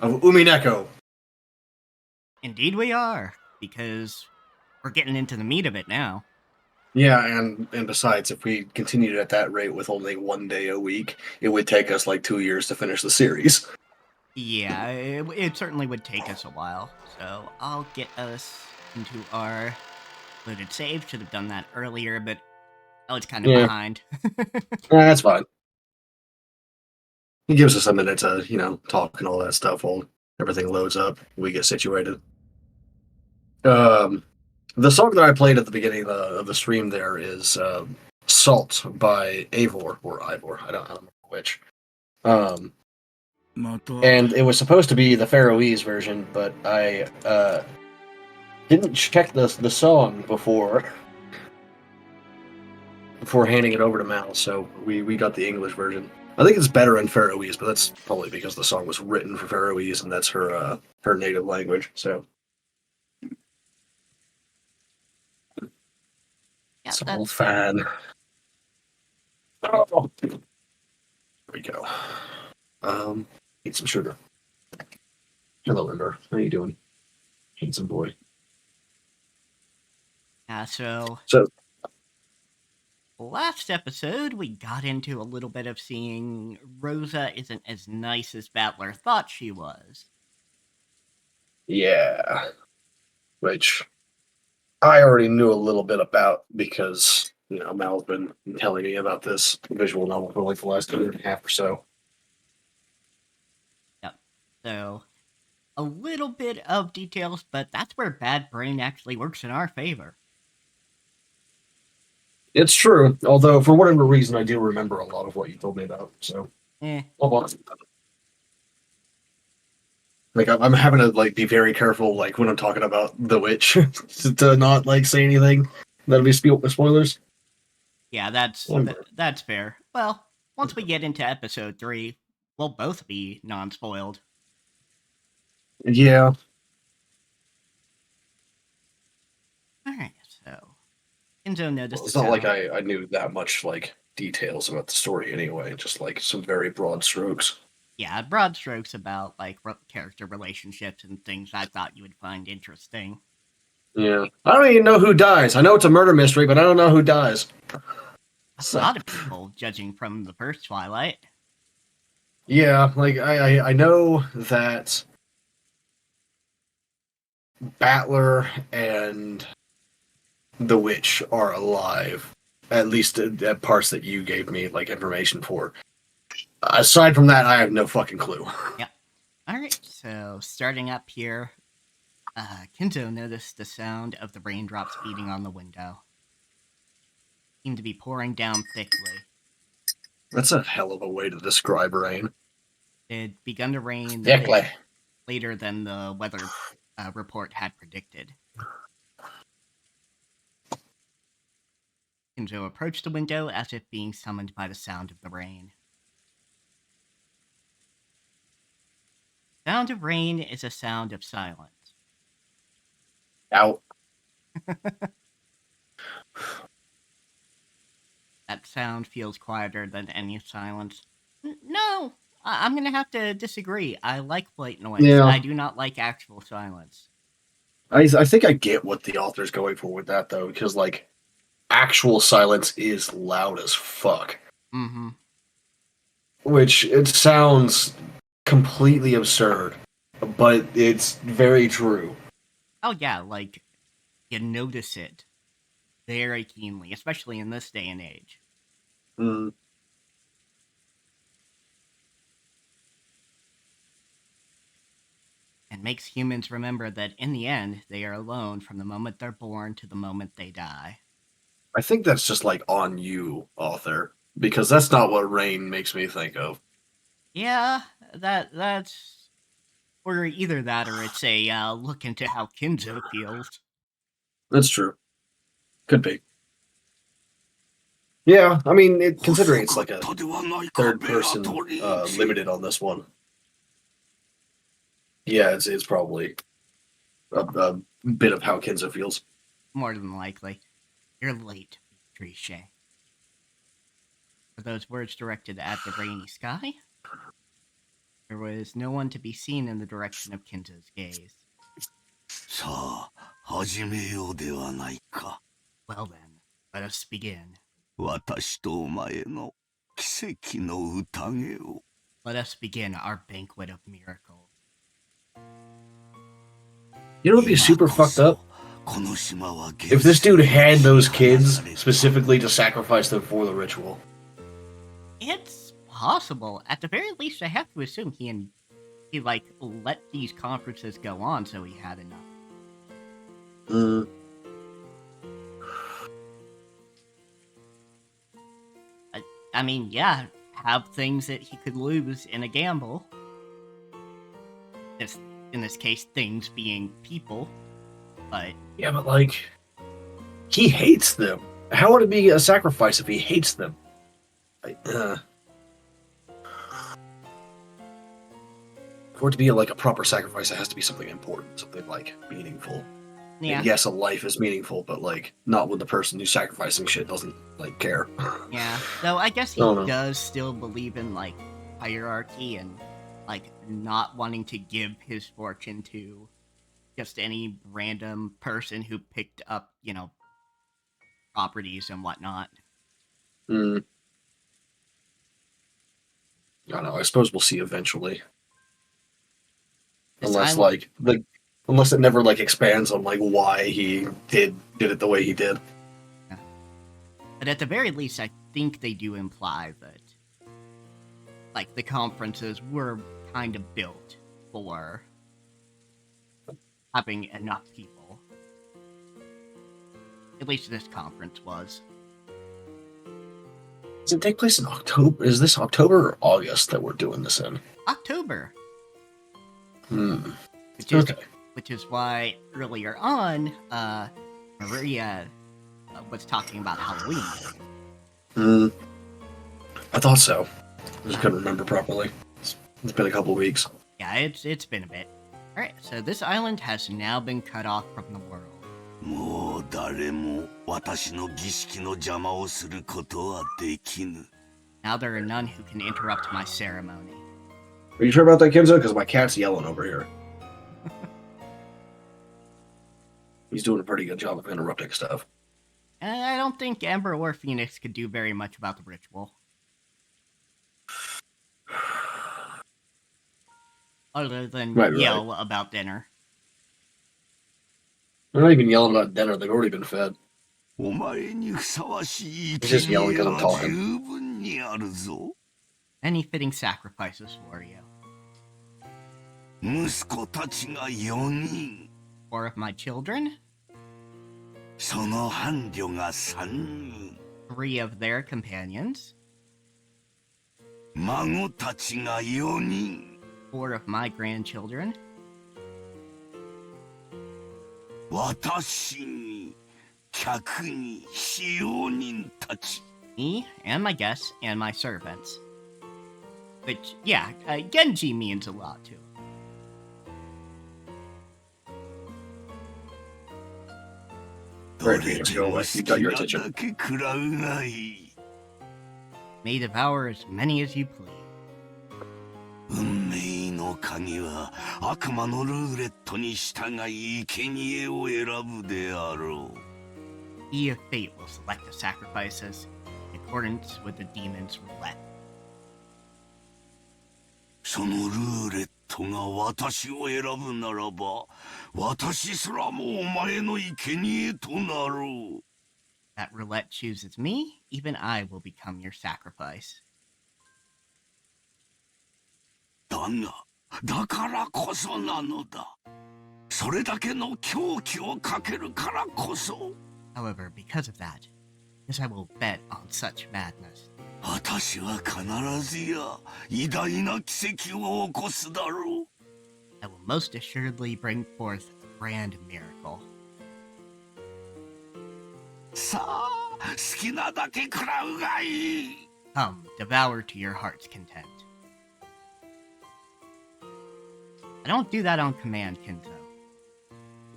of Umineko. Indeed, we are, because we're getting into the meat of it now. Yeah, and besides, if we continued at that rate with only 1 day a week, it would take us like 2 years to finish the series. Yeah, it certainly would take us a while. So I'll get us into our loaded save. Should have done that earlier, but I was kind of Yeah, behind. that's fine. It gives us a minute to, talk and all that stuff while everything loads up. We get situated. Um, the song that I played at the beginning of the stream there is "Salt" by Eivor or Ivor. I don't remember which. Um, and it was supposed to be the Faroese version, but I didn't check the song before handing it over to Mal, so we got the English version. I think it's better in Faroese, but that's probably because the song was written for Faroese and that's her native language. So Yeah, it's all that's fair. fine. Oh, there we go. Eat some sugar. Hello, Ember. How you doing, handsome boy? Yeah, so So last episode we got into a little bit of seeing Rosa isn't as nice as Battler thought she was. yeah, which I already knew a little bit about because Mal's been telling me about this visual novel for like the last year and a half or so. Yep. So a little bit of details, but that's where Bad Brain actually works in our favor. It's true, although for whatever reason, I do remember a lot of what you told me about. So, Eh. hold on. Like I'm having to like be very careful, like when I'm talking about the witch, to not like say anything that'll be spoilers. Yeah, that's fair. Well, once we get into episode 3, we'll both be non-spoiled. Yeah, Alright, so Enzo well, noticed the it's not like sound. I knew that much like details about the story anyway. Just like some very broad strokes. Yeah, broad strokes about like character relationships and things I thought you would find interesting. Yeah, I don't even know who dies. I know it's a murder mystery, but I don't know who dies. A So, lot of people, judging from the first Twilight. yeah, like I know that Battler and the witch are alive, at least at parts that you gave me like information for. Aside from that, I have no fucking clue. Yep. Alright, so starting up here, Kinzo noticed the sound of the raindrops beating on the window. Seemed to be pouring down thickly. That's a hell of a way to describe rain. It had begun to rain a bit Thickly. later than the weather report had predicted. Kinzo approached the window as if being summoned by the sound of the rain. Sound of rain is a sound of silence. Out. That sound feels quieter than any silence. No, I'm gonna have to disagree. I like white noise. Yeah. I do not like actual silence. I think I get what the author's going for with that though, because like actual silence is loud as fuck. Mm-hmm. Which it sounds completely absurd, but it's very true. Oh yeah, like you notice it very keenly, especially in this day and age. Mm. And makes humans remember that in the end, they are alone from the moment they're born to the moment they die. I think that's just like on you, author, because that's not what rain makes me think of. Yeah, that's or either that or it's a look into how Kinzo feels. That's true. Could be. Yeah, I mean, considering it's like a third person limited on this one. Yeah, it's probably a bit of how Kenzo feels. More than likely. You're late, Beatrice. Are those words directed at the rainy sky? There was no one to be seen in the direction of Kinto's gaze. さあ、始めようではないか。 Well then, let us begin. 私とお前の奇跡の宴を。 Let us begin our banquet of miracles. You know what'd be super fucked up? この島は If this dude had those kids specifically to sacrifice them for the ritual. It's possible. At the very least, I have to assume he let these conferences go on so he had enough. I mean, yeah, have things that he could lose in a gamble. In this case, things being people. But Yeah, but like, he hates them. How would it be a sacrifice if he hates them? For it to be like a proper sacrifice, it has to be something important, something like meaningful. yeah, And yes, a life is meaningful, but like not when the person who's sacrificing shit doesn't like care. yeah. Though I guess he Oh, no. does still believe in like hierarchy and like not wanting to give his fortune to just any random person who picked up, properties and whatnot. I don't know. I suppose we'll see eventually. This Unless island- unless it never like expands on like why he did it the way he did. But at the very least, I think they do imply that, like, the conferences were kind of built for having enough people. At least this conference was. Does it take place in October? Is this October or August that we're doing this in? October. Which is, Okay. which is why earlier on, Maria was talking about Halloween. I thought so. I just couldn't remember properly. It's been a couple of weeks. Yeah, it's been a bit. Alright, so this island has now been cut off from the world. もう誰も私の儀式の邪魔をすることはできぬ。 Now there are none who can interrupt my ceremony. Are you sure about that, Kenzo? Because my cat's yelling over here. He's doing a pretty good job of interrupting stuff. And I don't think Ember or Phoenix could do very much about the ritual. Other than Right. yell about dinner. They're not even yelling about dinner. They've already been fed. お前にふさわしい He's just yelling 'cause I'm は talking. 十分にあるぞ。 Any fitting sacrifices for you. 息子たちが4人。 Four of my children, その伴侶が3人。 three of their companions, 孫たちが4人。 four of my grandchildren, 私に、客に、使用人たち。 me, and my guests, and my servants. Which, yeah, Genji means a lot too. Right, Phoenix, go away. You got your 好き attention. なだけ食らうがいい。 May devour as many as you please. 運命の鍵は悪魔のルーレットに従い生贄を選ぶであろう。 He of fate will select the sacrifices in accordance with the demon's roulette. そのルーレットが私を選ぶならば、私すらもお前の生贄となろう。 That roulette chooses me, even I will become your sacrifice. だからこそなのだ。それだけの狂気をかけるからこそ。 However, because of that, because I will bet on such madness, 私は必ずや偉大な奇跡を起こすだろう。 I will most assuredly bring forth a grand miracle. さあ、好きなだけ食らうがいい。 Come, devour to your heart's content. I don't do that on command, Kinzo.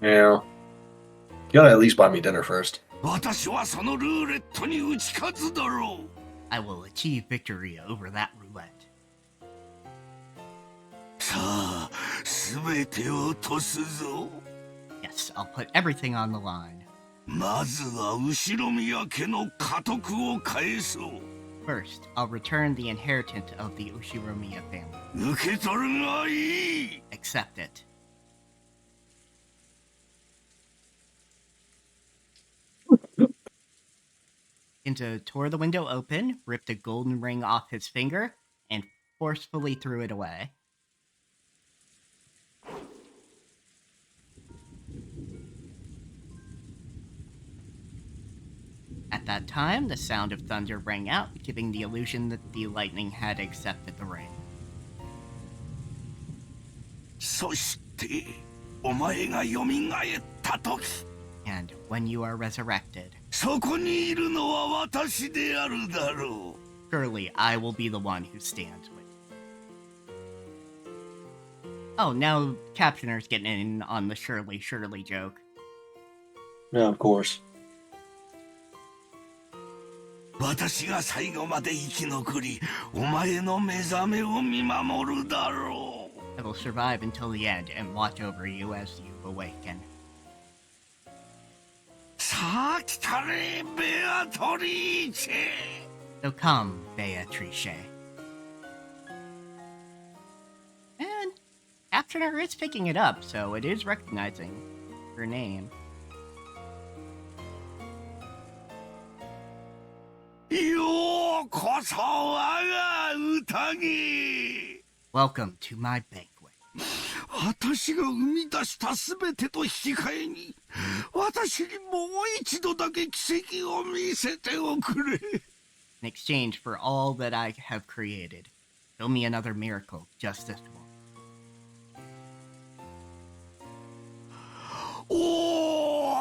Yeah. You gotta at least buy me dinner first. 私はそのルーレットに打ち勝つだろう。 I will achieve victory over that roulette. 全て落とすぞ。 Yes, I'll put everything on the line. まずは後ろ宮家の家督を返そう。 First, I'll return the inheritance of the Ushiromiya family. 受け取るがいい。 Accept it. Kinto tore the window open, ripped a golden ring off his finger, and forcefully threw it away. At that time, the sound of thunder rang out, giving the illusion that the lightning had accepted the ring. そしてお前が蘇った時、 And when you are resurrected, そこにいるのは私であるだろう。 surely I will be the one who stands with you. Oh, now Captioner's getting in on the Shirley joke. Yeah, of course. 私が最後まで生き残り、お前の目覚めを見守るだろう。 I will survive until the end and watch over you as you awaken. さあ来たれ、ベアトリーチェ。 So come, Beatrice. And Captioner is picking it up, so it is recognizing her name. ようこそ我が宴。 Welcome to my banquet. 私が生み出したすべてと引き換えに、私にもう一度だけ奇跡を見せておくれ。 In exchange for all that I have created, show me another miracle, just this one. おー、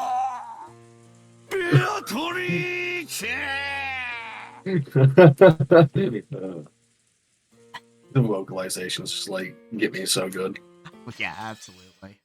ベアトリーチェ。 The vocalizations just like get me so good. Well, yeah, absolutely.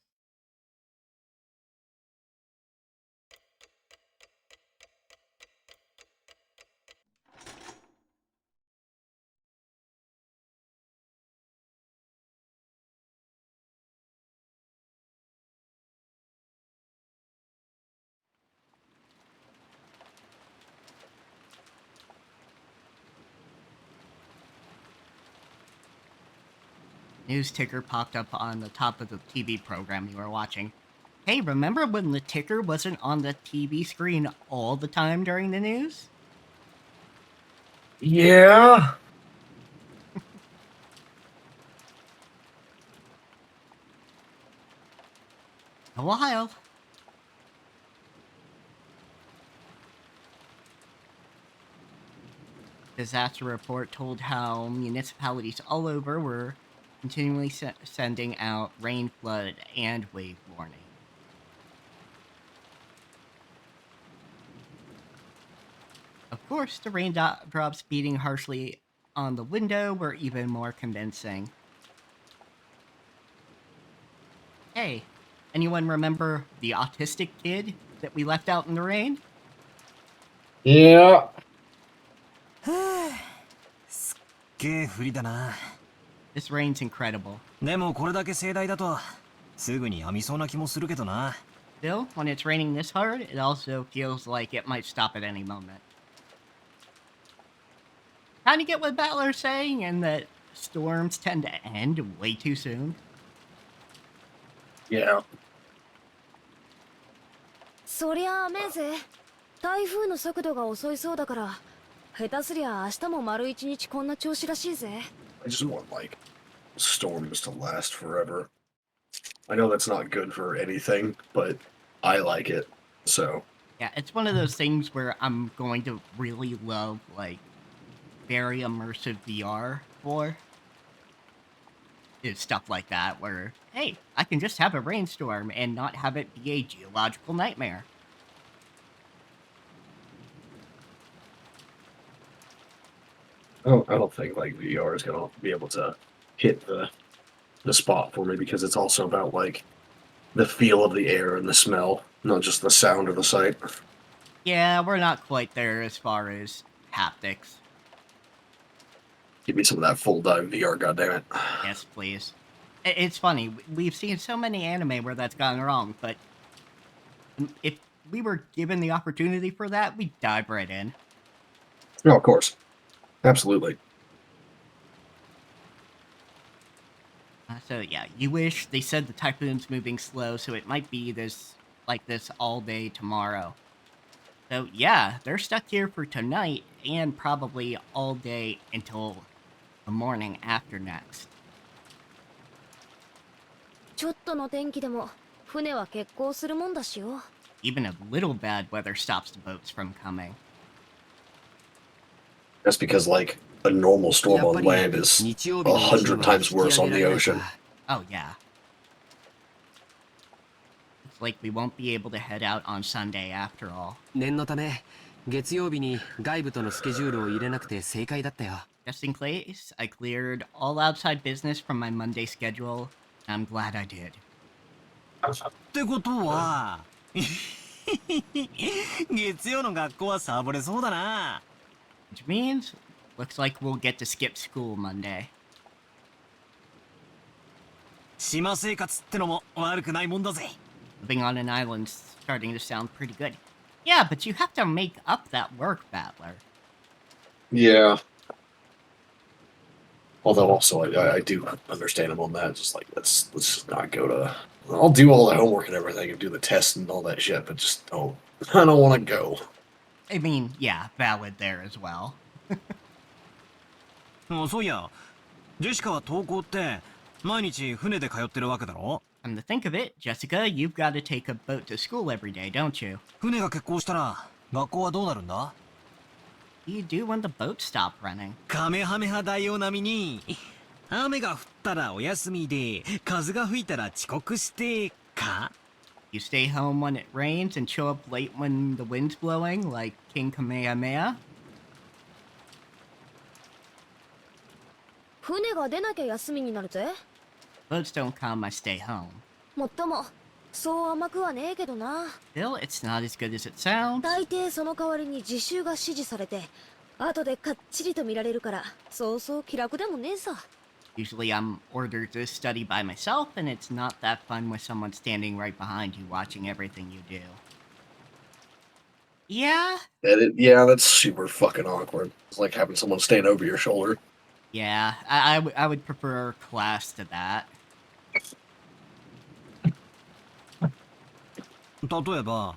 News ticker popped up on the top of the TV program you were watching. Hey, remember when the ticker wasn't on the TV screen all the time during the news? Yeah. A while. Disaster report told how municipalities all over were continually sending out rain, flood, and wave warning. Of course, the raindrops beating harshly on the window were even more convincing. Hey, anyone remember the autistic kid that we left out in the rain? Yeah. すっげえ降りだな。 This rain's incredible. でもこれだけ盛大だとすぐにやみそうな気もするけどな。 Still, when it's raining this hard, it also feels like it might stop at any moment. Kind of get what Battler's saying, and that storms tend to end way too soon. Yeah. そりゃ雨ぜ。台風の速度が遅いそうだから、下手すりゃ明日も丸一日こんな調子らしいぜ。I just want like storms to last forever. I know that's not good for anything, but I like it. So Yeah, it's one of those things where I'm going to really love, like, very immersive VR for. Is stuff like that where, hey, I can just have a rainstorm and not have it be a geological nightmare. I don't think like VR is gonna be able to hit the spot for me because it's also about like the feel of the air and the smell, not just the sound of the sight. Yeah, we're not quite there as far as haptics. Give me some of that full dive VR, goddammit. Yes, please. It's funny. We've seen so many anime where that's gone wrong, but if we were given the opportunity for that, we'd dive right in. No, of course. Absolutely. So yeah, you wish they said the typhoon's moving slow, so it might be like this all day tomorrow. So yeah, they're stuck here for tonight and probably all day until the morning after next. ちょっとの天気でも船は欠航するもんだしよ。 Even a little bad weather stops the boats from coming. That's because, like, a normal storm on land is 100 times worse on the ocean. Oh yeah. It's like we won't be able to head out on Sunday after all. 念のため月曜日に外部とのスケジュールを入れなくて正解だったよ。 Just in case, I cleared all outside business from my Monday schedule. I'm glad I did. ってことは月曜の学校はサボれそうだな。 Which means, looks like we'll get to skip school Monday. 島生活ってのも悪くないもんだぜ。 Living on an island's starting to sound pretty good. Yeah, but you have to make up that work, Battler. Yeah. Although also I do understand him on that. Just like let's just not go to. I'll do all the homework and everything and do the tests and all that shit, but just don't. I don't want to go. I mean, yeah, valid there as well. そういや、ジェシカは登校って毎日船で通ってるわけだろ。 Come to think of it, Jessica, you've got to take a boat to school every day, don't you? 船が欠航したら学校はどうなるんだ？ What do you do when the boats stop running? カメハメハ大王並みに雨が降ったらお休みで風が吹いたら遅刻してか？ You stay home when it rains and show up late when the wind's blowing, like King Kamehameha? 船が出なきゃ休みになるぜ。 Boats don't come, I stay home. もっともそう甘くはねえけどな。 Still, it's not as good as it sounds. 大抵その代わりに自習が指示されて後でかっちりと見られるからそうそう気楽でもねえさ。 Usually I'm ordered to study by myself, and it's not that fun with someone standing right behind you watching everything you do. Yeah? Yeah, that's super fucking awkward. It's like having someone stand over your shoulder. Yeah, I would prefer class to that. 例えば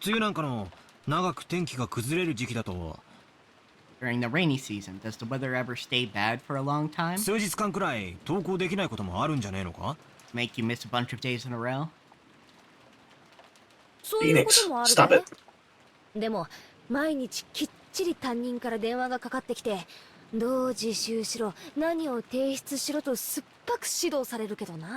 梅雨なんかの長く天気が崩れる時期だと During the rainy season, does the weather ever stay bad for a long time? 数日間くらい登校できないこともあるんじゃねえのか？ Make you miss a bunch of days in a row? そういうこ Phoenix, ともある stop ぜ it.。でも毎日きっちり担任から電話がかかってきてどう自習しろ何を提出しろと酸っぱく指導されるけどな。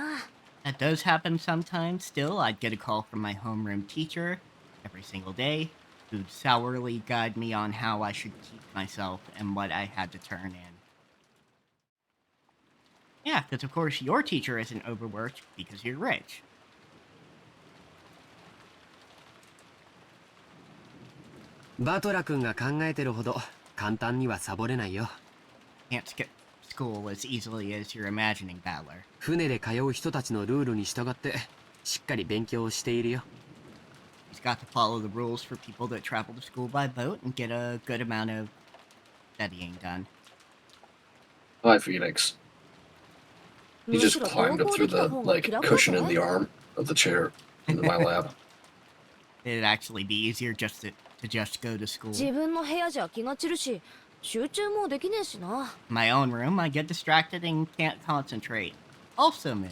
That does happen sometimes. Still, I'd get a call from my homeroom teacher every single day, who'd sourly guide me on how I should keep myself and what I had to turn in. Yeah, because of course your teacher isn't overworked because you're rich. バトラ君が考えてるほど簡単にはサボれないよ。 Can't skip school as easily as you're imagining, Battler. 船で通う人たちのルールに従ってしっかり勉強をしているよ。 He's got to follow the rules for people that travel to school by boat and get a good amount of studying done. Hi, Phoenix. He just climbed up through the like cushion in the arm of the chair into my lap. It'd actually be easier just to just go to school. 自分の部屋じゃ気が散るし集中もできねえしな。 In my own room, I get distracted and can't concentrate. Also mood.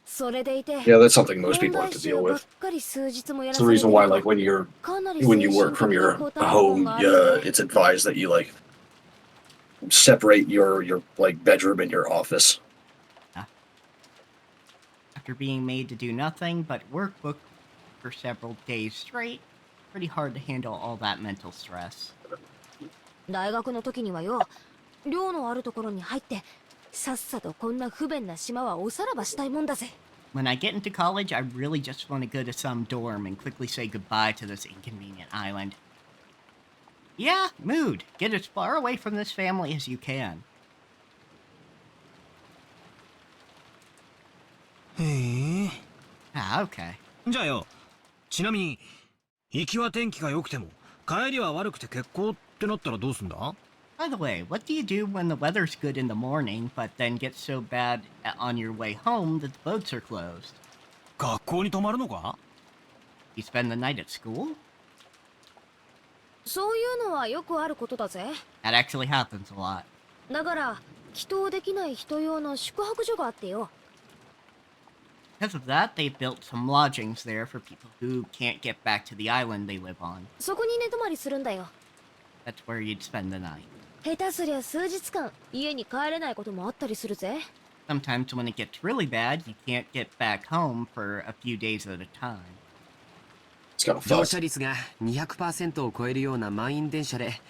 それでいて Yeah, that's something most 問 people 題 have to 集 deal ばっ with. かり数日もやら It's さ the れて reason る why, と like, when かなり you 精 work 神 from 的 your な負担 home, があるね。 it's advised that you like separate your like bedroom and your office. After being made to do nothing but workbook for several days straight, pretty hard to handle all that mental stress. 大学の時にはよ寮のあるところに入ってさっさとこんな不便な島はおさらばしたいもんだぜ。 When I get into college, I really just want to go to some dorm and quickly say goodbye to this inconvenient island. Yeah, mood. Get as far away from this family as you can. へえ。Ah, okay. じゃあよ、ちなみに、行きは天気が良くても、帰りは悪くて欠航ってなったらどうすんだ？ By the way, what do you do when the weather's good in the morning, but then gets so bad on your way home that the boats are closed? 学校に泊まるのか？ You spend the night at school? そういうのはよくあることだぜ。 That actually happens a lot. だから祈祷できない人用の宿泊所があってよ。 Because of that, they built some lodgings there for people who can't get back to the island they live on. そこに寝泊まりするんだよ。 That's where you'd spend the night. 下手すりゃ数日間家に帰れないこともあったりするぜ。 Sometimes when it gets really bad, you can't get back home for a few days at a time. It's kind of 乗 fucked. 車率が 200% を超えるような満員電車で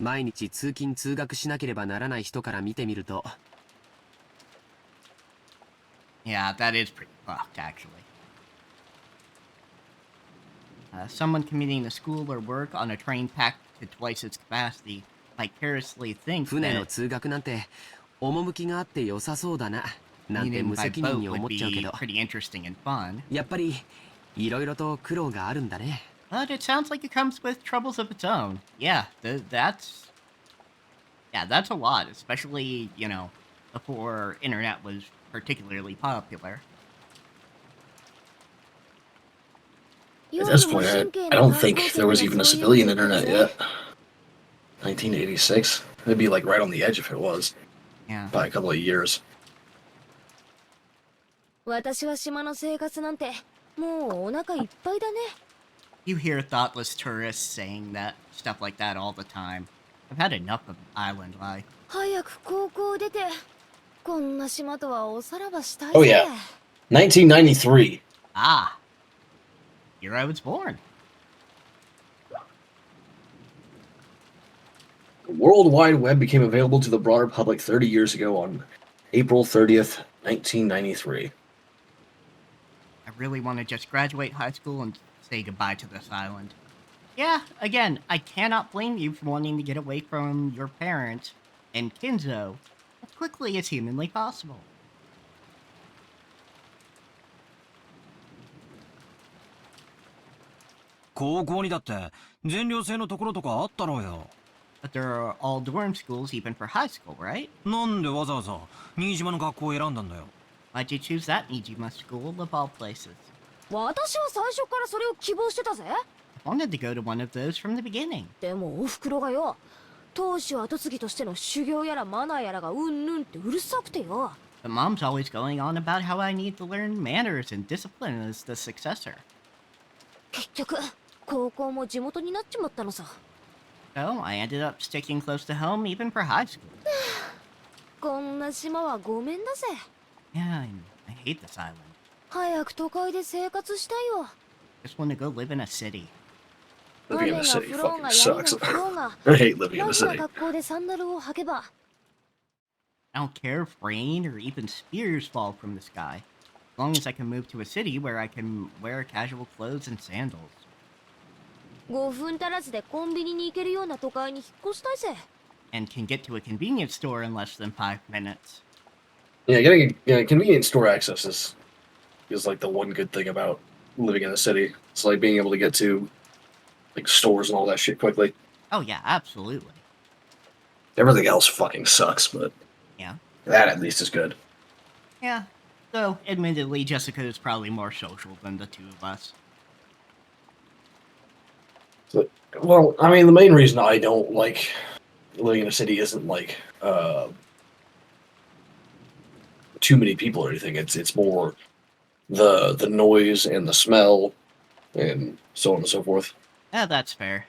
毎日通勤通学しなければならない人から見てみると Yeah, that is pretty fucked, actually. Someone commuting to school or work on a train packed to twice its capacity vicariously thinks 船の that 通学なんて趣があって良さそうだななんて commuting 無 by 責任 boat に思 would っちゃうけ be ど pretty interesting and fun. やっぱりいろいろと苦労があるんだね But it sounds like it comes with troubles of its own. Yeah, that's a lot, especially, before internet was particularly popular. At this point, I don't think there was even a civilian internet yet. 1986. It'd be like right on the edge if it was. Yeah. By a couple of years. 私は島の生活なんてもうお腹いっぱいだね。 You hear thoughtless tourists saying that stuff like that all the time. I've had enough of island life. 早く高校出てこんな島とはおさらばしたい Oh ぜ。 yeah. 1993. Ah, here I was born. The World Wide Web became available to the broader public 30 years ago on April 30th, 1993. I really want to just graduate high school and say goodbye to this island. Yeah, again, I cannot blame you for wanting to get away from your parents and Kinzo as quickly as humanly possible. 高校にだって全寮制のところとかあったろうよ。 But there are all dorm schools even for high school, right? なんでわざわざ新島の学校を選んだんだよ。 Why'd you choose that Nijima school of all places? 私は最初からそれを希望してたぜ。 I wanted to go to one of those from the beginning. でもおふくろがよ、当主後継ぎとしての修行やらマナーやらがうんぬんってうるさくてよ。 But mom's always going on about how I need to learn manners and discipline as the successor. 結局高校も地元になっちまったのさ。 So I ended up sticking close to home even for high school. こんな島はごめんだぜ。 Yeah, I hate this island. 早く都会で生活したいよ。 Just want to go live in a city. Living in 雨 the が city 降ろう fucking が闇が sucks. 降ろうが I hate living in ラ the フな city. 格好でサンダルを履けば I don't care if rain or even spears fall from the sky, as long as I can move to a city where I can wear casual clothes and sandals. 5分足らずでコンビニに行けるような都会に引っ越したいぜ。 And can get to a convenience store in less than 5 minutes. Yeah, getting convenience store access is like the one good thing about living in the city. It's like being able to get to like stores and all that shit quickly. Oh yeah, absolutely. Everything else fucking sucks, but Yeah. that at least is good. Yeah. Though, admittedly, Jessica is probably more social than the two of us. So, well, I mean, the main reason I don't like living in a city isn't like too many people or anything. It's more the noise and the smell and so on and so forth. Yeah, that's fair.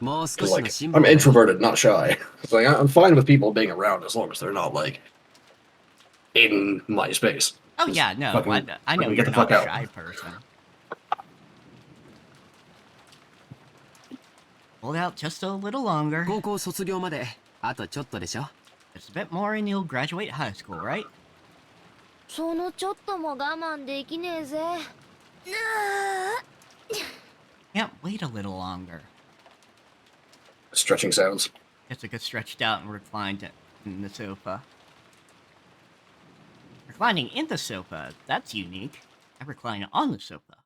もう少 'Cause, しの like 辛抱 I'm だよ introverted, not shy. It's like I'm fine with people being around as long as they're not like in my space. Oh Just yeah, no, fucking- I know fucking you're get the not fuck a out. shy person. Hold out just a little longer. 高校卒業まであとちょっとでしょ Just a bit more and you'll graduate high school, right? そのちょっとも我慢できねえぜ。 Can't wait a little longer. Stretching sounds. Jessica stretched out and reclined in the sofa. Reclining in the sofa, that's unique. I recline on the sofa.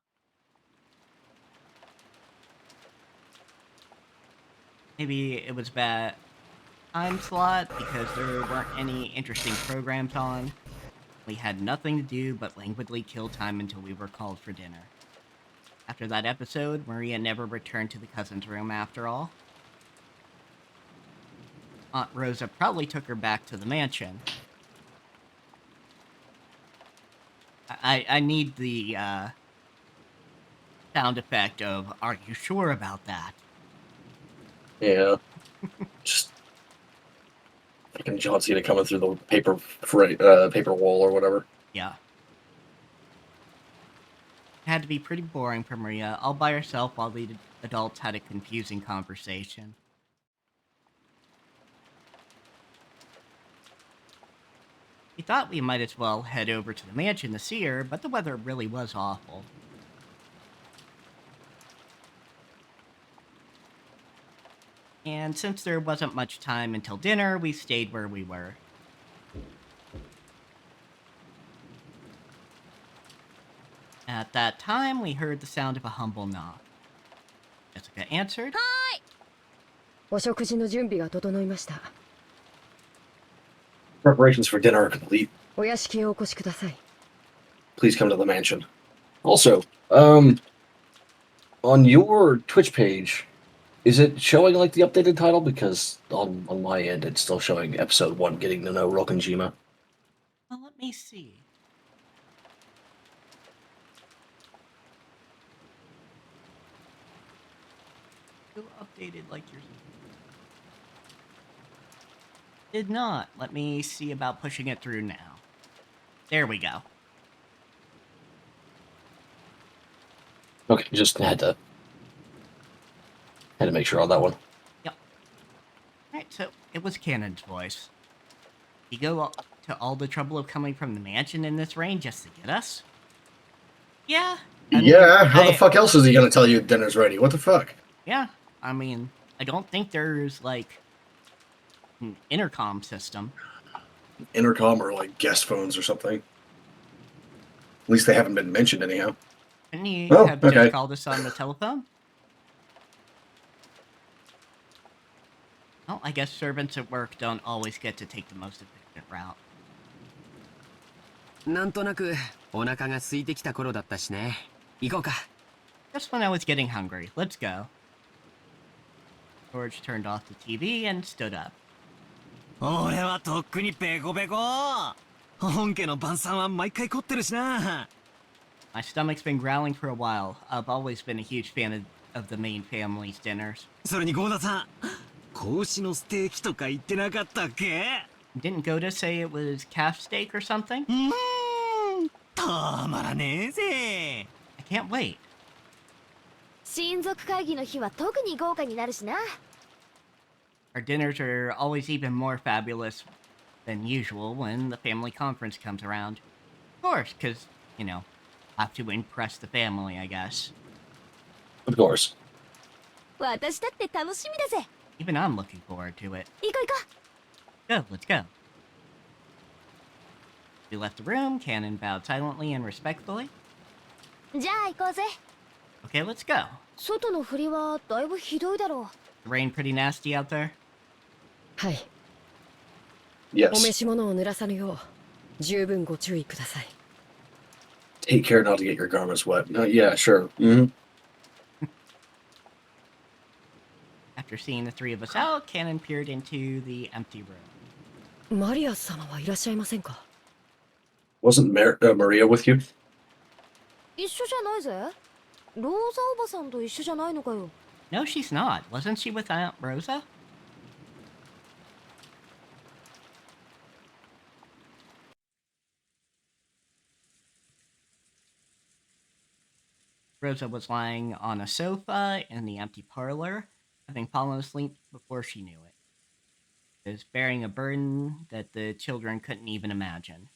Maybe it was bad time slot because there weren't any interesting programs on. We had nothing to do but languidly kill time until we were called for dinner. After that episode, Maria never returned to the cousin's room after all. Aunt Rosa probably took her back to the mansion. I need the sound effect of, are you sure about that? Yeah. Just fucking John Cena coming through the paper wall or whatever. Yeah. It had to be pretty boring for Maria, all by herself while the adults had a confusing conversation. We thought we might as well head over to the mansion to see her, but the weather really was awful. And since there wasn't much time until dinner, we stayed where we were. At that time, we heard the sound of a humble knock. Jessica answered. お食事の準備が整いました。 Preparations for dinner are complete. お屋敷へお越しください。 Please come to the mansion. Also, on your Twitch page, is it showing like the updated title? Because on my end, it's still showing episode 1, Getting to Know Rokenjima. Well, let me see. Who updated like yours? Did not. Let me see about pushing it through now. There we go. Okay, just had to make sure on that one. Yep. Alright, so it was Canon's voice. You go to all the trouble of coming from the mansion in this rain just to get us? Yeah. I mean, Yeah, how the fuck else is he gonna tell you dinner's ready? What the fuck? Yeah, I mean, I don't think there's, like, an intercom system. Intercom or like guest phones or something. At least they haven't been mentioned anyhow. Couldn't you Oh, have okay. just called us on the telephone? Well, I guess servants at work don't always get to take the most efficient route. なんとなくお腹が空いてきた頃だったしね。行こうか。 Just when I was getting hungry. Let's go. George turned off the TV and stood up. 俺はとっくにペコペコ。本家の晩餐は毎回凝ってるしな。 My stomach's been growling for a while. I've always been a huge fan of the main family's dinners. それにゴーダさん、子牛のステーキとか言ってなかったっけ？ Didn't Goda say it was calf steak or something? たまらねえぜ。 I can't wait. 親族会議の日は特に豪華になるしな。 Our dinners are always even more fabulous than usual when the family conference comes around. Of course, because, you know, have to impress the family, I guess. Of course. 私だって楽しみだぜ。 Even I'm looking forward to it. 行こう行こ Go, let's go. We left the room, Cannon bowed silently and respectfully. う。じゃあ行こうぜ。 Okay, let's go. 外の振りはだいぶひどいだろ The rain pretty nasty out there? う。はい。お Yes. 召し物を濡らさぬよう十分ご注意ください。 Take care not to get your garments wet. Yeah, sure. Mm-hmm. After seeing the three of us out, Cannon peered into the empty room. マリア様はいらっしゃいませんか？ Wasn't Maria with you? 一緒じゃないぜ。ローザおばさんと一緒じゃないのかよ。 No, she's not. Wasn't she with Aunt Rosa? Rosa was lying on a sofa in the empty parlor, having fallen asleep before she knew it. She was bearing a burden that the children couldn't even imagine.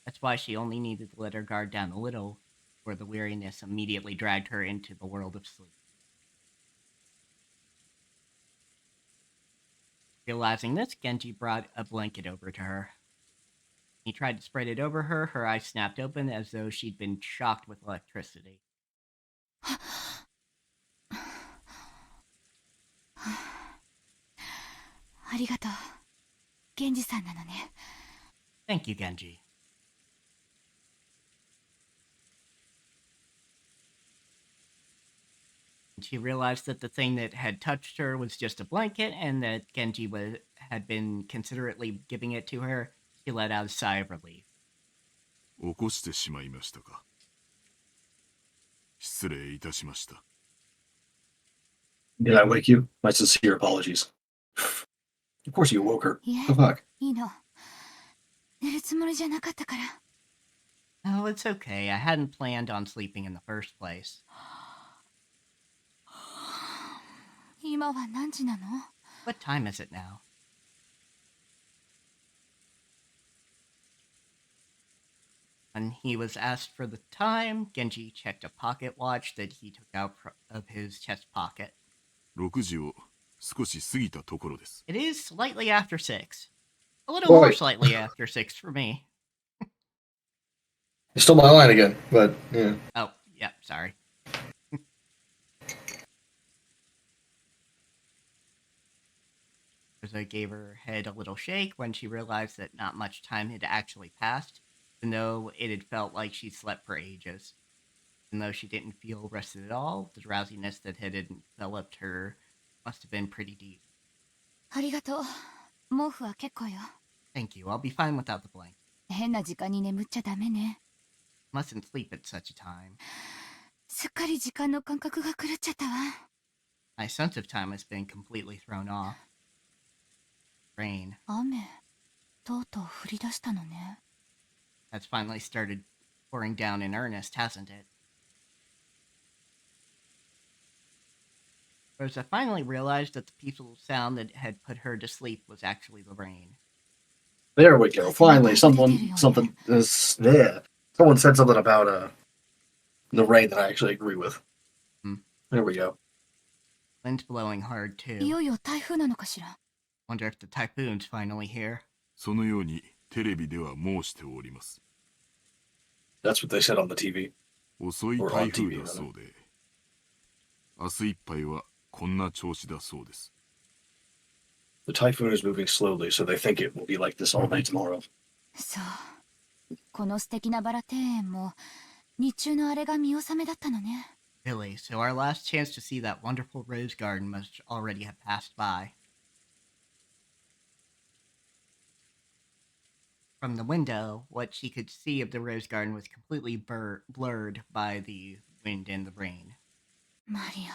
That's why she only needed to let her guard down a little, where the weariness immediately dragged her into the world of sleep. Realizing this, Genji brought a blanket over to her. He tried to spread it over her. Her eyes snapped open as though she'd been shocked with electricity. ありがとう。源氏さんなのね。Thank you, Genji. She realized that the thing that had touched her was just a blanket and that Genji had been considerately giving it to her. She let out a sigh of relief. 起こしてしまいましたか。失礼いたしました。 Did I wake you? My sincere apologies. Of course you woke her. いえ、 The fuck? いいの。寝るつもりじゃなかったから。Oh, it's okay. I hadn't planned on sleeping in the first place. 今は何時なの？ What time is it now? When he was asked for the time, Genji checked a pocket watch that he took out of his chest pocket. 6時を少し過ぎたところです。 It is slightly after 6. A little more Boy. slightly after 6 for me. You stole my line again, but yeah. Oh, yeah, sorry. Rosa gave her head a little shake when she realized that not much time had actually passed, even though it had felt like she'd slept for ages. Even though she didn't feel rested at all, the drowsiness that had enveloped her must have been pretty deep. ありがとう。毛布は結構よ。 Thank you, I'll be fine without the blanket. 変な時間に眠っちゃダメね。 Mustn't sleep at such a time. すっかり時間の感覚が狂っちゃったわ。 My sense of time has been completely thrown off. Rain 雨、とうとう降り出したのね。 has finally started pouring down in earnest, hasn't it? Rosa finally realized that the peaceful sound that had put her to sleep was actually the rain. There we go. Finally, something is there. Someone said something about the rain that I actually agree with. Hmm. There we go. Wind's blowing hard い too. よいよ台風なのかしら。 Wonder if the typhoon's finally here. そのようにテレビでは申しております。 That's what they said on the TV. 遅い台風だそうで、明日いっぱいはこんな調子だそうです。 The typhoon is moving slowly, so they think it will be like this all day tomorrow. そう。この素敵なバラ庭園も日中のあれが見納めだったのね。 Really, so our last chance to see that wonderful rose garden must already have passed by. From the window, what she could see of the rose garden was completely blurred by the wind and the rain. マリア。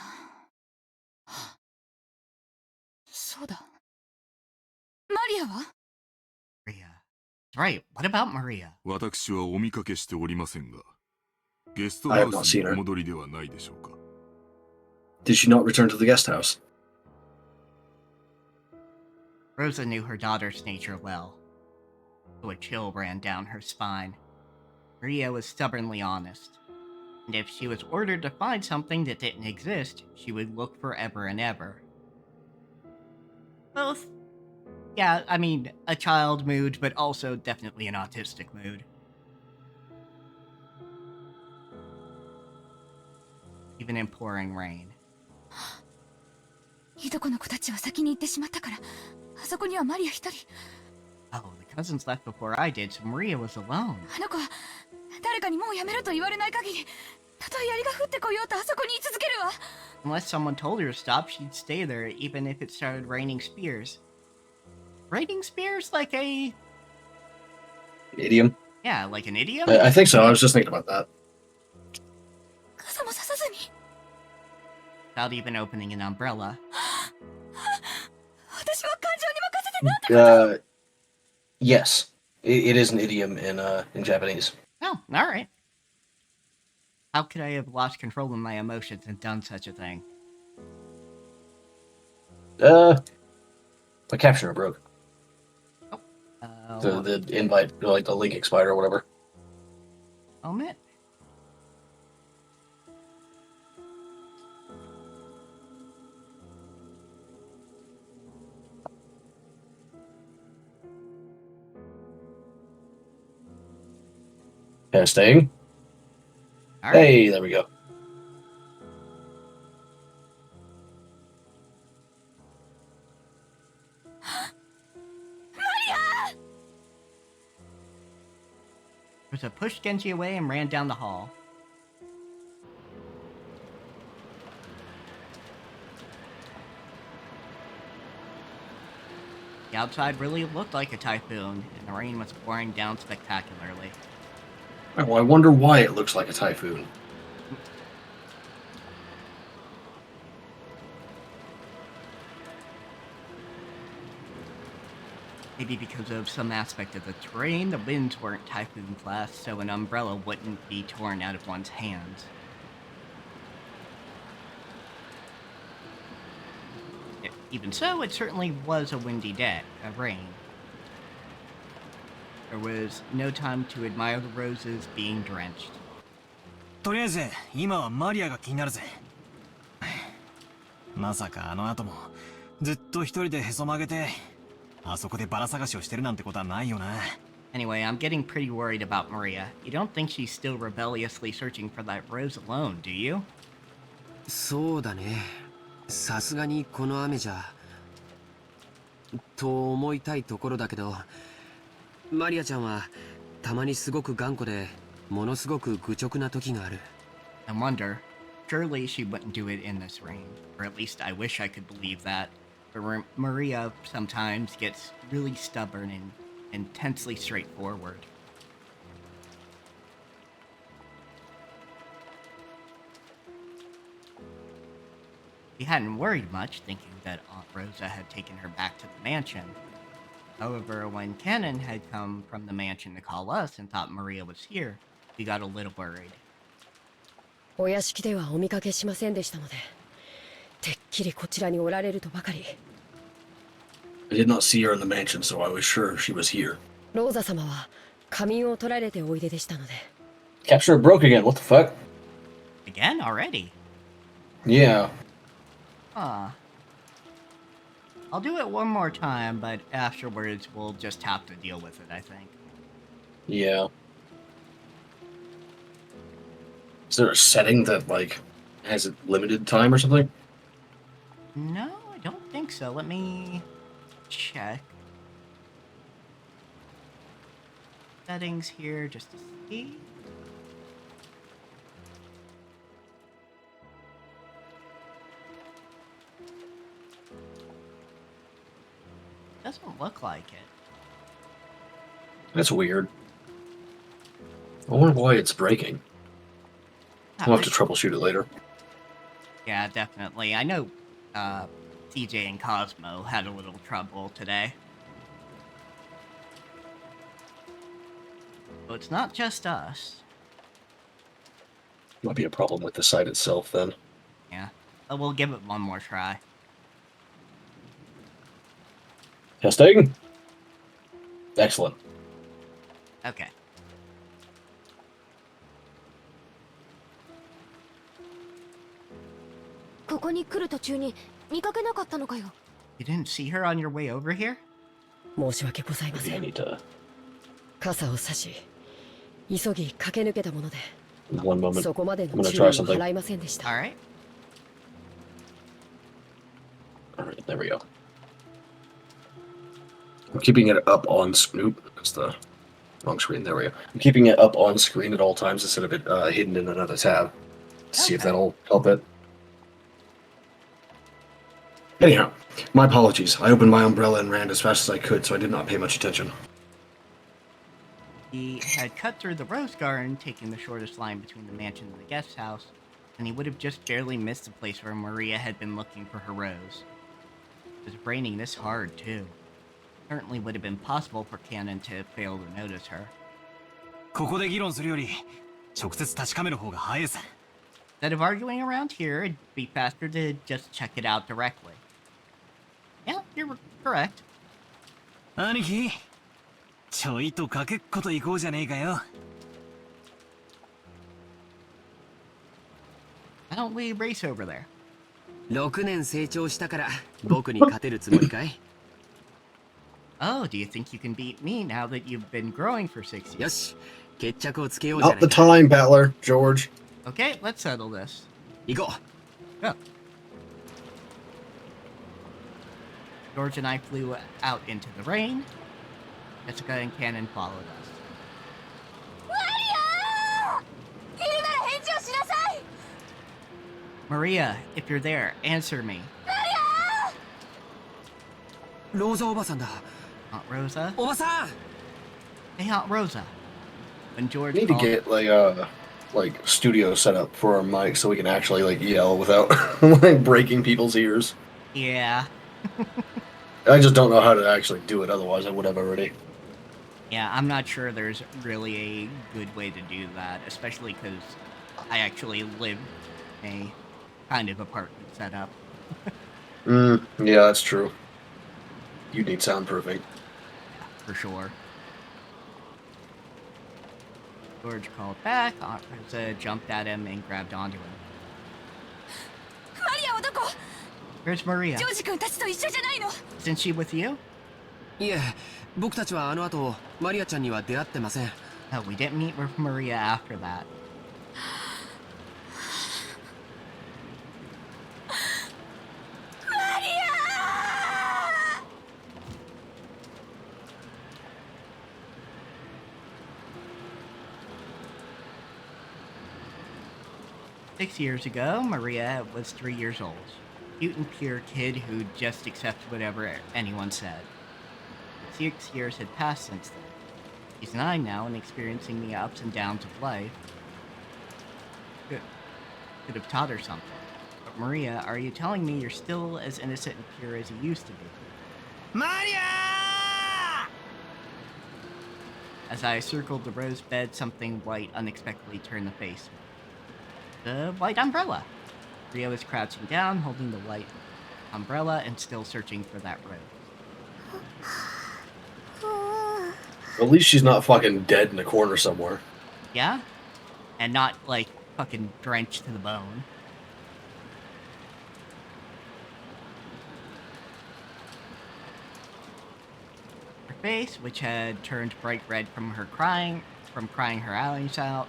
そうだ。マリアは？ Maria. That's right, what about Maria? 私はお見かけしておりませんが、ゲストハウスにお戻りではないでしょうか。 Did she not return to the guest house? Rosa knew her daughter's nature well, so a chill ran down her spine. Maria was stubbornly honest, and if she was ordered to find something that didn't exist, she would look forever and ever. Both, yeah, I mean, a child mood, but also definitely an autistic mood. Even in pouring rain. いとこの子たちは先に行ってしまったから、あそこにはマリア一人。 Oh, the cousins left before I did, so Maria was alone. あの子は誰かにもうやめろと言われない限り、たとえ槍が降ってこようとあそこに居続けるわ。 Unless someone told her to stop, she'd stay there even if it started raining spears. Raining spears? Like a... Idiom? Yeah, like an idiom? I think so. I was just thinking about that. 傘もささずに。 Without even opening an umbrella. 私は感情に任せてなんて。 Yes. It is an idiom in Japanese. Oh, alright. How could I have lost control of my emotions and done such a thing? The captioner broke. Oh, The invite, like the link expired or whatever. moment. Testing. All right. Hey, there we go. Rosa pushed Genji away and ran down the hall. The outside really looked like a typhoon, and the rain was pouring down spectacularly. Well, I wonder why it looks like a typhoon. Maybe because of some aspect of the terrain, the winds weren't typhoon class, so an umbrella wouldn't be torn out of one's hands. Even so, it certainly was a windy day, rain. There was no time to admire the roses being drenched. とりあえず今はマリアが気になるぜ。まさかあの後もずっと一人でへそ曲げてあそこでバラ探しをしてるなんてことはないよな。 Anyway, I'm getting pretty worried about Maria. You don't think she's still rebelliously searching for that rose alone, do you? そうだね。さすがにこの雨じゃ。と思いたいところだけど、マリアちゃんはたまにすごく頑固で、ものすごく愚直な時がある。I wonder. Surely she wouldn't do it in this rain. Or at least I wish I could believe that. But Maria sometimes gets really stubborn and intensely straightforward. He hadn't worried much, thinking that Aunt Rosa had taken her back to the mansion. However, when Cannon had come from the mansion to call us and thought Maria was here, we got a little worried. お屋敷ではお見かけしませんでしたので、てっきりこちらにおられるとばかり。I did not see her in the mansion, so I was sure she was here. ローザ様は仮眠を取られておいででしたので。Capture broke again. What the fuck? Again already? Yeah. Huh. I'll do it one more time, but afterwards we'll just have to deal with it, I think. Yeah. Is there a setting that, like, has a limited time or something? No, I don't think so. Let me check. Settings here just to see. Doesn't look like it. That's weird. I wonder why it's breaking. We'll have to troubleshoot it later. Yeah, definitely. I know CJ and Cosmo had a little trouble today. So it's not just us. Might be a problem with the site itself then. Yeah, but we'll give it one more try. Testing? Excellent. Okay.ここに来る途中に見かけなかったのかよ。You didn't see her on your way over here? 申し訳ございま Maybe せ I ん。 need to... 傘を差し、急ぎ駆け抜けたもので、 One moment. そこまで I'm の gonna 注意を try something. 払いませんでした。 Alright. Alright, there we go. I'm keeping it up on... Nope, that's the wrong screen. There we go. I'm keeping it up on screen at all times instead of it hidden in another tab. See if Okay. that'll help it. Anyhow, my apologies. I opened my umbrella and ran as fast as I could, so I did not pay much attention. He had cut through the rose garden, taking the shortest line between the mansion and the guest house, and he would have just barely missed the place where Maria had been looking for her rose. It was raining this hard, too. Certainly would have been possible for Cannon to fail to notice her. ここで議論するより直接確かめる方が早いさ。 Instead of arguing around here, it'd be faster to just check it out directly. Yeah, you're correct. 兄貴、ちょいとかけっこと行こうじゃねえかよ。 Why don't we race over there? 6年成長したから僕に勝てるつもりかい？ Oh, do you think you can beat me now that you've been growing for 6 years? よし、決着をつけようじゃな Not い the か。 time, Battler, George. Okay, let's settle this. 行こ Go. George and I flew out into the rain. Jessica and Cannon followed us. マリアー、いるなら返事をしなさい。 Maria, if you're there, answer me. う。ローザおばさんだ。 Aunt Rosa? おばさん Hey, Aunt Rosa. When George We need to called, get like studio set up for our mics so we can actually like yell without like breaking people's ears. Yeah. I just don't know how to actually do it. Otherwise, I would have already. Yeah, I'm not sure there's really a good way to do that, especially because I actually live in a kind of apartment setup. Yeah, that's true. You need soundproofing. For sure. George called back. Aunt Rosa jumped at him and grabbed onto him. マリアはどこ？ Where's Maria? ジョージ君たちと一緒じゃないの？ Isn't she with you? いえ、僕たちはあの後、マリアちゃんには出会ってません。 No, we didn't meet with Maria after that. マリアー。 6 years ago, Maria was 3 years old. Cute and pure kid who just accepted whatever anyone said. 6 years had passed since then. She's 9 now and experiencing the ups and downs of life. Could have taught her something. But Maria, are you telling me you're still as innocent and pure as you used to be? マリア As I circled the rose bed, something white unexpectedly turned the face. The white umbrella. Maria was crouching down, holding the white umbrella and still searching for that rose. At least she's not fucking dead in a corner somewhere. Yeah? And not, like, fucking drenched to the bone. Her face, which had turned bright red from crying her eyes out,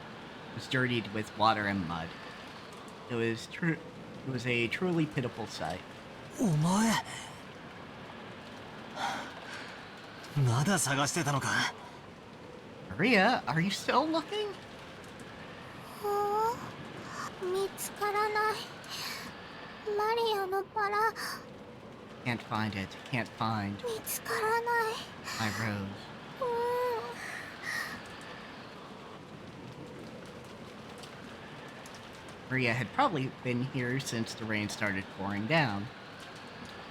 was dirtied with water and mud. It was a truly pitiful sight. お前まだ探してたのか Maria, are you still looking? 見つからない。マリアのバラ Can't find it. Can't find 見つからない。 my rose. Maria had probably been here since the rain started pouring down.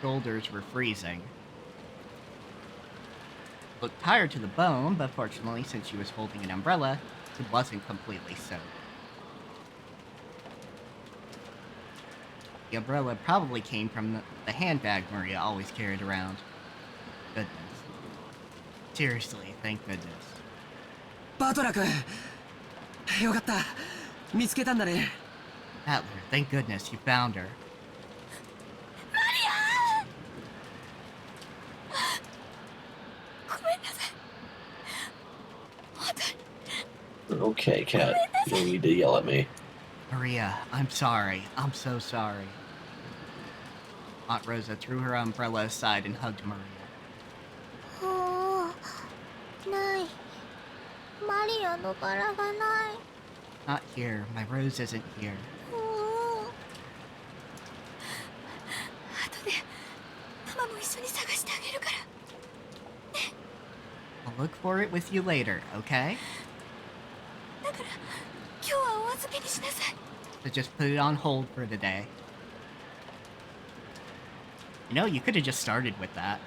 Shoulders were freezing. Looked tired to the bone, but fortunately, since she was holding an umbrella, it wasn't completely soaked. The umbrella probably came from the handbag Maria always carried around. Goodness. Seriously, thank goodness. バトラ君よかった見つけたんだね Atler, thank goodness you found her. ごめんなさい。本当に。 Okay, cat. You don't need to yell at me. Maria, I'm sorry. I'm so sorry. Aunt Rosa threw her umbrella aside and hugged Maria. ない。マリアのバラがない。 Not here. My rose isn't here. 後でママも一緒に探してあげるから。 I'll look for it with you later, okay? だから今日はお預けにしなさい。 So just put it on hold for today. You know, you could have just started with that.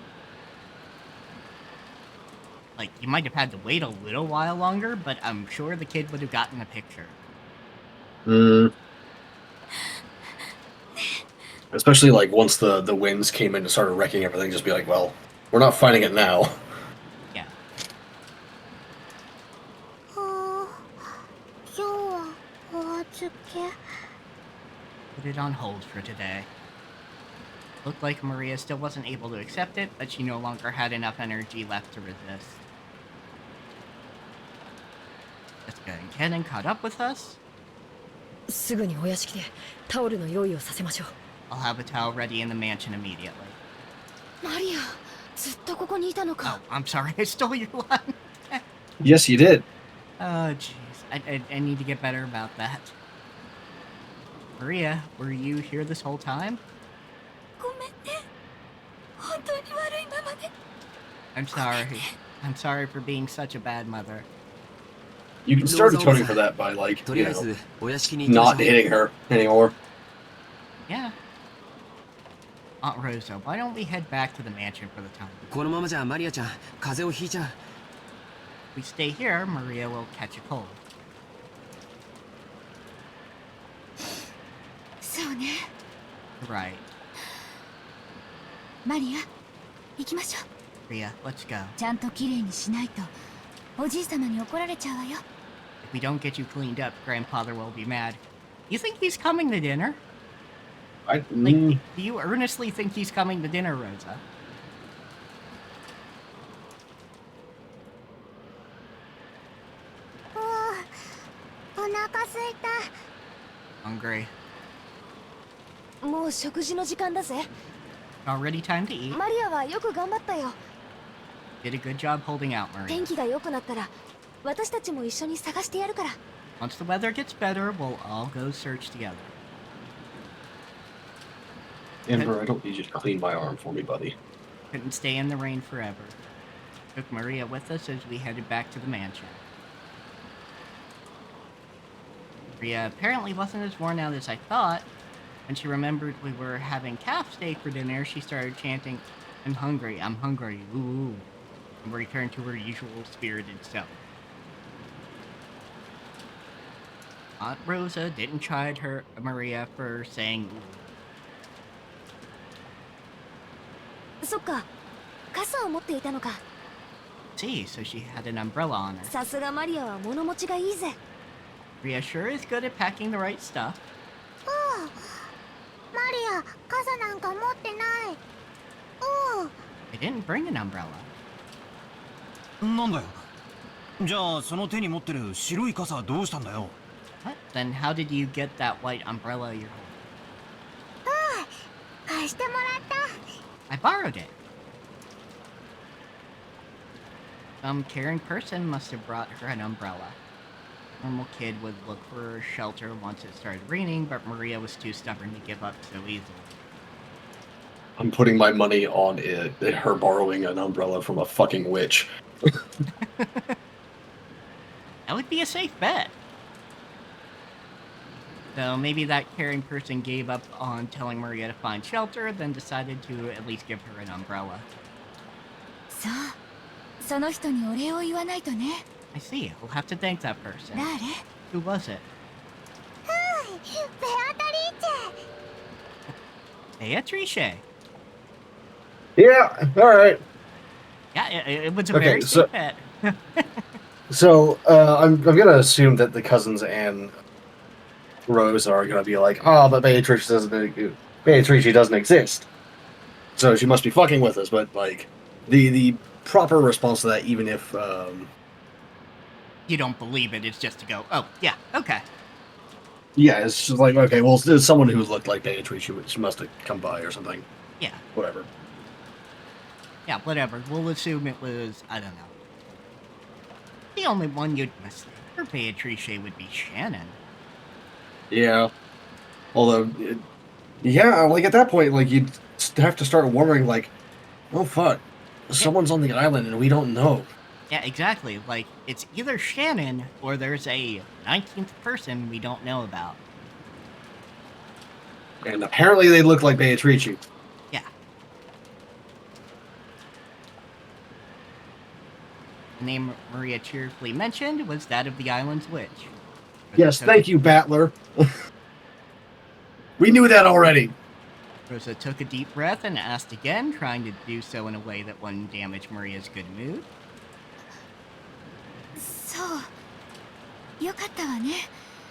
Like, you might have had to wait a little while longer, but I'm sure the kid would have gotten a picture. Especially like once the winds came in and started wrecking everything, just be like, well, we're not finding it now. Yeah. 今日はお預け。 Put it on hold for today. Looked like Maria still wasn't able to accept it, but she no longer had enough energy left to resist. Good. Kennen caught up with us. すぐにお屋敷でタオルの用意をさせましょう。 I'll have a towel ready in the mansion immediately. マリア、ずっとここにいたの Oh, か。 I'm sorry, I stole your line. Yes, you did. Oh, jeez. I need to get better about that. Maria, were you here this whole time? ごめんね。本当に悪いママで。 I'm sorry. I'm sorry for being such a bad mother. You can start atoning for that by, like, と you りあえ know, ずお屋敷に行きましょ not う。 hitting her anymore. Yeah. Aunt Rosa, why don't we head back to the mansion for the time? このままじゃマリアちゃん風邪をひいちゃう。 If we stay here, Maria will catch a cold. そうね。 Right. マリア、行きましょう。 Maria, let's go. ちゃんときれいにしないと、おじい様に怒られちゃうわよ。 If we don't get you cleaned up, Grandfather will be mad. You think he's coming to dinner? Like, do you earnestly think he's coming to dinner, Rosa? Hungry. もう食事の時間だぜ。 Already time to eat. マリアはよく頑張ったよ。 Did a good job holding out, Maria. 天気が良くなったら、私たちも一緒に探してやるから。 Once the weather gets better, we'll all go search together. Amber, I don't need you to clean my arm for me, buddy. Couldn't stay in the rain forever. Took Maria with us as we headed back to the mansion. Maria apparently wasn't as worn out as I thought. When she remembered we were having calf steak for dinner, she started chanting, I'm hungry, ooh, and returned to her usual spirited self. Aunt Rosa didn't chide her Maria for saying ooh. そっか、傘を持っていたのか。 See, so she had an umbrella on her. さすがマリアは物持ちがいいぜ。 Maria sure is good at packing the right stuff. マリア、傘なんか持ってない。I didn't bring an umbrella. なんだよ。じゃあその手に持ってる白い傘はどうしたんだよ。 What? Then how did you get that white umbrella you're holding? 貸してもらった。 I borrowed it. Some caring person must have brought her an umbrella. Normal kid would look for shelter once it started raining, but Maria was too stubborn to give up so easily. I'm putting my money on it, her borrowing an umbrella from a fucking witch. That would be a safe bet. So maybe that caring person gave up on telling Maria to find shelter, then decided to at least give her an umbrella. そう。その人にお礼を言わないとね。 I see. We'll have to thank that person. 誰？ Who was it? ベアトリーチェ。 Beatrice. Yeah, alright. Yeah, it was a Okay, very so- safe bet. So, I'm gonna assume that the cousins and Rose are gonna be like, oh, but Beatrice doesn't exist. So she must be fucking with us, but, like, the proper response to that, even if, You don't believe it, it's just to go, oh, yeah, okay. yeah, it's just like, okay, well, there's someone who looked like Beatrice, she must have come by or something. Yeah. Whatever. Yeah, whatever. We'll assume it was, I don't know. The only one you'd mistake for Beatrice would be Shannon. Yeah. Although, yeah, like, at that point, like, you'd have to start wondering, like, oh, fuck, someone's on the island and we don't know. Yeah, exactly. Like, it's either Shannon or there's a 19th person we don't know about. And apparently they look like Beatrice. Yeah. The name Maria cheerfully mentioned was that of the island's witch. Yes, thank you, Battler. We knew that already. Rosa took a deep breath and asked again, trying to do so in a way that wouldn't damage Maria's good mood. そう。よかったわね。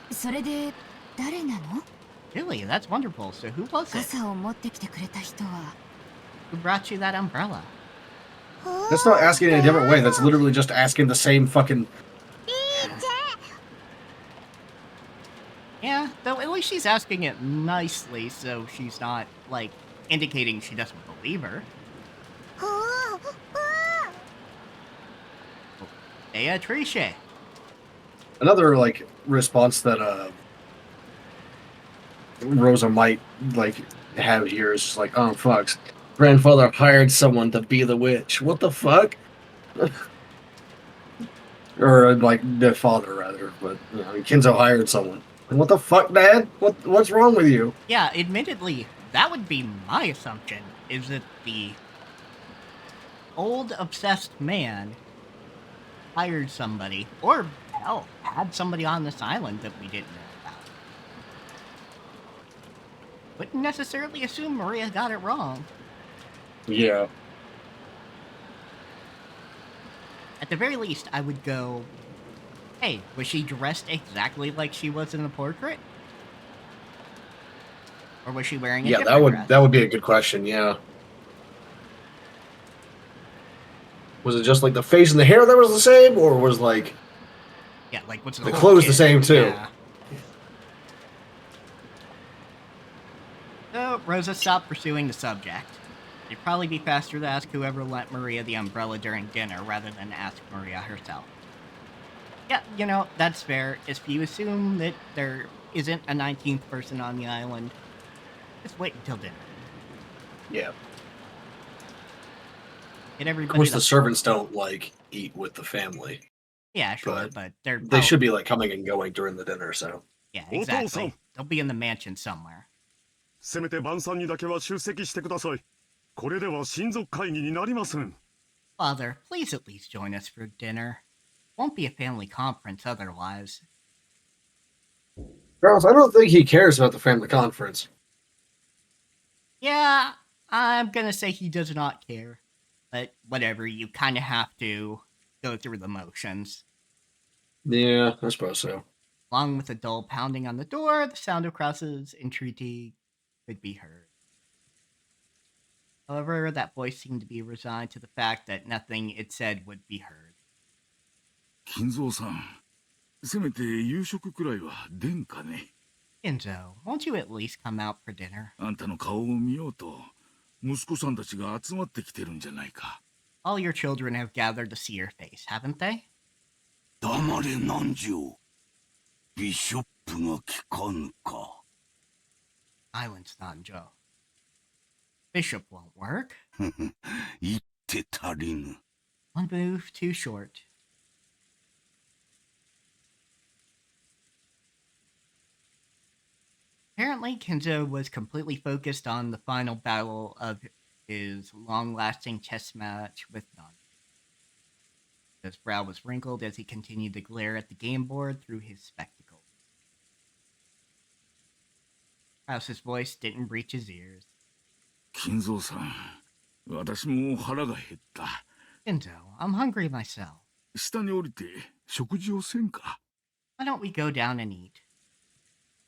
それで、誰なの？ Really, that's wonderful. So who was it? 傘を持ってきてくれた人は。Who brought you that umbrella? That's not asking in a different way. That's literally just asking the same fucking... Though at least she's asking it nicely, so she's not, like, indicating she doesn't believe her. Beatrice. Another like response that Rosa might like have here is just like, oh fuck, grandfather hired someone to be the witch. What the fuck? Or like the father rather, but you know, Kinzo hired someone. What the fuck, Dad? What's wrong with you? Yeah, admittedly, that would be my assumption, is that the old obsessed man hired somebody, or hell, had somebody on this island that we didn't know about. Wouldn't necessarily assume Maria got it wrong. Yeah. At the very least, I would go, hey, was she dressed exactly like she was in the portrait? Or was she wearing a Yeah, different dress? that would be a good question, yeah. Was it just like the face and the hair that was the same, or was like Yeah, like what's the clothes the same too? Yeah. So Rosa stopped pursuing the subject. It'd probably be faster to ask whoever lent Maria the umbrella during dinner rather than ask Maria herself. Yeah, you know, that's fair. If you assume that there isn't a 19th person on the island, just wait until dinner. Yeah. Get Of everybody course, to... the servants don't like eat with the family. Yeah, sure, but they're... They should be like coming and going during the dinner, so. Yeah, exactly. They'll be in the mansion somewhere. せめて晩餐にだけは出席してください。これでは親族会議になりません。 Father, please at least join us for dinner. Won't be a family conference otherwise. Charles, I don't think he cares about the family conference. Yeah, I'm gonna say he does not care. But whatever, you kind of have to go through the motions. Yeah, I suppose so. Along with a dull pounding on the door, the sound of Krause's entreaty could be heard. However, that voice seemed to be resigned to the fact that nothing it said would be heard. 金蔵さん、せめて夕食くらいは出んかね。 Enzo, won't you at least come out for dinner? あんたの顔を見ようと、息子さんたちが集まってきてるんじゃないか。 All your children have gathered to see your face, haven't they? 黙れ南條。ビショップが聞かぬか。 Silence, Nanjo. Bishop won't work. 言って足りぬ。 One move too short. Apparently, Kenzo was completely focused on the final battle of his long-lasting chess match with Nan. His brow was wrinkled as he continued to glare at the game board through his spectacles. House's voice didn't reach his ears. 金蔵さん、私も腹が減った。 Kenzo, I'm hungry myself. 下に降りて食事をせんか。 Why don't we go down and eat?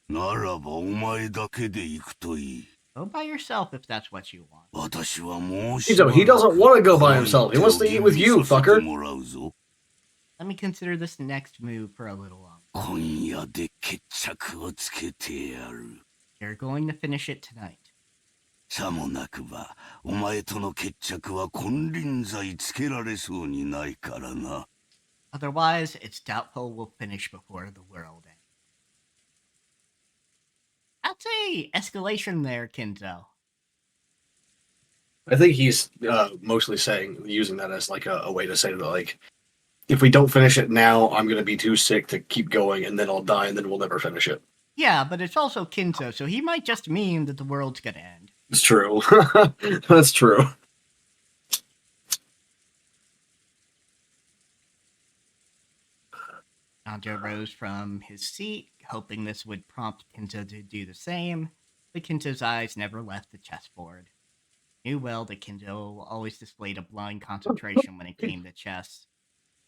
ならばお前だけで行くといい。 Go by yourself if that's what you want. 私はもう He doesn't want to go by himself. He wants to eat with you, fucker. もらうぞ。 Let me consider this next move for a little longer. 今夜で決着をつけてやる。 You're going to finish it tonight. さもなくば、お前との決着は金輪際つけられそうにないからな。 Otherwise, it's doubtful we'll finish before the world ends. That's a escalation there, Kinzo. I think he's mostly using that as like a way to say that like, if we don't finish it now, I'm gonna be too sick to keep going, and then I'll die, and then we'll never finish it. Yeah, but it's also Kinzo, so he might just mean that the world's gonna end. It's true. That's true. Nanjo rose from his seat, hoping this would prompt Kinzo to do the same, but Kinzo's eyes never left the chessboard. He knew well that Kinzo always displayed a blind concentration when it came to chess,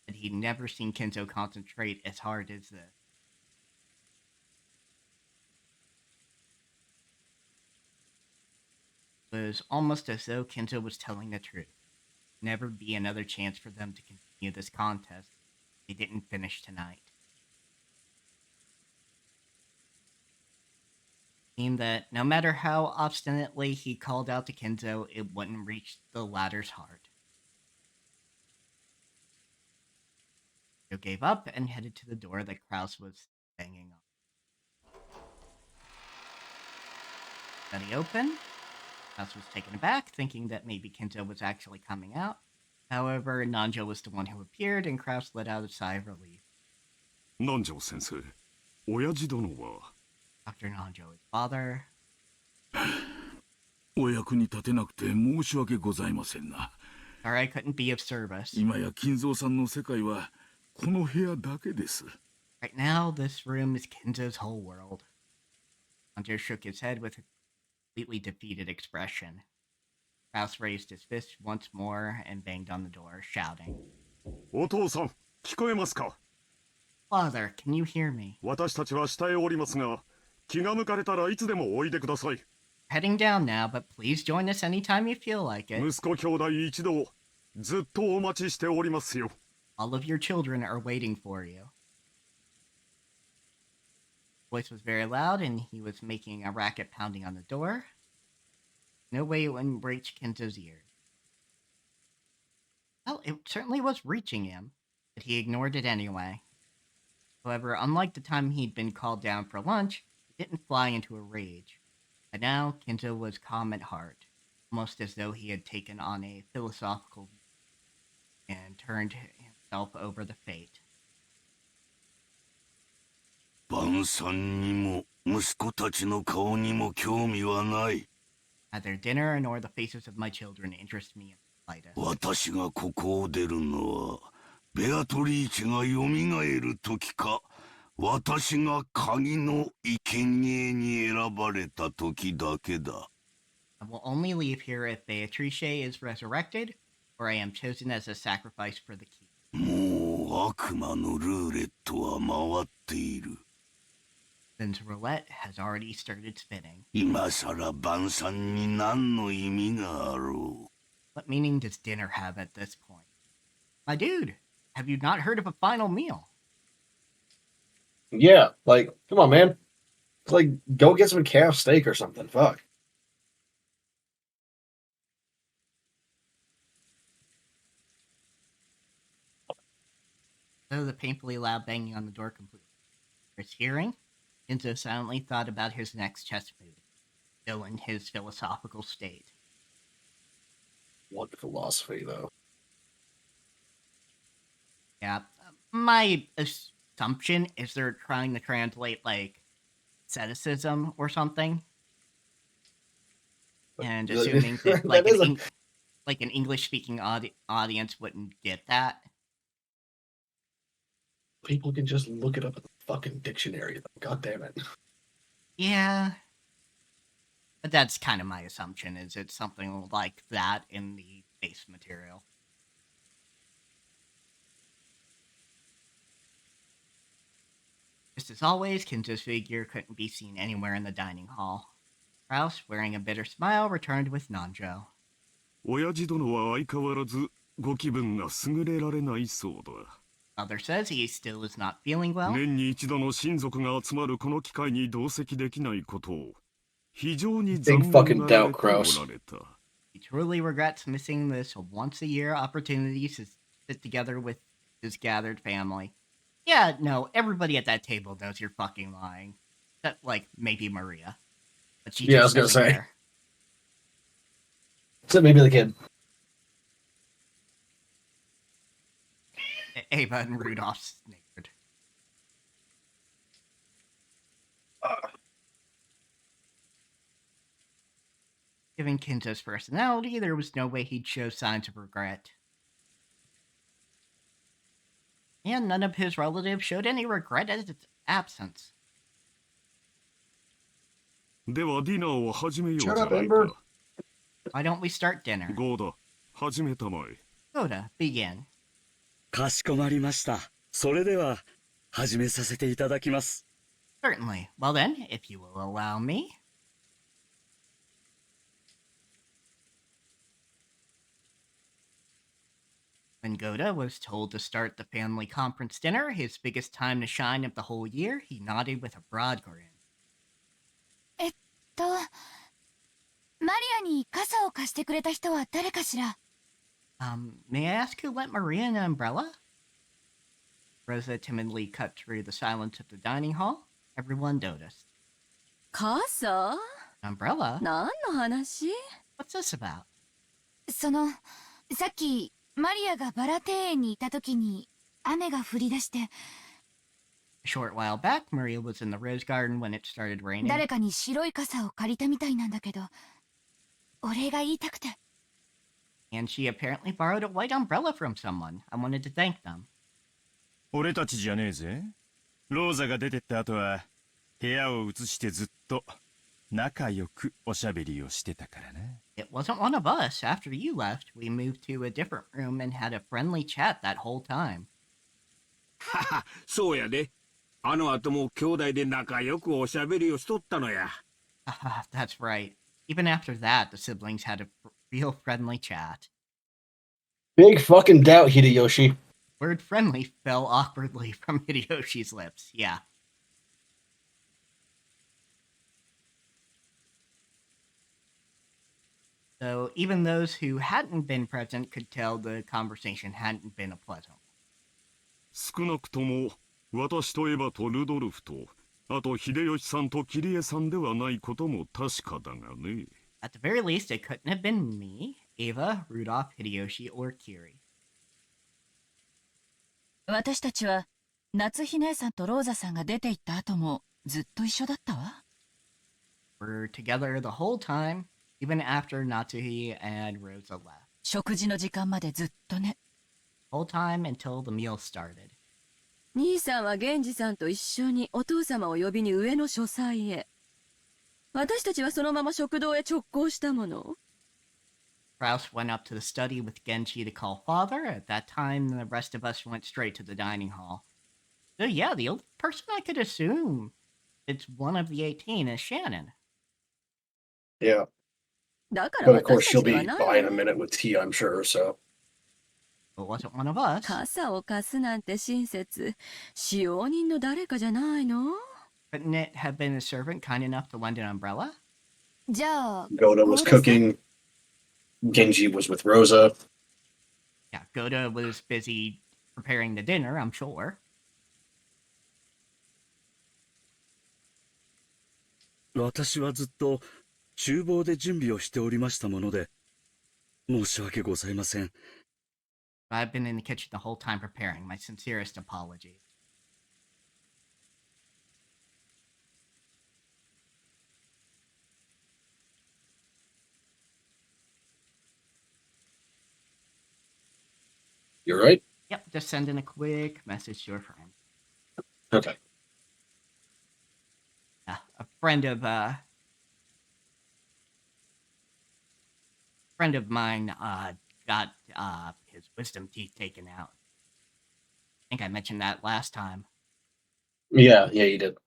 but he'd never seen Kinzo concentrate as hard as this. It was almost as though Kinzo was telling the truth. Never be another chance for them to continue this contest. They didn't finish tonight. meaning that no matter how obstinately he called out to Kenzo, it wouldn't reach the latter's heart. Joe gave up and headed to the door that Kraus was banging on. Then he opened. Kraus was taken aback, thinking that maybe Kenzo was actually coming out. However, Nanjo was the one who appeared, and Kraus let out a sigh of relief. 南條先生、親父殿は Dr. Nanjo, his father. お役に立てなくて申し訳ございませんな。 Sorry I couldn't be of service. 今や金蔵さんの世界はこの部屋だけです。 Right now, this room is Kenzo's whole world. Nanjo shook his head with a completely defeated expression. Kraus raised his fist once more and banged on the door, shouting, お父さん、聞こえますか？ Father, can you hear me? 私たちは下へおりますが、気が向かれたらいつでもおいでください。 Heading down now, but please join us anytime you feel like it. 息子兄弟一同、ずっとお待ちしておりますよ。 All of your children are waiting for you. Voice was very loud, and he was making a racket pounding on the door. No way it wouldn't reach Kenzo's ears. Well, it certainly was reaching him, but he ignored it anyway. However, unlike the time he'd been called down for lunch, he didn't fly into a rage. But now, Kenzo was calm at heart, almost as though he had taken on a philosophical view and turned himself over the fate. 晩餐にも息子たちの顔にも興味はない。 Neither dinner nor the faces of my children interest me in the slightest. 私がここを出るのは、ベアトリーチがよみがえる時か、私が鍵の生贄に選ばれた時だけだ。 I will only leave here if Beatrice is resurrected, or I am chosen as a sacrifice for the key. もう悪魔のルーレットは回っている。 Sin's roulette has already started spinning. 今さら晩餐に何の意味があろう。 What meaning does dinner have at this point? My dude, have you not heard of a final meal? Yeah, like, come on, man. It's like, go get some calf steak or something. Fuck. Though the painfully loud banging on the door completely his hearing, Kenzo silently thought about his next chess move, still in his philosophical state. What philosophy, though? Yeah, my assumption is they're trying to translate, like, asceticism or something. And assuming that, like, an English-speaking audience wouldn't get that. People can just look it up in the fucking dictionary. God damn it. Yeah. But that's kind of my assumption, is it's something like that in the base material. Just as always, Kenzo's figure couldn't be seen anywhere in the dining hall. Kraus, wearing a bitter smile, returned with Nanjo. 親父殿は相変わらずご気分が優れられないそうだ。 Mother says he still is not feeling well. 年に一度の親族が集まるこの機会に同席できないことを非常に残念がられておられた。 He truly regrets missing this once-a-year opportunity to sit together with his gathered family. Yeah, no, everybody at that table knows you're fucking lying. Except, like, maybe Maria. But she Yeah, I just was gonna doesn't say. care. So maybe the kid. Ava and Rudolph snickered. Given Kenzo's personality, there was no way he'd show signs of regret. And none of his relatives showed any regret at its absence. ではディナーを始めようじゃ Shut な up, い Ember. か。 Why don't we start dinner? ゴーダ、始めたまえ。 Goda, begin. かしこまりました。それでは始めさせていただきます。 Certainly. Well then, if you will allow me. When Goda was told to start the family conference dinner, his biggest time to shine of the whole year, he nodded with a broad grin. マリアに傘を貸してくれた人は誰かしら？ May I ask who lent Maria an umbrella? Rosa timidly cut through the silence of the dining hall. Everyone noticed. 傘？ Umbrella? 何の話？ What's this about? さっきマリアがバラ庭園にいた時に雨が降り出して、 A short while back, Maria was in the rose garden when it started raining. 誰かに白い傘を借りたみたいなんだけど、お礼が言いたくて。 And she apparently borrowed a white umbrella from someone. I wanted to thank them. 俺たちじゃねえぜ。ローザが出てった後は部屋を移してずっと仲良くおしゃべりをしてたからな。It wasn't one of us. After you left, we moved to a different room and had a friendly chat that whole time. はは、そうやで。あの後も兄弟で仲良くおしゃべりをしとったのや。That's right. Even after that, the siblings had a real friendly chat. Big fucking doubt, Hideyoshi. Word friendly fell awkwardly from Hideyoshi's lips. Yeah. So even those who hadn't been present could tell the conversation hadn't been a pleasant one. 少なくとも私とエヴァとルドルフと、あと秀吉さんとキリエさんではないことも確かだがね。At the very least, it couldn't have been me, Ava, Rudolph, Hideyoshi, or Kiri. 私たちは夏日姉さんとローザさんが出て行った後もずっと一緒だったわ。 We're together the whole time, even after Natsuhi and Rosa left. 食事の時間までずっとね。 Whole time until the meal started. 兄さんは源氏さんと一緒にお父様を呼びに上の書斎へ。私たちはそのまま食堂へ直行したもの。Kraus went up to the study with Genji to call father. At that time, the rest of us went straight to the dining hall. So yeah, the only person I could assume it's one of the 18 is Shannon. Yeah. だから But of course 私 she'll たちでは be ない buying a の。 minute with tea, I'm sure, so. It wasn't one of us. 傘を貸すなんて親切。使用人の誰かじゃないの？ Couldn't it have been a servant kind enough to lend an umbrella? じゃあ Goda was cooking. Genji was with Rosa. Yeah, Goda was busy preparing the dinner, I'm sure. 私はずっと厨房で準備をしておりましたもので、申し訳ございません。I've been in the kitchen the whole time preparing. My sincerest apologies. You're right? Yep, just sending a quick message to a friend. Okay. A friend of mine got his wisdom teeth taken out. I think I mentioned that last time. Yeah, you did.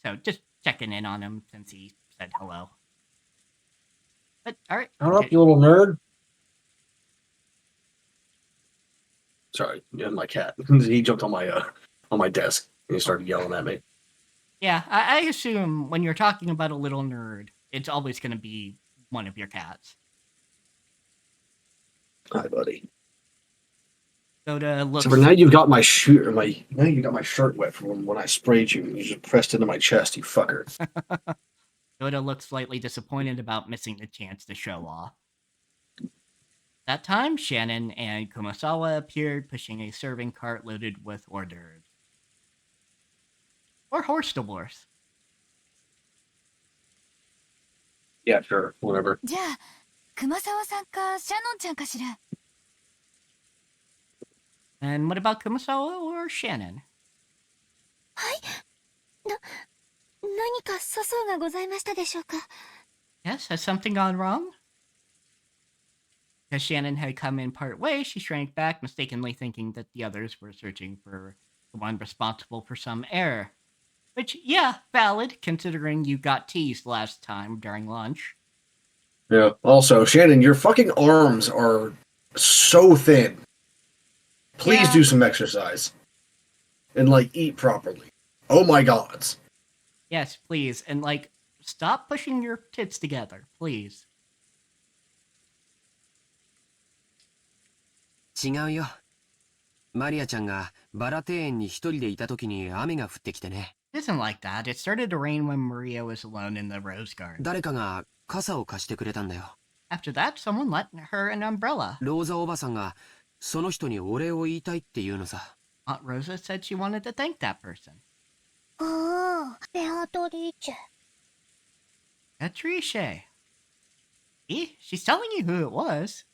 So just checking in on him since he said hello. But all right. Shut up, you little nerd. Sorry, yeah, my cat. He jumped on my desk and he started yelling at me. Yeah, I assume when you're talking about a little nerd, it's always going to be one of your cats. Hi, buddy. Goda looks. So for now you got my now you got my shirt wet from when I sprayed you. You just pressed into my chest, you fucker. Goda looks slightly disappointed about missing the chance to show off. That time, Shannon and Kumasawa appeared, pushing a serving cart loaded with hors d'oeuvres. Or horse divorce. Yeah, sure, whatever. じゃあ熊沢さんかシャノンちゃんかしら。 And what about Kumasawa or Shannon? 何か粗相がございましたでしょうか。 Yes, has something gone wrong? As Shannon had come in part way, she shrank back, mistakenly thinking that the others were searching for the one responsible for some error. Which, yeah, valid, considering you got teased last time during lunch. Yeah. Also, Shannon, your fucking arms are so thin. Please Yeah. do some exercise. And, eat properly. Oh my gods. Yes, please. And, stop pushing your tits together, please. 違うよ。マリアちゃんがバラ庭園に一人でいた時に雨が降ってきてね。It isn't like that. It started to rain when Maria was alone in the rose garden. 誰かが傘を貸してくれたんだよ。After that, someone lent her an umbrella. ローザおばさんがその人にお礼を言いたいって言うのさ。Aunt Rosa said she wanted to thank that person. ああ、ベアトリーチェ。 Patrice. See? She's telling you who it was.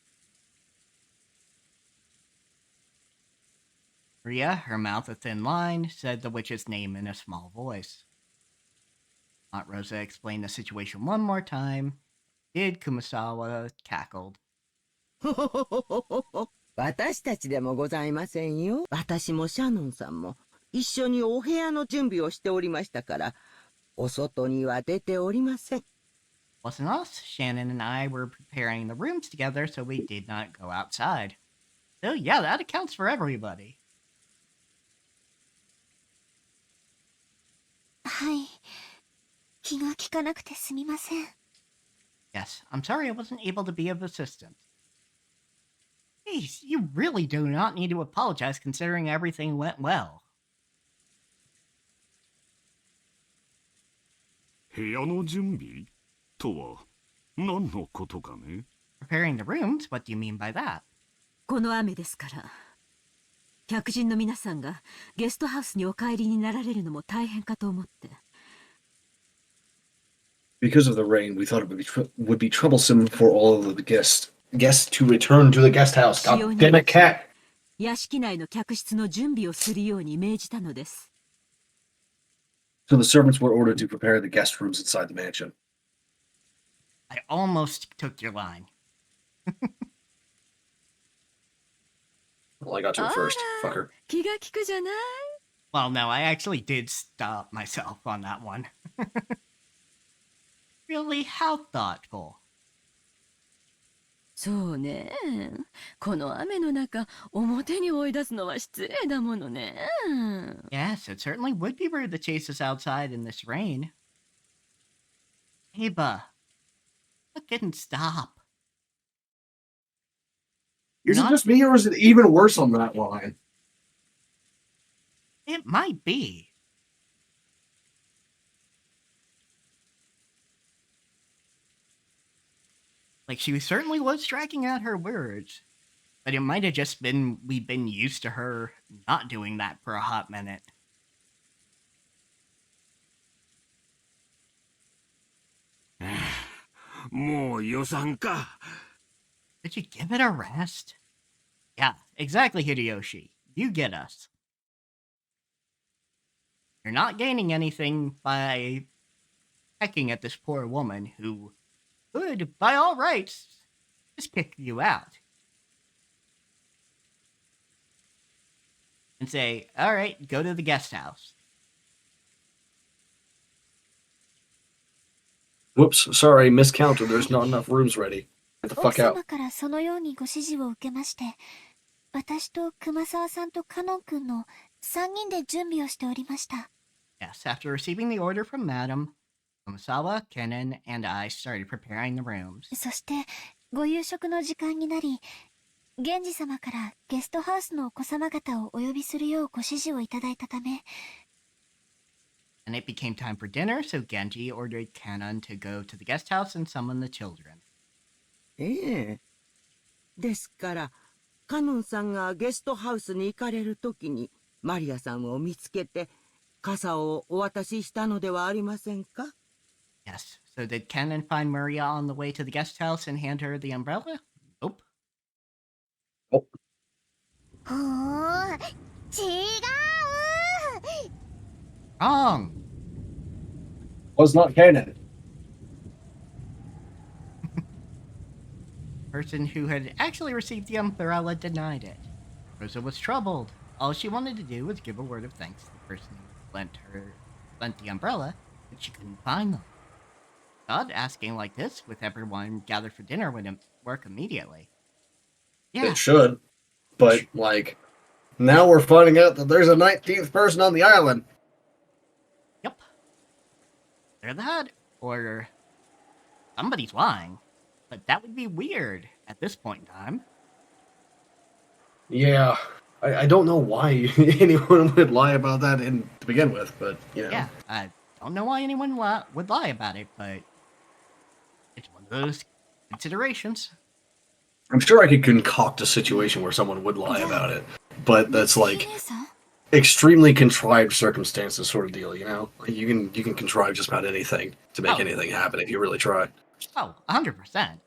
Maria, her mouth a thin line, said the witch's name in a small voice. Aunt Rosa explained the situation one more time. Kid Kumasawa cackled. 私たちでもございませんよ。私もシャノンさんも一緒にお部屋の準備をしておりましたから、お外には出ておりません。Wasn't us. Shannon and I were preparing the rooms together, so we did not go outside. So yeah, that accounts for everybody. はい。気が利かなくてすみません。 Yes, I'm sorry I wasn't able to be of assistance. Jeez, you really do not need to apologize considering everything went well. 部屋の準備とは何のことかね。 Preparing the rooms? What do you mean by that? この雨ですから。客人の皆さんがゲストハウスにお帰りになられるのも大変かと思って。Because of the rain, we thought it would be troublesome for all of the guests to return to the guest house. God damn it, cat! 屋敷内の客室の準備をするように命じたのです。So the servants were ordered to prepare the guest rooms inside the mansion. I almost took your line. Well, I got to it first, fucker. 気が利くじゃない。 Well, no, I actually did stop myself on that one. Really? How thoughtful. そうね。この雨の中、表に追い出すのは失礼だものね。 Yes, it certainly would be rude to chase us outside in this rain. Ava, look and stop. Is it just me, or is it even worse on that line? It might be. Like, she certainly was striking out her words. But it might have just been we've been used to her not doing that for a hot minute. More yosanka. Could you give it a rest? Yeah, exactly, Hideyoshi. You get us. You're not gaining anything by pecking at this poor woman who could, by all rights, just kick you out. And say, alright, go to the guest house. Whoops, sorry, miscounted. There's not enough rooms ready. Get the 奥 fuck out. 様からそのようにご指示を受けまして、私と熊沢さんとカノン君の3人で準備をしておりました。 Yes, after receiving the order from Madam, Kumasawa, Kennen, and I started preparing the rooms. そしてご夕食の時間になり、源氏様からゲストハウスのお子様方をお呼びするようご指示をいただいたため、 And it became time for dinner, so Genji ordered Kennen to go to the guest house and summon the children. ええ。ですから、カノンさんがゲストハウスに行かれるときに、マリアさんを見つけて、傘をお渡ししたのではありませんか？ Yes, so did Kennen find Maria on the way to the guest house and hand her the umbrella? Nope. ほー、違う。 Wrong! Was not canon. Person who had actually received the umbrella denied it. Rosa was troubled. All she wanted to do was give a word of thanks to the person who lent the umbrella, but she couldn't find them. God, asking like this with everyone gathered for dinner would work immediately. Yeah, It should. But, like, now we're finding out that there's a 19th person on the island. yep. They're that. or somebody's lying. But that would be weird at this point in time. Yeah, I don't know why anyone would lie about that to begin with, but you know. Yeah, I don't know why anyone would lie about it, but it's one of those considerations. I'm sure I could concoct a situation where someone would lie about it, but that's like extremely contrived circumstances sort of deal, you know? You can contrive just about anything to make anything happen if you really try. Oh, 100%.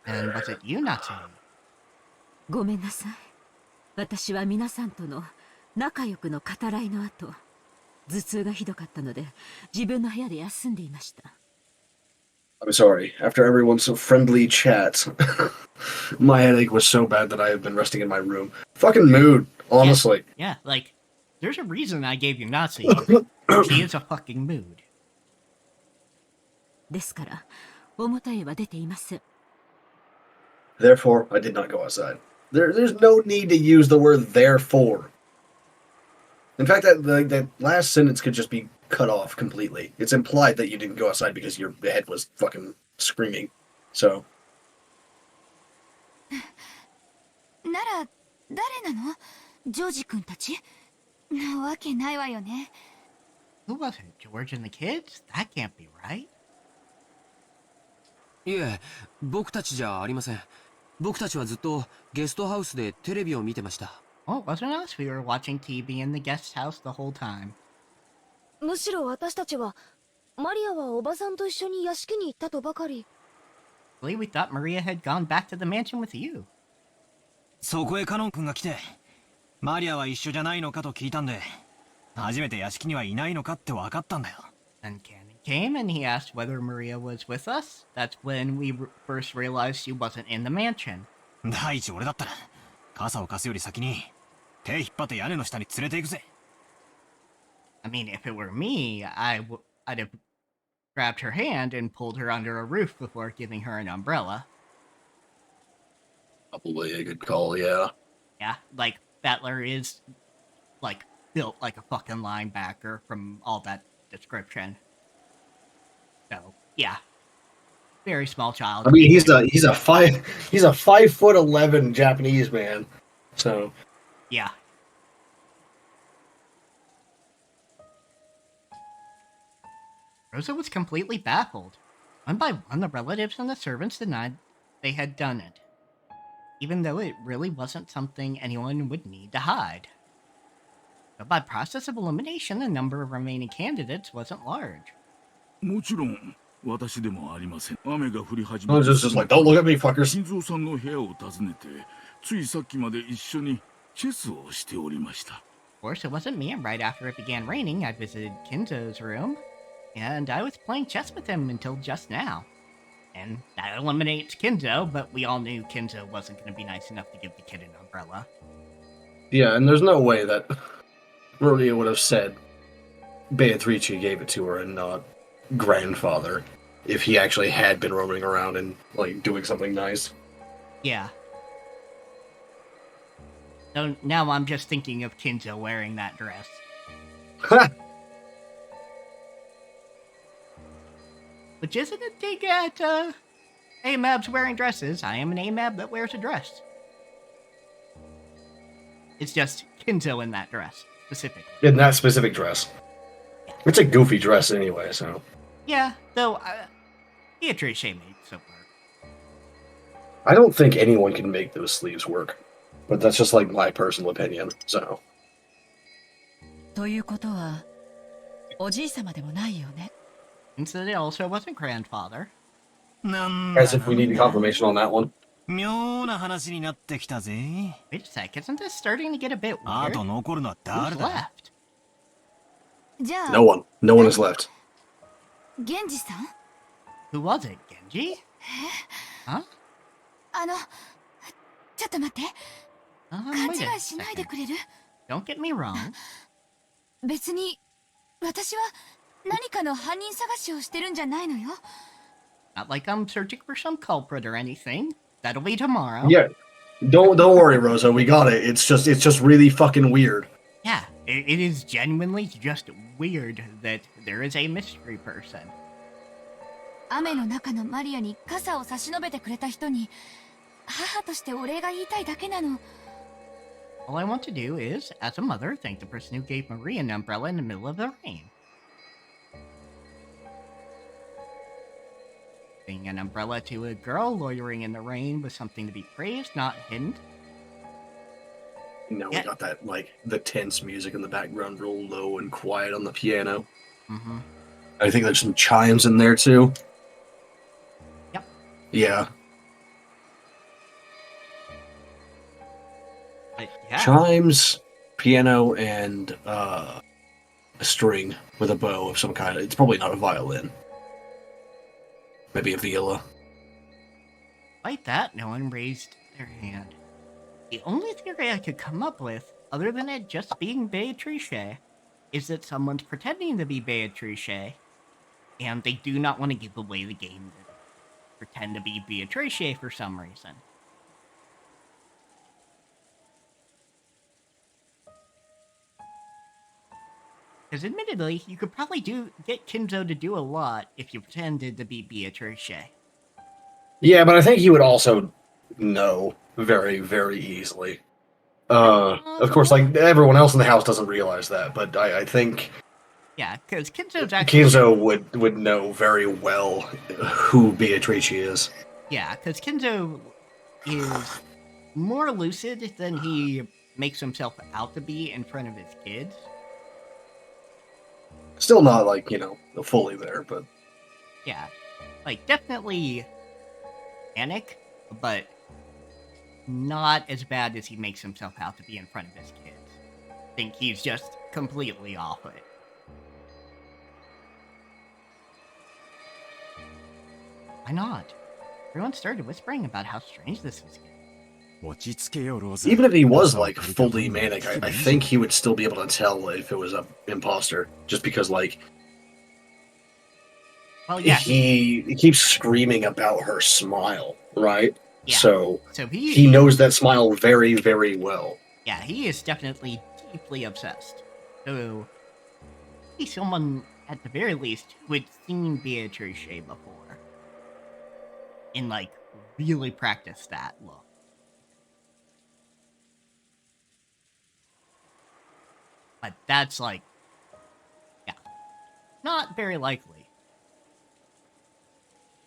And was it you, Natsu? ごめんなさい。私は皆さんとの仲良くの語らいの後、頭痛がひどかったので、自分の部屋で休んでいました。I'm sorry. After everyone's friendly chats, my headache was so bad that I have been resting in my room. Fucking mood, honestly. Yeah, like, there's a reason I gave you Natsu. She is a fucking mood. ですから、表へは出ていません。Therefore, I did not go outside. There's no need to use the word therefore. In fact, that last sentence could just be cut off completely. It's implied that you didn't go outside because your head was fucking screaming. So. なら、誰なの？ジョージ君たち？なわけないわよね。Who was it? George and the kids? That can't be right. いえ、僕たちじゃありません。僕たちはずっとゲストハウスでテレビを見てました。Oh, it wasn't us. We were watching TV in the guest house the whole time. むしろ私たちは、マリアはおばさんと一緒に屋敷に行ったとばかり。Really, we thought Maria had gone back to the mansion with you. そこへカノン君が来て、マリアは一緒じゃないのかと聞いたんで、初めて屋敷にはいないのかって分かったんだよ。And Cannon came and he asked whether Maria was with us. That's when we first realized she wasn't in the mansion. 第一俺だったら、傘を貸すより先に、手引っ張って屋根の下に連れて行くぜ。I mean, if it were me, I'd have grabbed her hand and pulled her under a roof before giving her an umbrella. Probably a good call, yeah. Yeah, like, Battler is, like, built like a fucking linebacker from all that description. So, yeah. Very small child. I mean, he's a 5'11" Japanese man. So. Yeah. Rosa was completely baffled. One by one, the relatives and the servants denied they had done it, even though it really wasn't something anyone would need to hide. But by process of elimination, the number of remaining candidates wasn't large. もちろん私でもありません。雨が降り始め I was just like, don't look at me, fuckers. 新蔵さんの部屋を訪ねて、ついさっきまで一緒にチェスをしておりました。 Of course, it wasn't me, and right after it began raining, I visited Kinzo's room, and I was playing chess with him until just now. And that eliminates Kinzo, but we all knew Kinzo wasn't going to be nice enough to give the kid an umbrella. Yeah, and there's no way that Maria would have said Beatrice gave it to her and not grandfather if he actually had been roaming around and, like, doing something nice. Yeah. So now I'm just thinking of Kinzo wearing that dress. Which isn't a dig at, AMABs wearing dresses. I am an AMAB that wears a dress. It's just Kinzo in that dress, specifically. In that specific dress. It's a goofy dress anyway, so. Yeah, though, Beatrice made so work. I don't think anyone can make those sleeves work. But that's just, like, my personal opinion, so. ということは、おじいさまでもないよね。And so it also wasn't grandfather. なんだ As if we need confirmation on that one. 妙な話になってきたぜ。 Wait a sec, isn't this starting to get a bit あ weird? と残るのは誰 Who's だ left? じゃあ、 No one. No one is left. 源氏さん？ Who was it, Genji? Huh? ちょっと待って。 Wait 勘 a 違いしないで second. くれる？ Don't get me wrong. 別に、私は何かの犯人探しをしてるんじゃないのよ。Not like I'm searching for some culprit or anything. That'll be tomorrow. Yeah. Don't worry, Rosa. We got it. It's just really fucking weird. Yeah, It is genuinely just weird that there is a mystery person. 雨の中のマリアに傘を差し伸べてくれた人に母としてお礼が言いたいだけなの。 All I want to do is, as a mother, thank the person who gave Marie an umbrella in the middle of the rain. Being an umbrella to a girl loitering in the rain was something to be praised, not hidden. We got that, like, the tense music in the background, real low and quiet on the piano. Mm-hmm. I think there's some chimes in there, too. Yep. Yeah. Yeah. Chimes, piano, and a string with a bow of some kind. It's probably not a violin. Maybe a viola. Despite that, no one raised their hand. The only theory I could come up with, other than it just being Beatrice, is that someone's pretending to be Beatrice, and they do not want to give away the game to pretend to be Beatrice for some reason. Because admittedly, you could probably get Kinzo to do a lot if you pretended to be Beatrice. Yeah, but I think he would also know very, very easily. Of course, like, everyone else in the house doesn't realize that, but I think... Yeah, because Kinzo's actually... Kinzo would know very well who Beatrice is. Yeah, because Kinzo is more lucid than he makes himself out to be in front of his kids. Still not, like, fully there, but... Yeah, like, definitely panic, but not as bad as he makes himself out to be in front of his kids. I think he's just completely off it. Why not? Everyone started whispering about how strange this was getting. Even if he was, like, fully manic, I think he would still be able to tell if it was an imposter. Just because, like... Well, yeah. He keeps screaming about her smile, right? Yeah. So he he knows that smile very, very well. Yeah, he is definitely deeply obsessed. So, he's someone, at the very least, who had seen Beatrice before. And, like, really practiced that look. But that's, like, yeah, not very likely.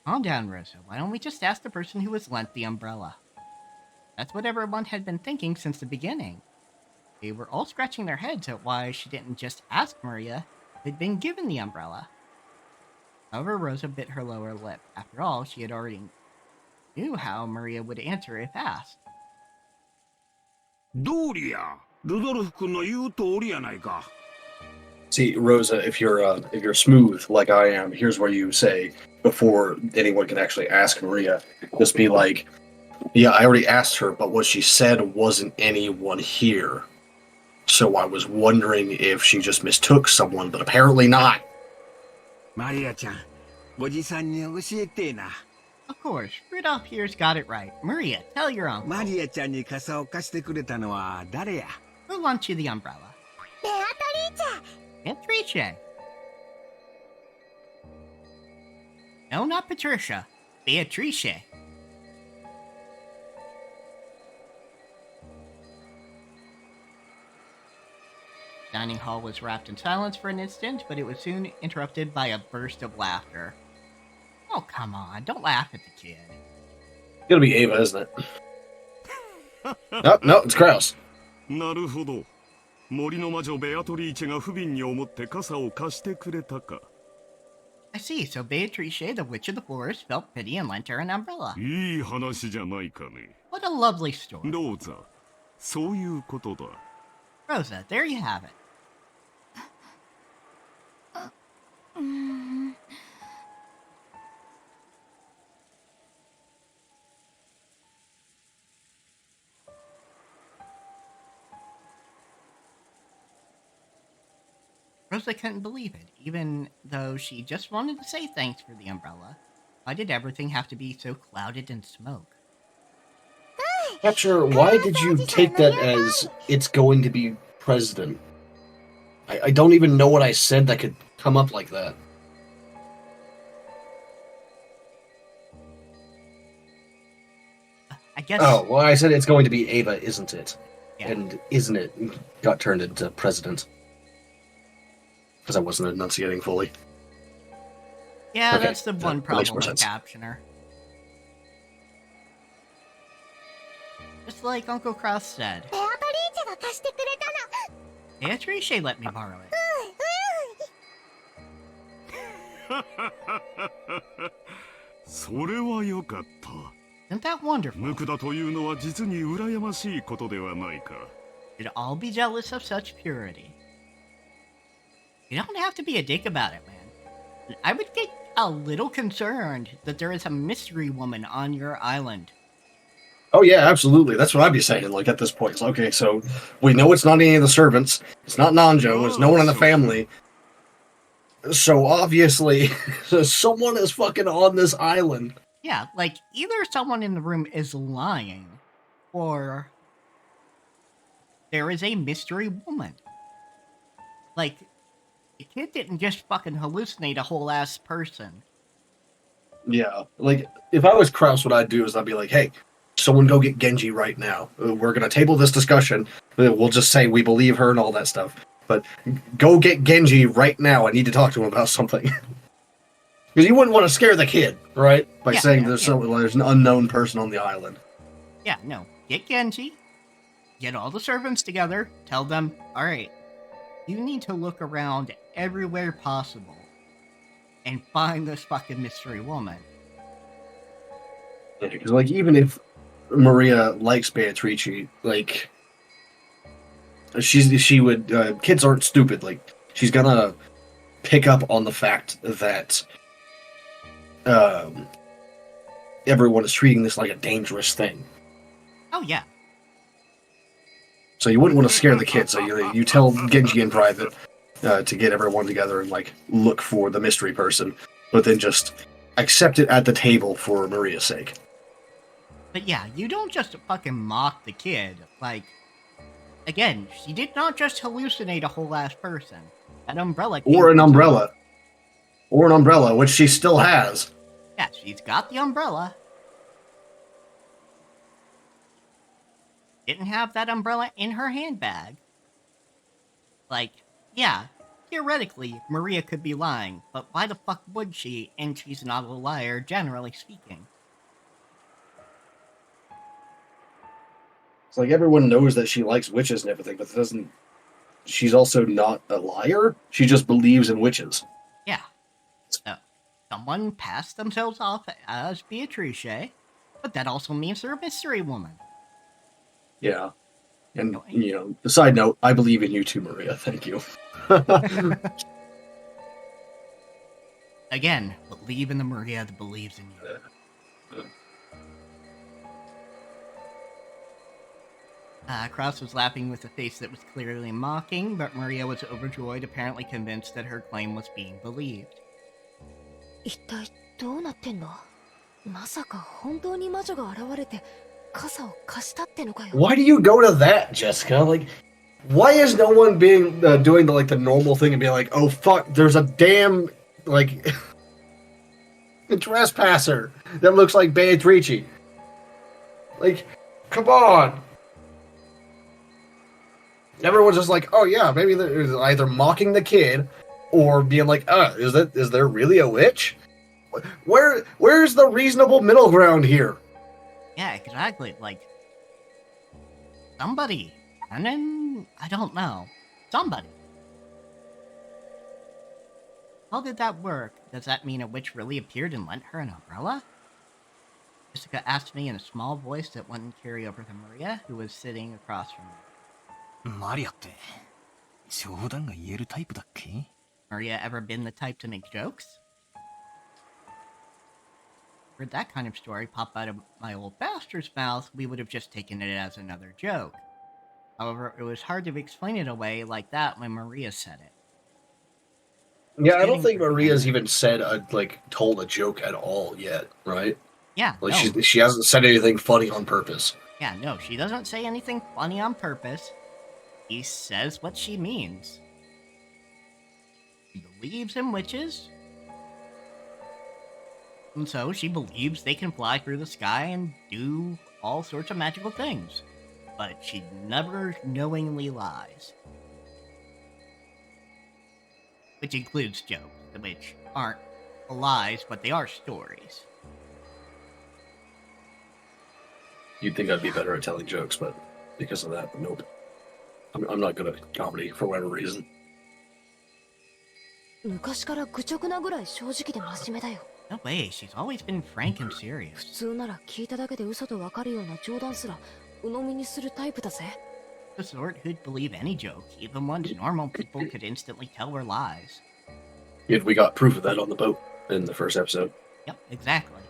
Calm down, Rosa. Why don't we just ask the person who was lent the umbrella? That's what everyone had been thinking since the beginning. They were all scratching their heads at why she didn't just ask Maria if they'd been given the umbrella. However, Rosa bit her lower lip. After all, she had already knew how Maria would answer if asked. どうりや、ルドルフ君の言う通りやないか。 See, Rosa, if you're smooth like I am, here's where you say, before anyone can actually ask Maria, just be like, yeah, I already asked her, but what she said wasn't anyone here. So I was wondering if she just mistook someone, but apparently not. マリアちゃん、おじさんに教えてな。 Of course, Rudolph here's got it right. Maria, tell your uncle. マリアちゃんに傘を貸してくれたのは誰や？ Who lent you the umbrella? Beatrice. No, not Patricia. Beatrice. Dining hall was wrapped in silence for an instant, but it was soon interrupted by a burst of laughter. Oh, come on, don't laugh at the kid. It's gonna be Ava, isn't it? No, it's Kraus. なるほど。森の魔女ベアトリーチェが不憫に思って傘を貸してくれたか。 I see, so Beatrice, the witch of the forest, felt pity and lent her an umbrella. いい話じゃないかね。 What a lovely story. ローザ、そういうことだ。 Rosa, there you have it. Rosa couldn't believe it, even though she just wanted to say thanks for the umbrella. Why did everything have to be so clouded in smoke? Not sure. Why did you take that as it's going to be president? I don't even know what I said that could come up like that. I guess. Oh, well, I said it's going to be Ava, isn't it? Yeah. And isn't it got turned into president. Because I wasn't enunciating fully. Yeah, Okay, that's the one that makes problem more with sense. Captioner. Just like Uncle Cross said. ベアトリーチェが貸してくれたの。 Beatrice let me borrow it. それはよかった。 Isn't that wonderful? 無垢だというのは実に羨ましいことではないか。 You'd all be jealous of such purity. You don't have to be a dick about it, man. I would get a little concerned that there is a mystery woman on your island. Oh yeah, absolutely. That's what I'd be saying. Like at this point, it's okay. So we know it's not any of the servants. It's not Nanjo. It's no one in the family. So obviously, someone is fucking on this island. Yeah, like either someone in the room is lying, or there is a mystery woman. Like, the kid didn't just fucking hallucinate a whole ass person. Yeah, like if I was Kraus, what I'd do is I'd be like, "Hey, someone go get Genji right now. We're gonna table this discussion. We'll just say we believe her and all that stuff. But go get Genji right now. I need to talk to him about something." Because you wouldn't want to scare the kid, right? By saying there's an unknown person on the island. Yeah, no. Get Genji, get all the servants together, tell them, alright, you need to look around everywhere possible and find this fucking mystery woman. Because, like, even if Maria likes Beatrice, like, she would, kids aren't stupid. Like, she's gonna pick up on the fact that everyone is treating this like a dangerous thing. Oh, yeah. So you wouldn't want to scare the kids. So you tell Genji in private to get everyone together and like look for the mystery person, but then just accept it at the table for Maria's sake. But yeah, you don't just fucking mock the kid. Like, again, she did not just hallucinate a whole ass person. An umbrella. Or an umbrella. Or an umbrella, which she still has. Yeah, she's got the umbrella. Didn't have that umbrella in her handbag. Like, yeah, theoretically, Maria could be lying, but why the fuck would she? And she's not a liar, generally speaking. It's like everyone knows that she likes witches and everything, but it doesn't. She's also not a liar. She just believes in witches. Yeah. So, someone passed themselves off as Beatrice, but that also means they're a mystery woman. Yeah. And, you know, the side note, I believe in you too, Maria. Thank you. Again, believe in the Maria that believes in you. Kraus was laughing with a face that was clearly mocking, but Maria was overjoyed, apparently convinced that her claim was being believed. 一体どうなってんの？まさか本当に魔女が現れて傘を貸したってのかよ。 Why do you go to that, Jessica? Like, why is no one being doing the normal thing and being like, oh fuck, there's a damn like trespasser that looks like Beatrice? Like, come on. Everyone's just like, oh yeah, maybe they're either mocking the kid or being like, is there really a witch? Where's the reasonable middle ground here? Yeah, exactly. Like, somebody. And then, I don't know. Somebody. How did that work? Does that mean a witch really appeared and lent her an umbrella? Jessica asked me in a small voice that wouldn't carry over to Maria, who was sitting across from me. マリアって冗談が言えるタイプだっけ？ Maria ever been the type to make jokes? Heard that kind of story pop out of my old bastard's mouth, we would have just taken it as another joke. However, it was hard to explain it away like that when Maria said it. Yeah, I don't think Maria's even said told a joke at all yet, right? Yeah, like no. she hasn't said anything funny on purpose. Yeah, no, she doesn't say anything funny on purpose. She says what she means. believes in witches. And so she believes they can fly through the sky and do all sorts of magical things. But she never knowingly lies. Which includes jokes, which aren't lies, but they are stories. You'd think I'd be better at telling jokes, but because of that, nope. I'm not good at comedy for whatever reason. 昔から愚直なぐらい正直で真面目だよ。 No way, she's always been frank and 普 serious. 通なら聞いただけで嘘とわかるような冗談すら鵜呑みにするタイプだぜ。 The sort who'd believe any joke, even ones normal people could instantly tell were lies. Yet we got proof of that on the boat in the first episode. Yep, exactly.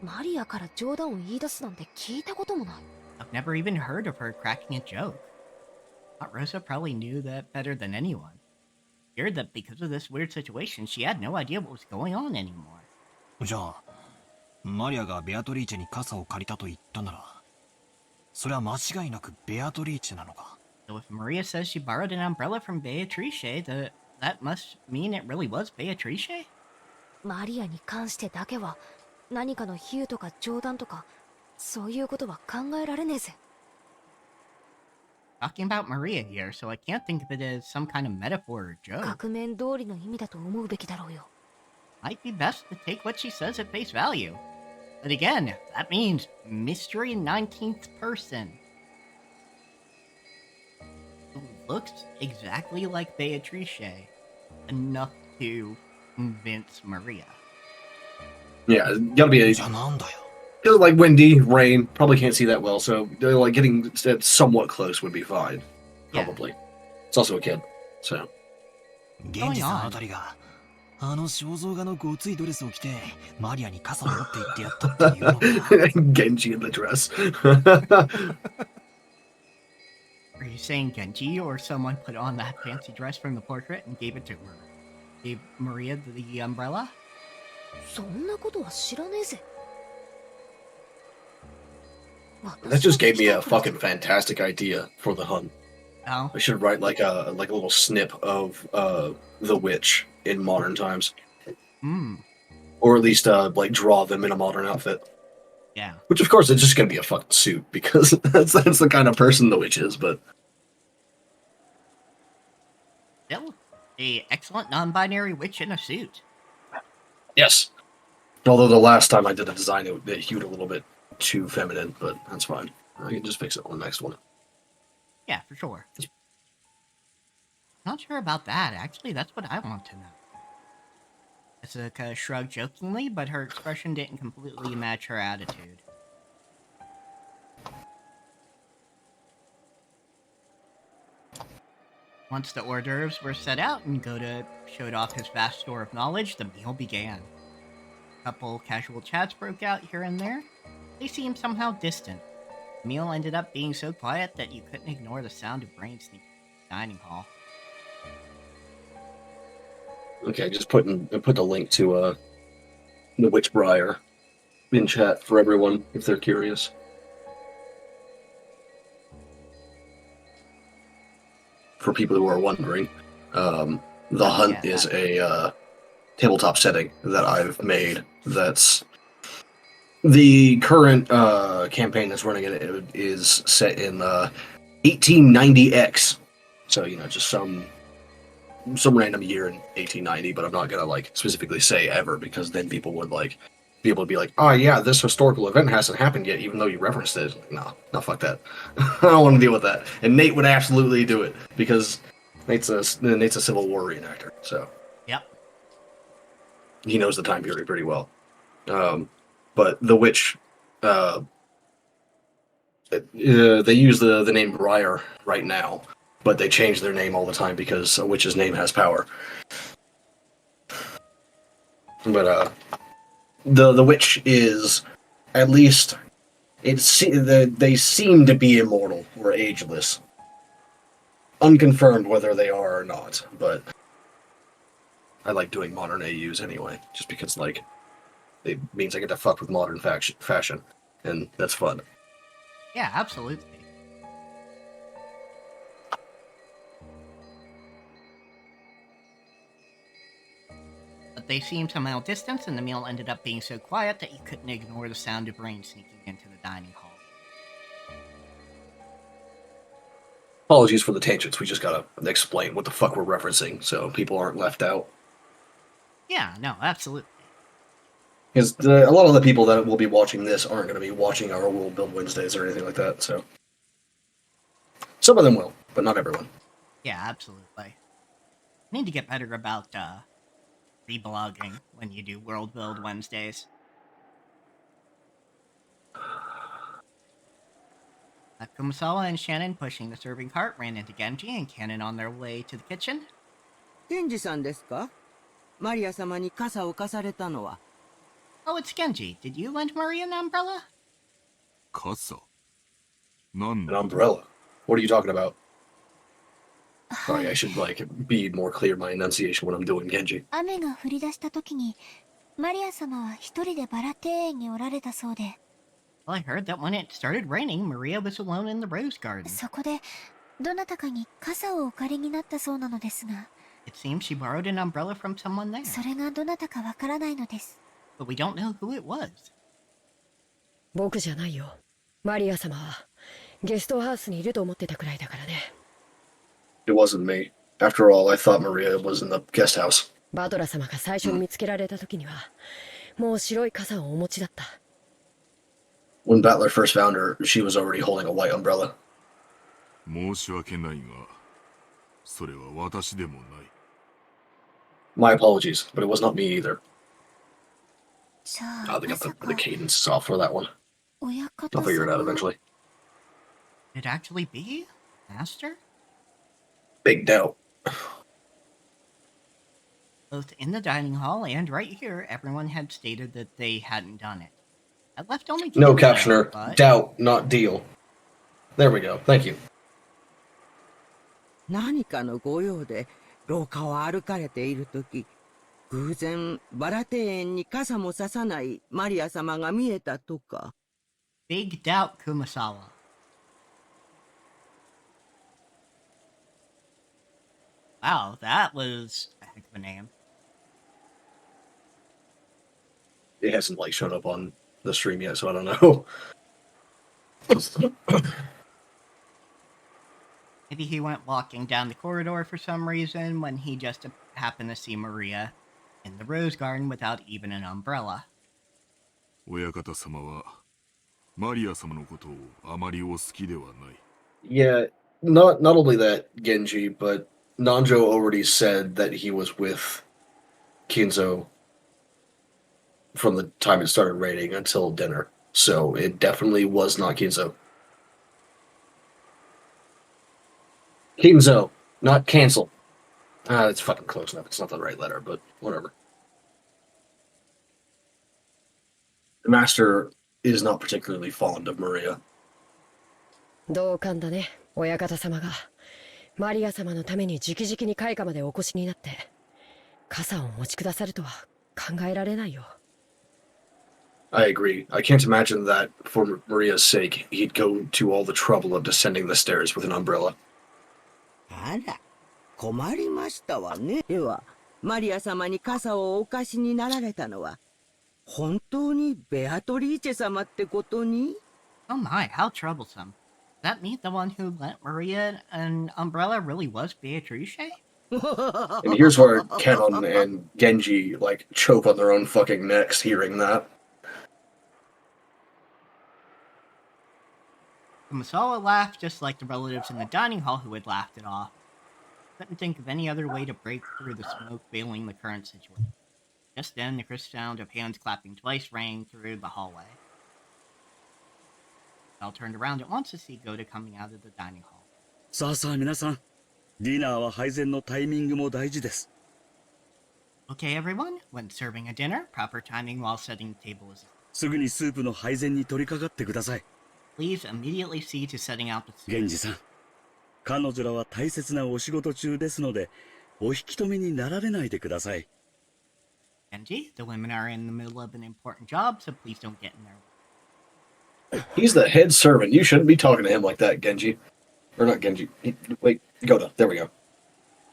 マリアから冗談を言い出すなんて聞いたこともない。 I've never even heard of her cracking a joke. Thought Rosa probably knew that better than anyone. Feared that because of this weird situation, she had no idea what was going on anymore. じゃあマリアがベアトリーチェに傘を借りたと言ったならそれは間違いなくベアトリーチェなのか。 So if Maria says she borrowed an umbrella from Beatrice, that must mean it really was Beatrice? マリアに関してだけは何かの比喩とか冗談とかそういうことは考えられねえぜ。 Talking about Maria here, so I can't think of it as some kind of metaphor or joke. 額面通りの意味だと思うべきだろうよ。 Might be best to take what she says at face value. But again, that means mystery 19th person. Who looks exactly like Beatrice, enough to convince Maria. Yeah, it's gotta be a... じゃあなんだよ。 Like windy, rain, probably can't see that well, so like getting somewhat close would be fine. Probably. It's also a kid, so. 源氏さんあたりがあの肖像画のごついドレスを着てマリアに傘を持って行ってやったっていうのか。 Genji in the dress. Are you saying Genji or someone put on that fancy dress from the portrait and gave it to her? Gave Maria the umbrella? そんなことは知らねえぜ。 That just gave me a fucking fantastic idea for the hunt. Oh. I should write like a little snip of the witch in modern times. Hmm. Or at least like draw them in a modern outfit. Yeah. Which of course it's just gonna be a fucking suit because that's the kind of person the witch is, but Still, a excellent non-binary witch in a suit. yes. Although the last time I did a design it hewed a little bit too feminine, but that's fine. I can just fix it on the next one. Yeah, for sure. Not sure about that. Actually, that's what I want to know. Asuka shrugged jokingly, but her expression didn't completely match her attitude. Once the hors d'oeuvres were set out and Goda showed off his vast store of knowledge, the meal began. A couple casual chats broke out here and there. They seemed somehow distant. The meal ended up being so quiet that you couldn't ignore the sound of brains sneaking in the dining hall. Okay, just put the link to the Witchbriar in chat for everyone if they're curious. For people who are wondering, the hunt is a tabletop setting that I've made. That's the current campaign that's running it is set in 1890X. So just some random year in 1890, but I'm not gonna like specifically say ever because then people would like be able to be like, oh yeah, this historical event hasn't happened yet, even though you referenced it. No, fuck that. I don't want to deal with that. And Nate would absolutely do it because Nate's a Civil War reenactor, so Yep. he knows the time period pretty well. But the witch, they use the name Briar right now. But they change their name all the time because a witch's name has power. But the witch is, at least, they seem to be immortal or ageless. Unconfirmed whether they are or not, but I like doing modern AUs anyway, just because like it means I get to fuck with modern fashion, and that's fun. Yeah, absolutely. But they seemed somehow distanced, and the meal ended up being so quiet that you couldn't ignore the sound of rain sneaking into the dining hall. Apologies for the tangents. We just gotta explain what the fuck we're referencing so people aren't left out. Yeah, no, absolutely. Because a lot of the people that will be watching this aren't going to be watching our World Build Wednesdays or anything like that, so. Some of them will, but not everyone. Yeah, absolutely. I need to get better about reblogging when you do World Build Wednesdays. Kumasawa and Shannon, pushing the serving cart, ran into Genji and Cannon on their way to the kitchen. ケンジさんですか？マリア様に傘を貸されたのは。Oh, it's Genji. Did you lend Maria an umbrella? 傘なん An umbrella? What are you talking about? Sorry, I should, be more clear in my enunciation when I'm doing Genji. 雨が降り出した時にマリア様は一人でバラ庭園におられたそうで。 Well, I heard that when it started raining, Maria was alone in the rose garden. そこでどなたかに傘をお借りになったそうなのですが。 It seems she borrowed an umbrella from someone there. それがどなたかわからないのです。 But we don't know who it was. 僕じゃないよ。マリア様はゲストハウスにいると思ってたくらいだからね。It wasn't me. After all, I thought Maria was in the guest house. バトラ様が最初に見つけられた時には、もう白い傘をお持ちだった。When Battler first found her, she was already holding a white umbrella. 申し訳ないがそれは私でもない。 My apologies, but it was not me either. じゃあ Oh, they ま got さ the か cadence off for that one. 親方 I'll figure it out 様。 eventually. Could it actually be Master? Big doubt. Both in the dining hall and right here, everyone had stated that they hadn't done it. I left only two No though, captioner. but... Doubt, not deal. There we go. Thank you. 何かのご用で廊下を歩かれているとき、偶然バラ庭園に傘もささないマリア様が見えたとか。 Big doubt, Kumasawa. Wow, that was a heck of a name. It hasn't shown up on the stream yet, so I don't know. Maybe he went walking down the corridor for some reason when he just happened to see Maria in the rose garden without even an umbrella. 親方様はマリア様のことをあまりお好きではない。 Yeah, not only that, Genji, but Nanjo already said that he was with Kinzo from the time it started raining until dinner. So it definitely was not Kinzo. Kinzo, not cancel. It's fucking close enough. It's not the right letter, but whatever. The master is not particularly fond of Maria. 同感だね、親方様が。マリア様のために直々に開花までお越しになって、傘をお持ちくださるとは考えられないよ。I agree. I can't imagine that, for Maria's sake, he'd go to all the trouble of descending the stairs with an umbrella. あら、困りましたわね。では、マリア様に傘をお貸しになられたのは、本当にベアトリーチェ様ってことに？ Oh my, how troublesome. That mean the one who lent Maria an umbrella really was Beatrice? And here's where Kenon and Genji, choke on their own fucking necks hearing that. Kumasawa laughed just like the relatives in the dining hall who had laughed it off. Couldn't think of any other way to break through the smoke veiling the current situation. Just then, the crisp sound of hands clapping twice rang through the hallway. Bell turned around at once to see Goda coming out of the dining hall. さあさあ皆さん、ディナーは配膳のタイミングも大事です。 Okay, everyone. When serving a dinner, proper timing while setting the table is... すぐにスープの配膳に取り掛かってください。 Please immediately see to setting out the soup. 源氏さん、彼女らは大切なお仕事中ですので、お引き止めになられないでください。 Genji, the women are in the middle of an important job, so please don't get in their way. He's the head servant. You shouldn't be talking to him like that, Genji. Or not Genji. Wait, Goda. There we go.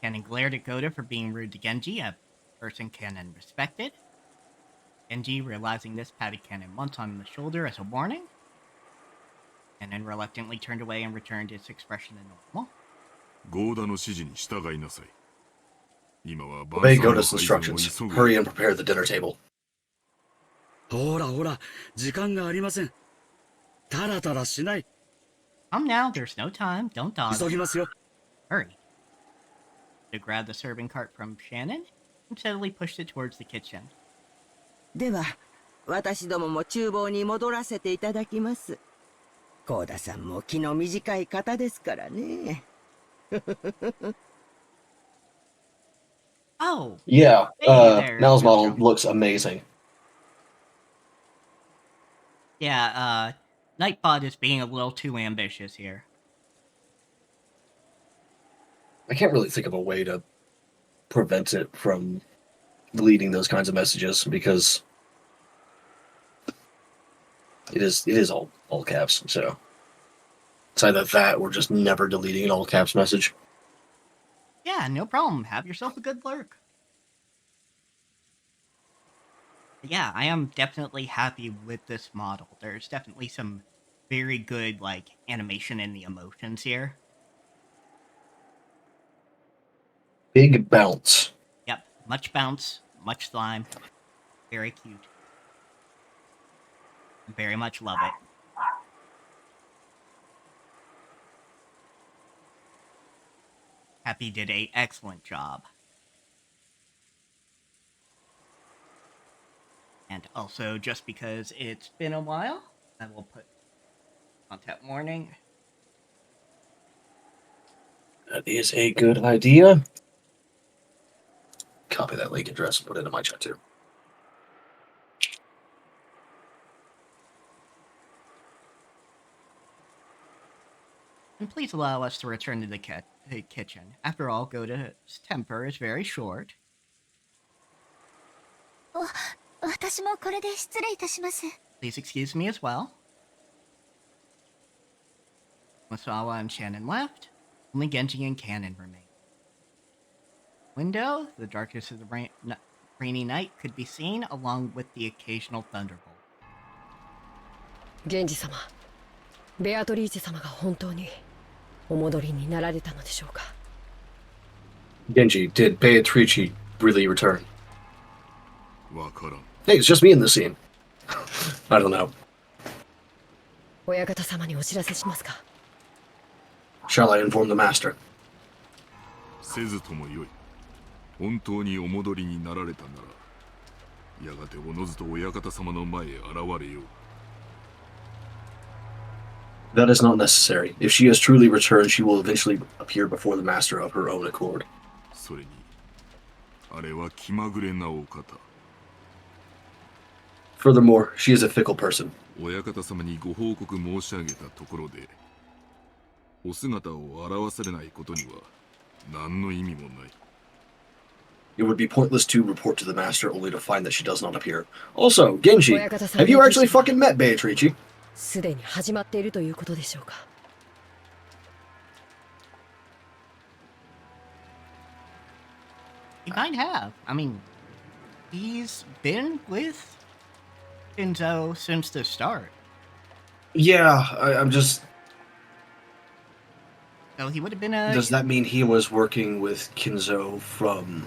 Kennen glared at Goda for being rude to Genji, a person Cannon respected. Genji, realizing this, patted Cannon once on the shoulder as a warning, and then reluctantly turned away and returned its expression to normal. Obey Goda's instructions. Hurry and prepare the dinner table. ほらほら、時間がありません。タラタラしない。 Come now, there's no time. Don't dawdle. 急ぎますよ。 Hurry. To grab the serving cart from Shannon and steadily pushed it towards the kitchen. では私どもも厨房に戻らせていただきます。幸田さんも気の短い方ですからね。Oh, Yeah, hey there, Mel's model Mr. looks amazing. Yeah, Nightbot is being a little too ambitious here. I can't really think of a way to prevent it from deleting those kinds of messages because it is all caps. So it's either that or just never deleting an all caps message. Yeah, no problem. Have yourself a good lurk. Yeah, I am definitely happy with this model. There's definitely some very good, like, animation in the emotions here. Big bounce. Yep, much bounce, much slime. Very cute. Very much love it. Happy did an excellent job. And also, just because it's been a while, I will put content warning. That is a good idea. Copy that link address and put it in my chat too. And please allow us to return to the kitchen. After all, Goda's temper is very short. 私もこれで失礼いたします。 Please excuse me as well. Masawa and Shannon left. Only Genji and Cannon remain. Window, the darkness of the rainy night could be seen along with the occasional thunderbolt. 源氏様、ベアトリーチェ様が本当にお戻りになられたのでしょうか。 Genji, did Beatrice really return? わからん。 Hey, it's just me in this scene. I don't know. 親方様にお知らせしますか。 Shall I inform the master? せずともよい。本当にお戻りになられたなら、やがておのずと親方様の前へ現れよう。 That is not necessary. If she has truly returned, she will eventually appear before the master of her own accord. それに、あれは気まぐれなお方。 Furthermore, she is a fickle person. 親方様にご報告申し上げたところで、お姿を現されないことには何の意味もない。 It would be pointless to report to the master only to find that she does not appear. Also, Genji, have you actually fucking met Beatrice? すでに始まっているということでしょうか。 He might have. I mean, he's been with Shinzo since the start. Yeah, I'm just... So he would have been a... Does that mean he was working with Kinzo from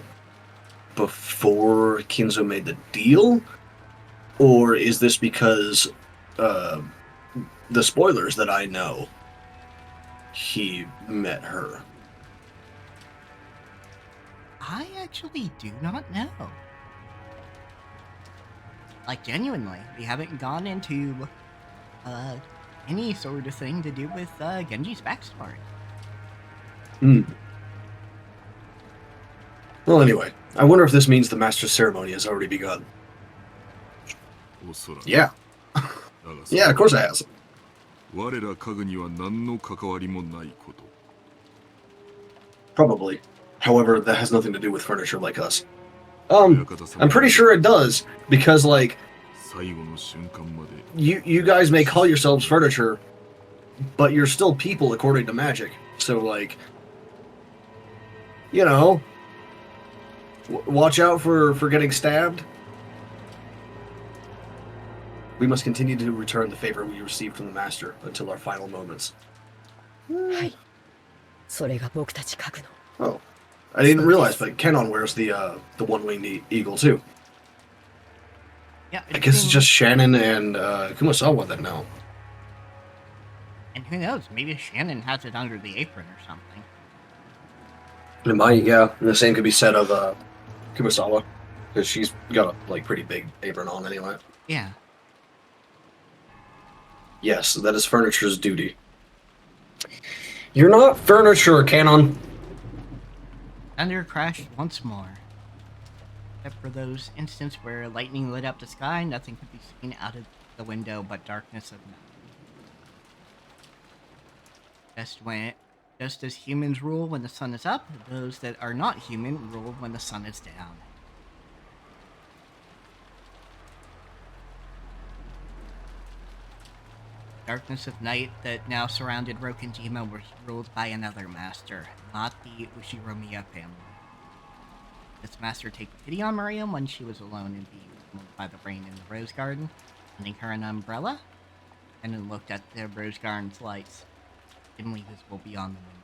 before Kinzo made the deal? Or is this because the spoilers that I know, he met her? I actually do not know. Like, genuinely, we haven't gone into any sort of thing to do with Genji's backstory. Hmm. Well, anyway, I wonder if this means the master's ceremony has already begun. Yeah. Yeah, of course it has. 我ら家具には何の関わりもないこと。 Probably. However, that has nothing to do with furniture like us. I'm pretty sure it does, because, like, 最後の瞬間まで you guys may call yourselves furniture, but you're still people according to magic. So, like, you know, Watch out for getting stabbed. We must continue to return the favor we received from the master until our final moments. はい。それが僕たち核の。 Oh, I didn't realize, but Kenon wears the one-winged eagle too. Yeah, I guess it's just Shannon and Kumasawa that know. And who knows? Maybe Shannon has it under the apron or something. It might, yeah. And the same could be said of Kumasawa, because she's got a pretty big apron on anyway. Yeah. Yes, that is furniture's duty. You're not furniture, Canon. Thunder crashed once more. Except for those instances where lightning lit up the sky, nothing could be seen out of the window but darkness of night. Just as humans rule when the sun is up, those that are not human rule when the sun is down. Darkness of night that now surrounded Rokujima was ruled by another master, not the Ushiromiya family. This master took pity on Maria when she was alone and being moved by the rain in the rose garden, lending her an umbrella, and then looked at the rose garden's lights, dimly visible beyond the window.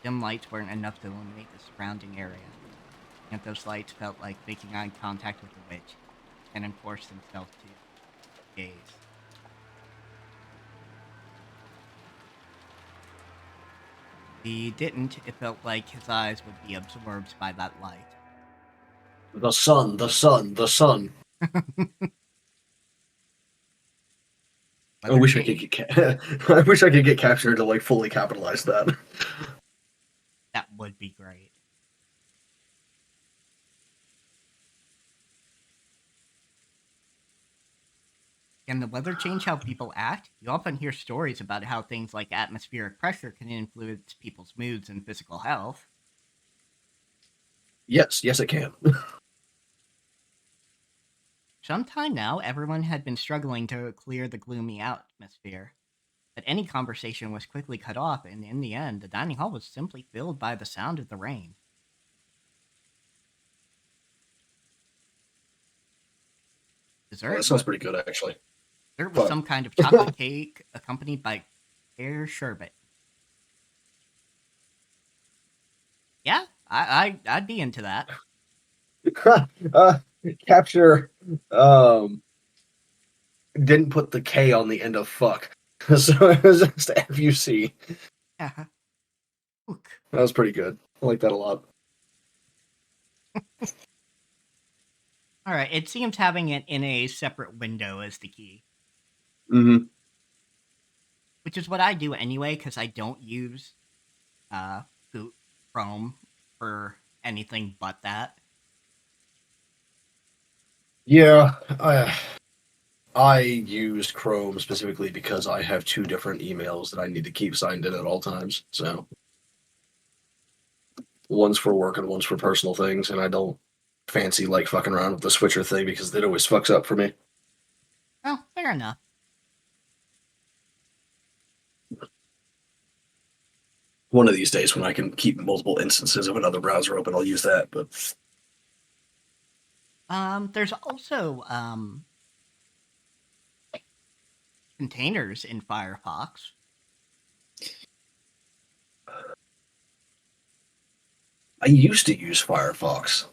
Dim lights weren't enough to illuminate the surrounding area, yet those lights felt like making eye contact with the witch, and enforced themselves to gaze. He didn't, it felt like his eyes would be absorbed by that light. The sun, the sun, the sun. I wish I could get I wish I could get captured to fully capitalize that. That would be great. Can the weather change how people act? You often hear stories about how things like atmospheric pressure can influence people's moods and physical health. Yes, it can. Some time now, everyone had been struggling to clear the gloomy atmosphere. But any conversation was quickly cut off, and in the end, the dining hall was simply filled by the sound of the rain. Dessert That sounds pretty good, actually. Dessert was some kind of chocolate cake accompanied by pear sherbet. Yeah, I'd be into that. Capture didn't put the K on the end of fuck. So it was just FUC. Yeah. That was pretty good. I like that a lot. Alright, it seems having it in a separate window is the key. Mm-hmm. Which is what I do anyway, because I don't use Chrome for anything but that. Yeah, I use Chrome specifically because I have two different emails that I need to keep signed in at all times. So one's for work and one's for personal things, and I don't fancy fucking around with the switcher thing because it always fucks up for me. Oh, fair enough. One of these days when I can keep multiple instances of another browser open, I'll use that, but there's also containers in Firefox. I used to use Firefox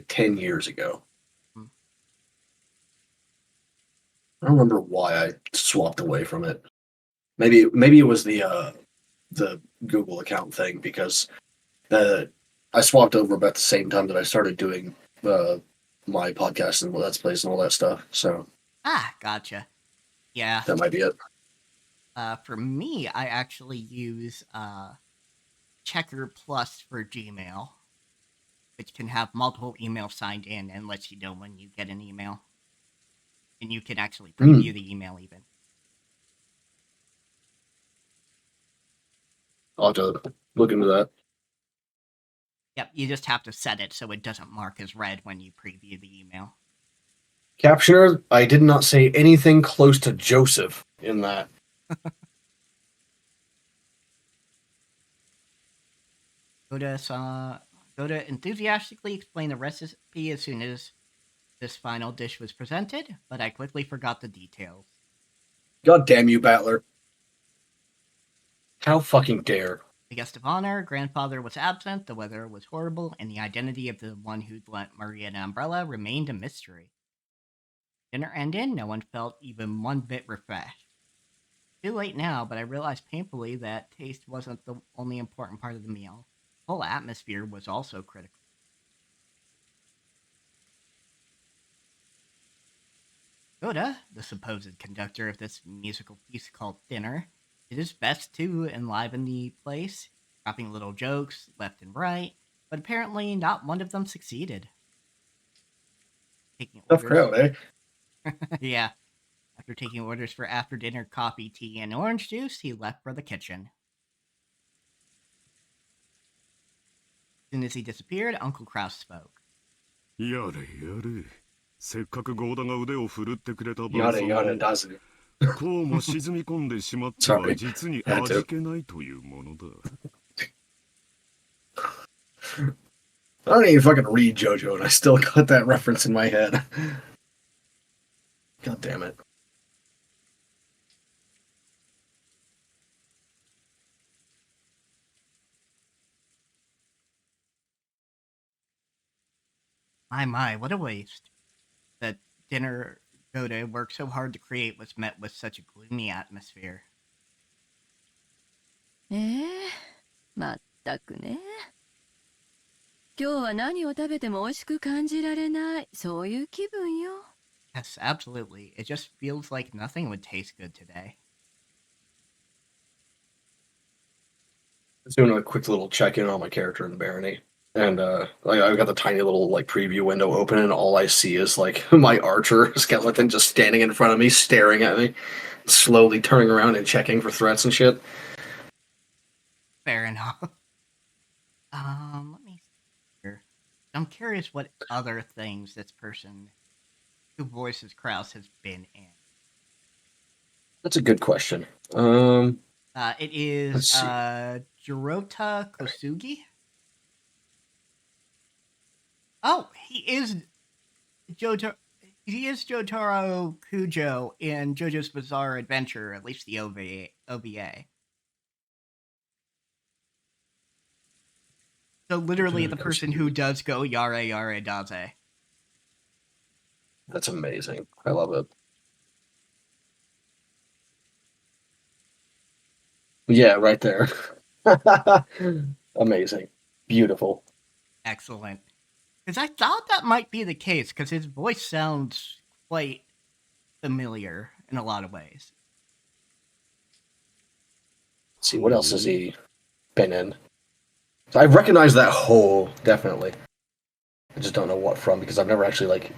10 years ago. I don't remember why I swapped away from it. Maybe it was the Google account thing, because I swapped over about the same time that I started doing my podcast and Let's Plays and all that stuff. So Gotcha. Yeah, that might be it. For me, I actually use Checker Plus for Gmail, which can have multiple emails signed in and lets you know when you get an email. And you can actually preview the email even. I'll have to look into that. Yep, you just have to set it so it doesn't mark as read when you preview the email. Captioner, I did not say anything close to Joseph in that. Go to Goda enthusiastically explained the recipe as soon as this final dish was presented, but I quickly forgot the details. God damn you, Battler. How fucking dare. The guest of honor, grandfather was absent, the weather was horrible, and the identity of the one who'd lent Maria an umbrella remained a mystery. Dinner ended, no one felt even one bit refreshed. Too late now, but I realized painfully that taste wasn't the only important part of the meal. The whole atmosphere was also critical. Goda, the supposed conductor of this musical feast called dinner, did his best to enliven the place, dropping little jokes left and right, but apparently not one of them succeeded. Taking Tough orders. crowd, eh? Yeah. After taking orders for after-dinner coffee, tea, and orange juice, he left for the kitchen. As soon as he disappeared, Uncle Kraus spoke. やれやれ。せっかくゴーダが腕を振るってくれた晩 Yada 餐 yada を does it. こうも沈み込んでしまっては Sorry. 実に Had to. 味気ないというものだ。I don't even fucking read JoJo, and I still got that reference in my head. God damn it. My, what a waste. That dinner Goda worked so hard to create was met with such a gloomy atmosphere. まったくね。今日は何を食べても美味しく感じられない、そういう気分よ。Yes, absolutely. It just feels like nothing would taste good today. Just doing a quick little check-in on my character in Barony. And like I've got the tiny little like preview window open, and all I see is like my archer skeleton just standing in front of me, staring at me, slowly turning around and checking for threats and shit. Fair enough. Let me see here. I'm curious what other things this person who voices Kraus has been in. That's a good question. It is Let's see. Jirota Kosugi. Oh, he is Jotaro Kujo in JoJo's Bizarre Adventure, at least the OVA. So literally the person who does go Yare Yare Daze. That's amazing. I love it. Yeah, right there. Amazing. Beautiful. Excellent. Because I thought that might be the case, because his voice sounds quite familiar in a lot of ways. Let's see, what else has he been in? So I recognize that whole, definitely. I just don't know what from, because I've never actually, like,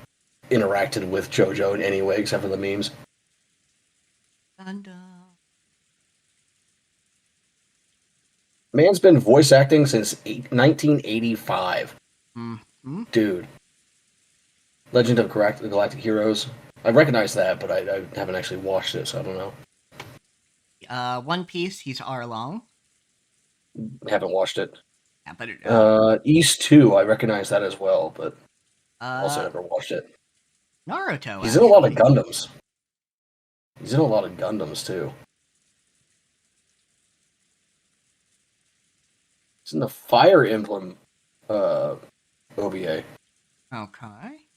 interacted with JoJo in any way, except for the memes. And, Man's been voice acting since 1985. mm-hmm. Dude. Legend of Galactic Heroes. I recognize that, but I haven't actually watched it, so I don't know. One Piece, he's Arlong. Haven't watched it. Yeah, but East 2, I recognize that as well, but also never watched it. Naruto, He's in a lot of Gundams. He's in a lot of Gundams, too. He's in the Fire Emblem OVA. Okay.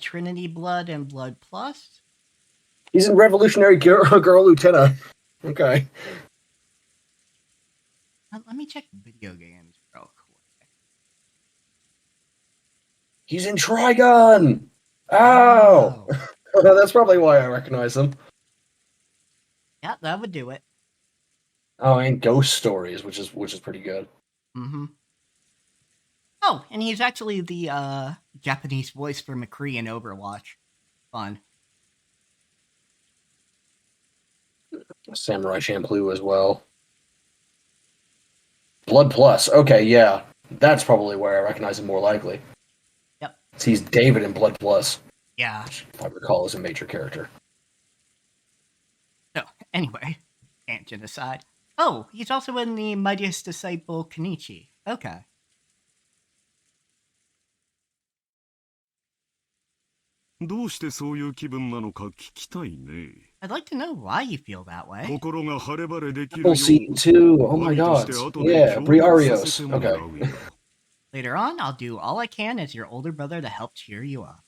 Trinity Blood and Blood Plus. He's in Revolutionary Girl Lieutenant. Okay. Let me check video games real quick. He's in Trigun! Ow! Oh. That's probably why I recognize him. Yeah, that would do it. Oh, and Ghost Stories, which is pretty good. Mm-hmm. Oh, and he's actually the Japanese voice for McCree in Overwatch. Fun. Samurai Champloo as well. Blood Plus. Okay, yeah. That's probably where I recognize him more likely. Yep. He's David in Blood Plus. Yeah. Which, if I recall, is a major character. So, anyway, tangent aside. Oh, he's also in the Mightiest Disciple Kenichi. Okay. どうしてそういう気分なのか聞きたいね。 I'd like to know why you feel that way. 心が晴れ晴れできる Full よ scene う 2. Oh my 兄とし god. て後で Yeah, 協力させ Briarios. てもら Okay. うよ。 Later on, I'll do all I can as your older brother to help cheer you up.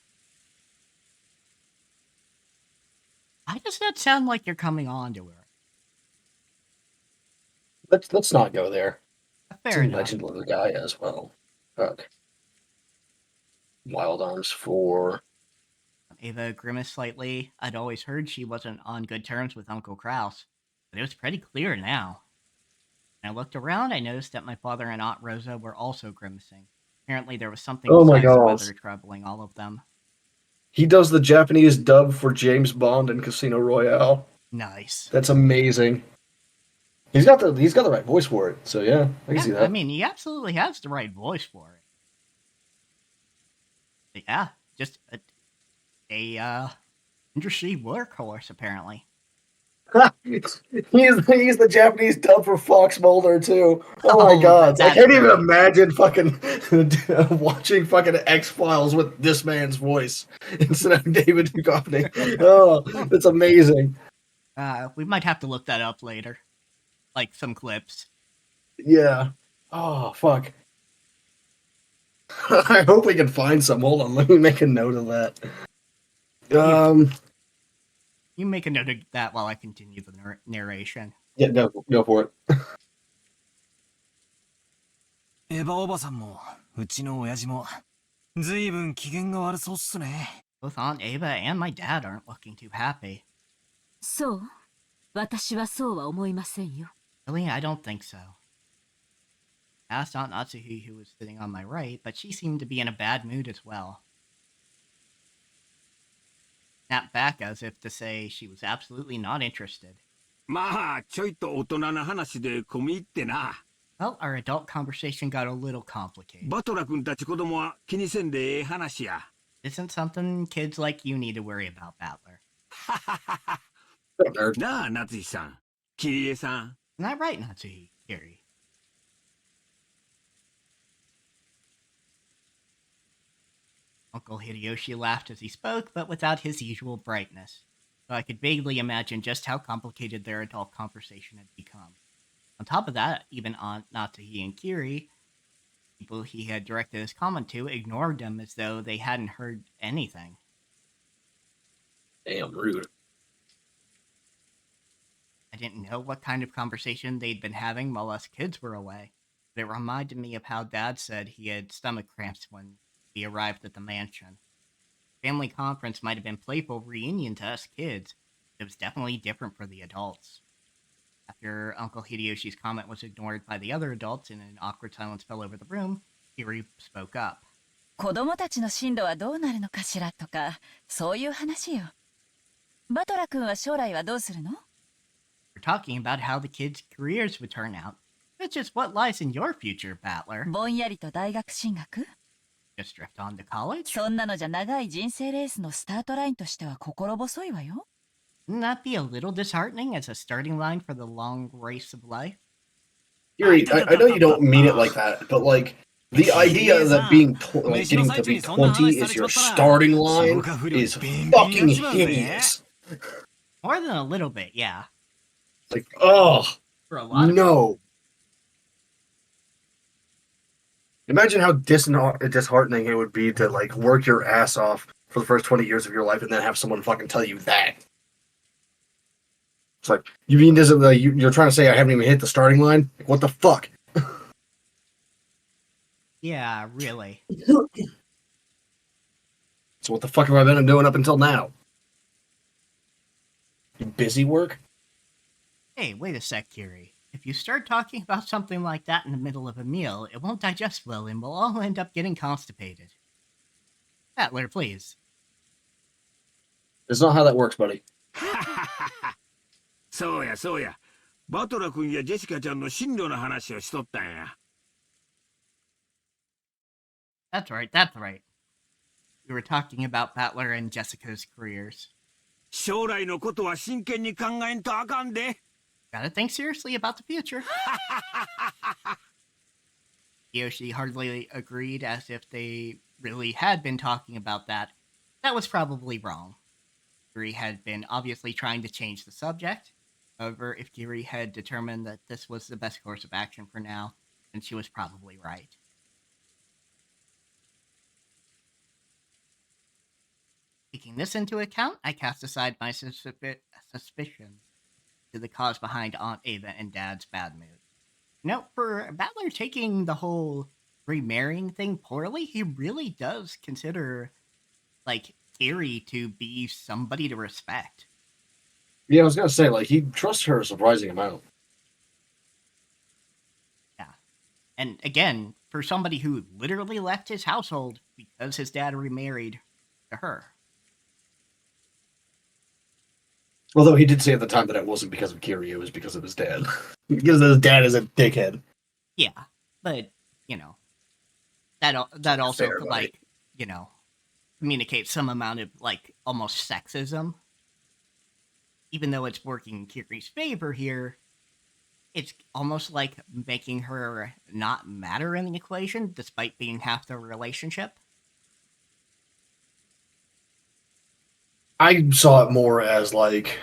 Why does that sound like you're coming on to her? Let's not go there. It's Fair a enough. legend of the guy as well. Fuck. Wild Arms 4. Ava grimaced slightly. I'd always heard she wasn't on good terms with Uncle Kraus, but it was pretty clear now. When I looked around, I noticed that my father and Aunt Rosa were also grimacing. Apparently, there was something Oh my besides the gosh. weather troubling all of them. He does the Japanese dub for James Bond in Casino Royale. Nice. That's amazing. He's got the right voice for it, so yeah, I can see that. I mean, he absolutely has the right voice for it. But yeah, just a interesting workhorse, apparently. he's the Japanese dub for Fox Mulder too. Oh my Oh, god! I that's can't even great. imagine fucking watching fucking X-Files with this man's voice instead of David Duchovny. Oh, that's amazing. We might have to look that up later, like some clips. Yeah. Oh fuck. I hope we can find some. Hold on, let me make a note of that. You make a note of that while I continue the narration. Yeah, go for it. エヴァおばさんもうちの親父もずいぶん機嫌が悪そうっすね。 Both Aunt Ava and my dad aren't looking too happy. そう。私はそうは思いませんよ。 Really, I don't think so. I asked Aunt Natsuhi, who was sitting on my right, but she seemed to be in a bad mood as well. Snapped back as if to say she was absolutely not interested. まあちょいと大人な話で込み入ってな。 Well, our adult conversation got a little complicated. バトラ君たち子供は気にせんでええ話や。 Isn't something kids like you need to worry about, Battler. なあ夏日さん、キリエさん。 Isn't that right, Natsuhi? Kiri. Uncle Hideyoshi laughed as he spoke, but without his usual brightness, so I could vaguely imagine just how complicated their adult conversation had become. On top of that, even Aunt Natsuhi and Kiri, people he had directed his comment to, ignored them as though they hadn't heard anything. Damn rude. I didn't know what kind of conversation they'd been having while us kids were away, but it reminded me of how Dad said he had stomach cramps when we arrived at the mansion. Family conference might have been playful reunion to us kids, but it was definitely different for the adults. After Uncle Hideyoshi's comment was ignored by the other adults and an awkward silence fell over the room, Kiri spoke up. 子供たちの進路はどうなるのかしらとか、そういう話よ。バトラ君は将来はどうするの？ We're talking about how the kids' careers would turn out. That's just what lies in your future, Battler. ぼんやりと大学進学？ Just drift on to college? そんなのじゃ長い人生レースのスタートラインとしては心細いわよ。 Wouldn't that be a little disheartening as a starting line for the long race of life? Yuri, I know you don't mean it like that, but like the idea that being getting to be 20 is your starting line is fucking hideous. More than a little bit, yeah. Like, oh, For a lot of no. Imagine how disheartening it would be to like work your ass off for the first 20 years of your life and then have someone fucking tell you that. It's like, you mean this? You're trying to say I haven't even hit the starting line? Like, what the fuck? Yeah, really. So what the fuck have I been doing up until now? You busy work? Hey, wait a sec, Kiri. If you start talking about something like that in the middle of a meal, it won't digest well and we'll all end up getting constipated. Battler, please. That's not how that works, buddy. そうやそうや。バトラ君やジェシカちゃんの進路の話をしとったんや。 That's right, that's right. We were talking about Battler and Jessica's careers. 将来のことは真剣に考えんとあかんで。 Gotta think seriously about the future. Yoshi hardly agreed, as if they really had been talking about that. That was probably wrong. Kiri had been obviously trying to change the subject. However, if Kiri had determined that this was the best course of action for now, then she was probably right. Taking this into account, I cast aside my suspicions to the cause behind Aunt Ava and Dad's bad mood. Now, for Battler taking the whole remarrying thing poorly, he really does consider, like, Kiri to be somebody to respect. Yeah, I was gonna say, like, he trusts her a surprising amount. Yeah. And again, for somebody who literally left his household because his dad remarried to her. Although he did say at the time that it wasn't because of Kiri, it was because of his dad. Because his dad is a dickhead. Yeah, but, you know, that also Fair, could, buddy. like, you know, communicate some amount of, like, almost sexism. Even though it's working in Kiri's favor here, it's almost like making her not matter in the equation, despite being half the relationship. I saw it more as, like,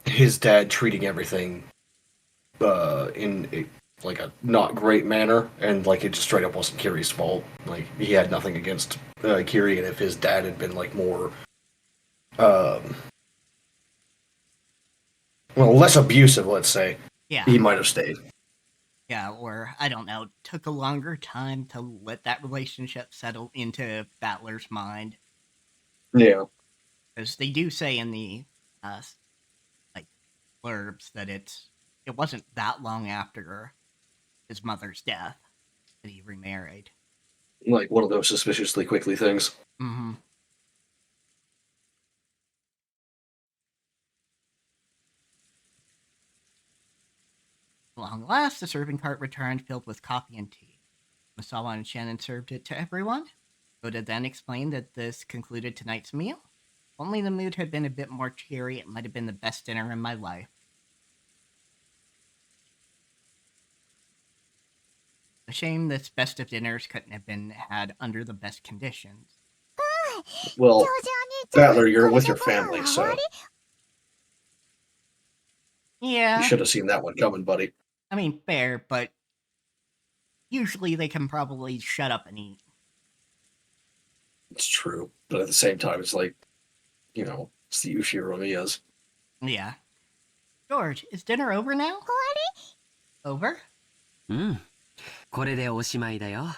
his dad treating everything in a, like, a not great manner, and, like, it just straight up wasn't Kiri's fault. Like, he had nothing against Kiri, and if his dad had been, like, more less abusive, let's say, Yeah. he might have stayed. Yeah, or, I don't know, took a longer time to let that relationship settle into Battler's mind. Yeah. Because they do say in the, like, blurbs that it wasn't that long after his mother's death that he remarried. Like, one of those suspiciously quickly things. Mm-hmm. At long last, the serving cart returned filled with coffee and tea. Masawa and Shannon served it to everyone. Oda then explained that this concluded tonight's meal. If only the mood had been a bit more cheery, it might have been the best dinner in my life. A shame this best of dinners couldn't have been had under the best conditions. Well, Battler, you're with your family, so Yeah. you should have seen that one coming, buddy. I mean, fair, but usually they can probably shut up and eat. It's true, but at the same time, it's like, you know, it's the Ushiro Miyas. Yeah. George, is dinner over now? Over? うん。これでおしまいだよ。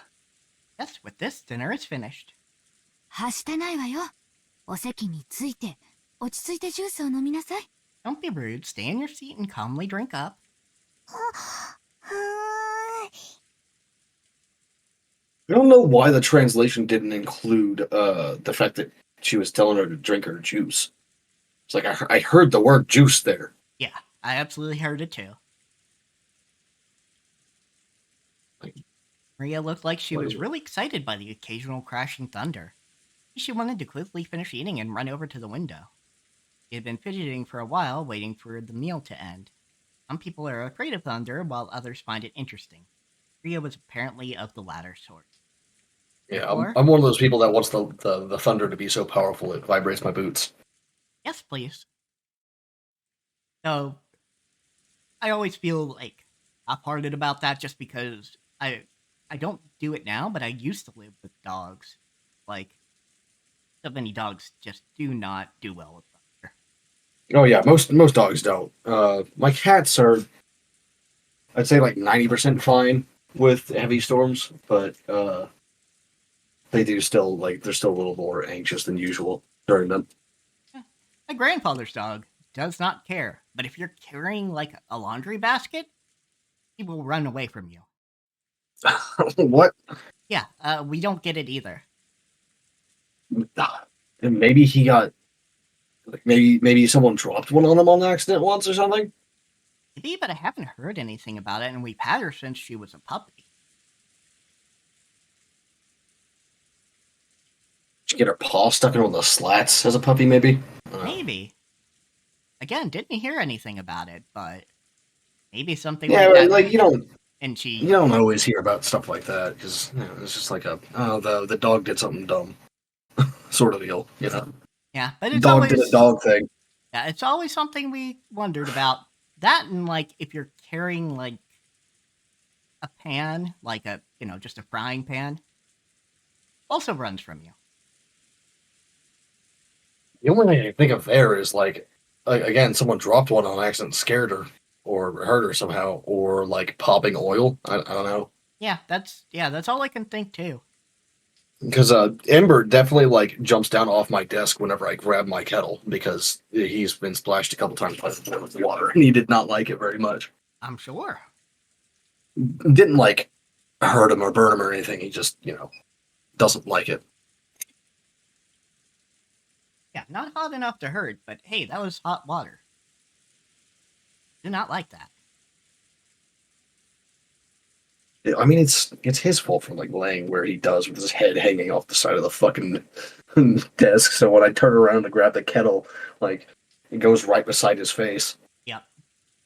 Yes, with this, dinner is finished. はしたないわよ。お席について、落ち着いてジュースを飲みなさい。 Don't be rude. Stay in your seat and calmly drink up. I don't know why the translation didn't include the fact that she was telling her to drink her juice. It's like I heard the word juice there. Yeah, I absolutely heard it too. Maria looked like she was really excited by the occasional crashing thunder. She wanted to quickly finish eating and run over to the window. She had been fidgeting for a while, waiting for the meal to end. Some people are afraid of thunder, while others find it interesting. Maria was apparently of the latter sort. Yeah, I'm one of those people that wants the thunder to be so powerful it vibrates my boots. Yes, please. So, I always feel like half-hearted about that just because I don't do it now, but I used to live with dogs. Like, so many dogs just do not do well with thunder. Oh yeah, most dogs don't. My cats are, I'd say, like 90% fine with heavy storms, but they do still, like, they're still a little more anxious than usual during them. My grandfather's dog does not care, but if you're carrying, like, a laundry basket, he will run away from you. What? Yeah, we don't get it either. And maybe he got, like, maybe someone dropped one on him on accident once or something? Maybe, but I haven't heard anything about it, and we've had her since she was a puppy. Did she get her paw stuck in one of the slats as a puppy, maybe? Maybe. Again, didn't hear anything about it, but maybe something Yeah, like that. like, you don't always hear about stuff like that, because, you know, it's just like the dog did something dumb. sort of deal, you know. Yeah, but it's Dog always did a dog thing. Yeah, it's always something we wondered about. That and like if you're carrying like a pan, like a just a frying pan, also runs from you. The only thing I can think of there is like again, someone dropped one on accident, scared her or hurt her somehow, or like popping oil. I don't know. Yeah, that's all I can think too. Because Ember definitely like jumps down off my desk whenever I grab my kettle because he's been splashed a couple times by the water and he did not like it very much. I'm sure. Didn't like hurt him or burn him or anything. He just doesn't like it. Yeah, not hot enough to hurt, but hey, that was hot water. Do not like that. I mean, it's his fault for like laying where he does with his head hanging off the side of the fucking desk. So when I turn around to grab the kettle, like it goes right beside his face. Yep.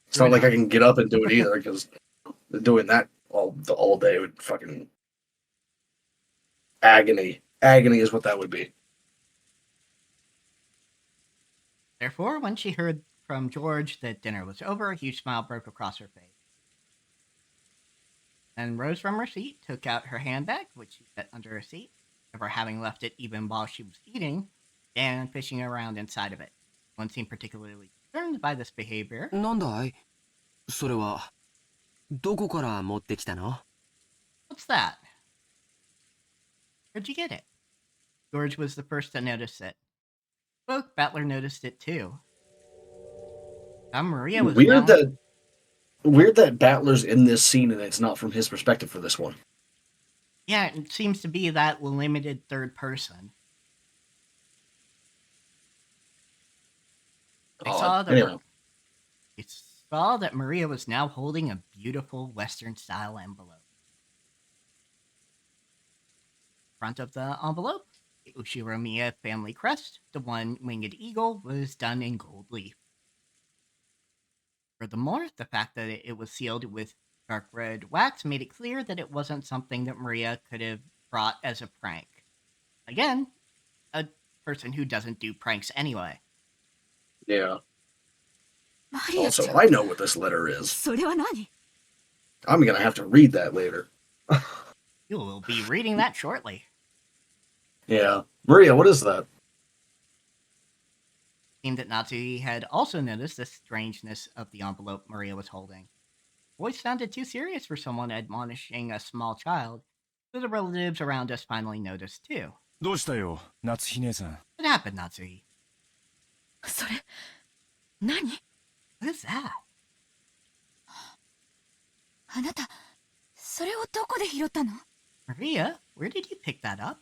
It's not like I can get up and do it either because doing that all day would fucking agony. Agony is what that would be. Therefore, when she heard from George that dinner was over, a huge smile broke across her face. Then rose from her seat, took out her handbag, which she set under her seat, never having left it even while she was eating, and fishing around inside of it. One seemed particularly concerned by this behavior. なんだいそれはどこから持ってきたの What's that? Where'd you get it? George was the first to notice it. Both Battler noticed it too. Maria was Weird that Battler's in this scene and it's not from his perspective for this one. Yeah, it seems to be that limited third person. They saw that Maria was now holding a beautiful Western-style envelope. Front of the envelope, the Ushiromiya family crest, the one winged eagle, was done in gold leaf. Furthermore, the fact that it was sealed with dark red wax made it clear that it wasn't something that Maria could have brought as a prank. Again, a person who doesn't do pranks anyway. Yeah. Also, I know what this letter is. I'm gonna have to read that later. You will be reading that shortly. Yeah. Maria, what is that? It seemed that Natsuki had also noticed the strangeness of the envelope Maria was holding. The voice sounded too serious for someone admonishing a small child, so the relatives around us finally noticed too. どうしたよ、夏日姉さん。 What happened, Natsuki? それ何 What is that? あなたそれをどこで拾ったの Maria, where did you pick that up?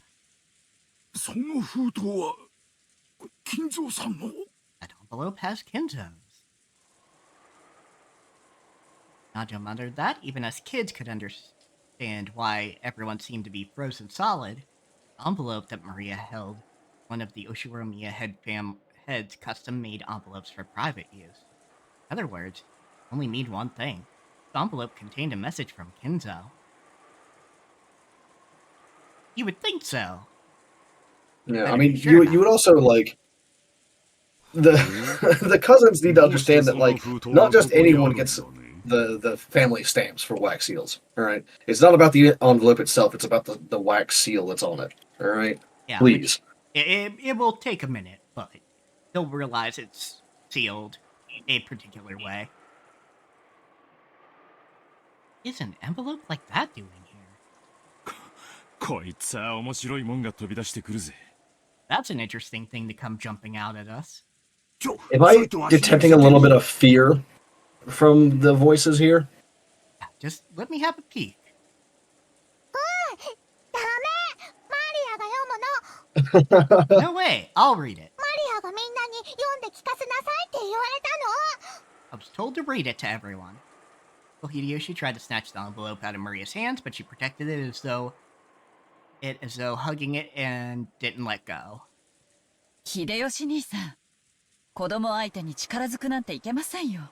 その封筒は金蔵さんの That envelope has Kinzo's. Nadia muttered that even as kids could understand why everyone seemed to be frozen solid. The envelope that Maria held, one of the Oshiromiya head's custom-made envelopes for private use. In other words, only mean one thing. The envelope contained a message from Kinzo. You would think so. Yeah, I mean, you would also like the the cousins need to understand that like not just anyone gets the family stamps for wax seals. All right, it's not about the envelope itself; it's about the wax seal that's on it. All right, Yeah, please. It will take a minute, but they'll realize it's sealed a particular way. What is an envelope like that doing here? こいつは面白いもんが飛び出してくるぜ。 That's an interesting thing to come jumping out at us. Am I detecting a little bit of fear from the voices here? Just let me have a peek. No way, I'll read it. I was told to read it to everyone. Well, Hideyoshi tried to snatch the envelope out of Maria's hands, but she protected it as though hugging it and didn't let go. 秀吉兄さん、子供相手に力ずくなんていけませんよ。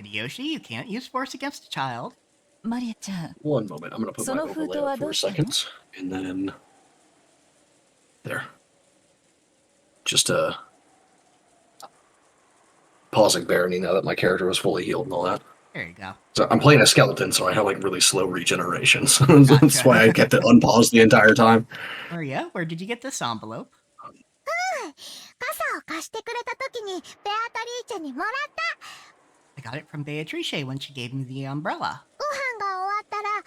Hideyoshi, you can't use force against a child. マリアちゃん。 One moment, I'm gonna put my overlay up for a second, and then there. Just pausing barony now that my character was fully healed and all that. There you go. So I'm playing a skeleton, so I have like really slow regeneration. So that's Gotcha. why I kept it unpaused the entire time. Maria, where did you get this envelope? 傘を貸してくれた時にベアトリーチェにもらった。 I got it from Beatrice when she gave me the umbrella. ご飯が終わったらマ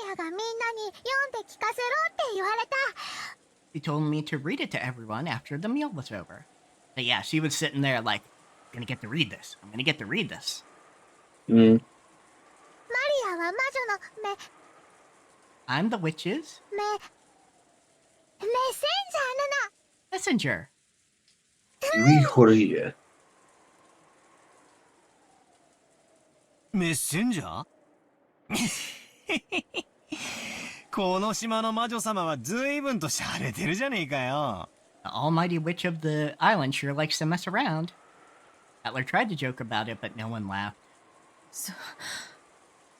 リアがみんなに読んで聞かせろって言われた。 She told me to read it to everyone after the meal was over. But yeah, she was sitting there like, I'm gonna get to read this. I'm gonna get to read this. マリアは魔女のメ I'm the witch's メセンジャーなの。 messenger. Yuri メッセンジャーこの島の魔女様は随分と洒落てるじゃねえかよ。 The almighty witch of the island sure likes to mess around. Butler tried to joke about it, but no one laughed.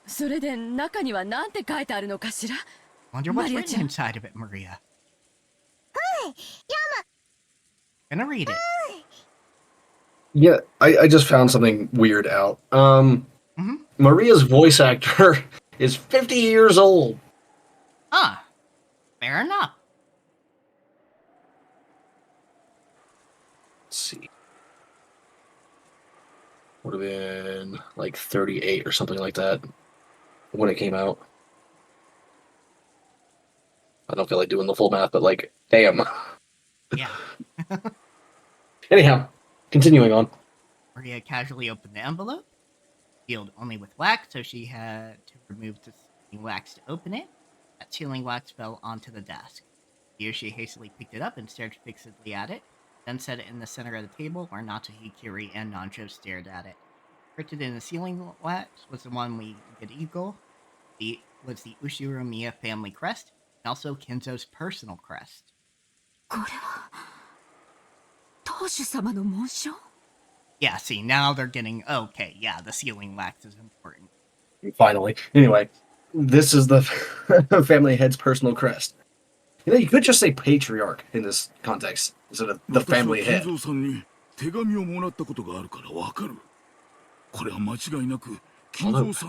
それで中には何て書いてあるのかしら？ Wonder what's written inside of it, Maria. Gonna read it. Yeah, I just found something weird out. Maria's voice actor is 50 years old. Ah, fair enough. Let's see. Would have been like 38 or something like that when it came out. I don't feel like doing the full math, but like, damn. Yeah. Anyhow, continuing on. Maria casually opened the envelope. Sealed only with wax, so she had to remove the sealing wax to open it. That sealing wax fell onto the desk. Yoshi hastily picked it up and stared fixedly at it, then set it in the center of the table where Natsuhi, Kiri, and Nancho stared at it. Printed in the sealing wax was the one we did eagle. Was the Ushiromiya family crest, and also Kinzo's personal crest. これは当主様の紋章？ Yeah, see, now they're getting... Okay, yeah, the sealing wax is important. Finally. Anyway, this is the family head's personal crest. You know, you could just say patriarch in this context instead of the family head. Although,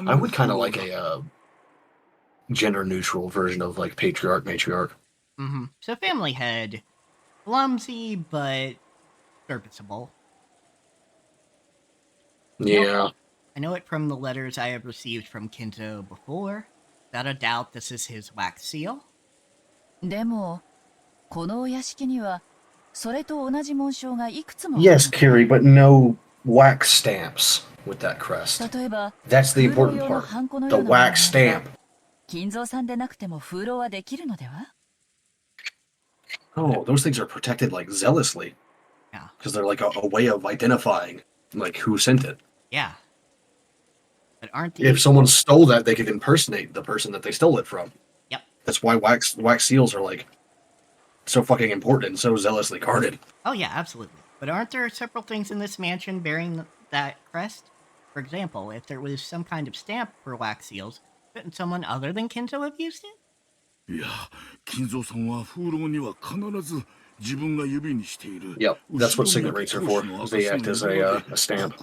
I would kind of like a gender-neutral version of like patriarch, matriarch. Mm-hmm. So family head, clumsy but serviceable. Yeah. I know it from the letters I have received from Kinzo before. Without a doubt, this is his wax seal. でも、このお屋敷にはそれと同じ紋章がいくつも。 Yes, Kiri, but no wax stamps with that crest. 例えば、 That's the important part. The wax stamp. 金蔵さんでなくても風浪はできるのでは？ Oh, those things are protected like zealously. Yeah. Because they're like a way of identifying like who sent it. Yeah. But aren't If someone stole that, they could impersonate the person that they stole it from. Yep. That's why wax seals are like so fucking important and so zealously guarded. Oh yeah, absolutely. But aren't there several things in this mansion bearing that crest? For example, if there was some kind of stamp for wax seals, couldn't someone other than Kinzo have used it? いや、金蔵さんは風浪には必ず自分が指にしている。 Yep, that's what signet rings are for. They act as a stamp.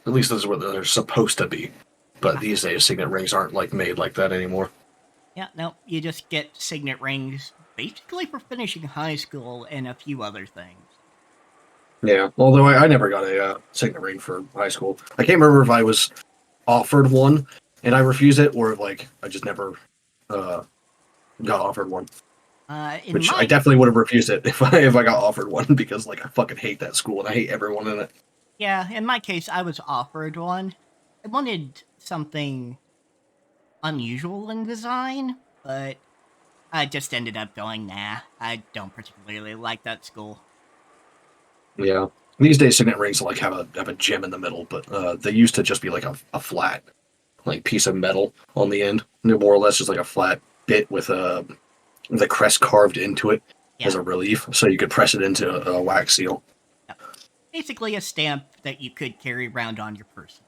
At least that's what they're supposed to be. But these days, signet rings aren't like made like that anymore. Yeah, no, you just get signet rings basically for finishing high school and a few other things. Yeah, although I never got a signet ring for high school. I can't remember if I was offered one and I refused it, or if like I just never got offered one. Which I definitely would have refused it if I got offered one, because like I fucking hate that school and I hate everyone in it. Yeah, in my case, I was offered one. I wanted something unusual in design, but I just ended up going, nah, I don't particularly like that school. Yeah. These days, signet rings like have a gem in the middle, but they used to just be like a flat like piece of metal on the end. More or less just like a flat bit with the crest carved into it as a relief, so you could press it into a wax seal. Yep. Basically a stamp that you could carry around on your person.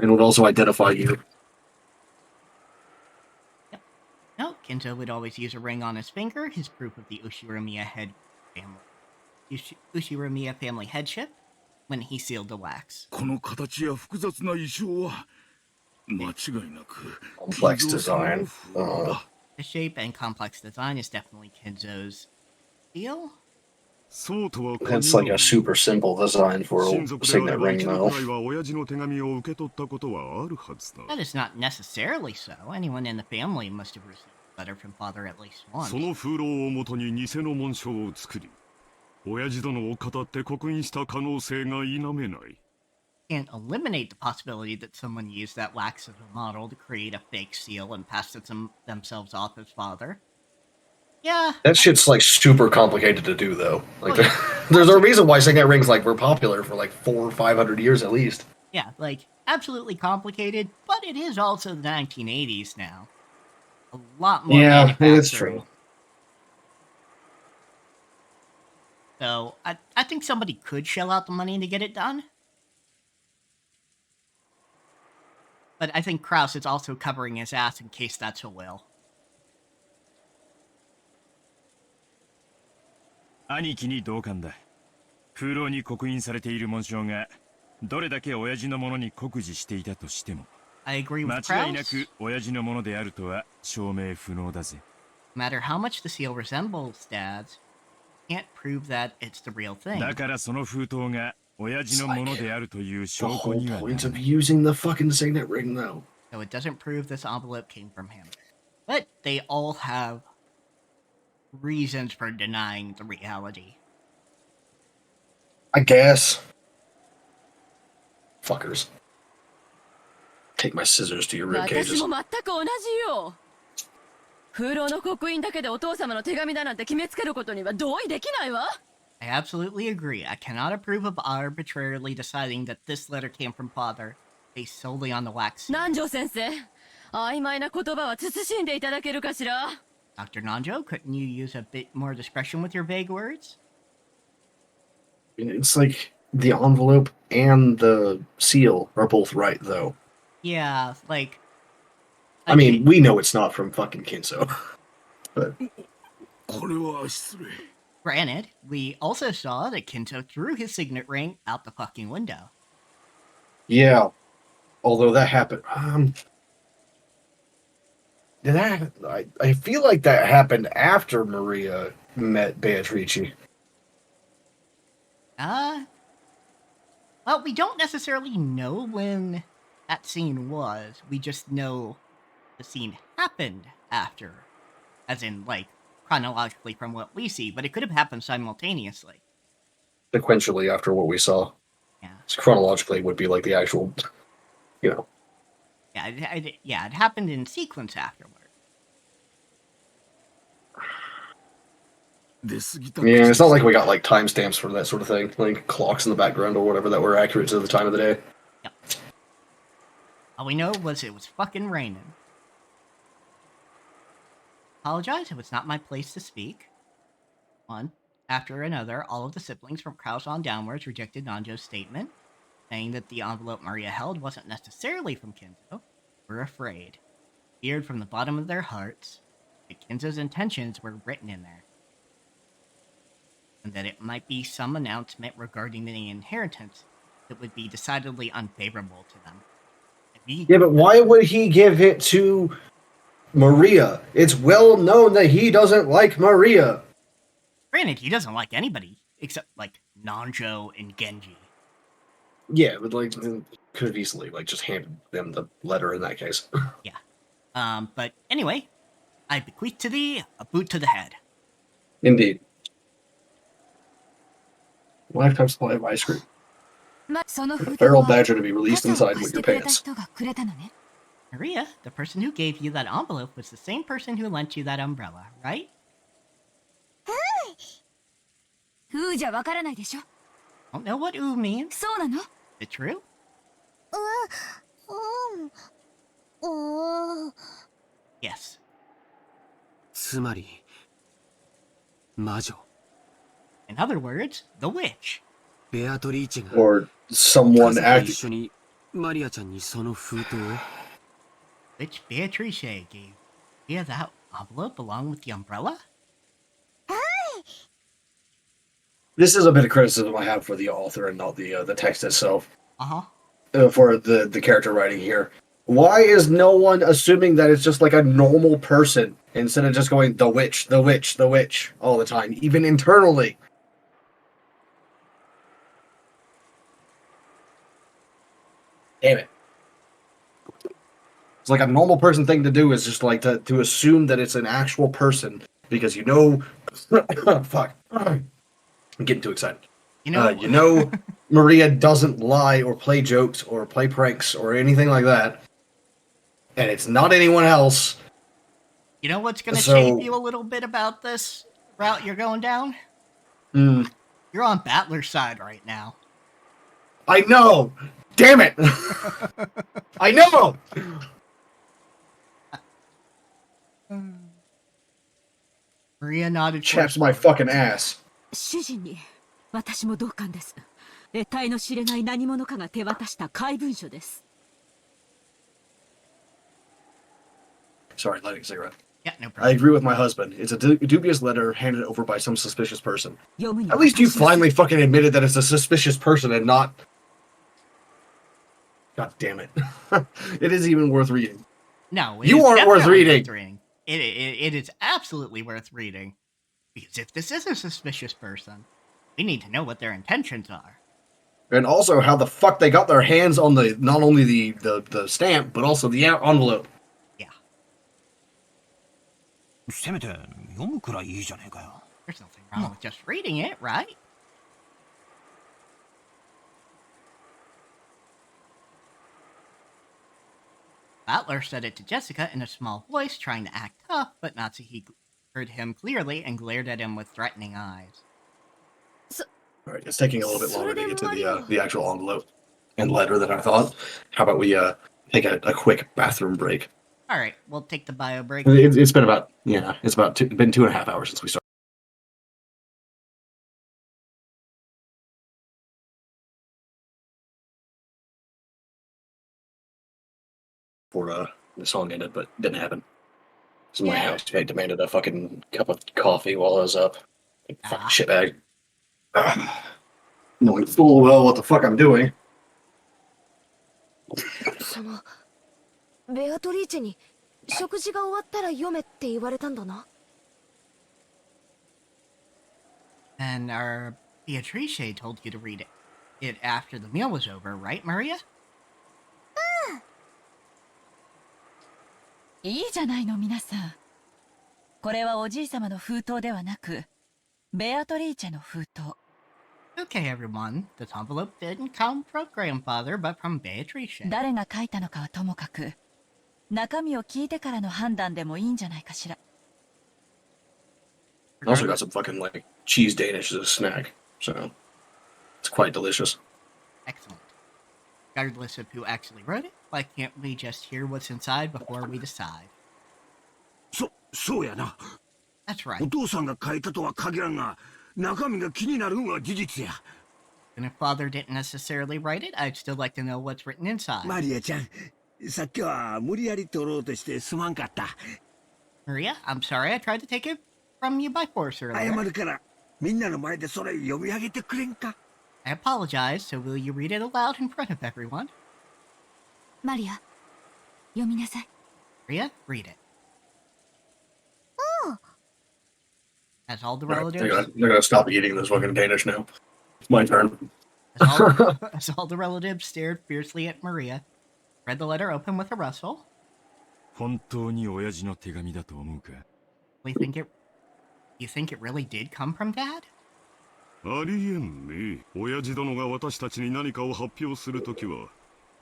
It would also identify you. Yep. Kenzo would always use a ring on his finger, his proof of the Ushiromiya family headship, when he sealed the wax. この形や複雑な意匠は間違いなく Complex 金蔵様の design. 風貌だ。 The shape and complex design is definitely Kenzo's seal. そうとは It's like a super simple design for 親 a 族であれ signet ば ring, 一度 though. くらいは親父の手紙を受け取ったことはあるはずだ。 That is not necessarily so. Anyone in the family must have received a letter from father at least once. その風浪をもとに偽の紋章を作り、親父殿を語って刻印した可能性が否めない。 Can't eliminate the possibility that someone used that wax as a model to create a fake seal and passed it themselves off as father. Yeah. That shit's like super complicated to do, though. Like, Oh, yeah. there's a reason why signet rings like were popular for like 400 or 500 years at least. Yeah, like, absolutely complicated, but it is also the 1980s now. A lot more Yeah, manufacturing. it's true. So, I think somebody could shell out the money to get it done. But I think Krauss is also covering his ass in case that's a will. 兄貴に同感だ。風浪に刻印されている紋章がどれだけ親父のものに酷似していたとしても I agree with 間違いな Krauss. く親父のものであるとは証明不能だぜ。 No matter how much the seal resembles Dad's, can't prove that it's the real thing. だからその封筒が親父のものであるという The 証拠 whole にはな point る of using the fucking signet ring, though. So it doesn't prove this envelope came from him. But they all have reasons for denying the reality. I guess. Fuckers. Take my scissors to your rib 私 cages. も全く同じよ。風浪の刻印だけでお父様の手紙だなんて決めつけることには同意できないわ。I absolutely agree. I cannot approve of arbitrarily deciding that this letter came from father based solely on the wax seal. 南條先生、曖昧な言葉は慎んでいただけるかしら。Dr. Nanjo, couldn't you use a bit more discretion with your vague words? It's like the envelope and the seal are both right, though. Yeah, like... I mean, we know it's not from fucking Kinso. But これは失礼。 Granted, we also saw that Kinto threw his signet ring out the fucking window. yeah, although that happened. I feel like that happened after Maria met Beatrice. Well, we don't necessarily know when that scene was. We just know the scene happened after. As in, like, chronologically from what we see, but it could have happened simultaneously. Sequentially after what we saw. Yeah. So chronologically would be like the actual, you know. Yeah, it happened in sequence afterward. Yeah, it's not like we got like timestamps for that sort of thing, like clocks in the background or whatever that were accurate to the time of the day. Yep. All we know was it was fucking raining. Apologize, it was not my place to speak. One after another, all of the siblings from Krauss on downwards rejected Nanjo's statement, saying that the envelope Maria held wasn't necessarily from Kinzo. Were afraid, feared from the bottom of their hearts, that Kinzo's intentions were written in there, and that it might be some announcement regarding the inheritance that would be decidedly unfavorable to them. Yeah, but why would he give it to Maria? It's well known that he doesn't like Maria. Granted, he doesn't like anybody except, like, Nanjo and Genji. Yeah, but like could have easily like just handed them the letter in that case. Yeah. But anyway, I bequeath to thee a boot to the head. Indeed. Lifetime supply of ice cream. A feral badger to be released inside with your pants. Maria, the person who gave you that envelope was the same person who lent you that umbrella, right? ふうじゃわからないでしょ。 Don't know what "oo" means. そうなの？ Is it true? Yes. つまり魔女 In other words, the witch. ベアトリーチェが Or someone 家族と acting. 一緒にマリアちゃんにその封筒を Witch Beatrice gave via that envelope along with the umbrella? This is a bit of criticism I have for the author and not the text itself. Uh-huh. For the character writing here. Why is no one assuming that it's just like a normal person instead of just going the witch, the witch, the witch all the time, even internally? Damn it. It's like a normal person thing to do is just like to assume that it's an actual person because you know fuck. I'm getting too excited. You know Maria doesn't lie or play jokes or play pranks or anything like that. And it's not anyone else. You know what's going to shape you a little bit about this route you're going down? You're on Battler's side right now. I know! Damn it! I know! Maria nodded. Chaps my fucking ass. 主人に私も同感です。得体の知れない何者かが手渡した怪文書です。 Sorry, lighting a cigarette. Yeah, no I problem. agree with my husband. It's a dubious letter handed over by some suspicious person. At least you finally fucking admitted that it's a suspicious person and not... God damn it. It isn't even worth reading. No, you aren't worth reading. It is absolutely worth reading. Because if this is a suspicious person, we need to know what their intentions are. And also how the fuck they got their hands on the not only the stamp, but also the envelope. せめて読むくらいいいじゃねえかよ。 There's nothing wrong with just reading it, right? Battler said it to Jessica in a small voice, trying to act tough, but Natsuki heard him clearly and glared at him with threatening eyes. Alright, it's taking a little bit longer to get to the actual envelope and letter than I thought. How about we take a quick bathroom break? Alright, we'll take the bio break. It's been about, it's been 2.5 hours since we started. Before the song ended, but didn't happen. So my housemate demanded a fucking cup of coffee while I was up. Fucking shitbag. Knowing full well what the fuck I'm doing. そのベアトリーチェに食事が終わったら読めって言われたんだな。 And our Beatrice told you to read it after the meal was over, right, Maria? いいじゃないの皆さん。これはおじい様の封筒ではなく、ベアトリーチェの封筒。 Okay, everyone. This envelope didn't come from grandfather, but from Beatrice. 誰が書いたのかはともかく、中身を聞いてからの判断でもいいんじゃないかしら。 I also got some fucking like cheese Danish as a snack, so it's quite delicious. Excellent. Regardless of who actually wrote it, why can't we just hear what's inside before we decide? そうやな。 That's right. お父さんが書いたとは限らんが、中身が気になるんは事実や。 And if father didn't necessarily write it, I'd still like to know what's written inside. マリアちゃん、さっきは無理やり取ろうとしてすまんかった。 Maria, I'm sorry I tried to take it from you by force 謝 earlier. るから、みんなの前でそれ読み上げてくれんか。 I apologize, so will you read it aloud in front of everyone? マリア、読みなさい。 Maria, read it. As all the Alright, relatives... they're gonna stop eating this fucking Danish now. It's my turn. As all the relatives stared fiercely at Maria, read the letter open with a rustle. 本当に親父の手紙だと思うか? You think it really did come from Dad? ありえんね。親父殿が私たちに何かを発表するときは、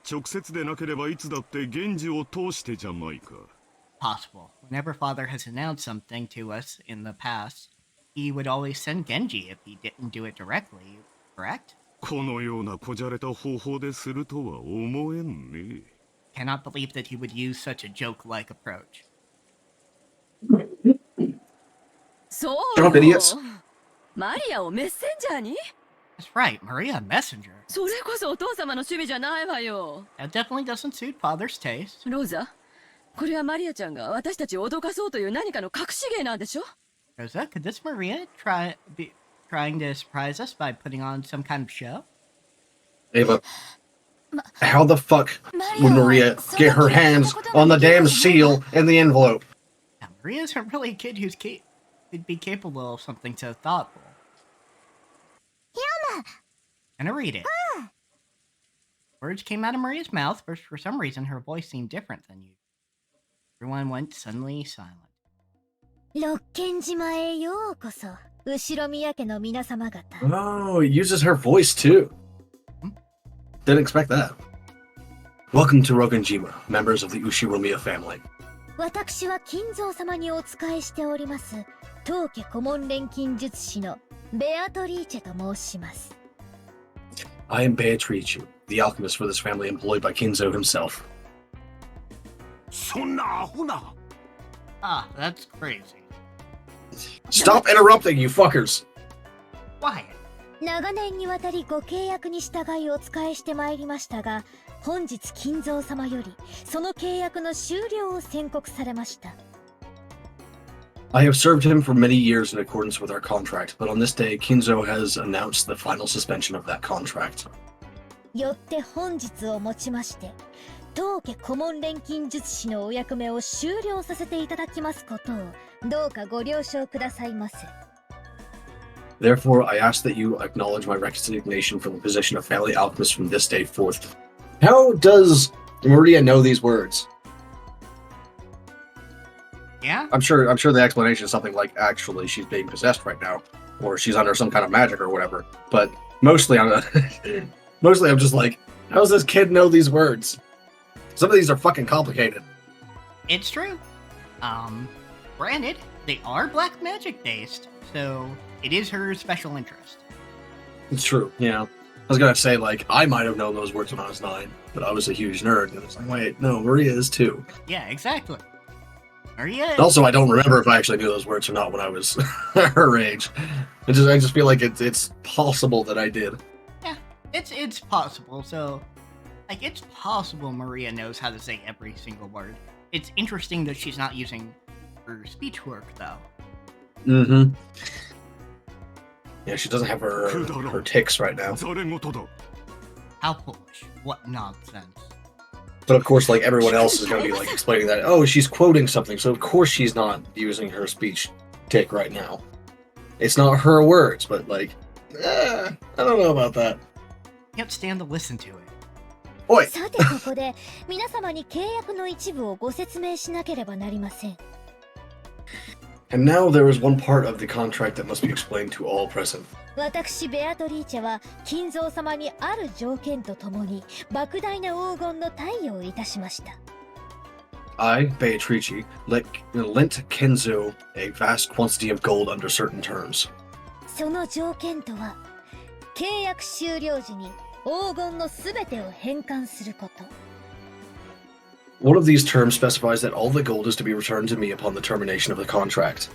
直接でなければいつだって源氏を通してじゃないか。 Possible. Whenever father has announced something to us in the past, he would always send Genji if he didn't do it directly, correct? このようなこじゃれた方法でするとは思えんね。 Cannot believe that he would use such a joke-like approach. そう。 Shut up, idiots. マリアをメッセンジャーに？ That's right, Maria, messenger. それこそお父様の趣味じゃないわよ。 That definitely doesn't suit father's taste. ローザ、これはマリアちゃんが私たちを脅かそうという何かの隠し芸なんでしょ？ Rosa, could this Maria be trying to surprise us by putting on some kind of show? Ava, how the fuck would Maria get her hands on the damn seal in the envelope? Now, Maria isn't really a kid who'd be capable of something so thoughtful. Gonna read it. Words came out of Maria's mouth, but for some reason her voice seemed different than usual. Everyone went suddenly silent. 六軒島へようこそ、後ろ宮家の皆様方。Oh, it uses her voice too. Didn't expect that. Welcome to Rogenjima, members of the Ushiromiya family. 私は金蔵様にお仕えしております、当家顧問錬金術師のベアトリーチェと申します。I am Beatrice, the alchemist for this family employed by Kinzo himself. そんなアホな。Ah, that's crazy. Stop interrupting, you fuckers! Quiet. 長年にわたりご契約に従いお仕えしてまいりましたが、本日金蔵様よりその契約の終了を宣告されました。I have served him for many years in accordance with our contract, but on this day, Kinzo has announced the final suspension of that contract. よって本日をもちまして、当家顧問錬金術師のお役目を終了させていただきますことを、どうかご了承くださいませ。Therefore, I ask that you acknowledge my resignation from the position of family alchemist from this day forth. How does Maria know these words? Yeah? I'm sure the explanation is something like, actually, she's being possessed right now, or she's under some kind of magic or whatever. But mostly I'm just like, how does this kid know these words? Some of these are fucking complicated. It's true. Granted, they are black magic based, so it is her special interest. It's true, yeah. I was gonna say, like, I might have known those words when I was 9, but I was a huge nerd, and it's like, wait, no, Maria is too. Yeah, exactly. Maria. And also, I don't remember if I actually knew those words or not when I was her age. I just feel like it's possible that I did. Yeah, it's possible. So, like, it's possible Maria knows how to say every single word. It's interesting that she's not using her speech work, though. Mm-hmm. Yeah, she doesn't have her tics right now. How foolish. What nonsense. But of course, like, everyone else is going to be, like, explaining that, oh, she's quoting something, so of course she's not using her speech tic right now. It's not her words, but, like, I don't know about that. Can't stand to listen to it. Oi! さてここで皆様に契約の一部をご説明しなければなりません。And now there is one part of the contract that must be explained to all present. 私ベアトリーチェは金蔵様にある条件とともに莫大な黄金の貸与をいたしました。I, Beatrice, lent Kenzo a vast quantity of gold under certain terms. その条件とは、契約終了時に黄金のすべてを返還すること。One of these terms specifies that all the gold is to be returned to me upon the termination of the contract.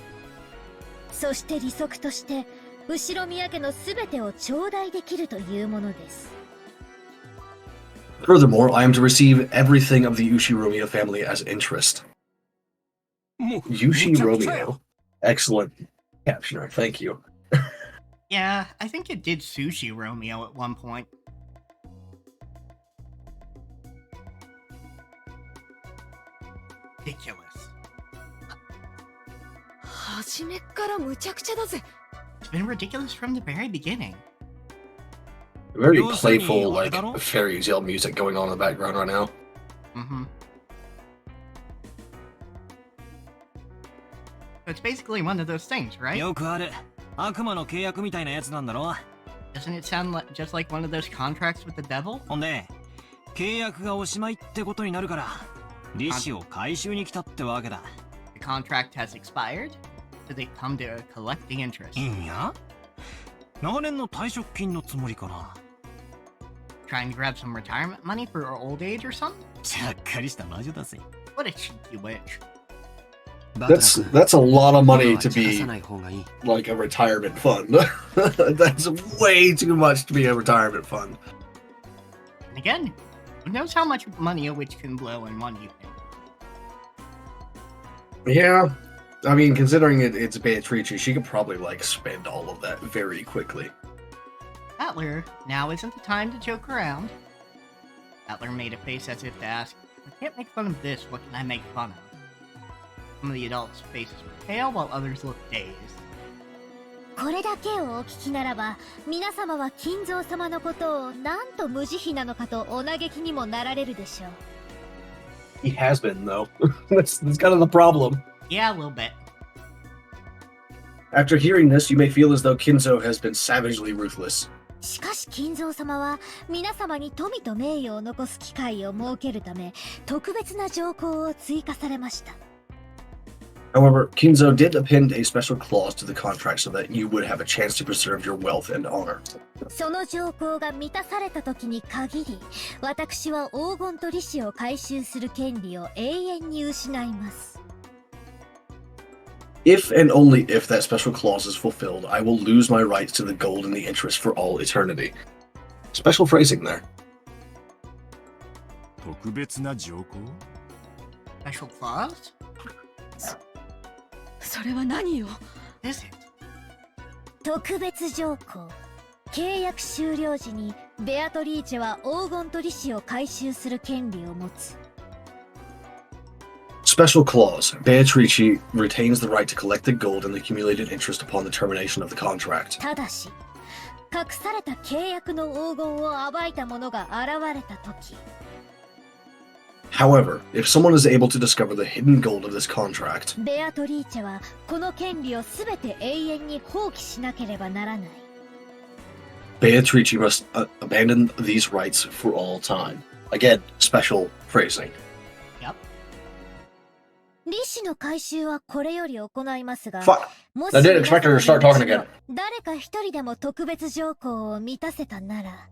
そして利息として後ろ宮家のすべてを頂戴できるというものです。Furthermore, I am to receive everything of the Ushiromiya family as interest. Ushiromiya. Excellent captioner, thank you. Yeah, I think it did Sushi Romeo at one point. Ridiculous. 初めっから無茶苦茶だぜ。 It's been ridiculous from the very beginning. Very playful, like, fairy tale music going on in the background right now. Mm-hmm. So it's basically one of those things, right? よくある悪魔の契約みたいなやつなんだろ。 Doesn't it sound just like one of those contracts with the devil? ほんで契約がおしまいってことになるから利子を回収に来たってわけだ。 The contract has expired, so they come to collect the interest. いや長年の退職金のつもりかな。 Trying to grab some retirement money for her old age or something? ちゃっかりした魔女だぜ。 What a cheeky witch. That's a lot of money to be like a retirement fund. That's way too much to be a retirement fund. And again, who knows how much money a witch can blow in one evening? Yeah. I mean, considering it's Beatrice, she could probably, like, spend all of that very quickly. Butler, now isn't the time to joke around. Butler made a face as if to ask, I can't make fun of this, what can I make fun of? Some of the adults' faces were pale, while others looked dazed. これだけをお聞きならば、皆様は金蔵様のことをなんと無慈悲なのかとお嘆きにもなられるでしょう。He has been, though. that's kind of the problem. Yeah, a little bit. After hearing this, you may feel as though Kinzo has been savagely ruthless. しかし金蔵様は皆様に富と名誉を残す機会を設けるため特別な条項を追加されました。However, Kinzo did append a special clause to the contract so that you would have a chance to preserve your wealth and honor. その条項が満たされた時に限り、私は黄金と利子を回収する権利を永遠に失います。If and only if that special clause is fulfilled, I will lose my rights to the gold and the interest for all eternity. Special phrasing there. 特別な条項 Special clause? それは何よ。 Is it? 特別条項。契約終了時にベアトリーチェは黄金と利子を回収する権利を持つ。Special clause. Beatrice retains the right to collect the gold and the accumulated interest upon the termination of the contract. ただし、隠された契約の黄金を暴いた者が現れた時。However, if someone is able to discover the hidden gold of this contract, ベアトリーチェはこの権利をすべて永遠に放棄しなければならない。Beatrice must abandon these rights for all time. Again, special phrasing. Yep. 利子の回収はこれより行いますが、 Fuck! もし I didn't expect her to start talking again. 誰か一人でも特別条項を満たせたなら。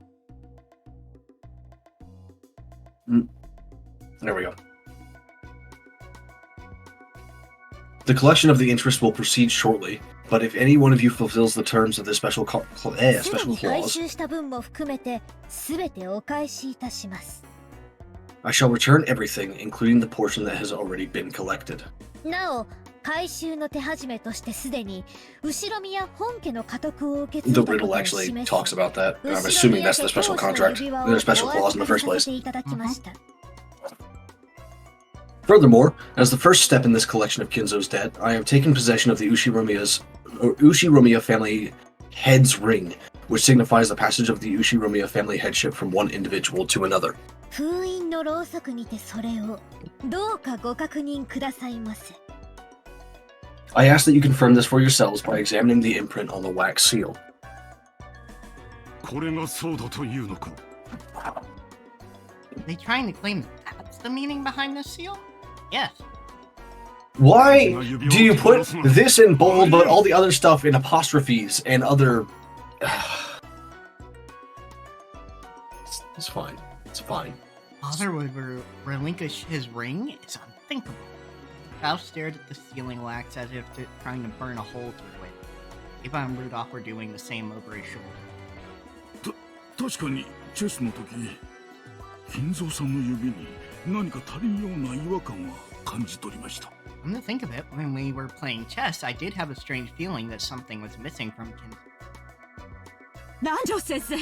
There we go. The collection of the interest will proceed shortly, but if any one of you fulfills the terms of this special すで special に回 clause, 収した分も含めて全てお返しいたします。 I shall return everything, including the portion that has already been collected. なお、回収の手始めとしてすでに後ろ宮本家の家督を受け継い The だこと riddle を actually 示す talks about that. 後 I'm ろ assuming 宮 that's 家 the special 当主の contract, 指輪を the special お clause in 預 the か first りさ place. せていただきました。Furthermore, as the first step in this collection of Kinzo's debt, I have taken possession of the Ushiromiya family head's ring, which signifies the passage of the Ushiromiya family headship from one individual to another. 封印のろうそくにてそれをどうかご確認くださいませ。 I ask that you confirm this for yourselves by examining the imprint on the wax seal. これがそうだというのか Are they trying to claim that that's the meaning behind this seal? Yes. Why do you put this in bold but all the other stuff in apostrophes and other... It's fine. It's fine. Father would relinquish his ring? It's unthinkable. Faust stared at the sealing wax as if trying to burn a hole through it. Eva and Rudolph were doing the same over his shoulder. 確かにチェスの時金蔵さんの指に何か足りんような違和感は感じ取りました Come to think of it, when we were playing chess, I did have a strange feeling that something was missing from Kinzo. 南條先生、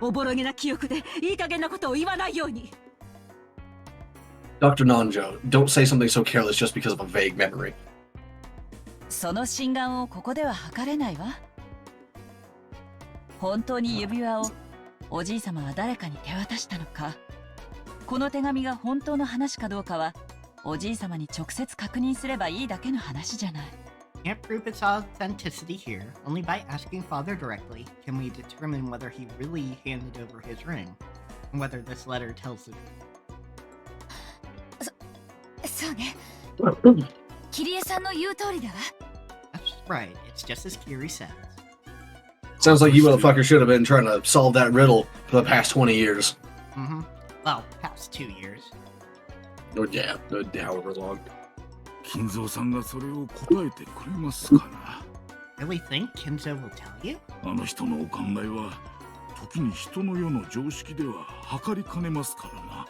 おぼろげな記憶でいい加減なことを言わないように。 Dr. Nanjo, don't say something so careless just because of a vague memory. その心眼をここでは測れないわ。本当に指輪をおじい様は誰かに手渡したのか、この手紙が本当の話かどうかはおじい様に直接確認すればいいだけの話じゃない。 Can't prove its authenticity here. Only by asking Father directly can we determine whether he really handed over his ring, and whether this letter tells the truth. そうね。キリエさんの言う通りだわ。 That's right, it's just as Kiri says. Sounds like you motherfuckers should have been trying to solve that riddle for the past 20 years. Mm-hmm. Well, past 2 years. Or yeah, however long. 金蔵さんがそれを答えてくれますかな Really think Kinzo will tell you? あの人のお考えは時に人の世の常識では測りかねますからな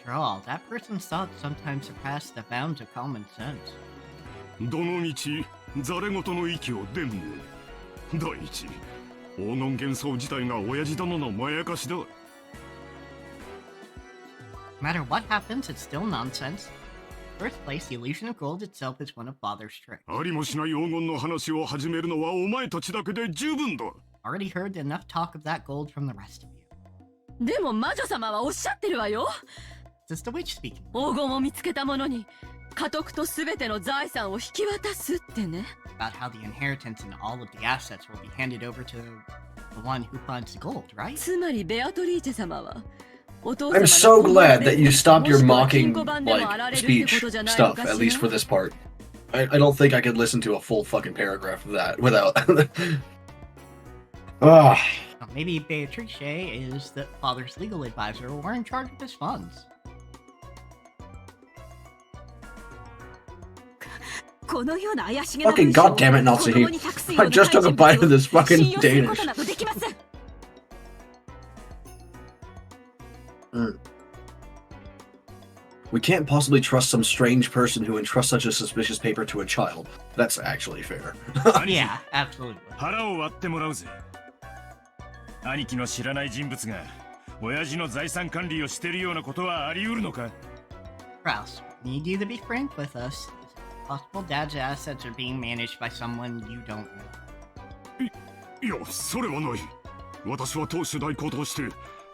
After After all, that person's thoughts sometimes surpass the bounds of common sense. どのみちざれ言の域を出んね。第一、黄金幻想自体が親父殿のまやかしだ。No matter what happens, it's still nonsense. First place, the illusion of gold itself is one of Father's tricks. ありもしない黄金の話を始めるのはお前たちだけで十分だ。Already heard enough talk of that gold from the rest of you. でも魔女様はおっしゃってるわよ。 This is the witch speaking. 黄金を見つけた者に家督とすべての財産を引き渡すってね。 About how the inheritance and all of the assets will be handed over to the one who finds the gold, right? つまりベアトリーチェ様は I'm so glad that you stopped your mocking, like, speech stuff, at least for this part. I don't think I could listen to a full fucking paragraph of that without... Well, maybe Beatrice is the father's legal advisor or in charge of his funds. Fucking goddammit, Nazi. I just took a bite of this fucking Danish. We can't possibly trust some strange person who entrusts such a suspicious paper to a child. That's actually fair. Yeah, absolutely. 腹を割ってもらうぜ。兄貴の知らない人物が親父の財産管理をしているようなことはあり得るのか？ Kraus, we need you to be frank with us. Is it possible Dad's assets are being managed by someone you don't know? いや、それはない。私は当主代行として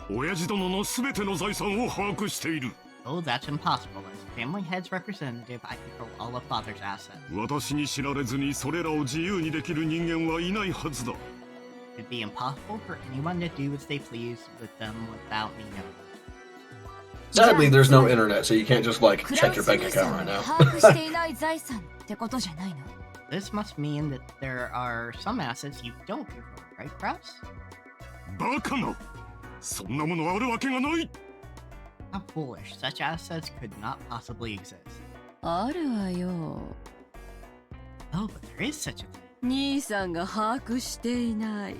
親父殿のすべての財産を把握している。 Oh, that's impossible. As family head's representative, I control all of Father's assets. 私に知られずにそれらを自由にできる人間はいないはずだ。 It'd be impossible for anyone to do as they please with them without me knowing. Sadly, there's no internet, so you can't just, like, check your bank account right now. This must mean that there are some assets you don't control, right, Kraus? バカな！そんなものあるわけがない！ How foolish. Such assets could not possibly exist. あるわよ。 Oh, but there is such a thing. 兄さんが把握していない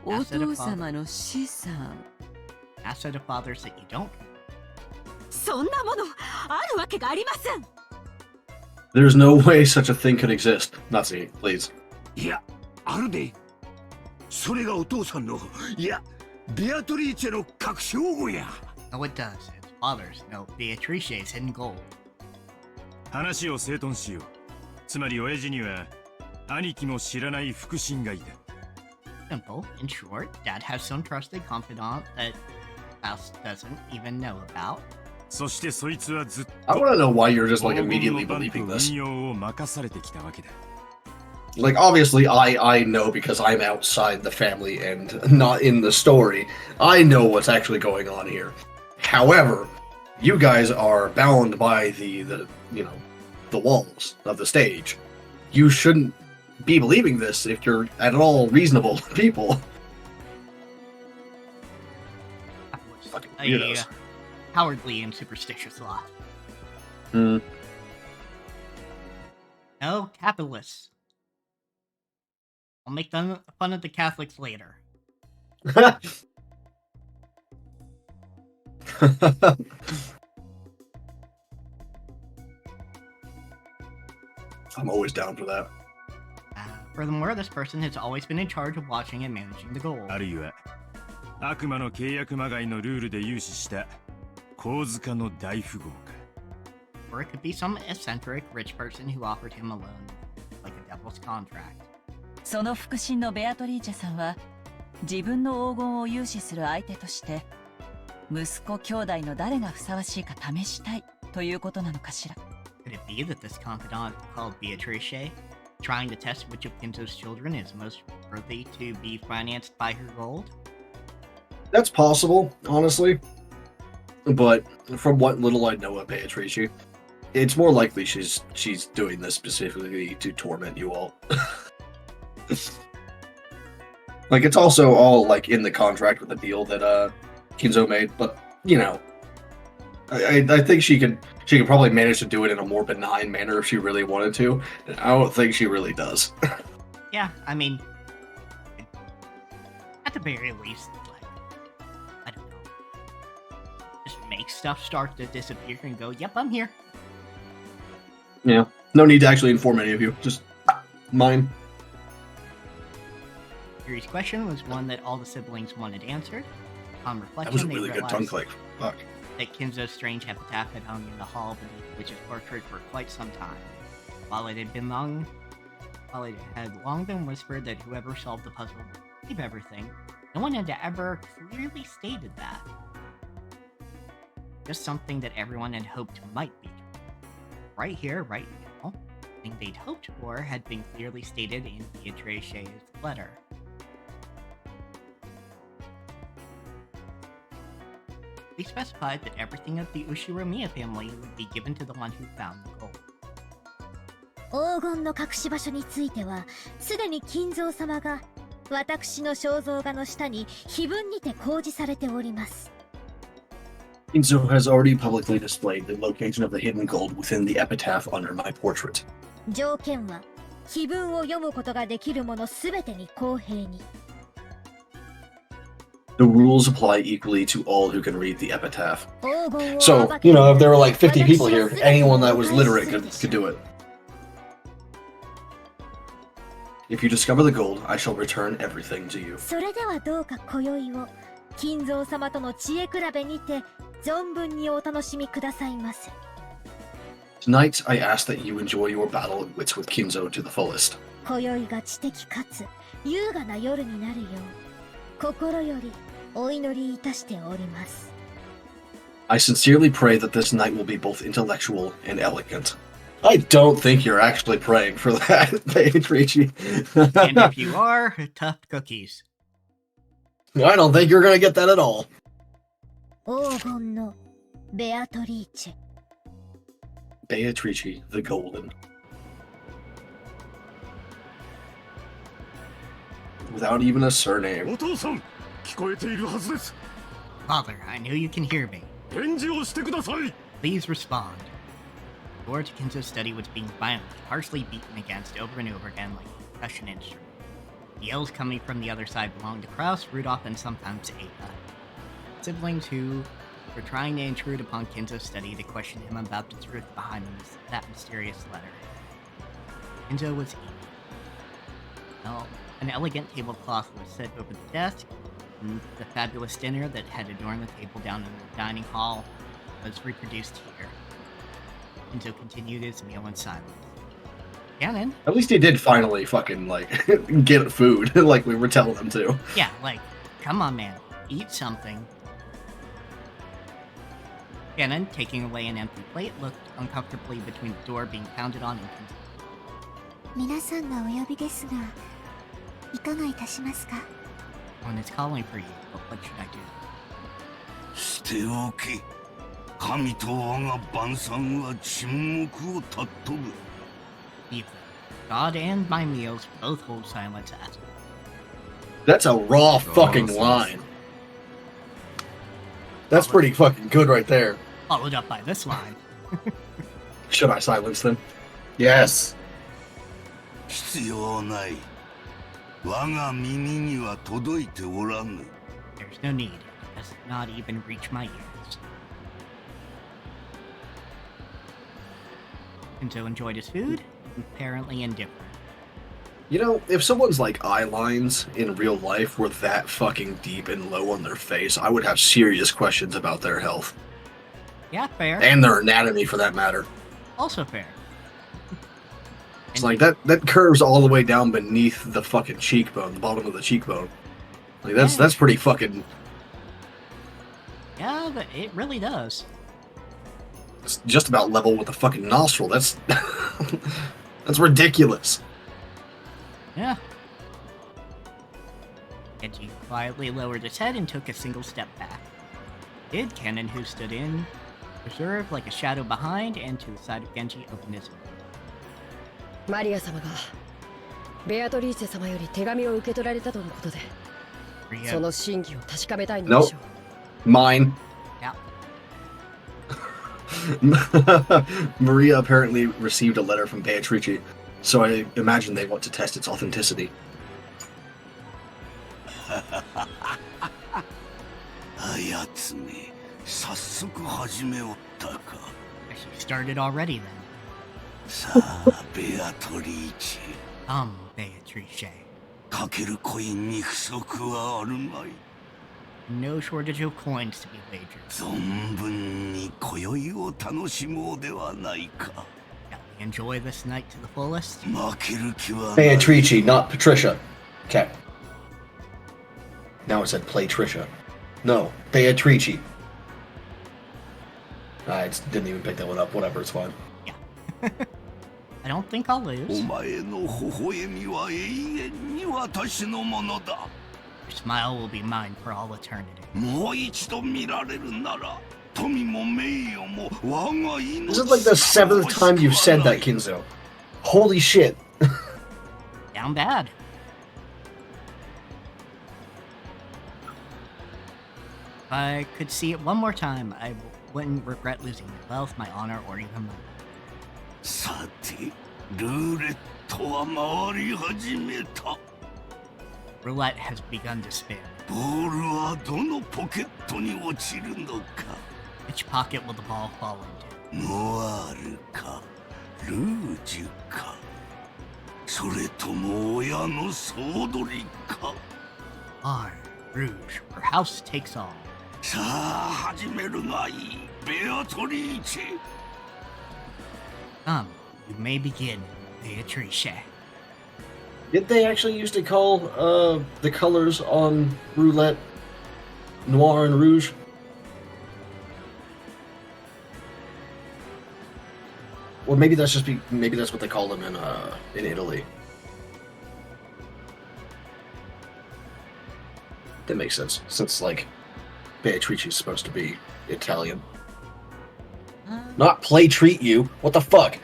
お父様の資産。 Asset of fathers that you don't. そんなものあるわけがありません。 There's no way such a thing could exist. Nazi, please. いや、あるで。それがお父さんの、いや、ベアトリーチェの隠し黄金や。 No, it does. It's fathers. No, Beatrice's hidden gold. 話を整頓しよう。つまり親父には兄貴も知らない腹心がいた。 Simple. In short, Dad has some trusted confidant that Faust doesn't even know about. そしてそいつはずっと I want to know why you're just, like, immediately believing this. 運用を任されてきたわけだ。 Like, obviously, I know because I'm outside the family and not in the story. I know what's actually going on here. However, you guys are bound by the you know, the walls of the stage. You shouldn't be believing this if you're at all reasonable people. Fucking weirdos. Cowardly and superstitious lot. Hmm. No, capitalists. I'll make fun of the Catholics later. I'm always down for that. Furthermore, this person has always been in charge of watching and managing the gold. あるいは悪魔の契約まがいのルールで融資した小塚の大富豪か。 Or it could be some eccentric rich person who offered him a loan, like a devil's contract. その腹心のベアトリーチェさんは自分の黄金を融資する相手として息子兄弟の誰がふさわしいか試したいということなのかしら。 Could it be that this confidant called Beatrice, trying to test which of Kinzo's children is most worthy to be financed by her gold? That's possible, honestly. But from what little I know of Beatrice, it's more likely she's doing this specifically to torment you all. Like, it's also all, like, in the contract with the deal that Kinzo made, but, you know, I think she could probably manage to do it in a more benign manner if she really wanted to, and I don't think she really does. Yeah, I mean, at the very least, like, I don't know. Just make stuff start to disappear and go, yep, I'm here. Yeah. No need to actually inform any of you. Just mine. Yuri's question was one that all the siblings wanted answered. Upon reflection, That was a they really good realized tongue click. Fuck. that Kinzo's strange epitaph had hung in the hall beneath Witch's portrait for quite some time. While it had long been whispered that whoever solved the puzzle would keep everything, no one had ever clearly stated that. Just something that everyone had hoped might be true. Right here, right now, the thing they'd hoped for had been clearly stated in Beatrice's letter. They specified that everything of the Ushiromiya family would be given to the one who found the gold. 黄金の隠し場所については、すでに金蔵様が私の肖像画の下に碑文にて公示されております。Kinzo has already publicly displayed the location of the hidden gold within the epitaph under my portrait. 条件は、碑文を読むことができるものすべてに公平に。The rules apply equally to all who can read the epitaph. 黄金を So, 暴け you ば know, if there were like 50 people 私 here, は全て anyone を that was お返し literate する could, でしょ could do it. If you discover the gold, I shall return everything to you. それではどうか今宵を金蔵様との知恵比べにて存分にお楽しみくださいませ。 Tonight, I ask that you enjoy your battle of wits with Kinzo to the fullest. 今宵が知的かつ優雅な夜になるよう心よりお祈りいたしております。 I sincerely pray that this night will be both intellectual and elegant. I don't think you're actually praying for that, Beatrice. And if you are, tough cookies. I don't think you're gonna get that at all. 黄金のベアトリーチェ。 Beatrice the Golden. Without even a surname. お父さん、聞こえているはずです。 Father, I know you can hear me. 返事をしてください。 Please respond. The door to Kinzo's study was being violently, harshly beaten against over and over again like a percussion instrument. The yells coming from the other side belonged to Kraus, Rudolph, and sometimes Ava. Siblings who were trying to intrude upon Kinzo's study to question him about the truth behind that mysterious letter. Kinzo was eating. Well, an elegant tablecloth was set over the desk, and the fabulous dinner that had adorned the table down in the dining hall was reproduced here. Kinzo continued his meal in silence. Gannon? At least he did finally fucking, like, get food, like we were telling him to. Yeah, like, come on, man. Eat something. Gannon, taking away an empty plate, looked uncomfortably between the door being pounded on and Kinzo. 皆さんがお呼びですが、いかがいたしますか? One is calling for you, but what should I do? 捨ておけ。神と我が晩餐は沈黙を尊ぶ。 Leave them. God and my meals both hold silence as That's a raw fucking line. That's pretty fucking good right there. followed up by this line. Should I silence them? Yes. 必要ない。我が耳には届いておらぬ。 There's no need. It does not even reach my ears. Kinzo enjoyed his food, apparently indifferent. You know, if someone's like eye lines in real life were that fucking deep and low on their face, I would have serious questions about their health. Yeah, fair. And their anatomy for that matter. Also fair. It's like that curves all the way down beneath the fucking cheekbone, the bottom of the cheekbone. Like that's pretty fucking. Yeah, but it really does. It's just about level with the fucking nostril. That's that's ridiculous. Yeah. Genji quietly lowered his head and took a single step back. Did Kennen, who stood in, reserved like a shadow behind, and to the side of Genji opened his mouth. マリア様がベアトリーチェ様より手紙を受け取られたとのことで、その真偽を確かめたいのでしょう。Mine. Yeah. Maria apparently received a letter from Beatrice, so I imagine they want to test its authenticity. あやつめ、早速始めおったか。 She started already then. さあベアトリーチェ、 Beatrice. かけるコインに不足はあるまい。 No shortage of coins to be wagered. 存分に今宵を楽しもうではないか。 Shall we enjoy this night to the fullest? 負ける気はない。 Beatrice, not Patricia. Okay. Now it said play Trisha. No, Beatrice. I didn't even pick that one up. Whatever, it's fine. I don't think I'll lose. お前の微笑みは永遠に私のものだ。 Your smile will be mine for all eternity. もう一度見られるなら、富も名誉も我が命。 This is like the 7th time you've said that, Kinzo. Holy shit. Down bad. If I could see it one more time, I wouldn't regret losing my wealth, my honor, or even my... さて、ルーレットは回り始めた。 Roulette has begun to spin. ボールはどのポケットに落ちるのか。 Which pocket will the ball fall into? ノワールか、ルージュか、それとも親の総取りか。 R, Rouge, or House takes all. さあ始めるがいい、ベアトリーチェ。 You may begin, Beatrice. Did they actually used to call the colors on roulette noir and rouge? Or maybe that's what they call them in Italy. That makes sense, since like Beatrice is supposed to be Italian. Not play treat you. What the fuck?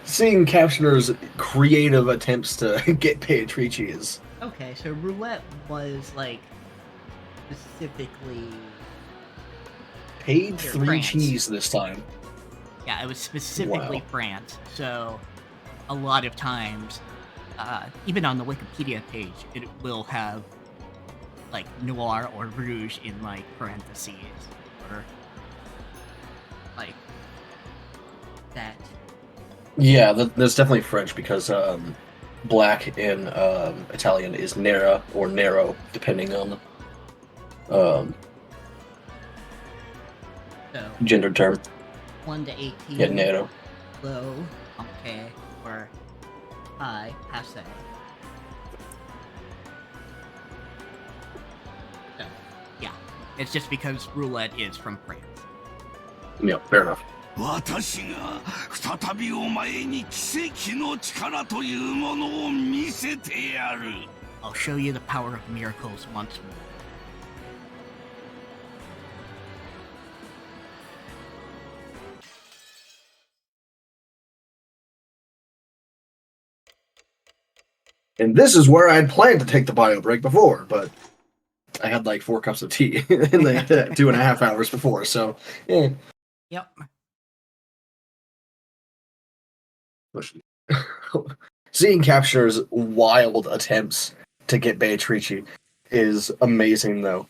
Seeing Captioner's creative attempts to get Beatrice is... Okay, so roulette was like specifically Paid 3 France. cheese this time. Yeah, it was specifically Wow. France. So a lot of times, even on the Wikipedia page, it will have like noir or rouge in like parentheses or like that. Yeah, that's definitely French because black in Italian is nera or nero, depending on So gender term. 1 to 18. Yeah, nero. Low, okay, or high, passe. So, yeah, it's just because roulette is from France. Yeah, fair enough. 私が再びお前に奇跡の力というものを見せてやる。 I'll show you the power of miracles once more. And this is where I had planned to take the bio break before, but I had like 4 cups of tea in the 2.5 hours before, so yeah. Yep. Seeing Captioner's wild attempts to get Beatrice is amazing, though.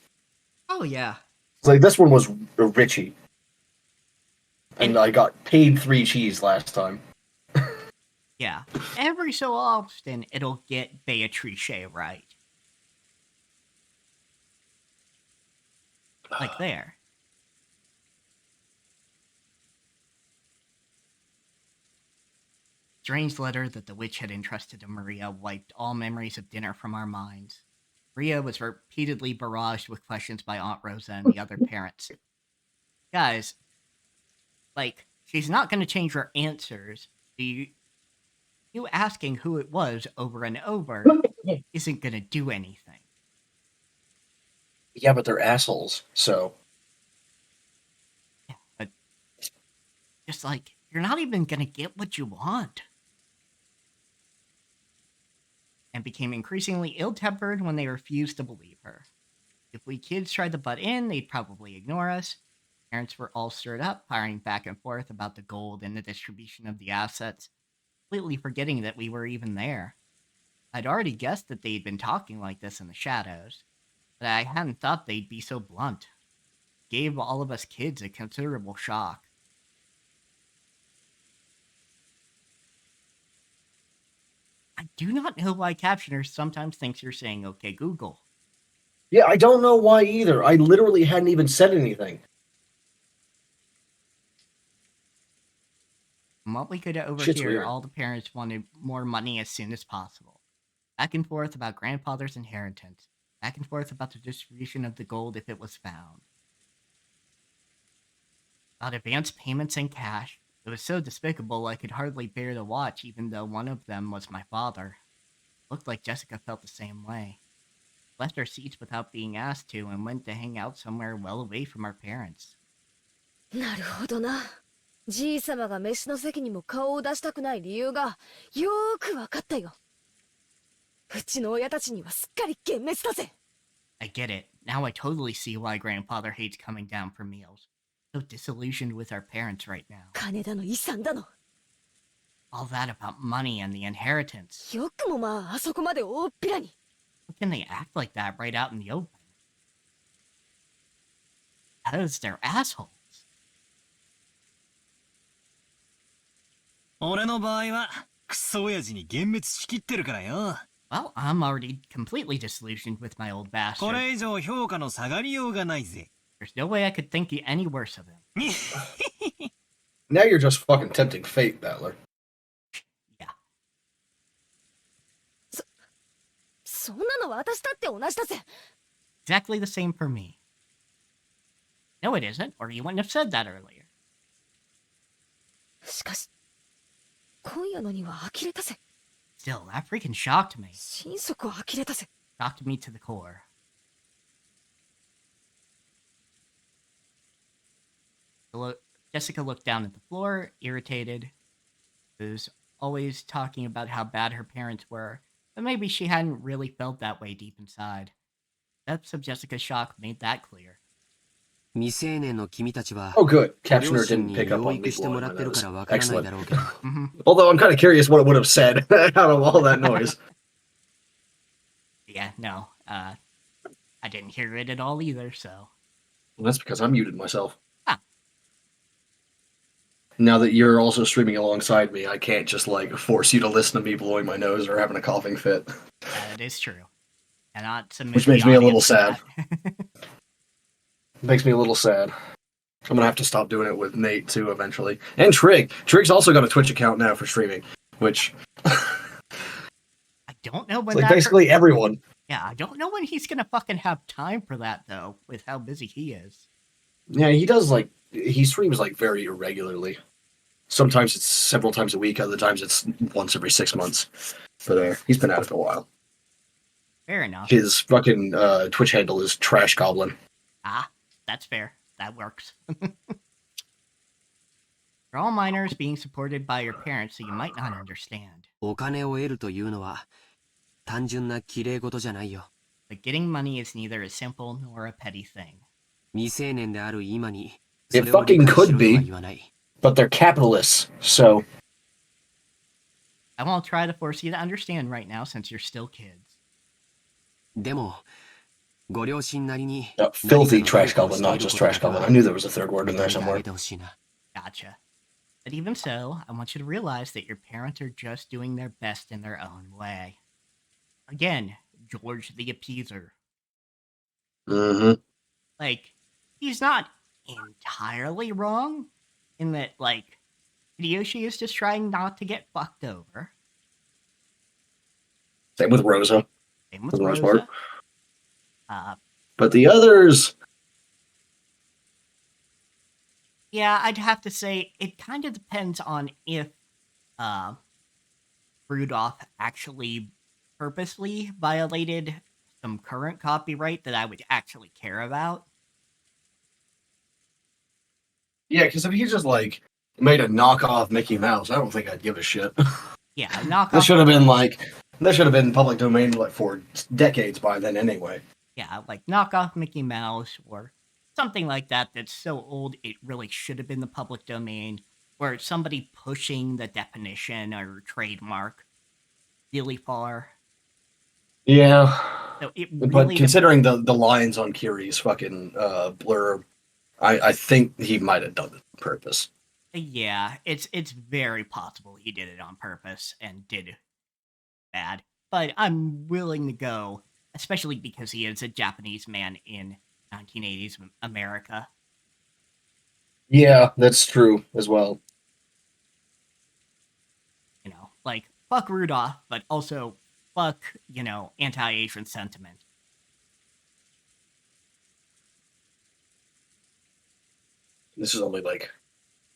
Oh, yeah. It's like, this one was Richie. And I got paid 3 cheese last time. Yeah. Every so often, it'll get Beatrice right. Like there. Strange letter that the witch had entrusted to Maria wiped all memories of dinner from our minds. Maria was repeatedly barraged with questions by Aunt Rosa and the other parents. Guys, like, she's not going to change her answers. You asking who it was over and over isn't going to do anything. Yeah, but they're assholes, so... Yeah, but just like, you're not even going to get what you want. And became increasingly ill-tempered when they refused to believe her. If we kids tried to butt in, they'd probably ignore us. Parents were all stirred up, firing back and forth about the gold and the distribution of the assets, completely forgetting that we were even there. I'd already guessed that they'd been talking like this in the shadows. but I hadn't thought they'd be so blunt. Gave all of us kids a considerable shock. I do not know why Captioner sometimes thinks you're saying okay Google. Yeah, I don't know why either. I literally hadn't even said anything. From what we could Shit's overhear, weird. all the parents wanted more money as soon as possible. Back and forth about grandfather's inheritance. Back and forth about the distribution of the gold if it was found. About advance payments in cash. It was so despicable I could hardly bear to watch, even though one of them was my father. Looked like Jessica felt the same way. Left our seats without being asked to and went to hang out somewhere well away from our parents. なるほどな。じいさまが飯の席にも顔を出したくない理由がよーくわかったよ。うちの親たちにはすっかり幻滅だぜ。I get it. Now I totally see why grandfather hates coming down for meals. So disillusioned with our parents right now. 金だの遺産だの。All that about money and the inheritance. よくもまああそこまで大っぴらに。How can they act like that right out in the open? Because they're assholes. 俺の場合はクソ親父に幻滅しきってるからよ。Well, I'm already completely disillusioned with my old こ bastard. れ以上評価の下がりようがないぜ。There's no way I could think any worse of him. Now you're just fucking tempting fate, Battler. Yeah. そんなの私だって同じだぜ。Exactly the same for me. No, it isn't, or you wouldn't have said that earlier. しかし、今夜のには呆れたぜ。Still, that freaking shocked me. 心底呆れたぜ。Shocked me to the core. Jessica looked down at the floor, irritated. Was always talking about how bad her parents were, but maybe she hadn't really felt that way deep inside. Depths of Jessica's shock made that clear. 未成年の君たちは Oh, good. ご両 Captioner 親 didn't に pick up 養 on 育 me しても blowing ら my ってるか nose. らわからない Excellent. だろうけど Although I'm kind of curious what it would have said out of all that noise. Yeah, no. I didn't hear it at all either, so. Well, that's because I muted myself. Ah. Now that you're also streaming alongside me, I can't just like force you to listen to me blowing my nose or having a coughing fit. That is true. Cannot submit Which the makes me a little audience to sad. that. Makes me a little sad. I'm gonna have to stop doing it with Nate too eventually. And Trig. Trig's also got a Twitch account now for streaming, which I don't know when like that basically everyone. Yeah, I don't know when he's gonna fucking have time for that though, with how busy he is. Yeah, he does like he streams like very irregularly. Sometimes it's several times a week, other times it's once every 6 months. But he's been at it for a while. Fair enough. His fucking Twitch handle is Trash Goblin. Ah, that's fair. That works. You're all minors being supported by your parents, so you might not understand. お金を得るというのは単純な綺麗事じゃないよ。 But getting money is neither a simple nor a petty thing. 未成年である今に It それを理 fucking 解し could ろとは be, 言わない。 but they're capitalists, so I won't try to force you to understand right now since you're still kids. でもご両親なりに filthy Trash Goblin, not just Trash Goblin. I knew there was a third word in there 認めてあ somewhere. げてほしいな。 Gotcha. But even so, I want you to realize that your parents are just doing their best in their own way. Again, George the Appeaser. Mm-hmm. Like, he's not entirely wrong in that, like, Hideyoshi is just trying not to get fucked over. Same with Rosa. Same For with the most Rosa. But the others, Yeah, I'd have to say it kind of depends on if Rudolph actually purposely violated some current copyright that I would actually care about. yeah, because if he just like made a knockoff Mickey Mouse, I don't think I'd give a shit. Yeah, knockoff. That should have been public domain like for decades by then anyway. Yeah, like knockoff Mickey Mouse or something like that that's so old it really should have been the public domain, or it's somebody pushing the definition or trademark really far. Yeah, So it But really considering the lines on Kiri's fucking blurb, I think he might have done it on purpose. yeah, it's very possible he did it on purpose and did bad. But I'm willing to go, especially because he is a Japanese man in 1980s America. Yeah, that's true as well. You know, like fuck Rudolph, but also fuck, anti-Asian sentiment. This is only like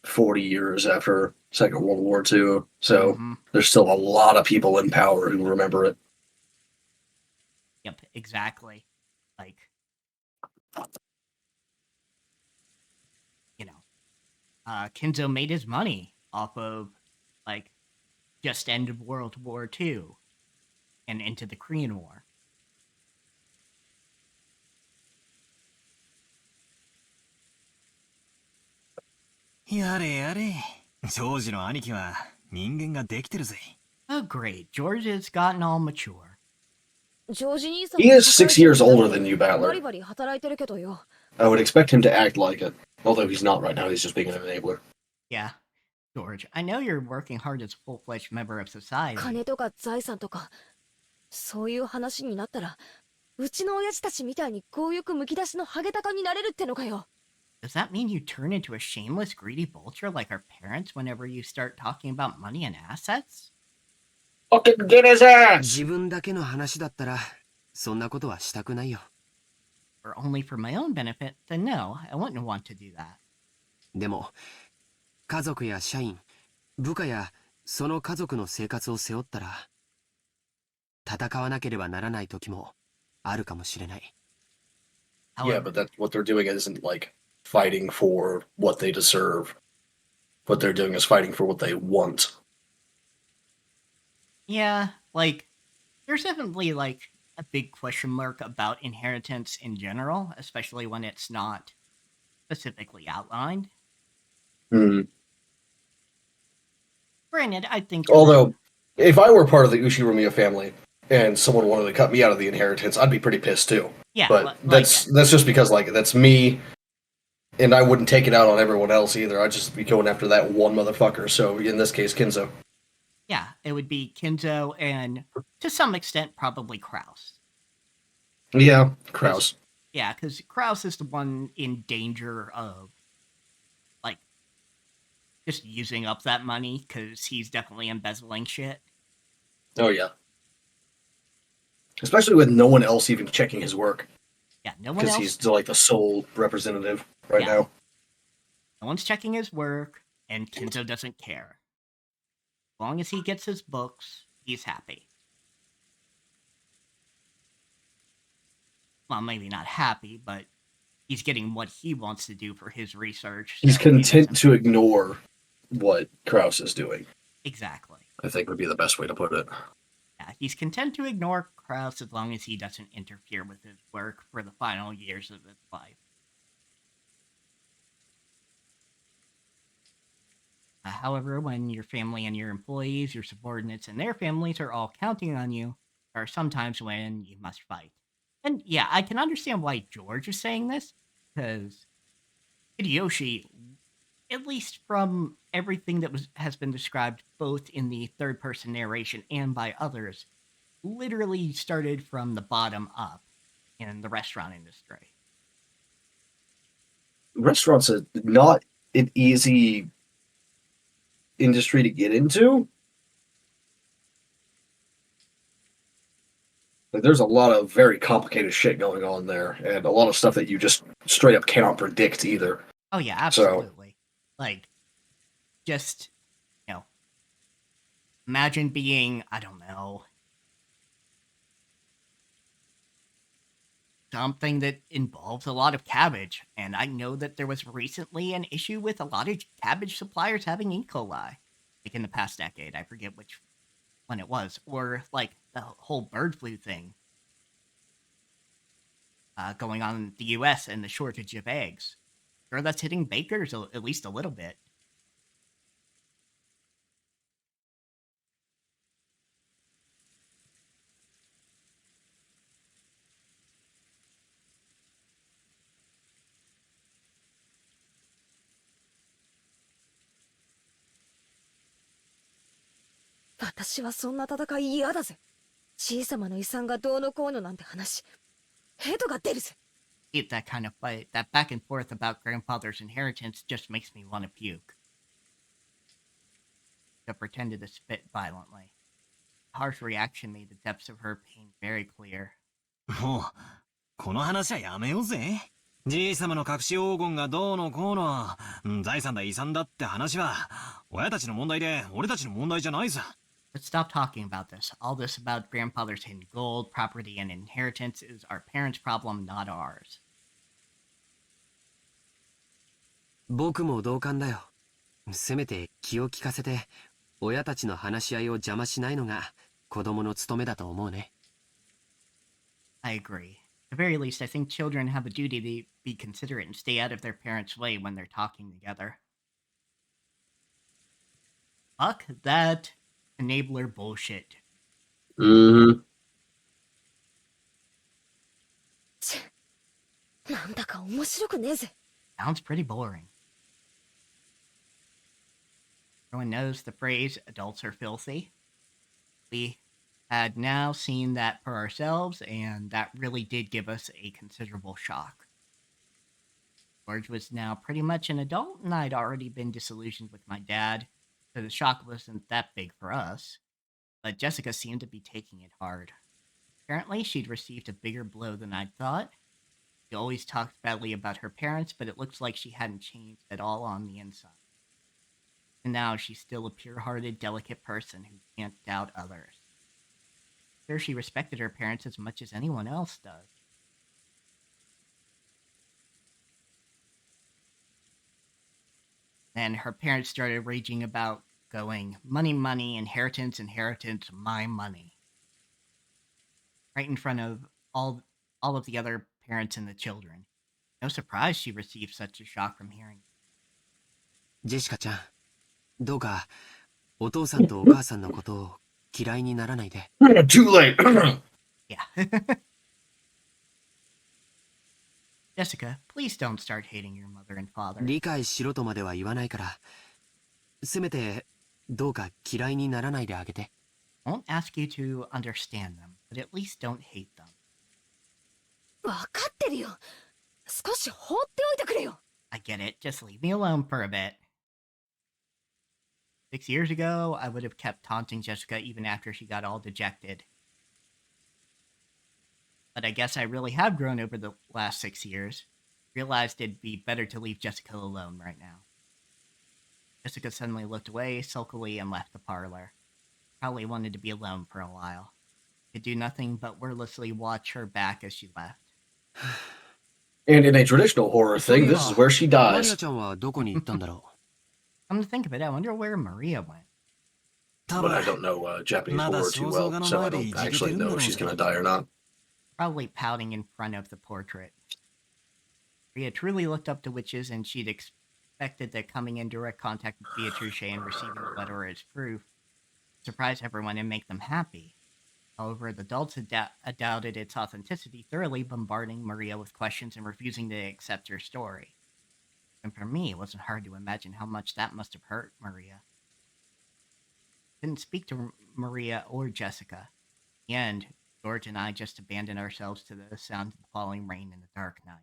40 years after Second World War II, so Mhm. there's still a lot of people in power who remember it. Yep, exactly. Like, you know, Kinzo made his money off of like just end of World War II and into the Korean War.やれやれ。ジョージの兄貴は人間ができてるぜ。Oh, great. George has gotten all mature. ジョージ兄さん He is 6 years older than you, バリ Battler. バリ働いてるけどよ。 I would expect him to act like it, although he's not right now. He's just being an enabler. Yeah. George, I know you're working hard as a full-fledged member of society. 金とか財産とか、そういう話になったら、うちの親父たちみたいに強欲むき出しのハゲタカになれるってのかよ。 Does that mean you turn into a shameless, greedy vulture like our parents whenever you start talking about money and assets? Fucking get his ass! 自分だけの話だったら、そんなことはしたくないよ。Or only for my own benefit, then no, I wouldn't want to do that. でも、家族や社員、部下やその家族の生活を背負ったら、戦わなければならない時もあるかもしれない。Yeah, but that's what they're doing isn't like fighting for what they deserve. What they're doing is fighting for what they want. Yeah, like, there's definitely, like, a big question mark about inheritance in general, especially when it's not specifically outlined. Mm. Granted, I think... Although, if I were part of the Ushiromiya family and someone wanted to cut me out of the inheritance, I'd be pretty pissed too. Yeah, but that's just because like that's me, and I wouldn't take it out on everyone else either. I'd just be going after that one motherfucker. So in this case, Kinzo. Yeah, it would be Kinzo and, to some extent, probably Kraus. Yeah, Kraus. Yeah, because Kraus is the one in danger of, like, just using up that money, because he's definitely embezzling shit. Oh, yeah. Especially with no one else even checking his work. Yeah, no one else... Because he's like the sole representative right now. No one's checking his work, and Kinzo doesn't care. As long as he gets his books, he's happy. Well, maybe not happy, but he's getting what he wants to do for his research. He's so content to ignore what Kraus is doing. Exactly. I think would be the best way to put it. Yeah, he's content to ignore Kraus as long as he doesn't interfere with his work for the final years of his life. However, when your family and your employees, your subordinates, and their families are all counting on you, there are some times when you must fight. And yeah, I can understand why George is saying this, because Hideyoshi, at least from everything that has been described both in the third-person narration and by others, literally started from the bottom up in the restaurant industry. Restaurants are not an easy industry to get into. Like, there's a lot of very complicated shit going on there, and a lot of stuff that you just straight up cannot predict either. Oh yeah, absolutely. Like, just, imagine being, I don't know, something that involves a lot of cabbage. And I know that there was recently an issue with a lot of cabbage suppliers having E. coli, like in the past decade. I forget which one it was. Or, like, the whole bird flu thing going on in the U.S. and the shortage of eggs. Sure, that's hitting bakers at least a little bit. 私はそんな戦い嫌だぜ。小さまの遺産がどうのこうのなんて話、ヘドが出るぜ。Hate that kind of fight. That back and forth about grandfather's inheritance just makes me want to puke. Jessica pretended to spit violently. The harsh reaction made the depths of her pain very clear. もう、この話はやめようぜ。じいさまの隠し黄金がどうのこうの、財産だ遺産だって話は、親たちの問題で、俺たちの問題じゃないさ。Let's stop talking about this. All this about grandfather's hidden gold, property, and inheritance is our parents' problem, not ours. 僕も同感だよ。せめて気を利かせて、親たちの話し合いを邪魔しないのが子供の務めだと思うね。I agree. At the very least, I think children have a duty to be considerate and stay out of their parents' way when they're talking together. Fuck that enabler bullshit. なんだか面白くねえぜ。Sounds pretty boring. Everyone knows the phrase, adults are filthy. We had now seen that for ourselves, and that really did give us a considerable shock. George was now pretty much an adult, and I'd already been disillusioned with my dad, so the shock wasn't that big for us. But Jessica seemed to be taking it hard. Apparently, she'd received a bigger blow than I'd thought. She always talked badly about her parents, but it looks like she hadn't changed at all on the inside. And now she's still a pure-hearted, delicate person who can't doubt others. Sure, she respected her parents as much as anyone else does. Then her parents started raging about going, money, money, inheritance, inheritance, my money. Right in front of all of the other parents and the children. No surprise she received such a shock from hearing. ジェシカちゃん、どうかお父さんとお母さんのことを嫌いにならないで。Too late. Yeah. Jessica, please don't start hating your mother and father. 理解しろとまでは言わないから、せめてどうか嫌いにならないであげて。Won't ask you to understand them, but at least don't hate them. わかってるよ。少し放っておいてくれよ。I get it. Just leave me alone for a bit. 6 years ago, I would have kept taunting Jessica even after she got all dejected. But I guess I really have grown over the last 6 years. Realized it'd be better to leave Jessica alone right now. Jessica suddenly looked away sulkily and left the parlor. Probably wanted to be alone for a while. Could do nothing but wordlessly watch her back as she left. And in a traditional horror thing, this is where she マリア dies. ちゃんはどこに行ったんだろ Come to think of it, I wonder where Maria went. But I don't know Japanese horror too well, so I don't actually know if she's gonna die or not. Probably pouting in front of the portrait. Maria truly looked up to witches, and she'd expected that coming in direct contact with Beatrice and receiving the letter as proof surprise everyone and make them happy. However, the adults had doubted its authenticity, thoroughly bombarding Maria with questions and refusing to accept her story. And for me, it wasn't hard to imagine how much that must have hurt Maria. Didn't speak to Maria or Jessica. In the end, George and I just abandoned ourselves to the sound of the falling rain in the dark night.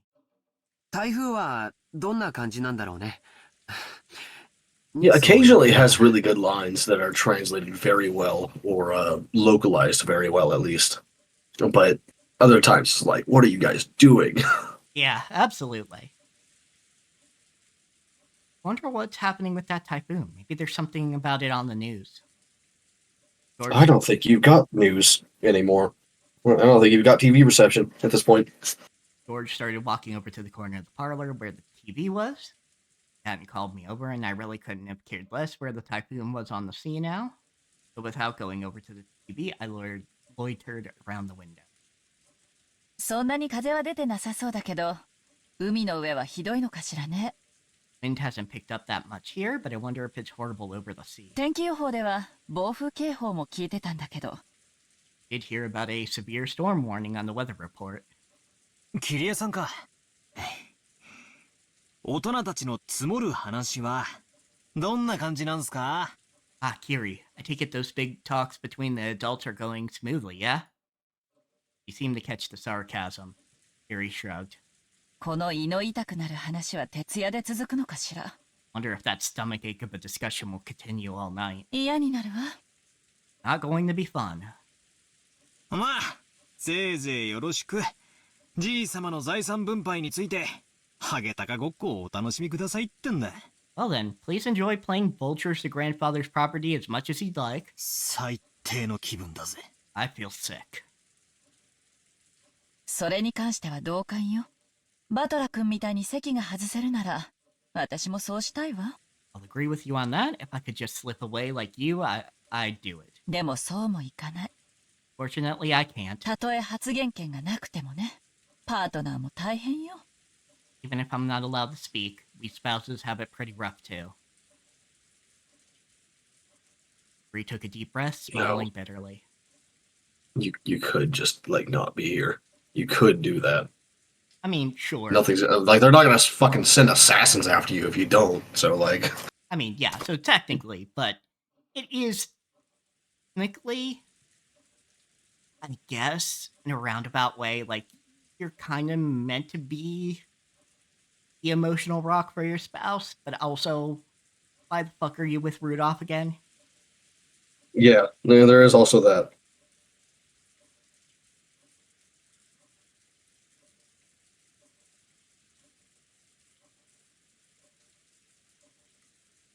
台風はどんな感じなんだろうね。Yeah, occasionally it has really good lines that are translated very well or localized very well, at least. But other times, it's like, what are you guys doing? Yeah, absolutely. Wonder what's happening with that typhoon. Maybe there's something about it on the news. George, I don't think you've got news anymore. I don't think you've got TV reception at this point. George started walking over to the corner of the parlor where the TV was. He hadn't called me over, and I really couldn't have cared less where the typhoon was on the sea now. But without going over to the TV, I loitered around the window. そんなに風は出てなさそうだけど、海の上はひどいのかしらね。Wind hasn't picked up that much here, but I wonder if it's horrible over the sea. 天気予報では暴風警報も聞いてたんだけど。Did hear about a severe storm warning on the weather report. キリエさんか。大人たちの積もる話はどんな感じなんすか？ Ah, Kiri, I take it those big talks between the adults are going smoothly, yeah? You seem to catch the sarcasm. Kiri shrugged. この胃の痛くなる話は徹夜で続くのかしら。 Wonder if that stomachache of a discussion will continue all night. 嫌になるわ。 Not going to be fun. まあ、せいぜいよろしく。じい様の財産分配について、ハゲタカごっこをお楽しみくださいってんだ。Well then, please enjoy playing Vultures the Grandfather's property as much as you'd like. 最低の気分だぜ。I feel sick. それに関しては同感よ。バトラ君みたいに席が外せるなら、私もそうしたいわ。I'll agree with you on that. If I could just slip away like you, I'd do it. でもそうもいかない。 Fortunately, I can't. たとえ発言権がなくてもね。パートナーも大変よ。 Even if I'm not allowed to speak, we spouses have it pretty rough too. Bree took a deep breath, smiling bitterly. You could just like not be here. You could do that. I mean, sure. Nothing's like they're not gonna fucking send assassins after you if you don't. So like. I mean, yeah. So technically, but it is technically, I guess, in a roundabout way, like you're kind of meant to be the emotional rock for your spouse, but also, why the fuck are you with Rudolph again? Yeah, there is also that.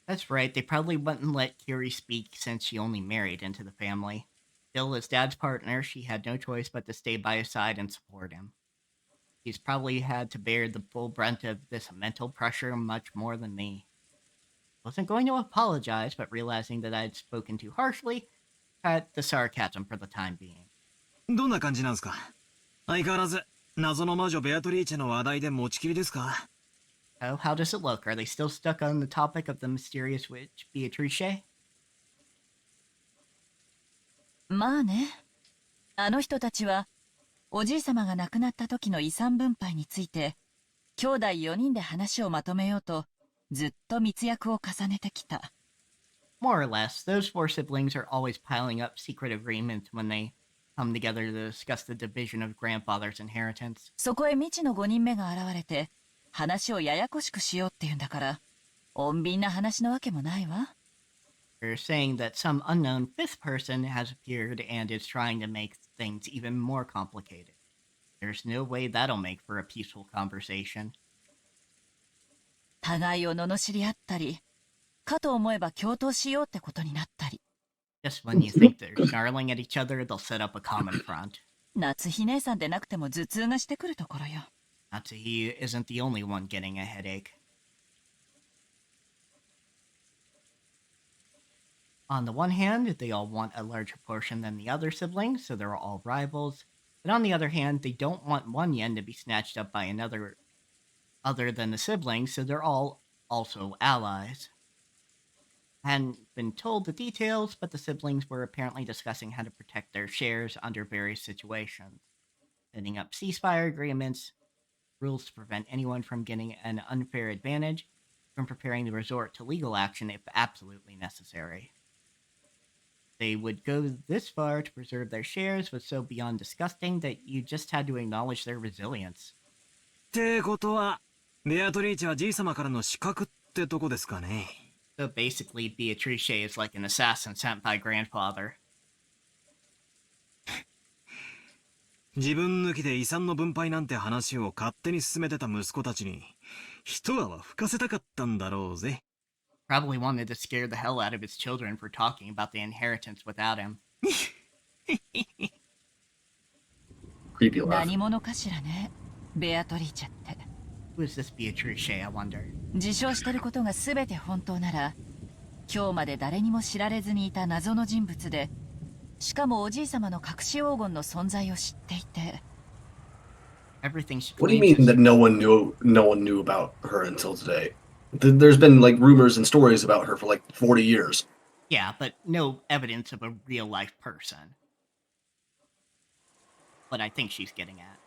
That's right, they probably wouldn't let Kiri speak since she only married into the family. Still, as Dad's partner, she had no choice but to stay by his side and support him. He's probably had to bear the full brunt of this mental pressure much more than me. Wasn't going to apologize, but realizing that I'd spoken too harshly, cut the sarcasm for the time being. どんな感じなんすか？相変わらず、謎の魔女ベアトリーチェの話題で持ちきりですか？ Oh, how does it look? Are they still stuck on the topic of the mysterious witch, Beatrice? まあね。あの人たちは、おじい様が亡くなった時の遺産分配について、兄弟4人で話をまとめようと、ずっと密約を重ねてきた。More or less, those four siblings are always piling up secret agreements when they come together to discuss the division of grandfather's inheritance. そこへ未知の5人目が現れて、話をややこしくしようっていうんだから、穏便な話のわけもないわ。They're saying that some unknown fifth person has appeared and is trying to make things even more complicated. There's no way that'll make for a peaceful conversation. 互いを罵り合ったり、かと思えば共闘しようってことになったり。Just when you think they're snarling at each other, they'll set up a common front. 夏日姉さんでなくても頭痛がしてくるところよ。Natsuhi isn't the only one getting a headache. On the one hand, they all want a larger portion than the other siblings, so they're all rivals. But on the other hand, they don't want one yen to be snatched up by another other than the siblings, so they're all also allies. I hadn't been told the details, but the siblings were apparently discussing how to protect their shares under various situations, setting up ceasefire agreements, rules to prevent anyone from getting an unfair advantage, from preparing to resort to legal action if absolutely necessary. They would go this far to preserve their shares was so beyond disgusting that you just had to acknowledge their resilience. ってことは、ベアトリーチェはじい様からの資格ってとこですかね。So basically, Beatrice is like an assassin sent by grandfather. 自分抜きで遺産の分配なんて話を勝手に進めてた息子たちに、一泡吹かせたかったんだろうぜ。Probably wanted to scare the hell out of his children for talking about the inheritance without him. Creepy laugh. 何者かしらね、ベアトリーチェって。Who is this Beatrice, I wonder? 自称してることが全て本当なら、今日まで誰にも知られずにいた謎の人物で、しかもおじい様の隠し黄金の存在を知っていて。Everything she What do you claims mean is- that no one knew about her until today? There's been like rumors and stories about her for like 40 years. Yeah, but no evidence of a real life person. What I think she's getting at.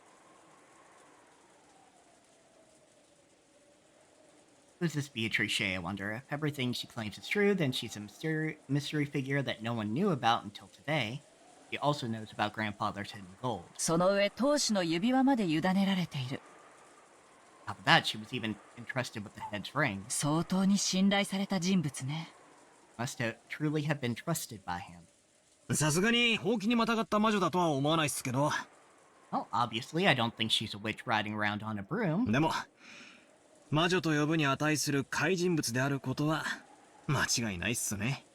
Who's this Beatrice Shea, I wonder? If everything she claims is true, then she's a mystery figure that no one knew about until today. She also knows about Grandfather's hidden gold. その上当主の指輪まで委ねられている。 On top of that, she was even entrusted with the head's ring. 相当に信頼された人物ね。Must have truly have been trusted by him. さすがにほうきにまたがった魔女だとは思わないっすけど。 Well, obviously, I don't think she's a witch riding around on a broom. でも魔女と呼ぶに値する怪人物であることは間違いないっすね。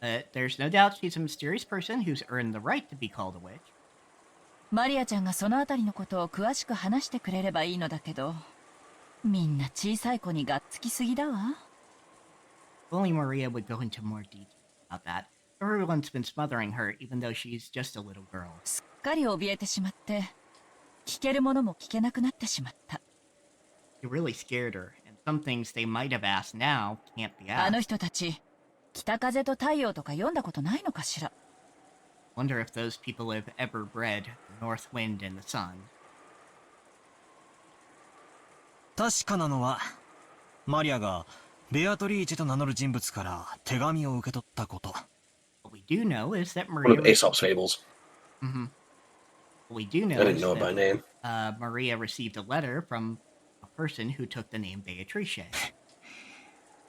There's no doubt she's a mysterious person who's earned the right to be called a witch. マリアちゃんがそのあたりのことを詳しく話してくれればいいのだけど、みんな小さい子にがっつきすぎだわ。Only Maria would go into more detail about that. Everyone's been smothering her, even though she's just a little girl. すっかり怯えてしまって、聞けるものも聞けなくなってしまった。It really scared her, and some things they might have asked now can't be asked. あの人たち、北風と太陽とか読んだことないのかしら。Wonder if those people have ever read The North Wind and the Sun. 確かなのはマリアがベアトリーチェと名乗る人物から手紙を受け取ったこと。What we do know is that One Maria... of Aesop's fables. Mm-hmm. What we do know I didn't is know it by that name. Maria received a letter from a person who took the name Beatrice.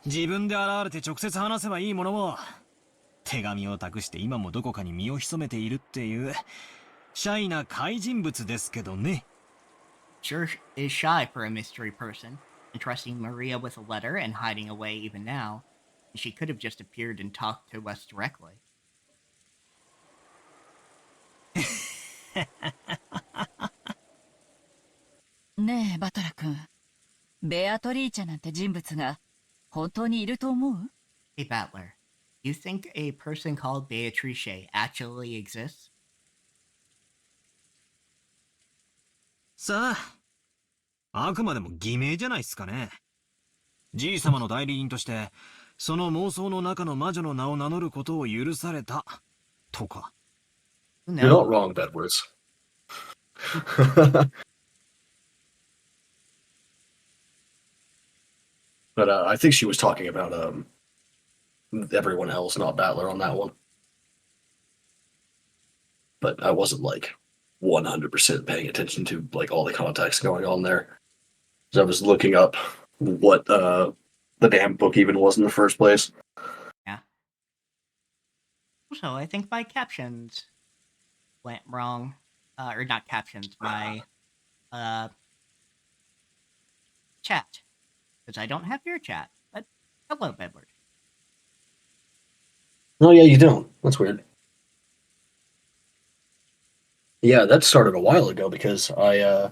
自分で現れて直接話せばいいものを手紙を託して今もどこかに身を潜めているっていうシャイな怪人物ですけどね。Sure is shy for a mystery person, entrusting Maria with a letter and hiding away even now. She could have just appeared and talked to us directly. ねえ、バトラ君。ベアトリーチェなんて人物が本当にいると思う？ Hey, Battler, you think a person called Beatrice actually exists? さあ、あくまでも偽名じゃないっすかね。じいさまの代理人としてその妄想の中の魔女の名を名乗ることを許されたとか。You're not wrong, Bedwards. But I think she was talking about everyone else, not Battler on that one. But I wasn't like 100% paying attention to like all the context going on there. So I was looking up what the damn book even was in the first place. Yeah. Also, I think my captions went wrong. Or not captions, my chat. Because I don't have your chat. But hello, Bedward. Oh yeah, you don't. That's weird. Yeah, that started a while ago because I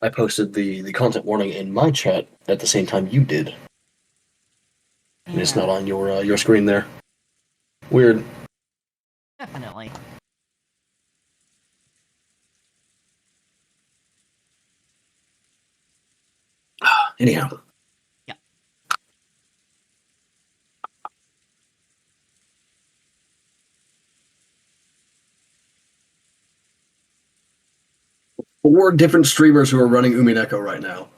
posted the content warning in my chat at the same time you did. And it's not on your screen there. Weird. Definitely. Anyhow. Yeah. Four different streamers who are running Umineko right now.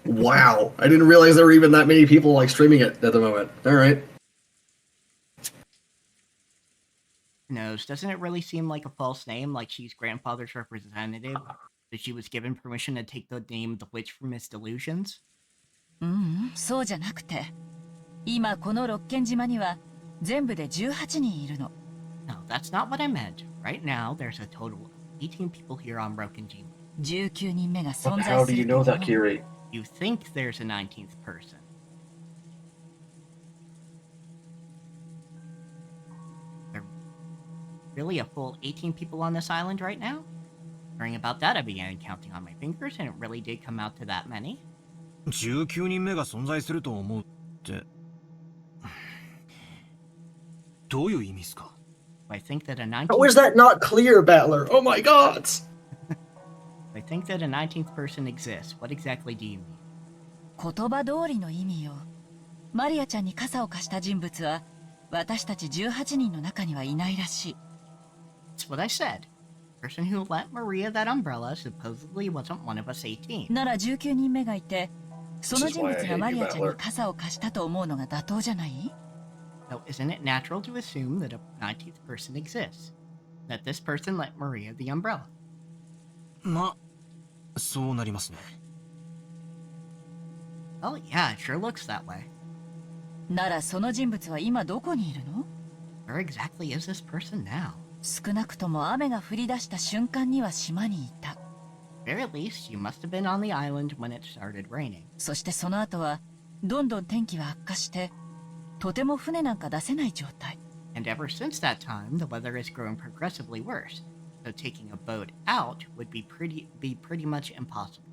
Wow. I didn't realize there were even that many people like streaming it at the moment. Alright. Knows, doesn't it really seem like a false name, like she's grandfather's representative? That she was given permission to take the name the witch from his delusions? そうじゃなくて、今この六軒島には全部で18人いるの。No, that's not what I meant. Right now, there's a total of 18 people here on Rokenjima. 19人目が存 But 在 how す do る you と know 思う。 that, Kiri? You think there's a 19th person. There really a full 18 people on this island right now? Hearing about that, I began counting on my fingers, and it really did come out to that many. 19人目が存在すると思うってどういう意味ですか？ I think that a 19th... How is that not clear, Battler? Oh my god! I think that a 19th person exists. What exactly do you mean? 言葉通りの意味よ。マリアちゃんに傘を貸した人物は私たち18人の中にはいないらしい。 That's what I said. Person who lent Maria that umbrella supposedly wasn't one of us 18. なら19人目がいて、その This is 人 why 物 I が hate マ you, リアちゃんに Battler. 傘を貸したと思うのが妥当じゃない？ So isn't it natural to assume that a 19th person exists? That this person lent Maria the umbrella? ま、そうなりますね。Oh yeah, it sure looks that way. ならその人物は今どこにいるの？ Where exactly is this person now? 少なくとも雨が降り出した瞬間には島にいた。Very least, you must have been on the island when it started raining. そしてその後はどんどん天気は悪化して、とても船なんか出せない状態。And ever since that time, the weather has grown progressively worse. So taking a boat out would be pretty much impossible.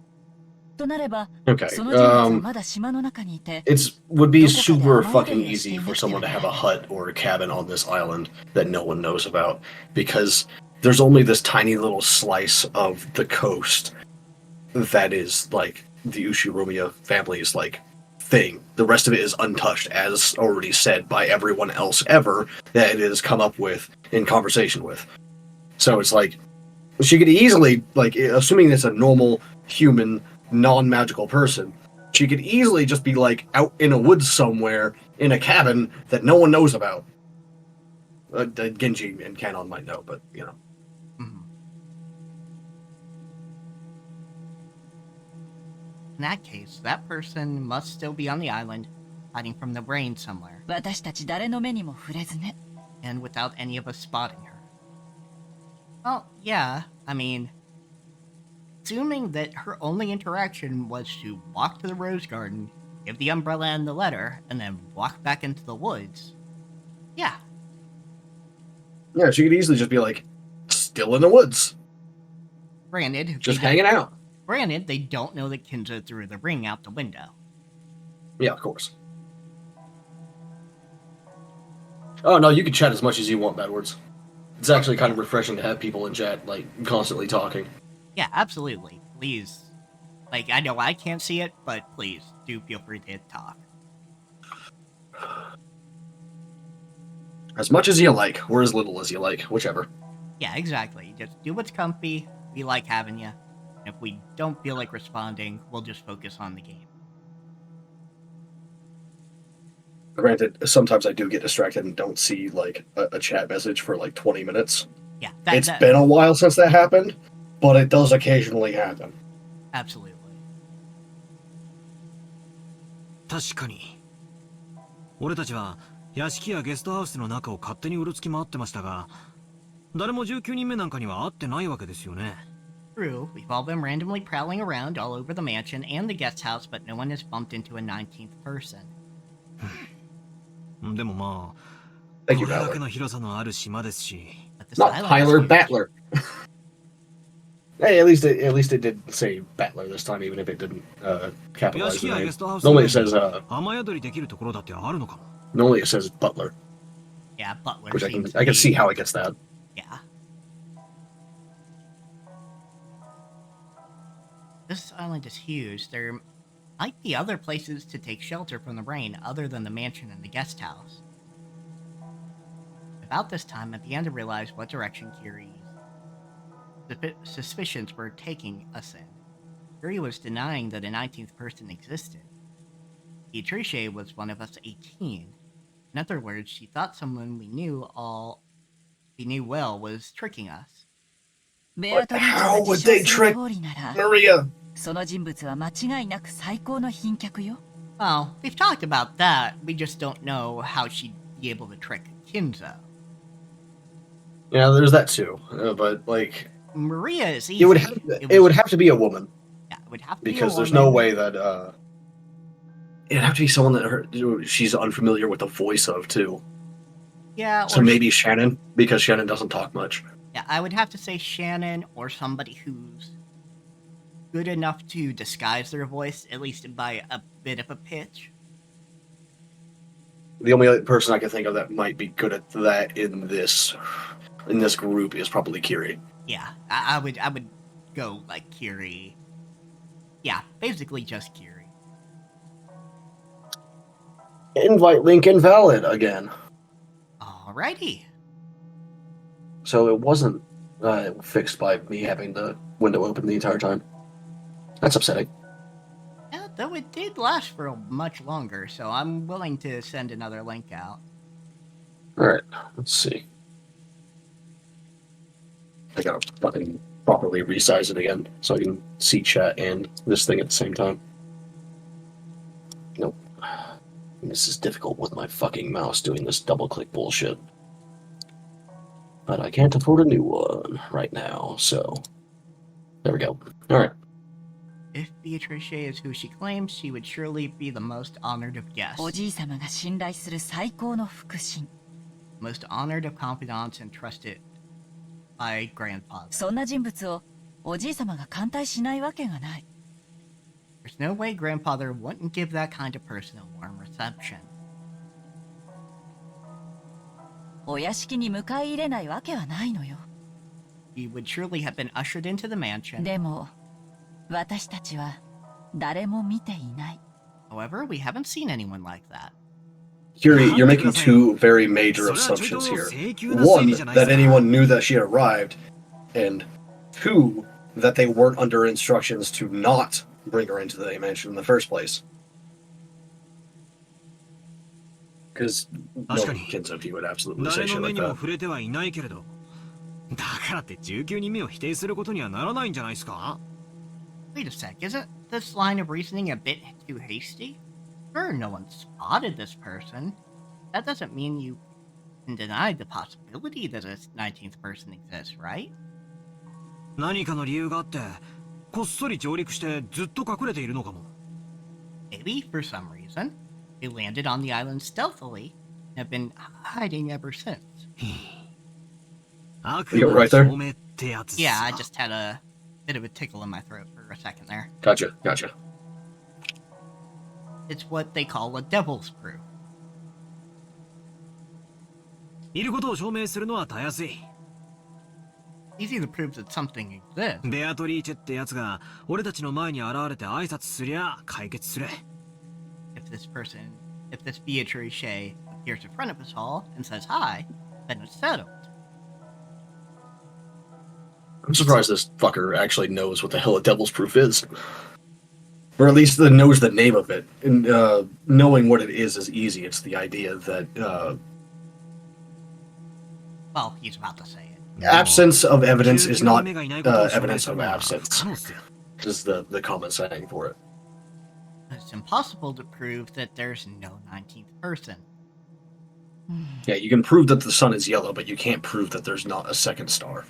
となれば、 Okay, その人物はまだ島の中にいて、 It would be どこかで super 雨宿 fucking りをしてい easy な for くては someone to な have ら a ない。 hut or a cabin on this island that no one knows about because there's only this tiny little slice of the coast that is like the Ushiromiya family's like thing. The rest of it is untouched, as already said by everyone else ever that it has come up with in conversation with. So it's like she could easily, like, assuming it's a normal human, non-magical person, she could easily just be like out in a woods somewhere in a cabin that no one knows about. Genji and Kanon might know, but you know. In that case, that person must still be on the island, hiding from the rain somewhere. 私たち誰の目にも触れずね。 And without any of us spotting her. Well, yeah, I mean, assuming that her only interaction was to walk to the rose garden, give the umbrella and the letter, and then walk back into the woods. Yeah. Yeah, she could easily just be like, still in the woods. Granted, just hanging out. Granted, they don't know that Kinza threw the ring out the window. Yeah, of course. Oh, no, you can chat as much as you want, Badwards. It's actually kind of refreshing to have people in chat, like, constantly talking. Yeah, absolutely. Please. Like, I know I can't see it, but please, do feel free to talk. As much as you like, or as little as you like, whichever. Yeah, exactly. Just do what's comfy. We like having you. And if we don't feel like responding, we'll just focus on the game. Granted, sometimes I do get distracted and don't see, like, a chat message for, like, 20 minutes. Yeah, It's been a while since that happened, but it does occasionally happen. Absolutely. 確かに。俺たちは屋敷やゲストハウスの中を勝手にうろつき回ってましたが、誰も19人目なんかには会ってないわけですよね。True, we've all been randomly prowling around all over the mansion and the guest house, but no one has bumped into a 19th person. でもまあ、 Thank you, これだ Battler. けの広さのある島ですし。Not Tyler, Battler. Hey, at least it did say Battler this time, even if it didn't 屋 capitalize 敷 the や name. ゲストハウス Normally it says 雨宿りできるところだってあるのかも。normally it says Butler, Yeah, Butler which seems I can to see be- how it gets that. Yeah. This island is huge. There might be other places to take shelter from the rain other than the mansion and the guest house. About this time, I began to realize what direction Kiri's suspicions were taking us in. Kiri was denying that a 19th person existed. Beatrice was one of us 18. In other words, she thought someone we knew well was tricking us. ベアトリーチ How が would 自称 they する trick 通りなら、 Maria? その人物は間違いなく最高の賓客よ。 Well, we've talked about that. We just don't know how she'd be able to trick Kinzo. Yeah, there's that too. But like, Maria is easy. it would have to be a woman. Yeah, it would have to be Because a there's woman. no way that it'd have to be someone that she's unfamiliar with the voice of too. Yeah, So or maybe Shannon, because Shannon doesn't talk much. yeah, I would have to say Shannon or somebody who's good enough to disguise their voice, at least by a bit of a pitch. The only other person I can think of that might be good at that in this group is probably Kiri. Yeah, I would go like Kiri. Yeah, basically just Kiri. Invite link invalid again. Alrighty. So it wasn't fixed by me having the window open the entire time. That's upsetting. Yeah, though it did last for much longer, so I'm willing to send another link out. Alright, let's see. I gotta fucking properly resize it again so I can see chat and this thing at the same time. Nope. This is difficult with my fucking mouse doing this double click bullshit. But I can't afford a new one right now, so there we go. Alright. If Beatrice is who she claims, she would surely be the most honored of guests. おじい様が信頼する最高の腹心。 Most honored of confidants and trusted by grandfather. そんな人物をおじい様が歓待しないわけがない。 There's no way grandfather wouldn't give that kind of person a warm reception. お屋敷に迎え入れないわけはないのよ。 He would surely have been ushered into the mansion. でも、私たちは誰も見ていない。 However, we haven't seen anyone like that. Yuri, you're making two very major assumptions here. One, that anyone knew that she had arrived, and two, that they weren't under instructions to not bring her into the mansion in the first place. Because no Kinzoki would absolutely say shit like that. だからって19人目を否定することにはならないんじゃないですか? Wait a sec, isn't this line of reasoning a bit too hasty? Sure, no one spotted this person. That doesn't mean you can deny the possibility that a 19th person exists, right? 何かの理由があって、こっそり上陸してずっと隠れているのかも。 Maybe, for some reason, they landed on the island stealthily and have been hiding ever since. You right there? Yeah, I just had a bit of a tickle in my throat for a second there. Gotcha. It's what they call a devil's proof. いることを証明するのはたやすい。Easy to prove that something exists. ベアトリーチェってやつが俺たちの前に現れて挨拶すりゃ解決する。If this Beatrice appears in front of us all and says hi, then it's settled. I'm surprised this fucker actually knows what the hell a devil's proof is. Or at least knows the name of it. And knowing what it is easy. It's the idea that... well, he's about to say it. Absence of evidence is not evidence of absence. Is the common saying for it. It's impossible to prove that there's no 19th person. Yeah, you can prove that the sun is yellow, but you can't prove that there's not a second star.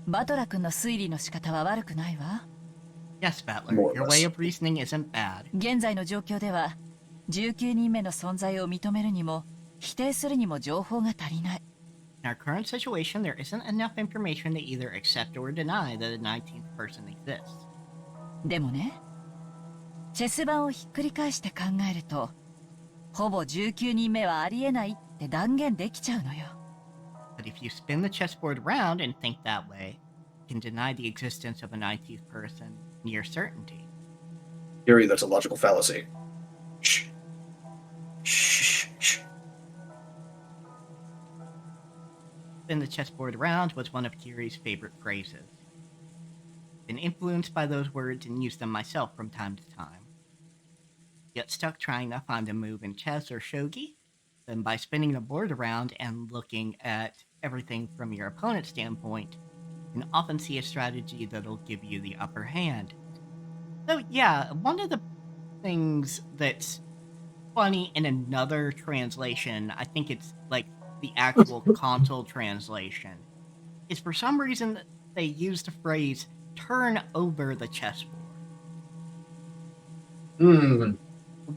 バトラ君の推理の仕方は悪くないわ。 Yes, Battler, your way of reasoning isn't bad. 現在の状況では、19人目の存在を認めるにも、否定するにも情報が足りない。In our current situation, there isn't enough information to either accept or deny that a 19th person exists. でもね、チェス盤をひっくり返して考えると、ほぼ19人目はありえないって断言できちゃうのよ。 But if you spin the chessboard around and think that way, you can deny the existence of a 19th person near certainty. Yuri, that's a logical fallacy. Shh. Shh. Spin the chessboard around was one of Kiri's favorite phrases. Been influenced by those words and used them myself from time to time. Get stuck trying to find a move in chess or shogi? Then by spinning the board around and looking at everything from your opponent's standpoint, you can often see a strategy that'll give you the upper hand. So yeah, one of the things that's funny in another translation, I think it's like the actual console translation, is for some reason they use the phrase turn over the chessboard.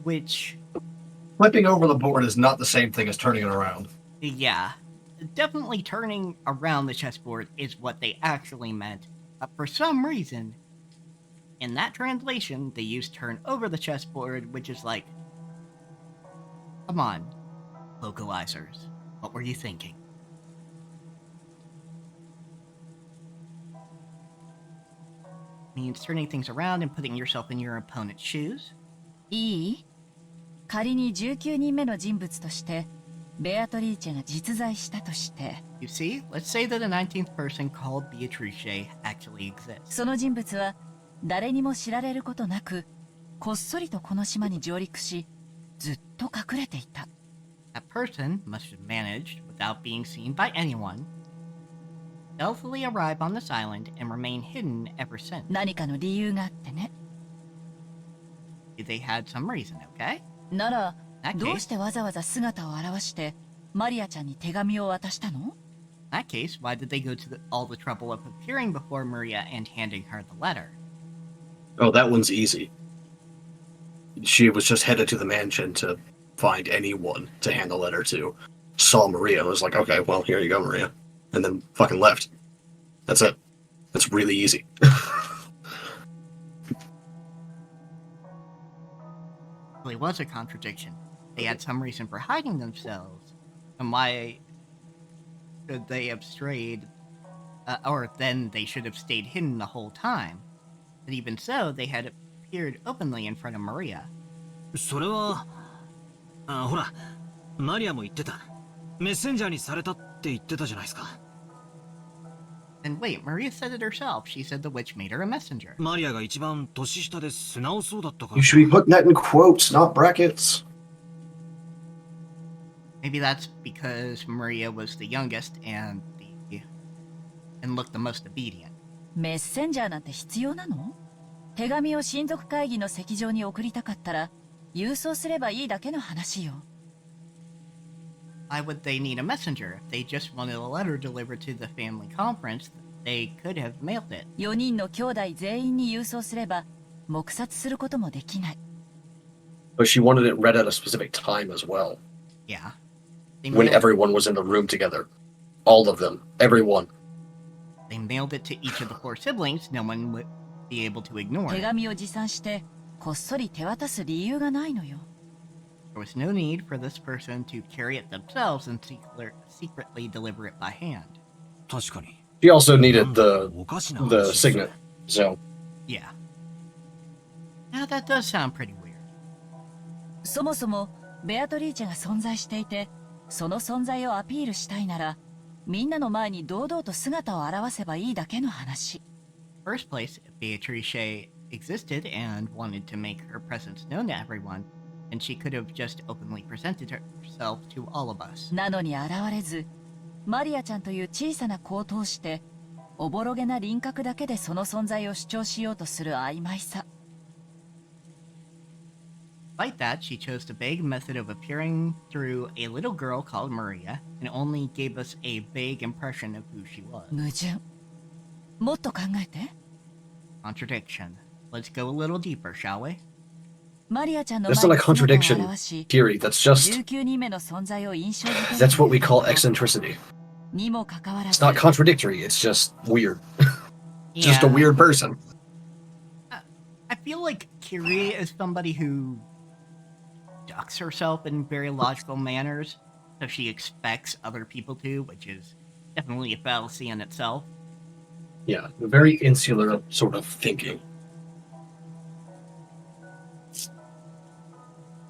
Which... Flipping over the board is not the same thing as turning it around. Yeah. Definitely turning around the chessboard is what they actually meant. But for some reason, in that translation, they use turn over the chessboard, which is like... Come on, localizers. What were you thinking? Means turning things around and putting yourself in your opponent's shoes. いい？仮に19人目の人物としてベアトリーチェが実在したとして、 You see, let's say that a 19th person called Beatrice actually exists. その人物は誰にも知られることなく、こっそりとこの島に上陸し、ずっと隠れていた。That person must have managed, without being seen by anyone, stealthily arrive on this island and remain hidden ever since. 何かの理由があってね。They had some reason, okay? なら、 In that どう case, してわざわざ姿を現して、マリアちゃんに手紙を渡したの？ in that case, why did they go to all the trouble of appearing before Maria and handing her the letter? Oh, that one's easy. She was just headed to the mansion to find anyone to hand the letter to. Saw Maria, was like, okay, well, here you go, Maria. And then fucking left. That's it. That's really easy. Really was a contradiction. They had some reason for hiding themselves. And why should they have strayed? Or then they should have stayed hidden the whole time. But even so, they had appeared openly in front of Maria. それは、ほら、マリアも言ってた。メッセンジャーにされたって言ってたじゃないですか。And wait, Maria said it herself. She said the witch made her a messenger. マリアが一番年下で素直そうだったから。 You should be putting that in quotes, not brackets. Maybe that's because Maria was the youngest and looked the most obedient. メッセンジャーなんて必要なの？手紙を親族会議の席上に送りたかったら、郵送すればいいだけの話よ。Why would they need a messenger? If they just wanted a letter delivered to the family conference, they could have mailed it. 4人の兄弟全員に郵送すれば、黙殺することもできない。But she wanted it read at a specific time as well. Yeah. When everyone was in the room together. All of them. Everyone. They mailed it to each of the 4 siblings. No one would be able to ignore 手 it. 紙を持参して、こっそり手渡す理由がないのよ。There was no need for this person to carry it themselves and secretly deliver it by hand. 確かに。 She also needed おかしな the 話。 signet. So, Yeah. Now that does sound pretty weird. そもそも、ベアトリーチェが存在していて、その存在をアピールしたいなら、みんなの前に堂々と姿を現せばいいだけの話。First place, if Beatrice existed and wanted to make her presence known to everyone, and she could have just openly presented herself to all of us. なのに現れず、マリアちゃんという小さな子を通して、おぼろげな輪郭だけでその存在を主張しようとする曖昧さ。Despite that, she chose the vague method of appearing through a little girl called Maria, and only gave us a vague impression of who she was. 矛盾。もっと考えて。 Contradiction. Let's go a little deeper, shall we? マリアちゃんの that's 前 not a に姿を contradiction, 現し、 Kiri. That's just, 19人目の存在を印象づける that's what we call eccentricity. にもかかわら It's ず、 not contradictory, it's just weird. Just a weird person. I feel like Kiri is somebody who ducks herself in very logical manners, so she expects other people to, which is definitely a fallacy in itself. Yeah, very insular sort of thinking.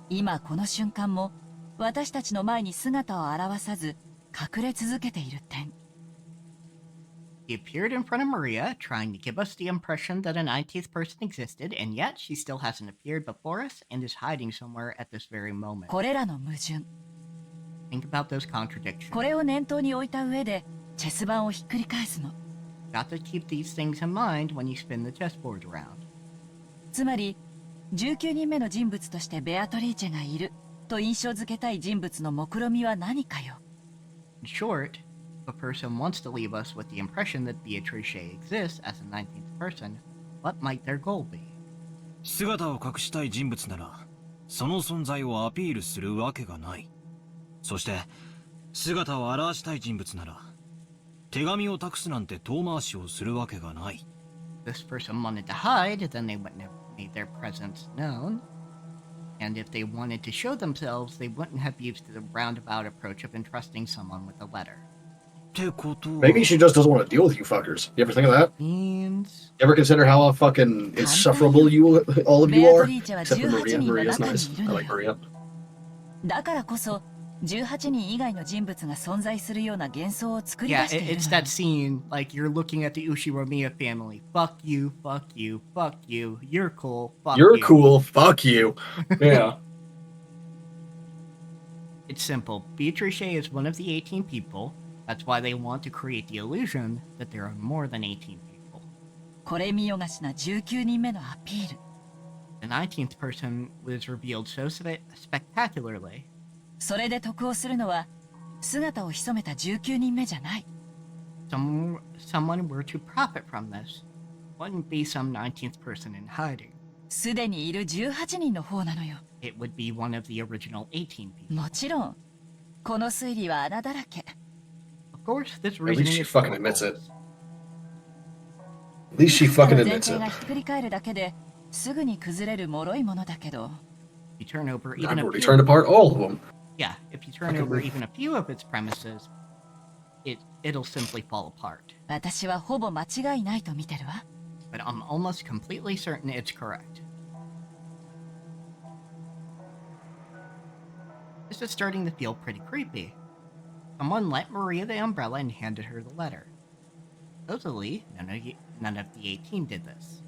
今この瞬間も、私たちの前に姿を現さず、隠れ続けている点。She appeared in front of Maria, trying to give us the impression that a 19th person existed, and yet she still hasn't appeared before us and is hiding somewhere at this very moment. これらの矛盾。 Think about those contradictions. これを念頭に置いた上で、チェス盤をひっくり返すの。Got to keep these things in mind when you spin the chessboard around. つまり、19人目の人物としてベアトリーチェがいると印象づけたい人物の目論みは何かよ。In short, if a person wants to leave us with the impression that Beatrice exists as a 19th person, what might their goal be? 姿を隠したい人物なら、その存在をアピールするわけがない。そして、姿を現したい人物なら、手紙を託すなんて遠回しをするわけがない。This person wanted to hide, then they wouldn't have made their presence known. And if they wanted to show themselves, they wouldn't have used the roundabout approach of entrusting someone with a letter. ってことは。 Maybe she just doesn't want to deal with you fuckers. You ever think of that? Means... You ever consider how fucking insufferable all of you are? Except for Maria. Maria's nice. I like Maria. だからこそ、18人以外の人物が存在するような幻想を作り Yeah, 出している it's のよ that scene, like you're looking at the Ushiromiya family. Fuck you, fuck you, fuck you. You're cool, fuck You're you. cool. Fuck you. Yeah. It's simple. Beatrice is one of the 18 people. That's why they want to create the illusion that there are more than 18 people. これ見よがしな19人目のアピール The 19th person was revealed so spectacularly. それで得をするのは姿を潜めた19人目じゃない Someone were to profit from this. Wouldn't be some 19th person in hiding. すでにいる18人の方なのよ It would be one of the original 18 people. もちろんこの推理は穴だらけ Of course, this At least reasoning she is full fucking of admits it. holes. At least she いくつか fucking の前 admits 提 it. がひっくり返るだけですぐに崩れる脆いものだけど You turn over I've even a already few. turned apart all of them. Yeah, if you turn over even a few of its premises, it'll simply fall apart. 私はほぼ間違いないと見てるわ But I'm almost completely certain it's correct. This is starting to feel pretty creepy. Someone lent Maria the umbrella and handed her the letter. Supposedly, none of the 18 did this.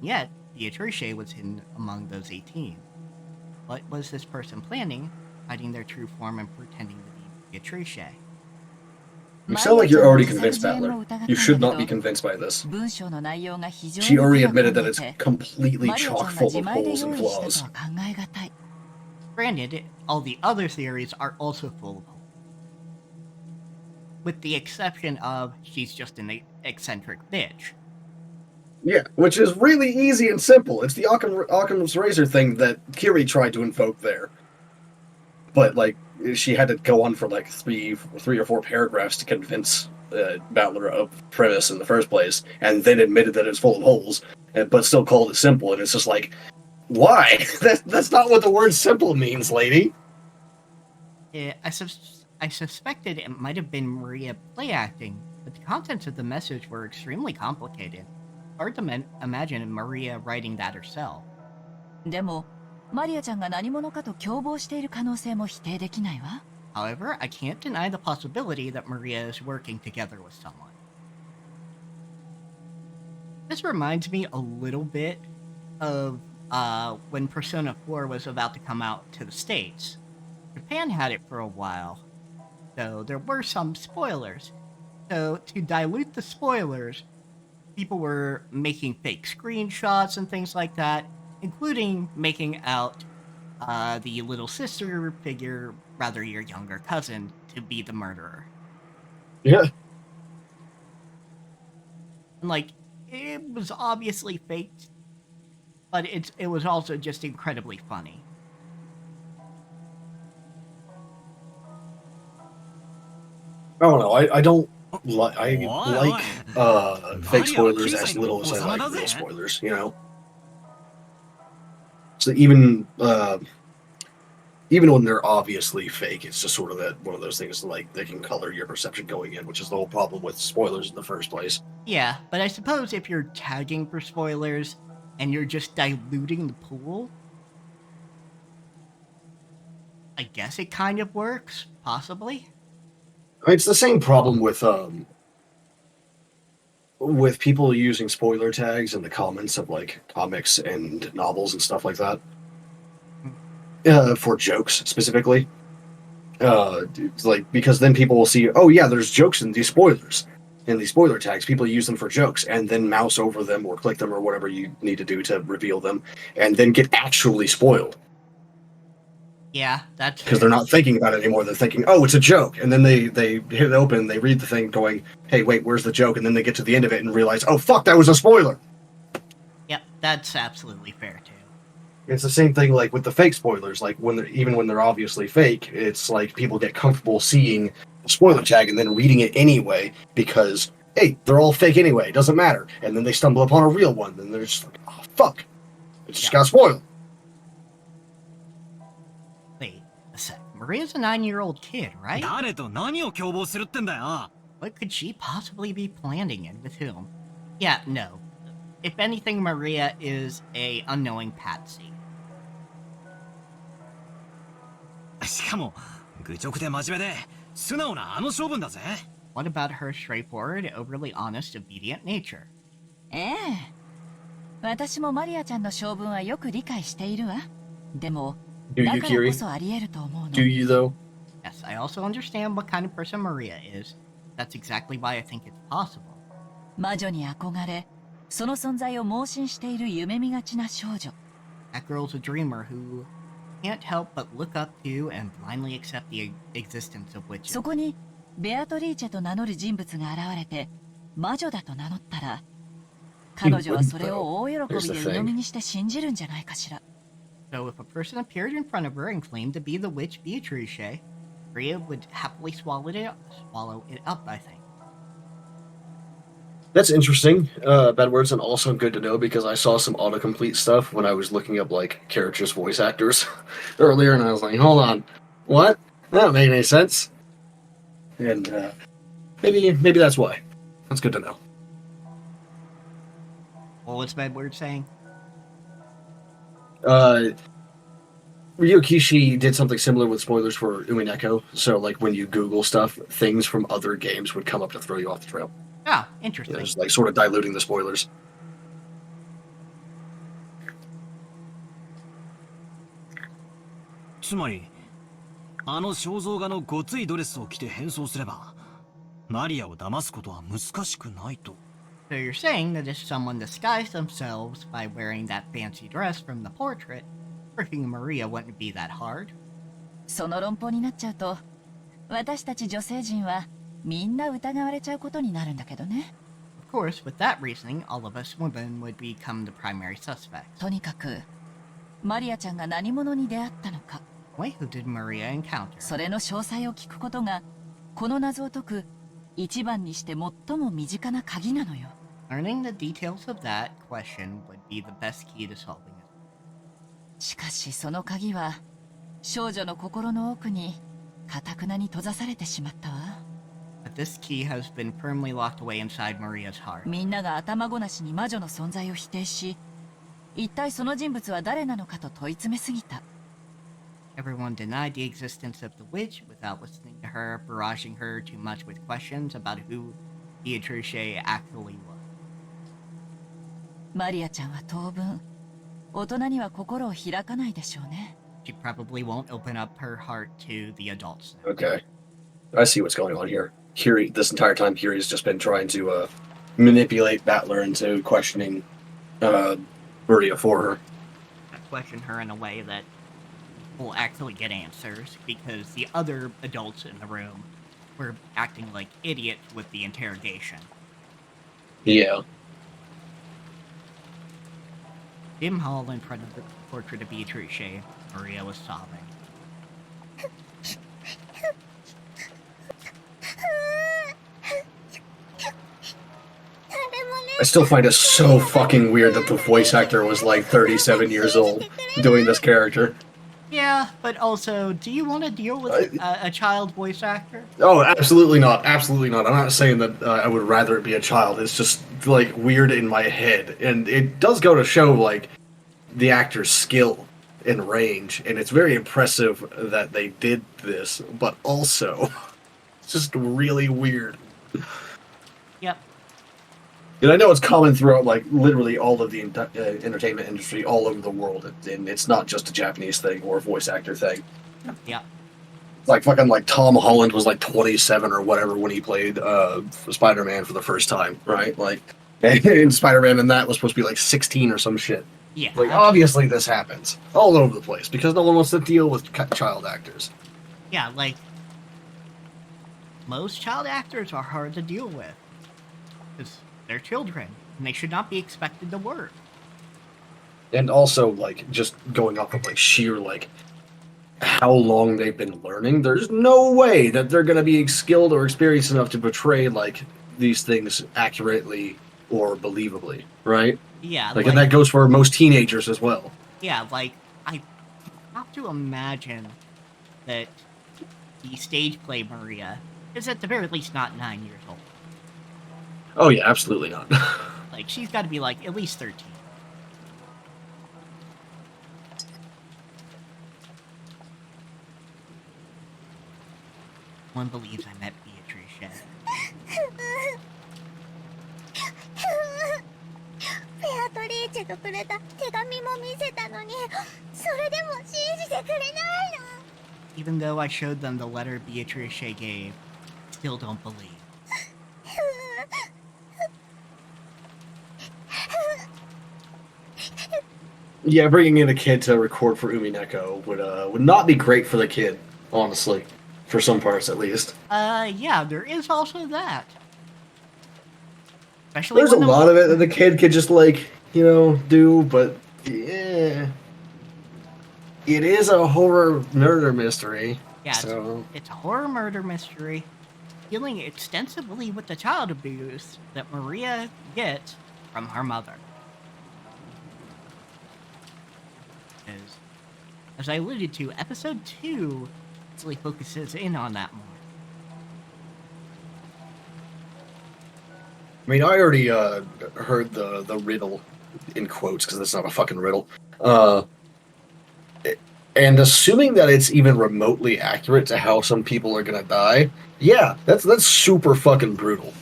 Yet, Beatrice was hidden among those 18. What was this person planning, hiding their true form and pretending to be Beatrice? You sound like you're already convinced, Battler. You should not be convinced by this. 文章の内容が非常に She already 手が込 admitted んで that いて it's completely マリアちゃ chock んが full 自 of 前で holes 用 and 意したと flaws. は考えがたい Granted, all the other theories are also full of holes. With the exception of she's just an eccentric bitch. Yeah, which is really easy and simple. It's the Occam's razor thing that Kiri tried to invoke there. But, like, she had to go on for, like, three or four paragraphs to convince Battler of premise in the first place, and then admitted that it's full of holes, but still called it simple, and it's just like, why? That's not what the word simple means, lady. I suspected it might have been Maria play acting, but the contents of the message were extremely complicated. Hard to imagine Maria writing that herself. でもマリアちゃんが何者かと共謀している可能性も否定できないわ However, I can't deny the possibility that Maria is working together with someone. This reminds me a little bit of when Persona 4 was about to come out to the States. Japan had it for a while, so there were some spoilers. So to dilute the spoilers, people were making fake screenshots and things like that, including making out the little sister figure, rather your younger cousin, to be the murderer. Yeah. And, like, it was obviously faked, but it was also just incredibly funny. I don't know. I don't like. I like fake spoilers as little as I like real spoilers. You know. So even when they're obviously fake, it's just sort of that one of those things like they can color your perception going in, which is the whole problem with spoilers in the first place. Yeah, but I suppose if you're tagging for spoilers and you're just diluting the pool, I guess it kind of works, possibly. It's the same problem with people using spoiler tags in the comments of like comics and novels and stuff like that. For jokes specifically. Like because then people will see, oh yeah, there's jokes in these spoilers. In these spoiler tags, people use them for jokes and then mouse over them or click them or whatever you need to do to reveal them, and then get actually spoiled. Yeah, that's because they're not thinking about it anymore. They're thinking, "Oh, it's a joke," and then they hit it open, they read the thing, going, "Hey, wait, where's the joke?" And then they get to the end of it and realize, "Oh, fuck, that was a spoiler." Yep, that's absolutely fair too. It's the same thing like with the fake spoilers. Like even when they're obviously fake, it's like people get comfortable seeing the spoiler tag and then reading it anyway because hey, they're all fake anyway. It doesn't matter. And then they stumble upon a real one, and they're just like, "Oh, fuck, it just got spoiled." Wait a sec. Maria's a 9-year-old kid, right? 誰と何を共謀するってんだよ What could she possibly be planning and with whom? Yeah, no. If anything, Maria is a unknowing patsy. しかも愚直で真面目で素直なあの性分だぜ。 What about her straightforward, overly honest, obedient nature? ええ。私もマリアちゃんの性分はよく理解しているわ。でも、Do you, だからこ Kiri? そあり得ると思う Do の。you, though? Yes, I also understand what kind of person Maria is. That's exactly why I think it's possible. 魔女に憧れ、その存在を盲信している夢見がちな少女。That girl's a dreamer who can't help but look up to and blindly accept the existence of witches. そこに、ベアトリーチェと名乗る人物が現れて、魔女だと名乗ったら、彼女はそれを大喜びで鵜呑みにして信じるんじゃないかしら。So if a person appeared in front of her and claimed to be the witch Beatrice, Maria would happily swallow it up, I think. That's interesting. Bad words, and also good to know because I saw some autocomplete stuff when I was looking up like characters' voice actors earlier, and I was like, "Hold on, what? That don't make any sense." And maybe that's why. That's good to know. What was Bad Word saying? Ryokishi did something similar with spoilers for Umineko. So, like, when you Google stuff, things from other games would come up to throw you off the trail. Ah, interesting. It's like sort of diluting the spoilers. つまりあの肖像画のごついドレスを着て変装すればマリアを騙すことは難しくないと。 So you're saying that if someone disguised themselves by wearing that fancy dress from the portrait, tricking Maria wouldn't be that hard? その論法になっちゃうと、私たち女性陣はみんな疑われちゃうことになるんだけどね。Of course, with that reasoning, all of us women would become the primary suspects. とにかく、マリアちゃんが何者に出会ったのか。Wait, who did Maria encounter? それの詳細を聞くことが、この謎を解く一番にして最も身近な鍵なのよ。Learning the details of that question would be the best key to solving it. しかしその鍵は少女の心の奥に堅くなに閉ざされてしまったわ。But this key has been firmly locked away inside Maria's heart. みんなが頭ごなしに魔女の存在を否定し、一体その人物は誰なのかと問い詰めすぎた。Everyone denied the existence of the witch without listening to her, barraging her too much with questions about who Beatrice actually was. マリアちゃんは当分、大人には心を開かないでしょうね。She probably won't open up her heart to the adults. Okay. I see what's going on here. Kiri, this entire time, Kiri's just been trying to manipulate Battler into questioning Maria for her. Question her in a way that will actually get answers, because the other adults in the room were acting like idiots with the interrogation. Yeah. Dim Hall in front of the portrait of Beatrice, Maria was sobbing. I still find it so fucking weird that the voice actor was like 37 years old doing this character. Yeah, but also, do you want to deal with a child voice actor? Oh, absolutely not. Absolutely not. I'm not saying that I would rather it be a child. It's just, like, weird in my head. And it does go to show, like, the actor's skill and range. And it's very impressive that they did this. But also, it's just really weird. Yep. And I know it's common throughout, like, literally all of the entertainment industry all over the world. And it's not just a Japanese thing or a voice actor thing. Yeah. Like, fucking, like, Tom Holland was, like, 27 or whatever when he played Spider-Man for the first time, right? Like, and Spider-Man in that was supposed to be, like, 16 or some shit. Yeah. Like, obviously this happens all over the place because no one wants to deal with child actors. Yeah, like, most child actors are hard to deal with. Because they're children, and they should not be expected to work. And also, like, just going off of, like, sheer, like, how long they've been learning, there's no way that they're going to be skilled or experienced enough to portray, like, these things accurately or believably, right? Yeah. Like, and that goes for most teenagers as well. Yeah, like, I have to imagine that the stage play Maria is at the very least not 9 years old. Oh, yeah, absolutely not. Like, she's got to be, like, at least 13. one believes I met Beatrice. ベアトリーチェがくれた手紙も見せたのに、それでも信じてくれないの。 Even though I showed them the letter Beatrice gave, still don't believe. Yeah, bringing in a kid to record for Umineko would not be great for the kid, honestly, for some parts at least. Yeah, there is also that. Especially There's a when lot of it that the kid could just do, but yeah, it is a horror murder mystery. Yeah, so it's a horror murder mystery dealing extensively with the child abuse that Maria gets from her mother. As I alluded to, episode 2 really focuses in on that more. I mean, I already heard the riddle in quotes because it's not a fucking riddle. And assuming that it's even remotely accurate to how some people are gonna die, yeah, that's super fucking brutal.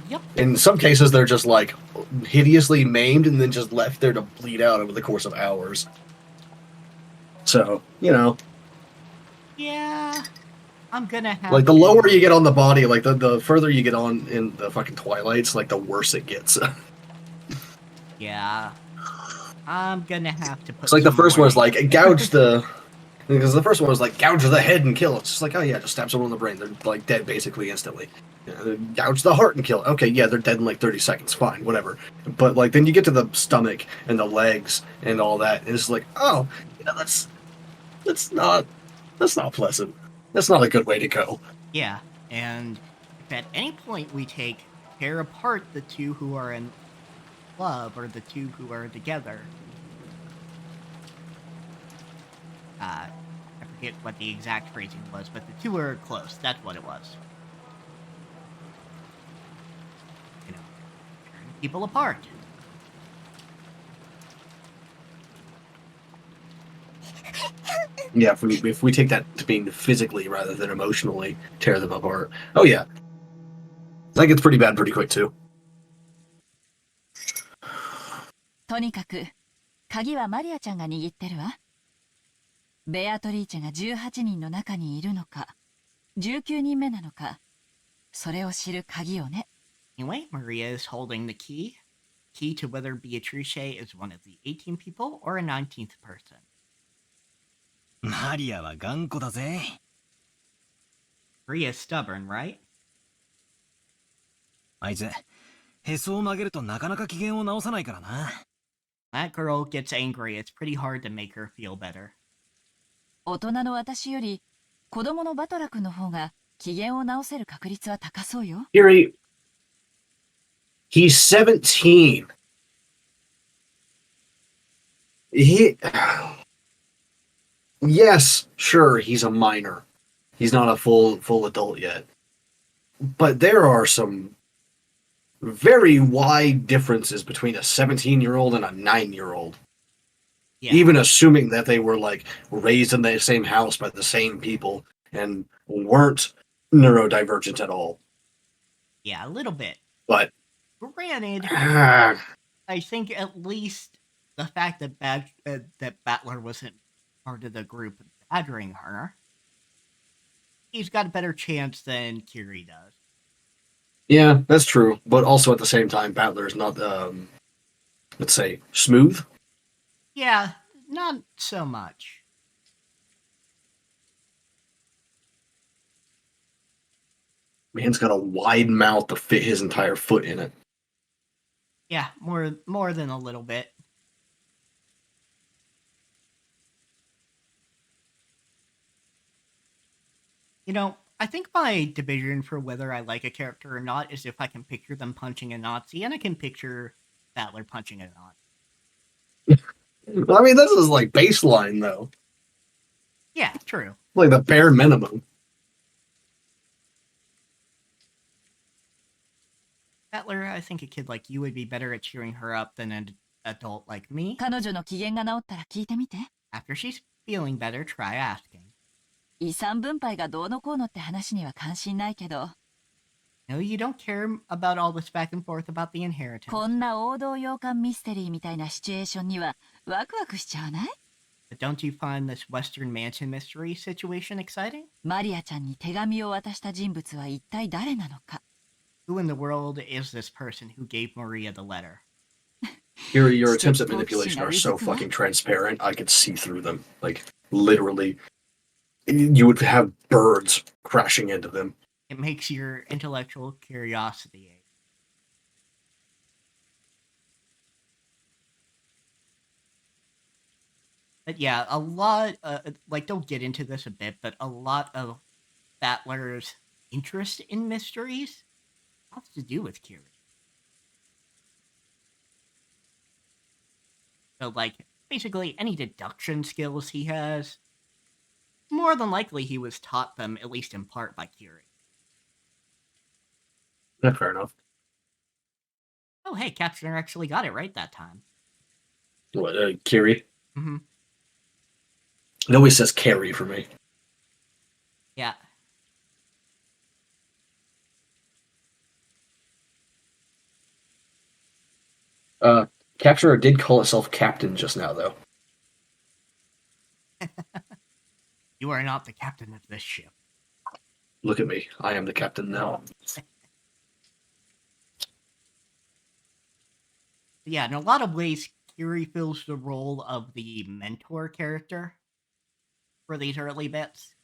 Yep. In some cases, they're just like hideously maimed and then just left there to bleed out over the course of hours. So, Yeah, I'm gonna have like the lower you get on the body, like the further you get on in the fucking Twilights, like the worse it gets. Yeah, I'm gonna have to put. It's like the first one was like gouge the, because the first one was like gouge the head and kill it. It's just like, oh yeah, just stab someone in the brain. They're like dead basically instantly. Gouge the heart and kill it. Okay, yeah, they're dead in like 30 seconds. Fine, whatever. But like then you get to the stomach and the legs and all that, and it's like, oh, that's not pleasant. That's not a good way to go. Yeah, and if at any point we tear apart the two who are in love or the two who are together, I forget what the exact phrasing was, but the two are close. That's what it was. Tearing people apart. Yeah, if we take that to being physically rather than emotionally tear them apart. Oh yeah, that gets pretty bad pretty quick too. とにかく鍵はマリアちゃんが握ってるわ。ベアトリーチェが18人の中にいるのか、19人目なのか、それを知る鍵をね。Anyway, Maria is holding the key to whether Beatrice is one of the 18 people or a 19th person. マリアは頑固だぜ。Maria's stubborn, right? あいつ、へそを曲げるとなかなか機嫌を直さないからな。That girl gets angry. It's pretty hard to make her feel better. 大人の私より子供のバトラ君の方が機嫌を直せる確率は高そうよ。He's 17. Yes, sure, he's a minor. He's not a full adult yet. But there are some very wide differences between a 17-year-old and a 9-year-old. Yeah. Even assuming that they were like raised in the same house by the same people and weren't neurodivergent at all. Yeah, a little bit. But granted, I think at least the fact that that Battler wasn't part of the group badgering her, he's got a better chance than Kiri does. Yeah, that's true. But also at the same time, Battler is not, let's say, smooth. Yeah, not so much. Man's got a wide mouth to fit his entire foot in it. Yeah, more than a little bit. You know, I think my division for whether I like a character or not is if I can picture them punching a Nazi, and I can picture Battler punching a Nazi. Well, I mean, this is like baseline, though. Yeah, true. Like the bare minimum. Battler, I think a kid like you would be better at cheering her up than an adult like me. 彼女の機嫌が治ったら聞いてみて。 After she's feeling better, try asking. 遺産分配がどうのこうのって話には関心ないけど。No, you don't care about all this back and forth about the inheritance. こんな王道洋館ミステリーみたいなシチュエーションにはワクワクしちゃわない？ But don't you find this Western Mansion mystery situation exciting? マリアちゃんに手紙を渡した人物は一体誰なのか。Who in the world is this person who gave Maria the letter? Your attempts at manipulation are so fucking transparent, I could see through them. Like, literally. You would have birds crashing into them. It makes your intellectual curiosity ache. But yeah, a lot, like, they'll get into this a bit, but a lot of Battler's interest in mysteries has to do with Kiri. So, like, basically any deduction skills he has, more than likely he was taught them, at least in part, by Kiri. Yeah, fair enough. Oh, hey, Captioner actually got it right that time. What, Kiri? Mm-hmm. It always says Carrie for me. Yeah. Capturer did call itself Captain just now, though. You are not the captain of this ship. Look at me. I am the captain now. Yeah, in a lot of ways, Kiri fills the role of the mentor character for these early bits.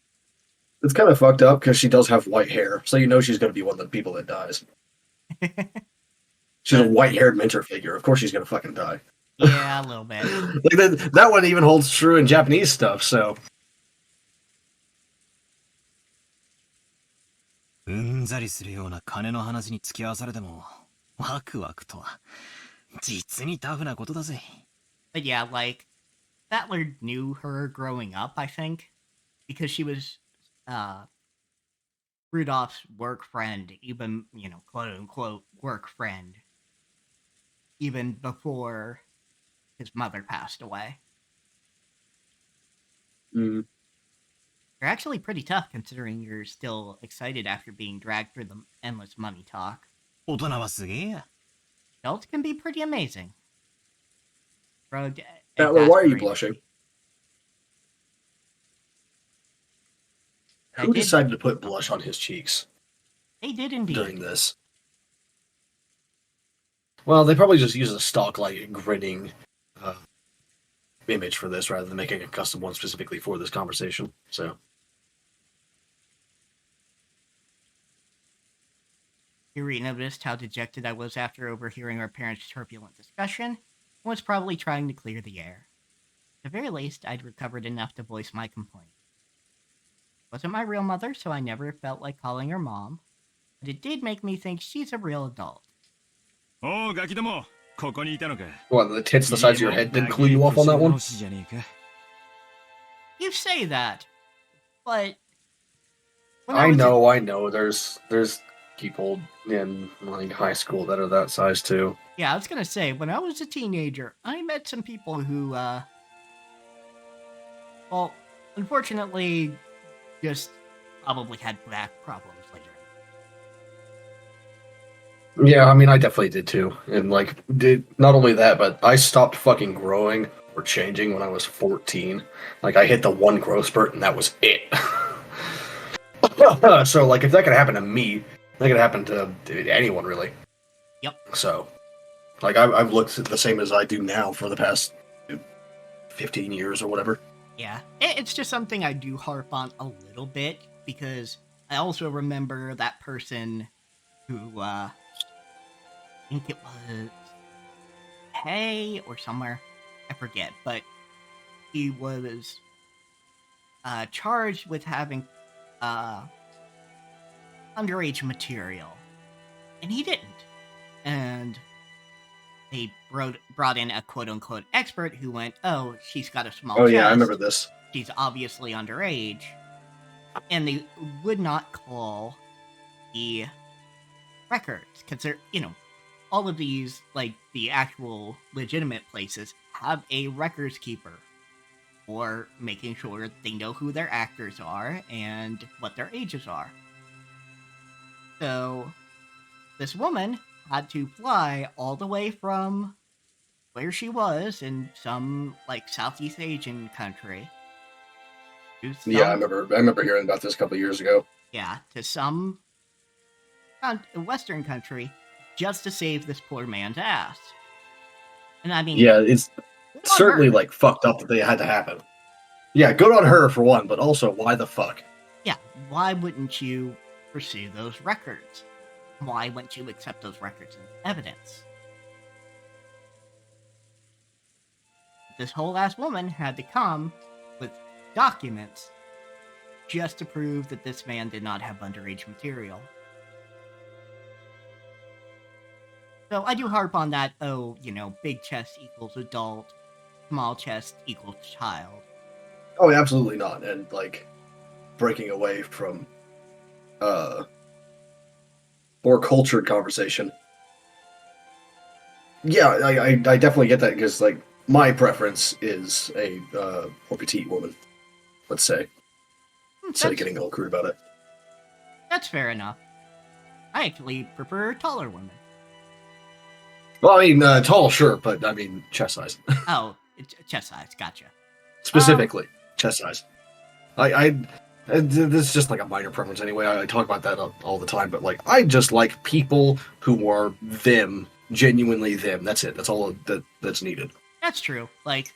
It's kind of fucked up because she does have white hair, so you know she's going to be one of the people that dies. She's a white-haired mentor figure. Of course she's going to fucking die. Yeah, a little bit. Like that one even holds true in Japanese stuff, so... うんざりするような金の話に付き合わされてもワクワクとは実にタフなことだぜ。 But yeah, like, Battler knew her growing up, I think, because she was Rudolph's work friend, even, you know, quote-unquote work friend, even before his mother passed away. Mm. You're actually pretty tough considering you're still excited after being dragged through the endless money talk. 大人はすげえや。 Adults can be pretty amazing. Drugged, Battler, why are you exasperated. blushing? I Who did- decided to put blush on his cheeks They did indeed. during this? Well, they probably just use a stock, like, grinning image for this rather than making a custom one specifically for this conversation, so... Yuri noticed how dejected I was after overhearing our parents' turbulent discussion, and was probably trying to clear the air. At the very least, I'd recovered enough to voice my complaint. Wasn't my real mother, so I never felt like calling her mom, but it did make me think she's a real adult. Oh, ガキども、ここにいたのか。 What, the tits the size of your head didn't clue you off on that one? You say that, but... when I was know. There's people in like high school that are that size too. Yeah, I was gonna say, when I was a teenager, I met some people who, well, unfortunately, just probably had back problems later. Yeah, I mean, I definitely did too. And like, did not only that, but I stopped fucking growing or changing when I was 14. Like, I hit the one growth spurt and that was it. So, like, if that could happen to me, that could happen to anyone, really. Yep. So, like, I've looked the same as I do now for the past 15 years or whatever. Yeah, it's just something I do harp on a little bit, because I also remember that person who, I think it was Hay or somewhere, I forget, but he was charged with having underage material, and he didn't. And they brought in a quote-unquote expert who went, oh, she's got a small chest. Yeah, I remember this. She's obviously underage. And they would not call the records, because they're, you know, all of these, like, the actual legitimate places have a records keeper or making sure they know who their actors are and what their ages are. So this woman had to fly all the way from where she was in some like Southeast Asian country to Yeah, some I remember hearing about this a couple years ago. to some Western country just to save this poor man's ass. And I mean, Yeah, it's good on certainly her. like fucked up that they had to happen. Yeah, good on her for one, but also why the fuck? Yeah, why wouldn't you pursue those records? Why wouldn't you accept those records as evidence? This whole ass woman had to come with documents just to prove that this man did not have underage material. So I do harp on that, big chest equals adult, small chest equals child. Oh, absolutely not. And like breaking away from more cultured conversation. Yeah, I definitely get that because like my preference is a more petite woman, let's say, instead of getting all crude about it. That's fair enough. I actually prefer taller women. Well, I mean, tall, sure, but I mean chest size. Oh, chest size, gotcha. Specifically, chest size. This is just like a minor preference anyway. I talk about that all the time, but like I just like people who are them, genuinely them. That's it. That's all that's needed. That's true. Like,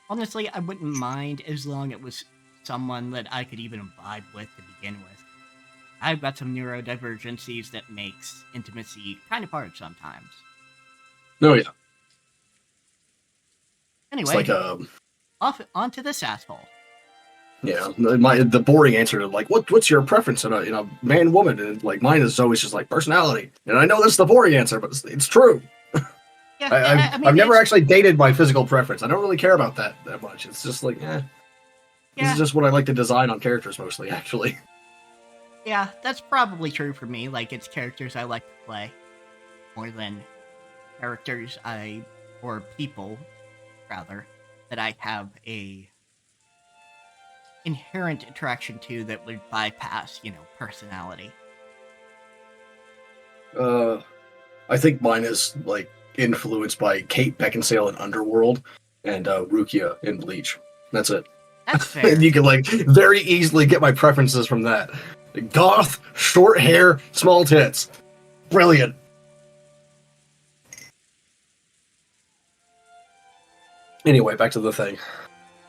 honestly, I wouldn't mind as long as it was someone that I could even vibe with to begin with. I've got some neurodivergencies that makes intimacy kind of hard sometimes. Oh yeah. Anyway, it's like off onto this asshole. Yeah, the boring answer to like what's your preference in a man woman, and like mine is always just like personality, and I know that's the boring answer, but it's true. Yeah, I've never actually dated my physical preference. I don't really care about that much. It's just like, this is just what I like to design on characters mostly, actually. Yeah, that's probably true for me. Like, it's characters I like to play more than characters or people, rather, that I have a inherent attraction to that would bypass, personality. I think mine is like influenced by Kate Beckinsale in Underworld and Rukia in Bleach. That's it. That's fair. And you can like very easily get my preferences from that. Goth, short hair, small tits. Brilliant. Anyway, back to the thing.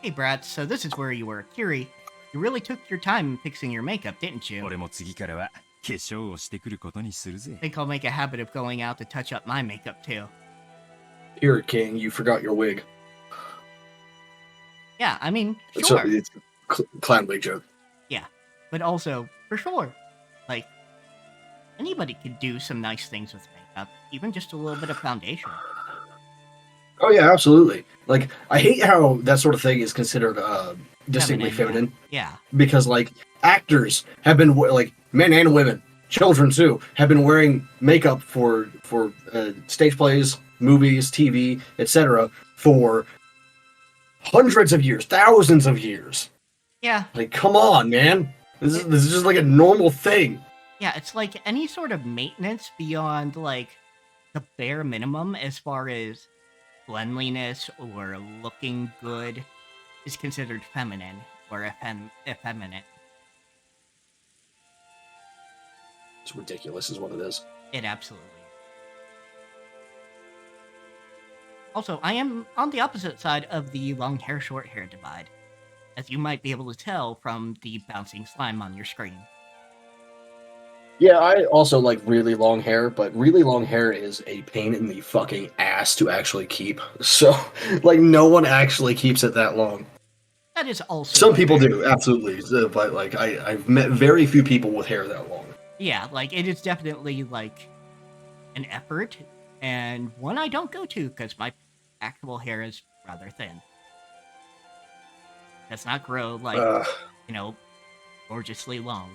Hey, Brad, so this is where you were. Kiri, you really took your time fixing your makeup, didn't you? 俺も次からは化粧をしてくることにするぜ。 I think I'll make a habit of going out to touch up my makeup, too. Here, King, you forgot your wig. Yeah, I mean, It's sure. a clown wig joke. Yeah, but also, for sure, like, anybody could do some nice things with makeup, even just a little bit of foundation. Oh yeah, absolutely. Like I hate how that sort of thing is considered distinctly Feminine, feminine. Yeah. Because like actors have been like men and women, children too, have been wearing makeup for stage plays, movies, TV, etc. for hundreds of years, thousands of years. Yeah. Like, come on, man. This is just like a normal thing. Yeah, it's like any sort of maintenance beyond, like, the bare minimum as far as cleanliness or looking good is considered feminine or effeminate. It's ridiculous is what it is. It absolutely is. Also, I am on the opposite side of the long hair, short hair divide, as you might be able to tell from the bouncing slime on your screen. Yeah, I also like really long hair, but really long hair is a pain in the fucking ass to actually keep. So, like, no one actually keeps it that long. That is also... Some people do, absolutely. But, like, I've met very few people with hair that long. Yeah, like, it is definitely, like, an effort, and one I don't go to because my actual hair is rather thin. Does not grow, like, gorgeously long.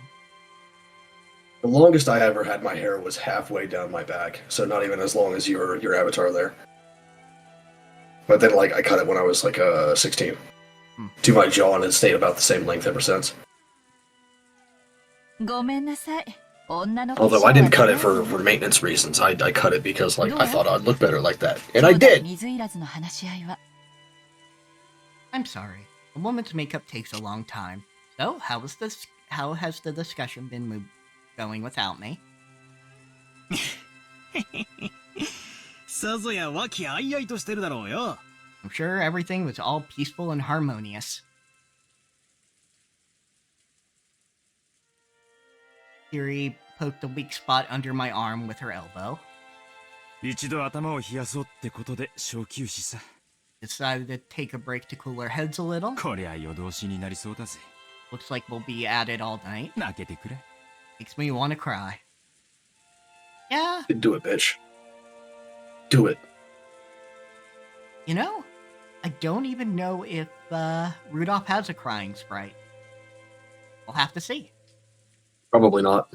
The longest I ever had my hair was halfway down my back, so not even as long as your avatar there. But then, like, I cut it when I was, like, 16. to my jaw, and it stayed about the same length ever since. ごめんなさい。女の Although I didn't cut it for maintenance reasons. I cut it because like I thought I'd look better like that, and I did. 水入らずの話し合いは I'm sorry. A woman's makeup takes a long time. So, how has the discussion been going without me? さぞや和気あいあいとしてるだろうよ。I'm sure everything was all peaceful and harmonious. Kiri poked a weak spot under my arm with her elbow. 一度頭を冷やそうってことで小休止さ。Decided to take a break to cool our heads a little. こりゃ夜通しになりそうだぜ。Looks like we'll be at it all night. 泣けてくれ。Makes me want to cry. Yeah. Do it, bitch. Do it. You know, I don't even know if Rudolph has a crying sprite. We'll have to see. Probably not.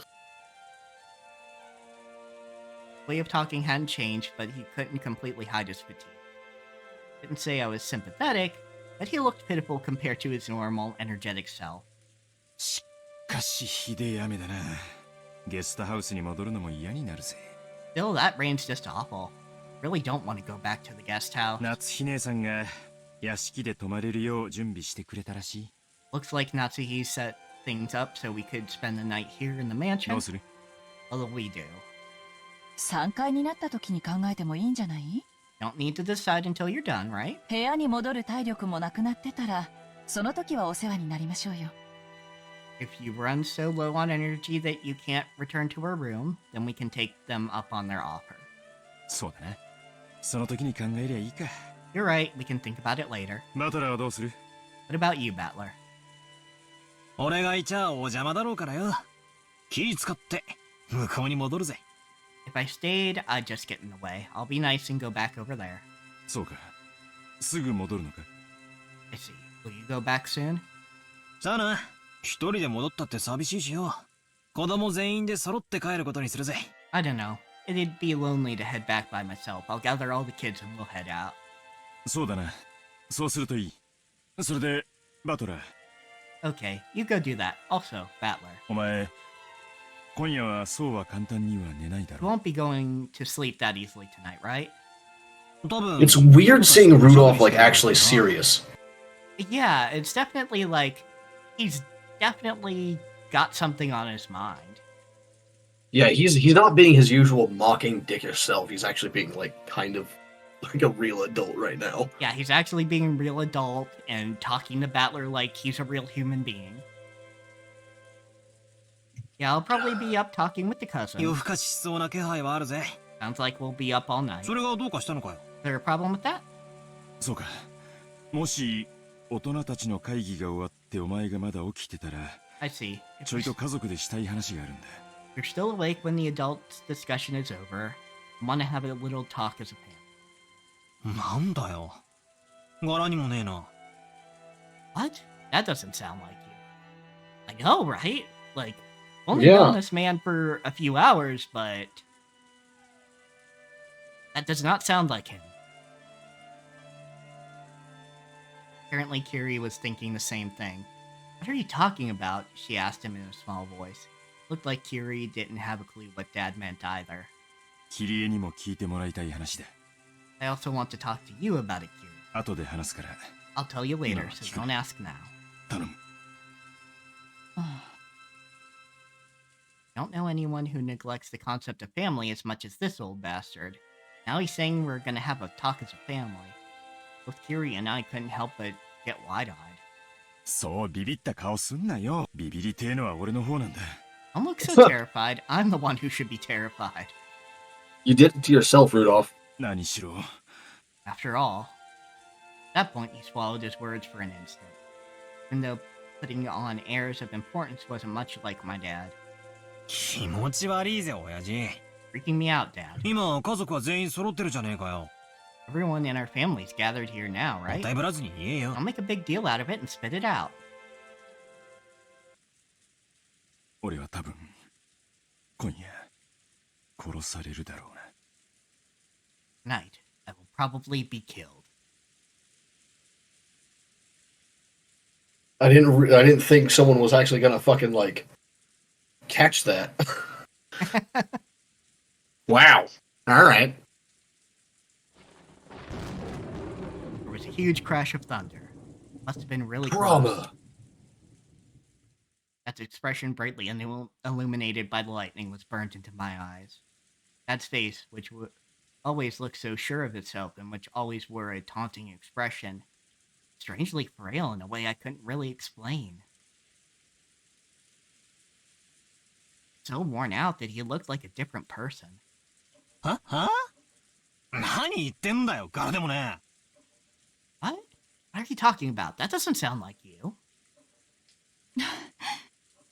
Way of talking hadn't changed, but he couldn't completely hide his fatigue. Didn't say I was sympathetic, but he looked pitiful compared to his normal, energetic self. しかしひでえ雨だな。ゲストハウスに戻るのも嫌になるぜ。Still, that rain's just awful. Really don't want to go back to the guest house. 夏日姉さんが屋敷で泊まれるよう準備してくれたらしい。Looks like Natsuhi set things up so we could spend the night here in the mansion. どうする？ Although we do. 3階になった時に考えてもいいんじゃない？ Don't need to decide until you're done, right? 部屋に戻る体力もなくなってたら、その時はお世話になりましょうよ。If you run so low on energy that you can't return to our room, then we can take them up on their offer. そうだな。その時に考えりゃいいか。You're right, we can think about it later. バトラーはどうする？ What about you, Battler? 俺がいちゃお邪魔だろうからよ。気使って向こうに戻るぜ。If I stayed, I'd just get in the way. I'll be nice and go back over there. そうか。すぐ戻るのか？ I see. Will you go back soon? さあな。一人で戻ったって寂しいしよ。子供全員で揃って帰ることにするぜ。I don't know. It'd be lonely to head back by myself. I'll gather all the kids and we'll head out. そうだな。そうするといい。それで、バトラー。Okay, you go do that. Also, Battler. お前、今夜はそうは簡単には寝ないだ You ろう。 won't be going to sleep that easily tonight, right? It's weird seeing Rudolph like actually serious. Yeah, it's definitely like he's definitely got something on his mind. Yeah, he's not being his usual mocking dickish self. He's actually being like kind of like a real adult right now. Yeah, he's actually being a real adult and talking to Battler like he's a real human being. Yeah, I'll probably be up talking with the cousin. 夜更かししそうな気配はあるぜ。 Sounds like we'll be up all night. それがどうかしたのかよ。 Is there a problem with that? そうか。もし、大人たちの会議が終わってお前がまだ起きてたら、 I see. ちょいと家族でしたい話があるんだ。You're still awake when the adults' discussion is over. Want to have a little talk as a family. なんだよ。柄にもねえな。 What? That doesn't sound like you. I know, right? Like, only Yeah. known this man for a few hours, but that does not sound like him. Apparently, Kiri was thinking the same thing. What are you talking about? She asked him in a small voice. Looked like Kiri didn't have a clue what Dad meant either. キリエにも聞いてもらいたい話だ。 I also want to talk to you about it, Kiri. 後で話すから。 I'll tell you later, No, so Kiko. don't ask now. 頼む。 Don't know anyone who neglects the concept of family as much as this old bastard. Now he's saying we're gonna have a talk as a family. Both Kiri and I couldn't help but get wide-eyed. そうビビった顔すんなよ。ビビりてえのは俺の方なんだ。 Don't look so terrified. I'm the one who should be terrified. You did it to yourself, Rudolph. 何しろ。 After all, at that point he swallowed his words for an instant. Even though putting on airs of importance wasn't much like my dad. 気持ち悪いぜ、親父。 Freaking me out, Dad. 今、家族は全員揃ってるじゃねえかよ。 Everyone in our family's gathered here now, も right? ったいぶらずに言えよ I'll。make a big deal out of it and spit it out. 俺は多分、今夜、殺されるだろうな。 Tonight, I will probably be killed. I didn't think someone was actually gonna fucking like catch that. Wow. All right. There was a huge crash of thunder. Must have been really Drama. close. Dad's expression, brightly illuminated by the lightning, was burnt into my eyes. Dad's face, which always looked so sure of itself and which always wore a taunting expression, strangely frail in a way I couldn't really explain. So worn out that he looked like a different person. は何言ってんだよ、ガラでもね。What? What are you talking about? That doesn't sound like you.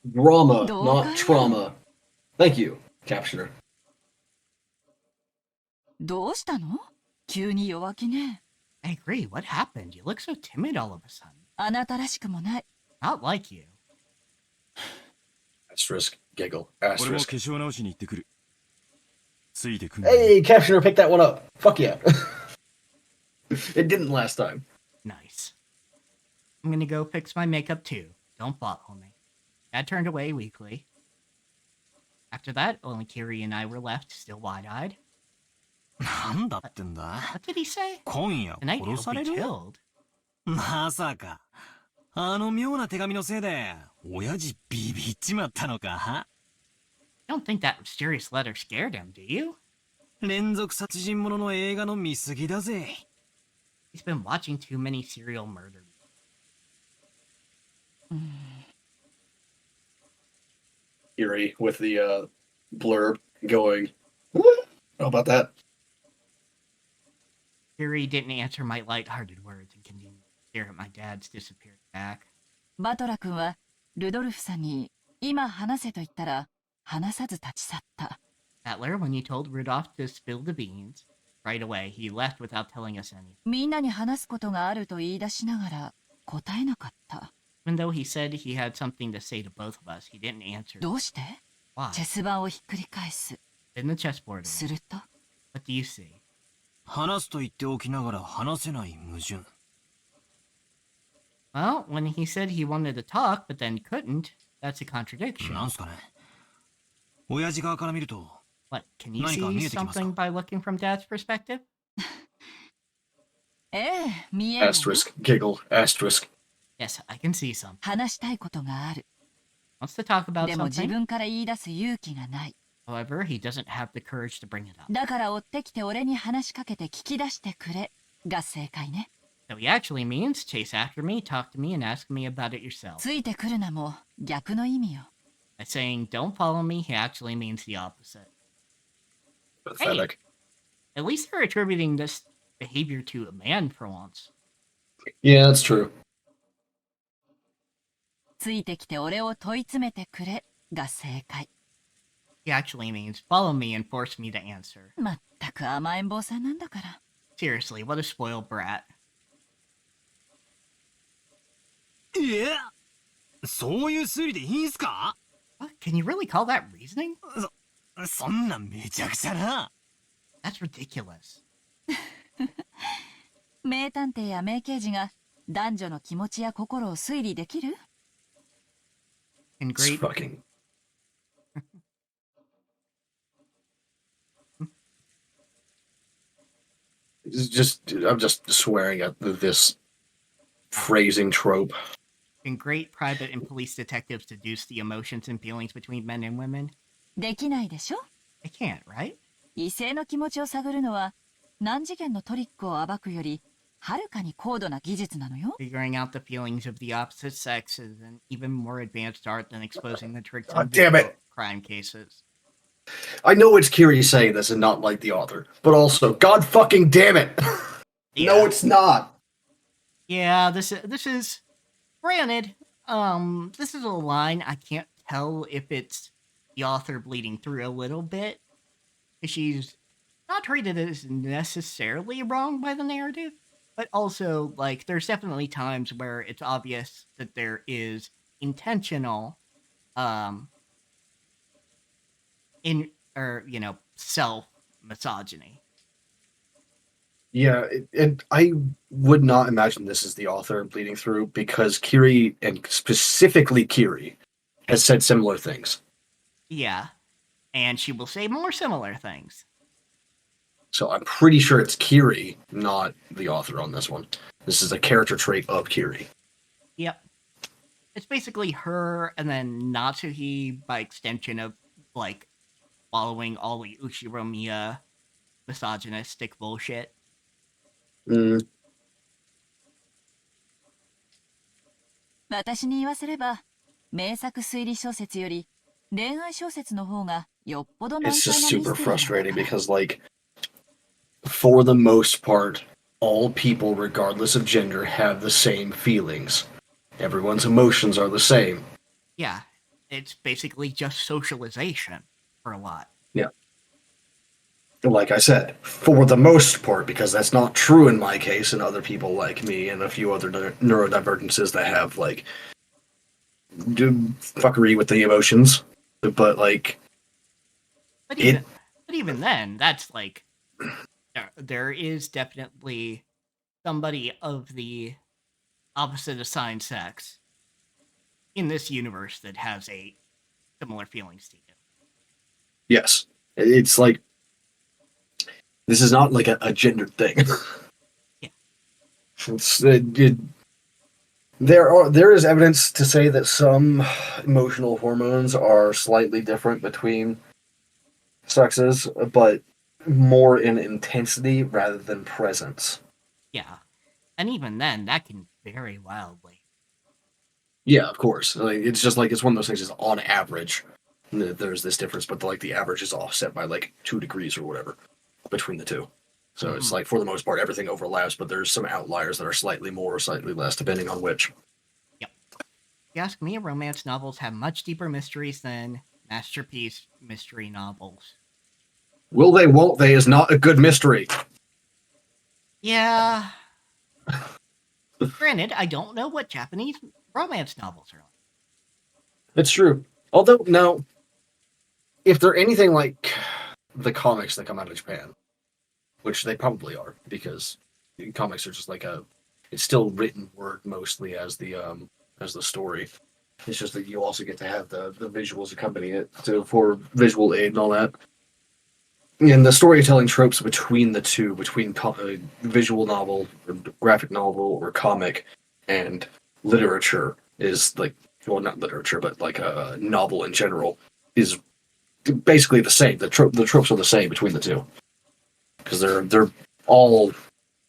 Drama, not trauma. Thank you, Captioner. どうしたの？急に弱気ね。I agree. What happened? You look so timid all of a sudden. あなたらしくもない。Not like you. Asterisk, giggle, 俺も化 asterisk. 粧直しに行ってくる。ついてくん Hey, Captioner, pick that one up. Fuck yeah. It didn't last time. Nice. I'm gonna go fix my makeup too. Don't follow me. Dad turned away weakly. After that, only Kiri and I were left, still wide-eyed. なんだってんだ？ What did he say? 今夜 Tonight 殺 he'll さ be れる？ killed. まさか。あの妙な手紙のせいで、親父ビビっちまったのか？ Don't think that mysterious letter scared him, do you? 連続殺人者の映画の見過ぎだぜ。He's been watching too many serial murders. Eerie with the blurb going. How about that? Kiri didn't answer my light-hearted words and continued to stare at my dad's disappeared back. バトラ君はルドルフさんに今話せと言ったら話さず立ち去った。Sattler, when you told Rudolph to spill the beans, right away he left without telling us anything. みんなに話すことがあると言い出しながら答えなかった。Even though he said he had something to say to both of us, he didn't answer. どうして？ Why? チェス盤をひっくり返す。 In the chessboard. すると What do you see? 話すと言っておきながら話せない矛盾。Well, when he said he wanted to talk, but then couldn't, that's a contradiction. なんすかね。親父側から見ると。 What, can you 何か see 見えてきますか？ something by looking from Dad's perspective? ええ、見える。 Asterisk, giggle, asterisk. Yes, I can see some. 話したいことがある。 Wants to talk about でも自 something. 分から言い出す勇気がない。 However, he doesn't have the courage to bring it up. だから追ってきて俺に話しかけて聞き出してくれが正解ね。 So he actually means chase after me, talk to me, and ask me about it yourself. ついてくるなも逆の意味よ。 By saying don't follow me, he actually means the opposite. Pathetic. At least they're attributing this behavior to a man for once. Yeah, that's true. ついてきて俺を問い詰めてくれが正解。 He actually means follow me and force me to answer. まったく甘えん坊さんなんだから。 Seriously, what a spoiled brat. いや、そういう推理でいいんすか？ What? Can you really call that reasoning? そんなんめちゃくちゃな。 That's ridiculous. 名探偵や名刑事が男女の気持ちや心を推理できる？ In It's great fucking. I'm just swearing at this phrasing trope. Can great private and police detectives deduce the emotions and feelings between men and women? できないでしょ？ They can't, right? 異性の気持ちを探るのは何次元のトリックを暴くよりはるかに高度な技術なのよ。 Figuring out the feelings of the opposite sex is an even more advanced art than exposing the tricks God of damn it. crime cases. I know it's Kiri saying this and not like the author, but also, God fucking damn it! No, it's not. Yeah, this is granted. This is a line I can't tell if it's the author bleeding through a little bit. She's not treated as necessarily wrong by the narrative, but also like there's definitely times where it's obvious that there is intentional, self misogyny. Yeah, and I would not imagine this is the author bleeding through because Kiri, and specifically Kiri, has said similar things. Yeah, and she will say more similar things. So I'm pretty sure it's Kiri, not the author on this one. This is a character trait of Kiri. Yep. It's basically her and then Natsuhi by extension of, like, following all the Uchiromiya misogynistic bullshit. 私に言わせれば、名作推理小説より恋愛小説の方がよっぽど難 It's 解 just なミ super ステリーなんだ frustrating から。 because, like, for the most part, all people, regardless of gender, have the same feelings. Everyone's emotions are the same. Yeah, it's basically just socialization for a lot. Yeah. Like I said, for the most part, because that's not true in my case and other people like me and a few other neurodivergences that have, like, fuckery with the emotions. But, like, But even then, that's like there is definitely somebody of the opposite assigned sex in this universe that has a similar feelings to you. Yes. It's like, this is not like a gendered thing. Yeah. There is evidence to say that some emotional hormones are slightly different between sexes, but more in intensity rather than presence. Yeah. And even then, that can vary wildly. Yeah, of course. Like, it's just like, it's one of those things is on average there's this difference, but the average is offset by like 2 degrees or whatever between the two. So it's like, for the most part, everything overlaps, but there's some outliers that are slightly more or slightly less, depending on which. Yep. If you ask me, romance novels have much deeper mysteries than masterpiece mystery novels. Will they, won't they is not a good mystery. Yeah. Granted, I don't know what Japanese romance novels are like. It's true. Although, now, if they're anything like the comics that come out of Japan, which they probably are, because comics are just like it's still written word mostly as the story. It's just that you also get to have the visuals accompany it for visual aid and all that. And the storytelling tropes between the two, between visual novel, or graphic novel, or comic, and literature is like, well, not literature, but like a novel in general, is basically the same. The tropes are the same between the two, because they're all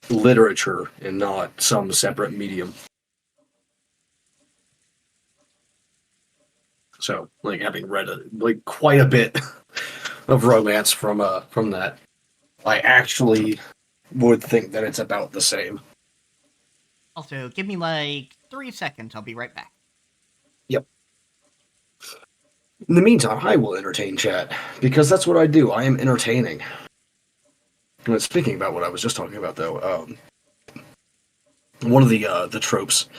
literature and not some separate medium. So, like, having read quite a bit of romance from that, I actually would think that it's about the same. Also, give me like 3 seconds. I'll be right back. Yep. In the meantime, I will entertain chat, because that's what I do. I am entertaining. And speaking about what I was just talking about, though, one of the tropes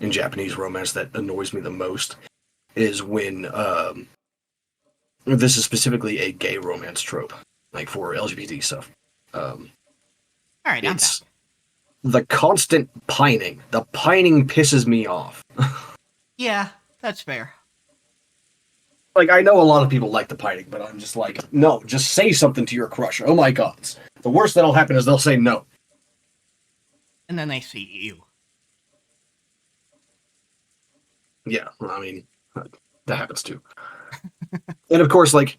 in Japanese romance that annoys me the most is when this is specifically a gay romance trope, like for LGBT stuff. All right, I'm back. The constant pining. The pining pisses me off. Yeah, that's fair. Like, I know a lot of people like the pining, but I'm just like, no, just say something to your crush. Oh my god. The worst that'll happen is they'll say no. And then they see you. Yeah, I mean, that happens too. And of course, like,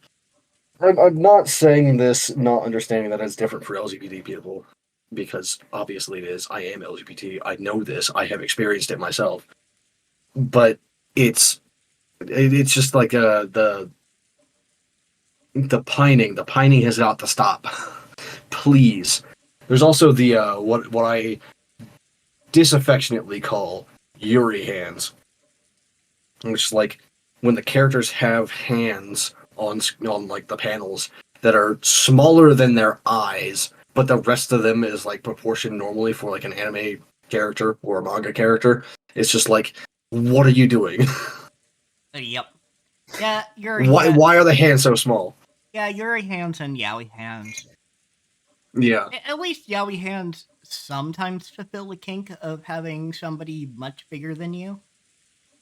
I'm not saying this, not understanding that it's different for LGBT people, because obviously it is. I am LGBT. I know this. I have experienced it myself. But it's just like the pining. The pining has got to stop. Please. There's also the what I disaffectionately call Yuri hands, which is like when the characters have hands on like the panels that are smaller than their eyes, but the rest of them is like proportioned normally for like an anime character or a manga character. It's just like, what are you doing? Yep. Yeah, Yuri. Why are the hands so small? Yeah, Yuri hands and Yaoi hands. Yeah. At least yaoi hands sometimes fulfill the kink of having somebody much bigger than you.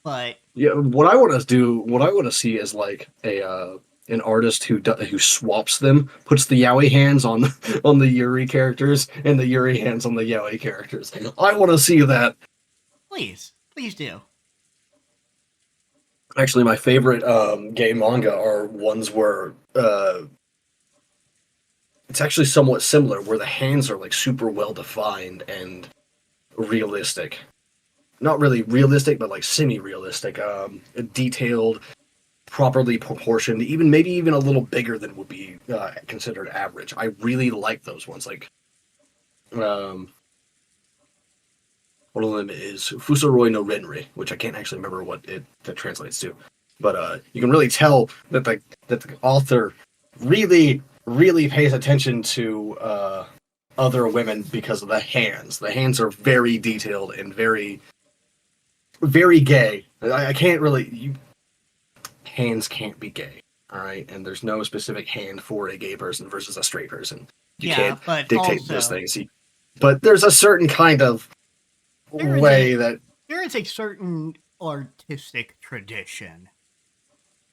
But yeah, what I want to see is like an artist who swaps them, puts the yaoi hands on on the Yuri characters and the Yuri hands on the yaoi characters. I want to see that. please do. Actually, my favorite gay manga are ones where it's actually somewhat similar, where the hands are like super well defined and realistic. Not really realistic, but like semi-realistic, detailed, properly proportioned, maybe even a little bigger than would be considered average. I really like those ones. Like, one of them is Fusoroi no Renri, which I can't actually remember what that translates to, but you can really tell that the author really pays attention to other women because of the hands. The hands are very detailed and very gay. I can't really. Hands can't be gay, all right? And there's no specific hand for a gay person versus a straight person. You can't dictate those things. But there's a certain kind of way that there is a certain artistic tradition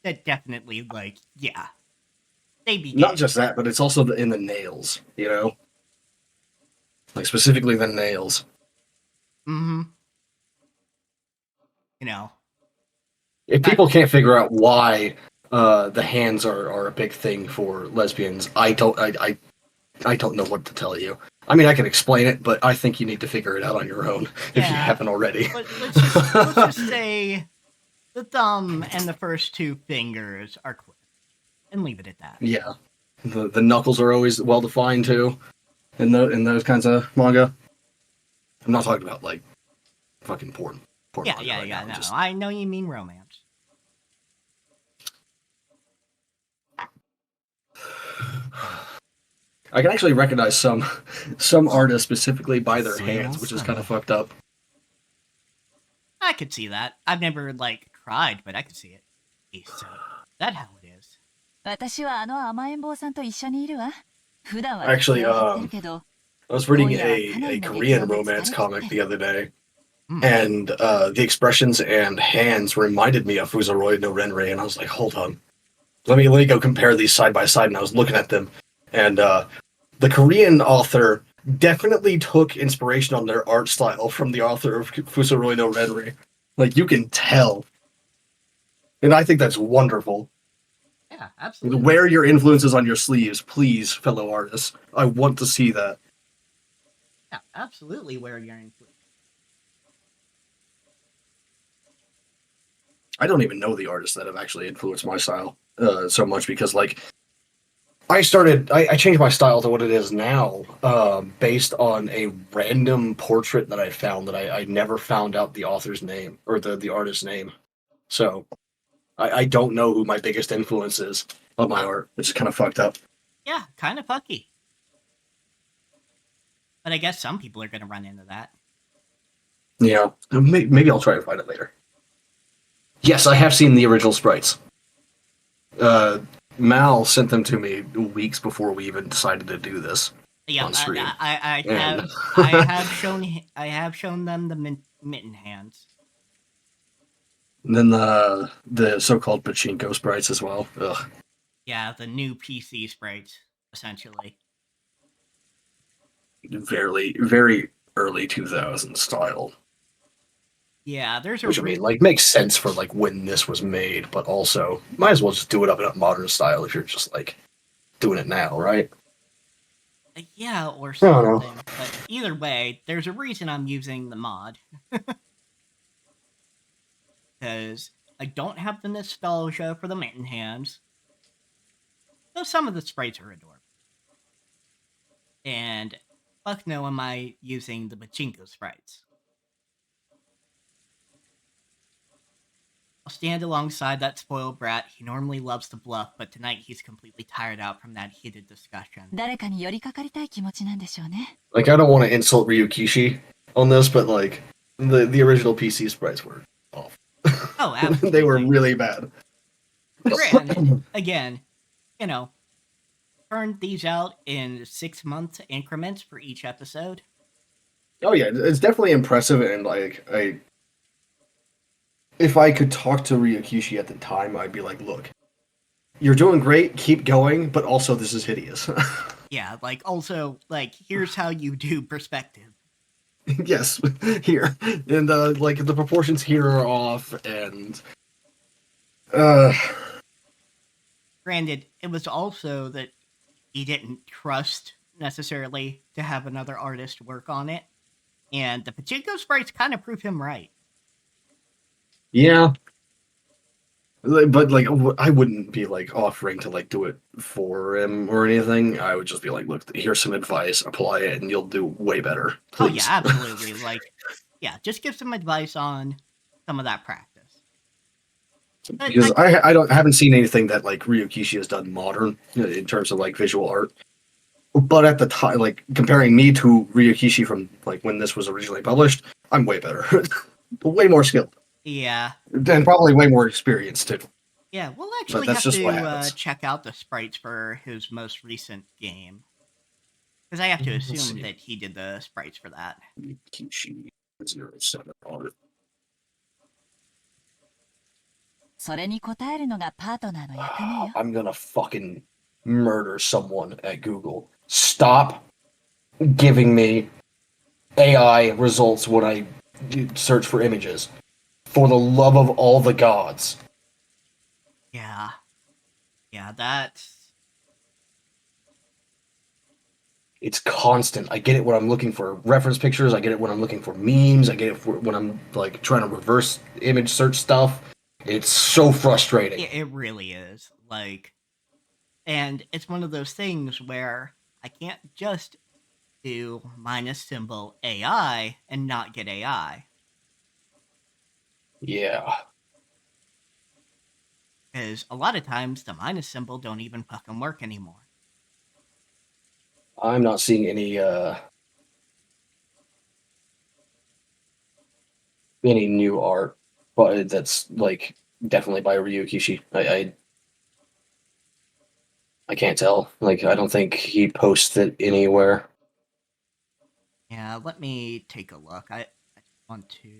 that definitely, like, yeah, they be gay. Not just that, but it's also in the nails, you know? Like, specifically the nails. Mm-hmm. You know. If people can't figure out why the hands are a big thing for lesbians, I don't know what to tell you. I mean, I can explain it, but I think you need to figure it out on your own if you haven't already. Let's just say the thumb and the first two fingers are clear, and leave it at that. Yeah, the knuckles are always well defined too, in those kinds of manga. I'm not talking about like fucking porn. Yeah. No, I know you mean romance. I can actually recognize some artists specifically by their hands, which is kind of fucked up. I could see that. I've never like cried, but I could see it. So that's how it is. Actually, I was reading a Korean romance comic the other day, and the expressions and hands reminded me of Fuzaroi no Renrei, and I was like, hold on. Let me go compare these side by side, and I was looking at them, and the Korean author definitely took inspiration on their art style from the author of Fuzaroi no Renrei. Like, you can tell. And I think that's wonderful. Yeah, absolutely. Wear your influences on your sleeves, please, fellow artists. I want to see that. Yeah, absolutely wear your influence. I don't even know the artists that have actually influenced my style so much because, like, I changed my style to what it is now based on a random portrait that I found that I never found out the author's name or the artist's name. So I don't know who my biggest influence is on my art, which is kind of fucked up. Yeah, kind of fucky. But I guess some people are going to run into that. Yeah, maybe I'll try to find it later. Yes, I have seen the original sprites. Mal sent them to me weeks before we even decided to do this on stream. I have shown them the mitten hands. And then the so-called pachinko sprites as well. Ugh. Yeah, the new PC sprites, essentially. Very early 2000s style. Yeah, which I mean, like, makes sense for like when this was made, but also might as well just do it up in a modern style if you're just like doing it now, right? Yeah, or something. But either way, there's a reason I'm using the mod. Because I don't have the nostalgia for the mitten hands. Though some of the sprites are adorable. And fuck no am I using the pachinko sprites. I'll stand alongside that spoiled brat. He normally loves to bluff, but tonight he's completely tired out from that heated discussion. Like, I don't want to insult Ryukishi on this, but like the original PC sprites were awful. Oh, absolutely. They were really bad. Granted, again, you know, turned these out in 6-month increments for each episode. Oh yeah, it's definitely impressive, and like if I could talk to Ryukishi at the time, I'd be like, look, you're doing great, keep going, but also this is hideous. Yeah, like also like here's how you do perspective. Yes, here. And like the proportions here are off, and uh Granted, it was also that he didn't trust necessarily to have another artist work on it. And the Pachinko sprites kind of prove him right. yeah. But like I wouldn't be like offering to like do it for him or anything. I would just be like, look, here's some advice, apply it, and you'll do way better. Please. Oh yeah, absolutely. Like, yeah, just give some advice on some of that practice. Because I haven't seen anything that like Ryukishi has done modern in terms of like visual art. But at the time, like comparing me to Ryukishi from like when this was originally published, I'm way better, way more skilled, Yeah. and probably way more experienced too. Yeah, we'll But actually that's have just what to happens. check out the sprites for his most recent game. Because I have to Let's assume see. that he did the sprites for that. Ryukishi 07 art. それに応えるのがパートナーの役目よ。 I'm gonna fucking murder someone at Google. Stop giving me AI results when I search for images. For the love of all the gods. Yeah. Yeah, that's... It's constant. I get it when I'm looking for reference pictures. I get it when I'm looking for memes. I get it when I'm like trying to reverse image search stuff. It's so frustrating. It really is. Like, and it's one of those things where I can't just do minus symbol AI and not get AI. Yeah. Because a lot of times the minus symbol don't even fucking work anymore. I'm not seeing any new art, but that's like definitely by Ryukishi. I can't tell. Like I don't think he posts it anywhere. Yeah, let me take a look. I just want to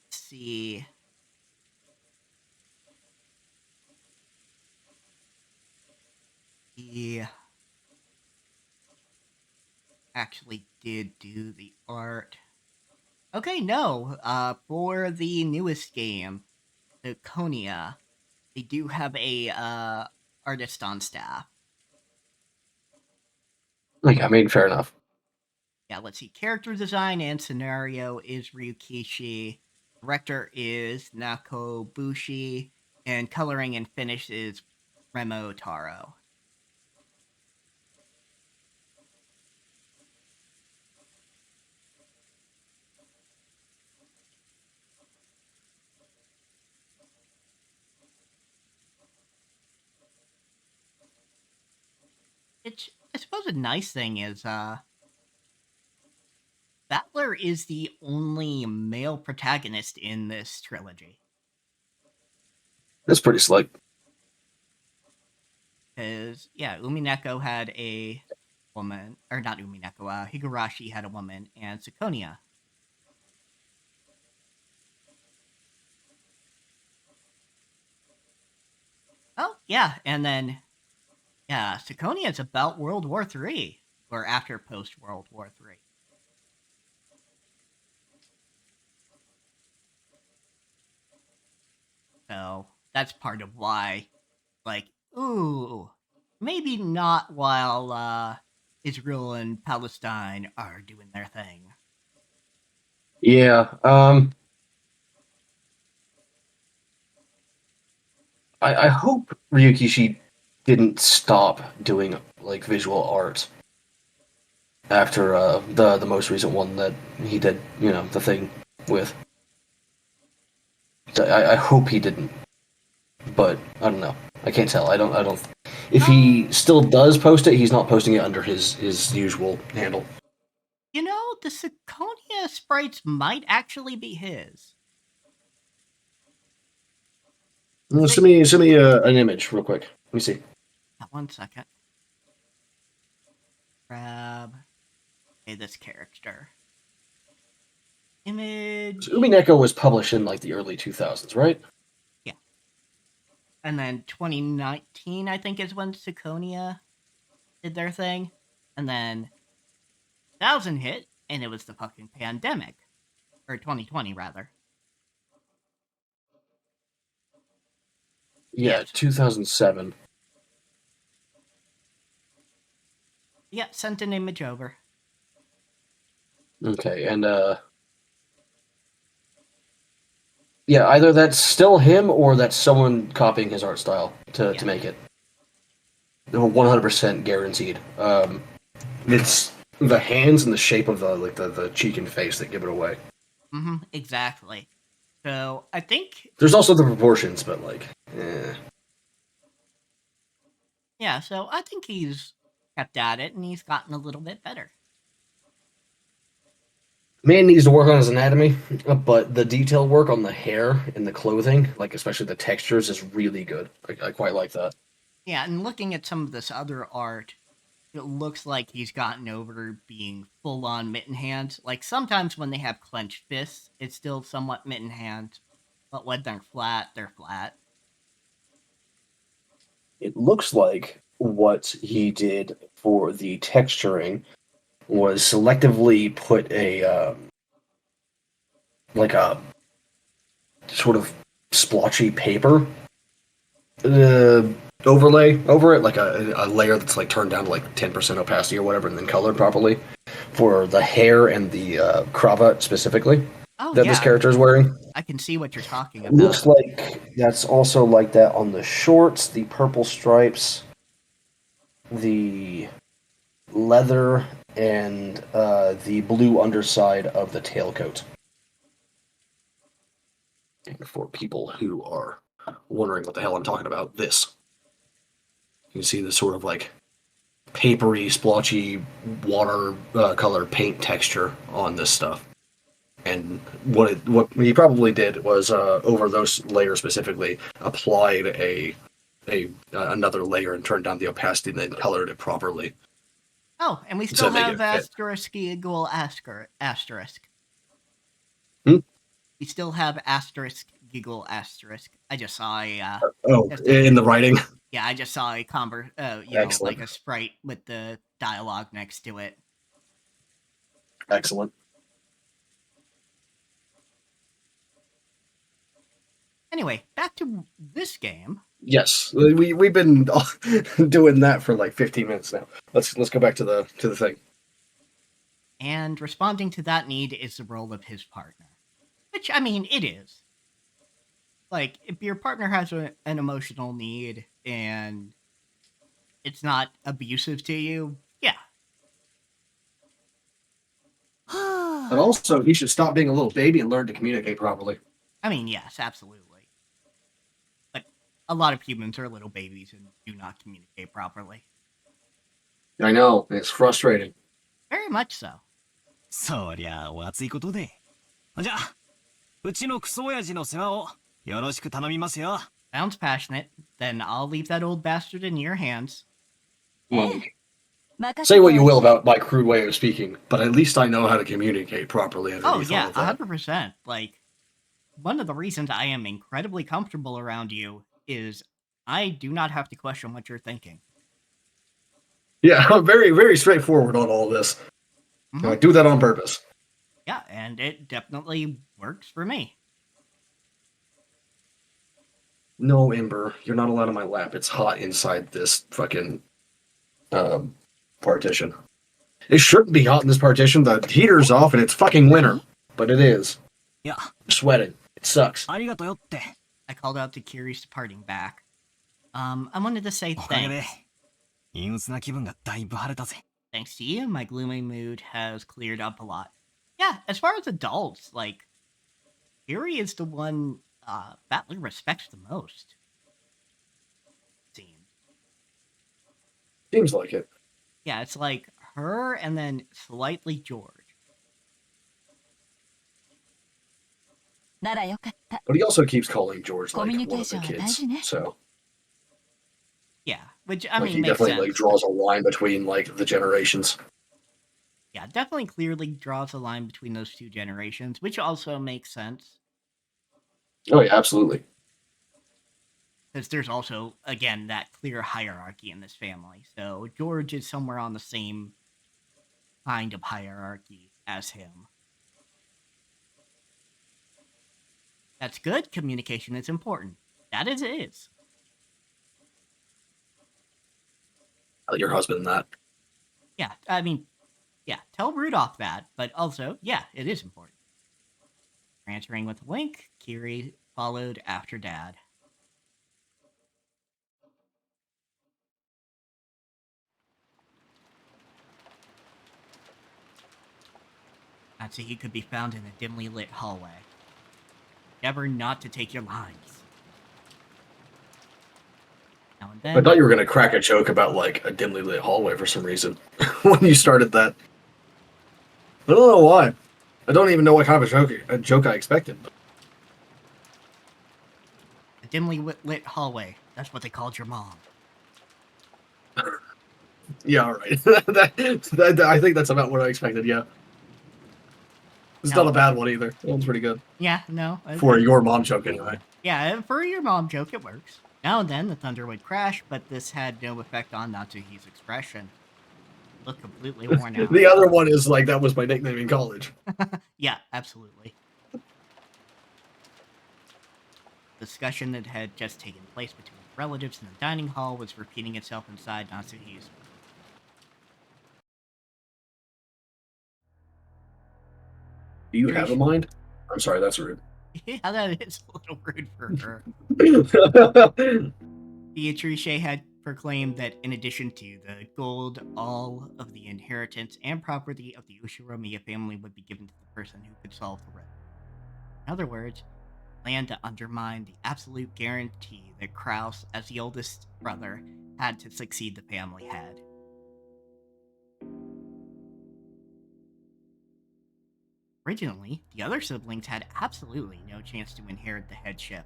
see. He actually did do the art. Okay, no. For the newest game, the Konia, they do have a artist on staff. Like I mean, fair enough. Yeah, let's see. Character design and scenario is Ryukishi. Director is Nako Bushi. And coloring and finish is Remo Taro. It's, I suppose a nice thing is Battler is the only male protagonist in this trilogy. That's pretty slick. Because, yeah, Umineko had a woman, or not Umineko, Higurashi had a woman, and Tsukonia. Oh, yeah, and then, yeah, Tsukonia is about World War III, or after post-World War III. So, that's part of why, like, ooh, maybe not while Israel and Palestine are doing their thing. Yeah. I hope Ryukishi didn't stop doing like visual art after the most recent one that he did, the thing with. I hope he didn't, but I don't know. I can't tell. I don't. If he still does post it, he's not posting it under his usual handle. You know, the Tsukonia sprites might actually be his. Send me an image real quick. Let me see. 1 second. Grab this character. Image. So Umineko was published in like the early 2000s, right? Yeah. And then 2019, I think, is when Sukonia did their thing. And then 2000 hit, and it was the fucking pandemic. Or 2020, rather. Yeah, 2007. Yeah, sent an image over. Okay, and yeah, either that's still him or that's someone copying his art style to make it. 100% guaranteed. It's the hands and the shape of the cheek and face that give it away. Mm-hmm, exactly. So I think there's also the proportions, but like, yeah. So I think he's kept at it and he's gotten a little bit better. Man needs to work on his anatomy, but the detail work on the hair and the clothing, like especially the textures, is really good. I quite like that. Yeah, and looking at some of this other art, it looks like he's gotten over being full-on mitten hands. Like sometimes when they have clenched fists, it's still somewhat mitten hands, but when they're flat, they're flat. It looks like what he did for the texturing was selectively put a like a sort of splotchy paper overlay over it, like a layer that's like turned down to like 10% opacity or whatever, and then colored properly for the hair and the cravat specifically that this character is wearing. I can see what you're talking about. Looks like that's also like that on the shorts, the purple stripes, the leather, and the blue underside of the tailcoat. For people who are wondering what the hell I'm talking about, this. You can see the sort of like papery, splotchy, water color paint texture on this stuff. And what he probably did was over those layers specifically applied another layer and turned down the opacity and then colored it properly. Oh, and we still have asterisk equal asterisk. Hmm? We still have asterisk giggle asterisk. I just saw a in the writing. Yeah, I just saw a like a sprite with the dialogue next to it. Excellent. Anyway, back to this game. Yes, we've been doing that for like 15 minutes now. Let's go back to the thing. And responding to that need is the role of his partner, which I mean it is. Like if your partner has an emotional need and it's not abusive to you, yeah. But also, he should stop being a little baby and learn to communicate properly. I mean, yes, absolutely. But a lot of humans are little babies and do not communicate properly. I know, it's frustrating. Very much so. そりゃお熱いことで。じゃあ、うちのクソ親父の世話をよろしく頼みますよ。Sounds passionate. Then I'll leave that old bastard in your hands. Like, say what you will about my crude way of speaking, but at least I know how to communicate properly. Oh yeah, 100%. Like, one of the reasons I am incredibly comfortable around you is I do not have to question what you're thinking. Yeah, I'm very, very straightforward on all this. Mm-hmm. I do that on purpose. Yeah, and it definitely works for me. No, Ember, you're not allowed on my lap. It's hot inside this fucking partition. It shouldn't be hot in this partition. The heater's off and it's fucking winter. But it is. Yeah. I'm sweating. It sucks. I called out to Kiri's departing back. I wanted to say thanks. Thanks to you, my gloomy mood has cleared up a lot. Yeah, as far as adults, like, Kiri is the one Batley respects the most. Seems like it. Yeah, it's like her and then slightly George. ならよかった。 But he also keeps calling George コミュ like ニケ one ー of シ the ョンは大 kids. 事ね。 So Yeah, which, I like he mean, makes definitely like sense. draws a line between like the generations. Yeah, definitely clearly draws a line between those two generations, which also makes sense. Oh yeah, absolutely. Because there's also, again, that clear hierarchy in this family. So George is somewhere on the same kind of hierarchy as him. That's good. Communication is important. That is, it is. Your husband and that. Yeah, I mean, yeah, tell Rudolph that, but also, yeah, it is important. Answering with a wink, Kiri followed after Dad. Natsuki could be found in a dimly lit hallway. Never not to take your lines. Now and then, I thought you were gonna crack a joke about like a dimly lit hallway for some reason when you started that. I don't know why. I don't even know what kind of a joke I expected. a dimly lit hallway. That's what they called your mom. Yeah, all right. that, I think that's about what I expected. Yeah, it's No. not a bad one either. That one's pretty good. Yeah, no. Okay. For your mom joke, anyway. Yeah, for your mom joke, it works. Now and then, the thunder would crash, but this had no effect on Natsuki's expression. Looked completely worn out. The other one is like, that was my nickname in college. Yeah, absolutely. The discussion that had just taken place between relatives in the dining hall was repeating itself inside Natsuki's. Do you have a mind? I'm sorry, that's rude. Yeah, that is a little rude for her. Beatrice had proclaimed that in addition to the gold, all of the inheritance and property of the Ushiromiya family would be given to the person who could solve the riddle. In other words, plan to undermine the absolute guarantee that Kraus, as the oldest brother, had to succeed the family head. Originally, the other siblings had absolutely no chance to inherit the headship.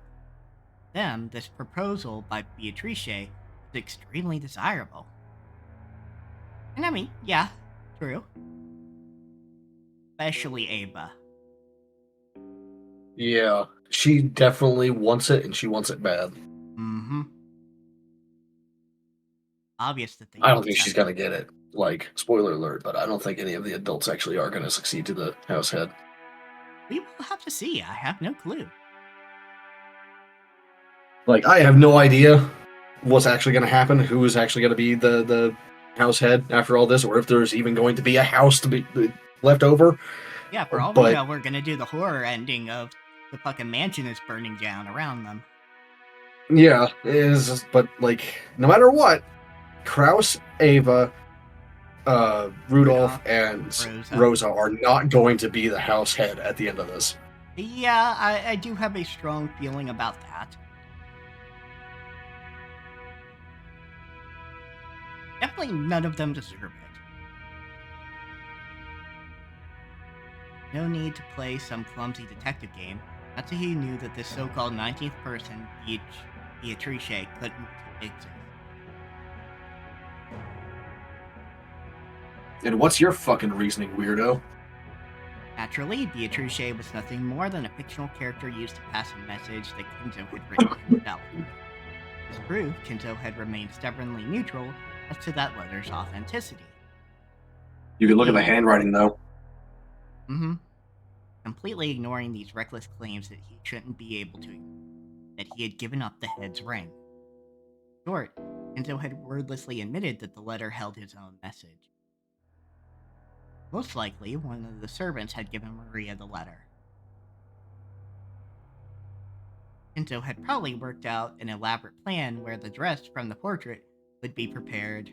Them, this proposal by Beatrice was extremely desirable. And I mean, yeah, true. Especially Ava. Yeah, she definitely wants it, and she wants it bad. Mm-hmm. Obvious that they I don't think she's gonna get it. Like, spoiler alert, but I don't think any of the adults actually are gonna succeed to the house head. We will have to see. I have no clue. Like, I have no idea what's actually gonna happen, who is actually gonna be the house head after all this, or if there's even going to be a house to be left over. Yeah, for all we know, we're gonna do the horror ending of the fucking mansion is burning down around them. Yeah, but like, no matter what, Kraus, Ava, Rudolph, and Rosa are not going to be the house head at the end of this. Yeah, I do have a strong feeling about that. Definitely none of them deserve it. No need to play some clumsy detective game. Natsuki knew that this so-called 19th person, Beatrice, couldn't exist. And what's your fucking reasoning, weirdo? Naturally, Beatrice was nothing more than a fictional character used to pass a message that Kinzo had written himself. As proof, Kinzo had remained stubbornly neutral as to that letter's authenticity. You can look at the handwriting, though. Mm-hmm. Completely ignoring these reckless claims that he shouldn't be able to, that he had given up the head's ring. In short, Kinzo had wordlessly admitted that the letter held his own message. Most likely, one of the servants had given Maria the letter. Kinzo had probably worked out an elaborate plan where the dress from the portrait would be prepared,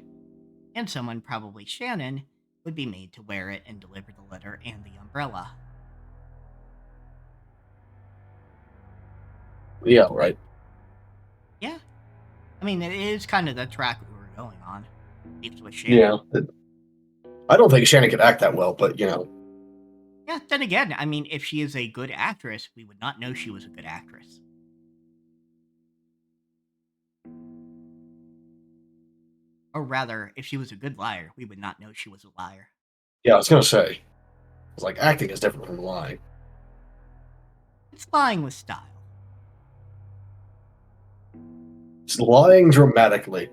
and someone, probably Shannon, would be made to wear it and deliver the letter and the umbrella. Yeah, right. Yeah. I mean, it is kind of the track we were going on. At least with Shannon. Yeah. I don't think Shannon could act that well, but, you know. Yeah, then again, I mean, if she is a good actress, we would not know she was a good actress. Or rather, if she was a good liar, we would not know she was a liar. Yeah, I was gonna say, it's like acting is different from lying. It's lying with style. It's lying dramatically.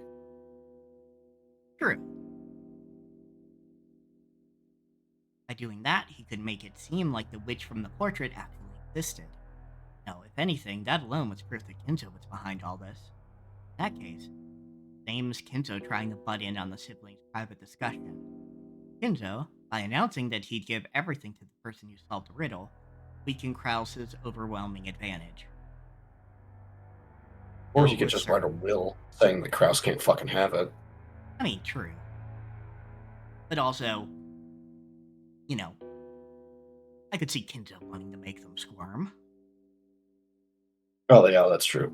True. By doing that, he could make it seem like the witch from the portrait actually existed. No, if anything, that alone was proof that Kinzo was behind all this. In that case, same as Kinzo trying to butt in on the siblings' private discussion. Kinzo, by announcing that he'd give everything to the person who solved the riddle, weakened Krause's overwhelming advantage. Or he could just write a will saying that Krause can't fucking have it. I mean, true. But also, you know, I could see Kinzo wanting to make them squirm. Oh, yeah, that's true.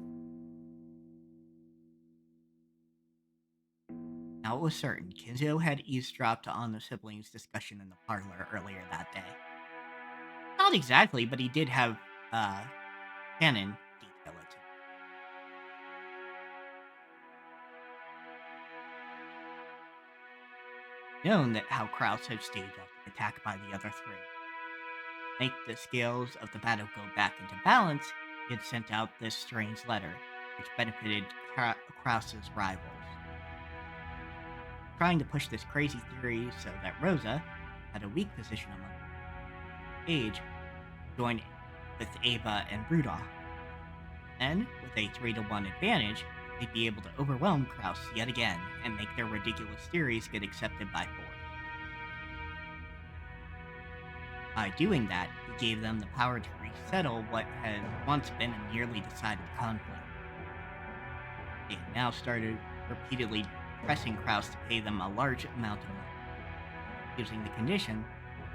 Now it was certain Kinzo had eavesdropped on the siblings' discussion in the parlor earlier that day. Not exactly, but he did have, Canon detail it to him. Known that how Krause had staged off the attack by the other three. To make the scales of the battle go back into balance, he had sent out this strange letter, which benefited Krause's rivals. Trying to push this crazy theory so that Rosa had a weak position among age, joined with Ava and Rudolph. Then, with a 3-1 advantage, they'd be able to overwhelm Krause yet again and make their ridiculous theories get accepted by force. By doing that, he gave them the power to resettle what had once been a nearly decided conflict. They had now started repeatedly pressing Krause to pay them a large amount of money. Using the condition,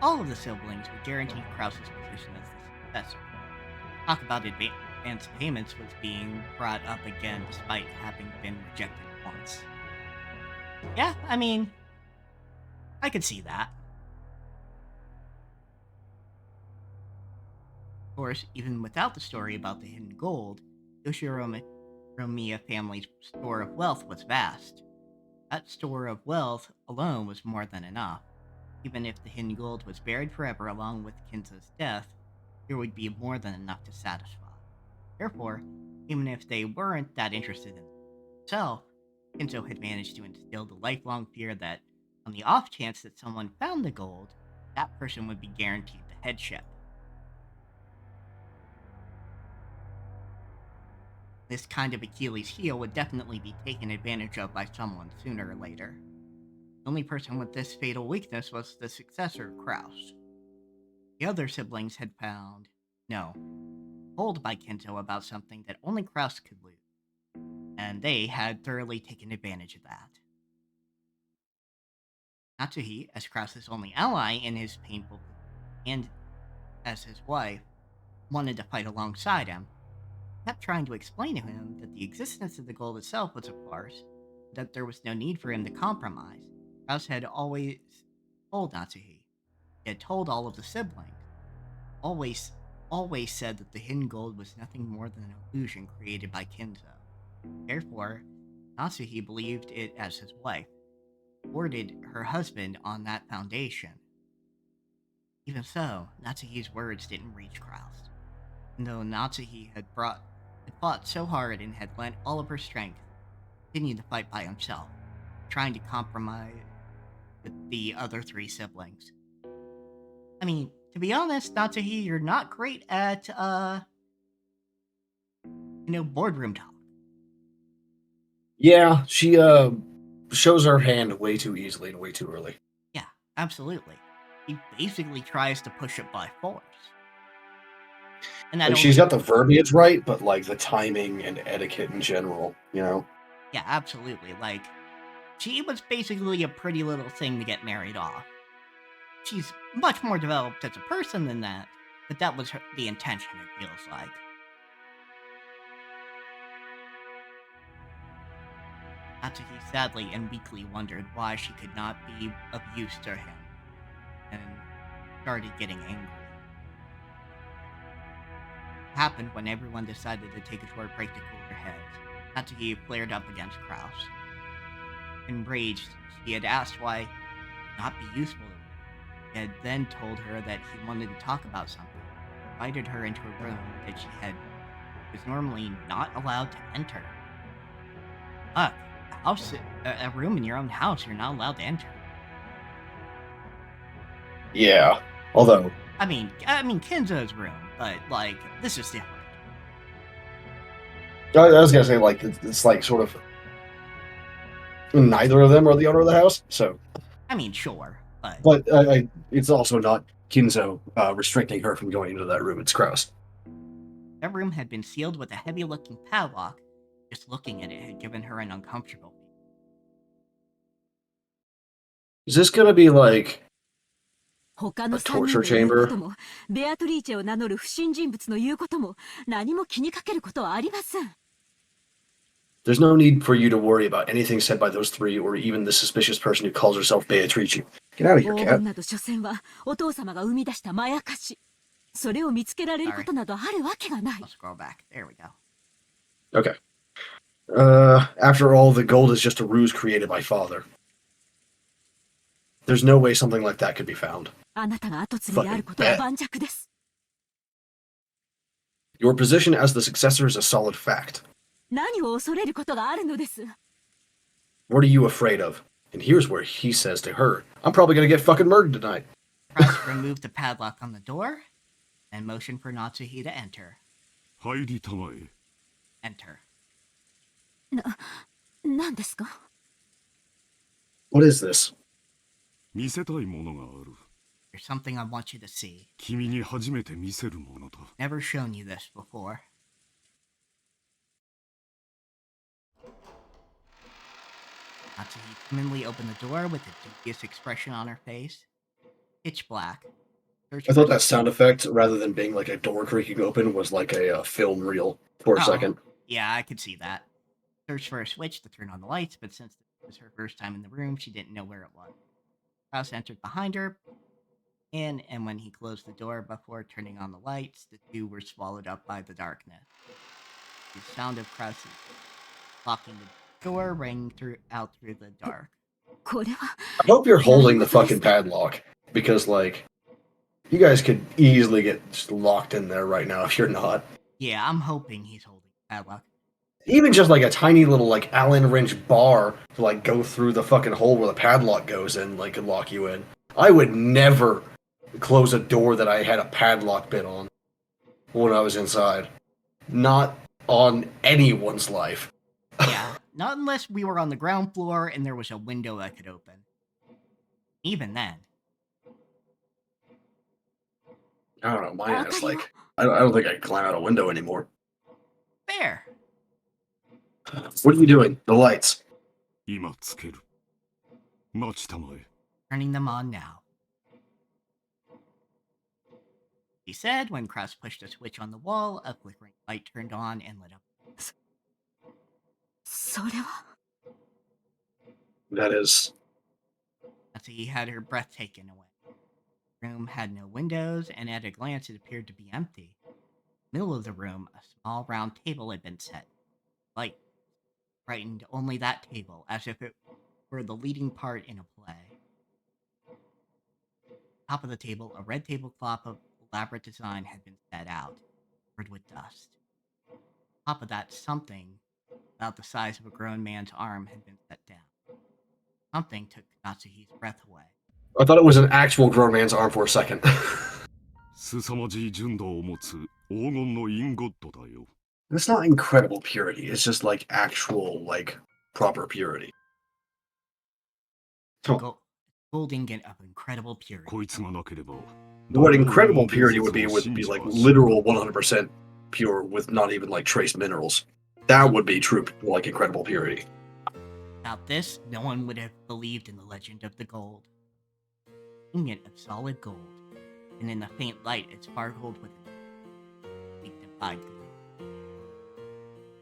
all of the siblings would guarantee Krause's position as the successor. Talk about advance payments was being brought up again despite having been rejected once. Yeah, I mean, I could see that. Of course, even without the story about the hidden gold, Yoshiro-miya family's store of wealth was vast. That store of wealth alone was more than enough. Even if the hidden gold was buried forever along with Kinzo's death, there would be more than enough to satisfy. Therefore, even if they weren't that interested in himself, Kinzo had managed to instill the lifelong fear that, on the off chance that someone found the gold, that person would be guaranteed the headship. This kind of Achilles heel would definitely be taken advantage of by someone sooner or later. The only person with this fatal weakness was the successor, Krause. The other siblings had told by Kinzo about something that only Krause could lose, and they had thoroughly taken advantage of that. Natsuhi, as Krause's only ally in his painful and as his wife, wanted to fight alongside him, kept trying to explain to him that the existence of the gold itself was a farce, that there was no need for him to compromise. Krause had always told Natsuhi. He had told all of the siblings. Always said that the hidden gold was nothing more than an illusion created by Kinzo. Therefore, Natsuhi believed it as his wife, supported her husband on that foundation. Even so, Natsuhi's words didn't reach Krause. And though Natsuhi had fought so hard and had lent all of her strength, continued to fight by himself, trying to compromise with the other three siblings. I mean, to be honest, Natsuhi, you're not great at, boardroom talk. Yeah, she shows her hand way too easily and way too early. Yeah, absolutely. He basically tries to push it by force. And that she's got the verbiage right, but like the timing and etiquette in general, you know? Yeah, absolutely. Like, she was basically a pretty little thing to get married off. She's much more developed as a person than that, but that was the intention, it feels like. Natsuhi sadly and weakly wondered why she could not be of use to him. And started getting angry. It happened when everyone decided to take a short break to cool their heads. Natsuki flared up against Kraus. Enraged, she had asked why not be useful to her. He had then told her that he wanted to talk about something. Invited her into a room that she was normally not allowed to enter. Look, a room in your own house you're not allowed to enter. Yeah. Although, I mean Kenzo's room, but like this is different. I was gonna say like it's like sort of neither of them are the owner of the house, so. I mean, sure, but. But it's also not Kinzo restricting her from going into that room. It's Kraus. That room had been sealed with a heavy-looking padlock. Just looking at it had given her an uncomfortable feeling. Is this gonna be like 他の a 3 torture 人の言うこ chamber? ともベアトリーチェを名乗る不審人物の言うことも何も気にかけることはありません。 There's no need for you to worry about anything said by those three or even the suspicious person who calls herself Beatrice. Get out of here, 黄 cat. 金など所詮はお父様が生み出したまやかし。それを見つけられることなどあるわけがない。 Let's scroll back. There we go. Okay. After all, the gold is just a ruse created by father. There's no way something like that could be found. あなたが後継ぎであることは盤石です。 Your position as the successor is a solid fact. 何を恐れることがあるのです。 What are you afraid of? And here's where he says to her, I'm probably gonna get fucking murdered tonight. Kraus removed the padlock on the door and motioned for Natsuhi to enter. 入りたまえ。 Enter. 何ですか？ What is this? 見せたいものがある。 There's something I want you to see. 君に初めて見せるものだ。 Never shown you this before. Natsuhi timidly opened the door with a dubious expression on her face. Pitch black. I thought that sound effect, rather than being like a door creaking open, was like a film reel for a second. Yeah, I could see that. Searched for a switch to turn on the lights, but since it was her first time in the room, she didn't know where it was. Kraus entered behind her, and when he closed the door before turning on the lights, the two were swallowed up by the darkness. The sound of Kraus locking the door rang out through the dark. I hope you're holding the fucking padlock, because, like, you guys could easily get just locked in there right now if you're not. Yeah, I'm hoping he's holding the padlock. Even just like a tiny little like Allen wrench bar to like go through the fucking hole where the padlock goes in, like, could lock you in. I would never close a door that I had a padlock bit on when I was inside. Not on anyone's life. Yeah, not unless we were on the ground floor and there was a window I could open. Even then. I don't know, my ass, like, I don't think I can climb out a window anymore. Fair. What are you doing? The lights. 今つける。待ちたまえ。 Turning them on now. He said when Kraus pushed a switch on the wall, a flickering light turned on and lit up. それは That is. Natsuki had her breath taken away. The room had no windows, and at a glance it appeared to be empty. In the middle of the room, a small round table had been set. Light brightened only that table, as if it were the leading part in a play. Top of the table, a red tablecloth of elaborate design had been set out, covered with dust. Top of that, something about the size of a grown man's arm had been set down. Something took Natsuhi's breath away. I thought it was an actual grown man's arm for a second. 凄まじい純度を持つ黄金のインゴットだよ。 It's not incredible purity. It's just like actual, like, proper purity. Gold ingot of incredible purity. こいつがなければ。 What incredible purity would be like literal 100% pure with not even like trace minerals. That would be true, like, incredible purity. Without this, no one would have believed in the legend of the gold. Ingot of solid gold, and in the faint light it sparkled with a dignified gleam.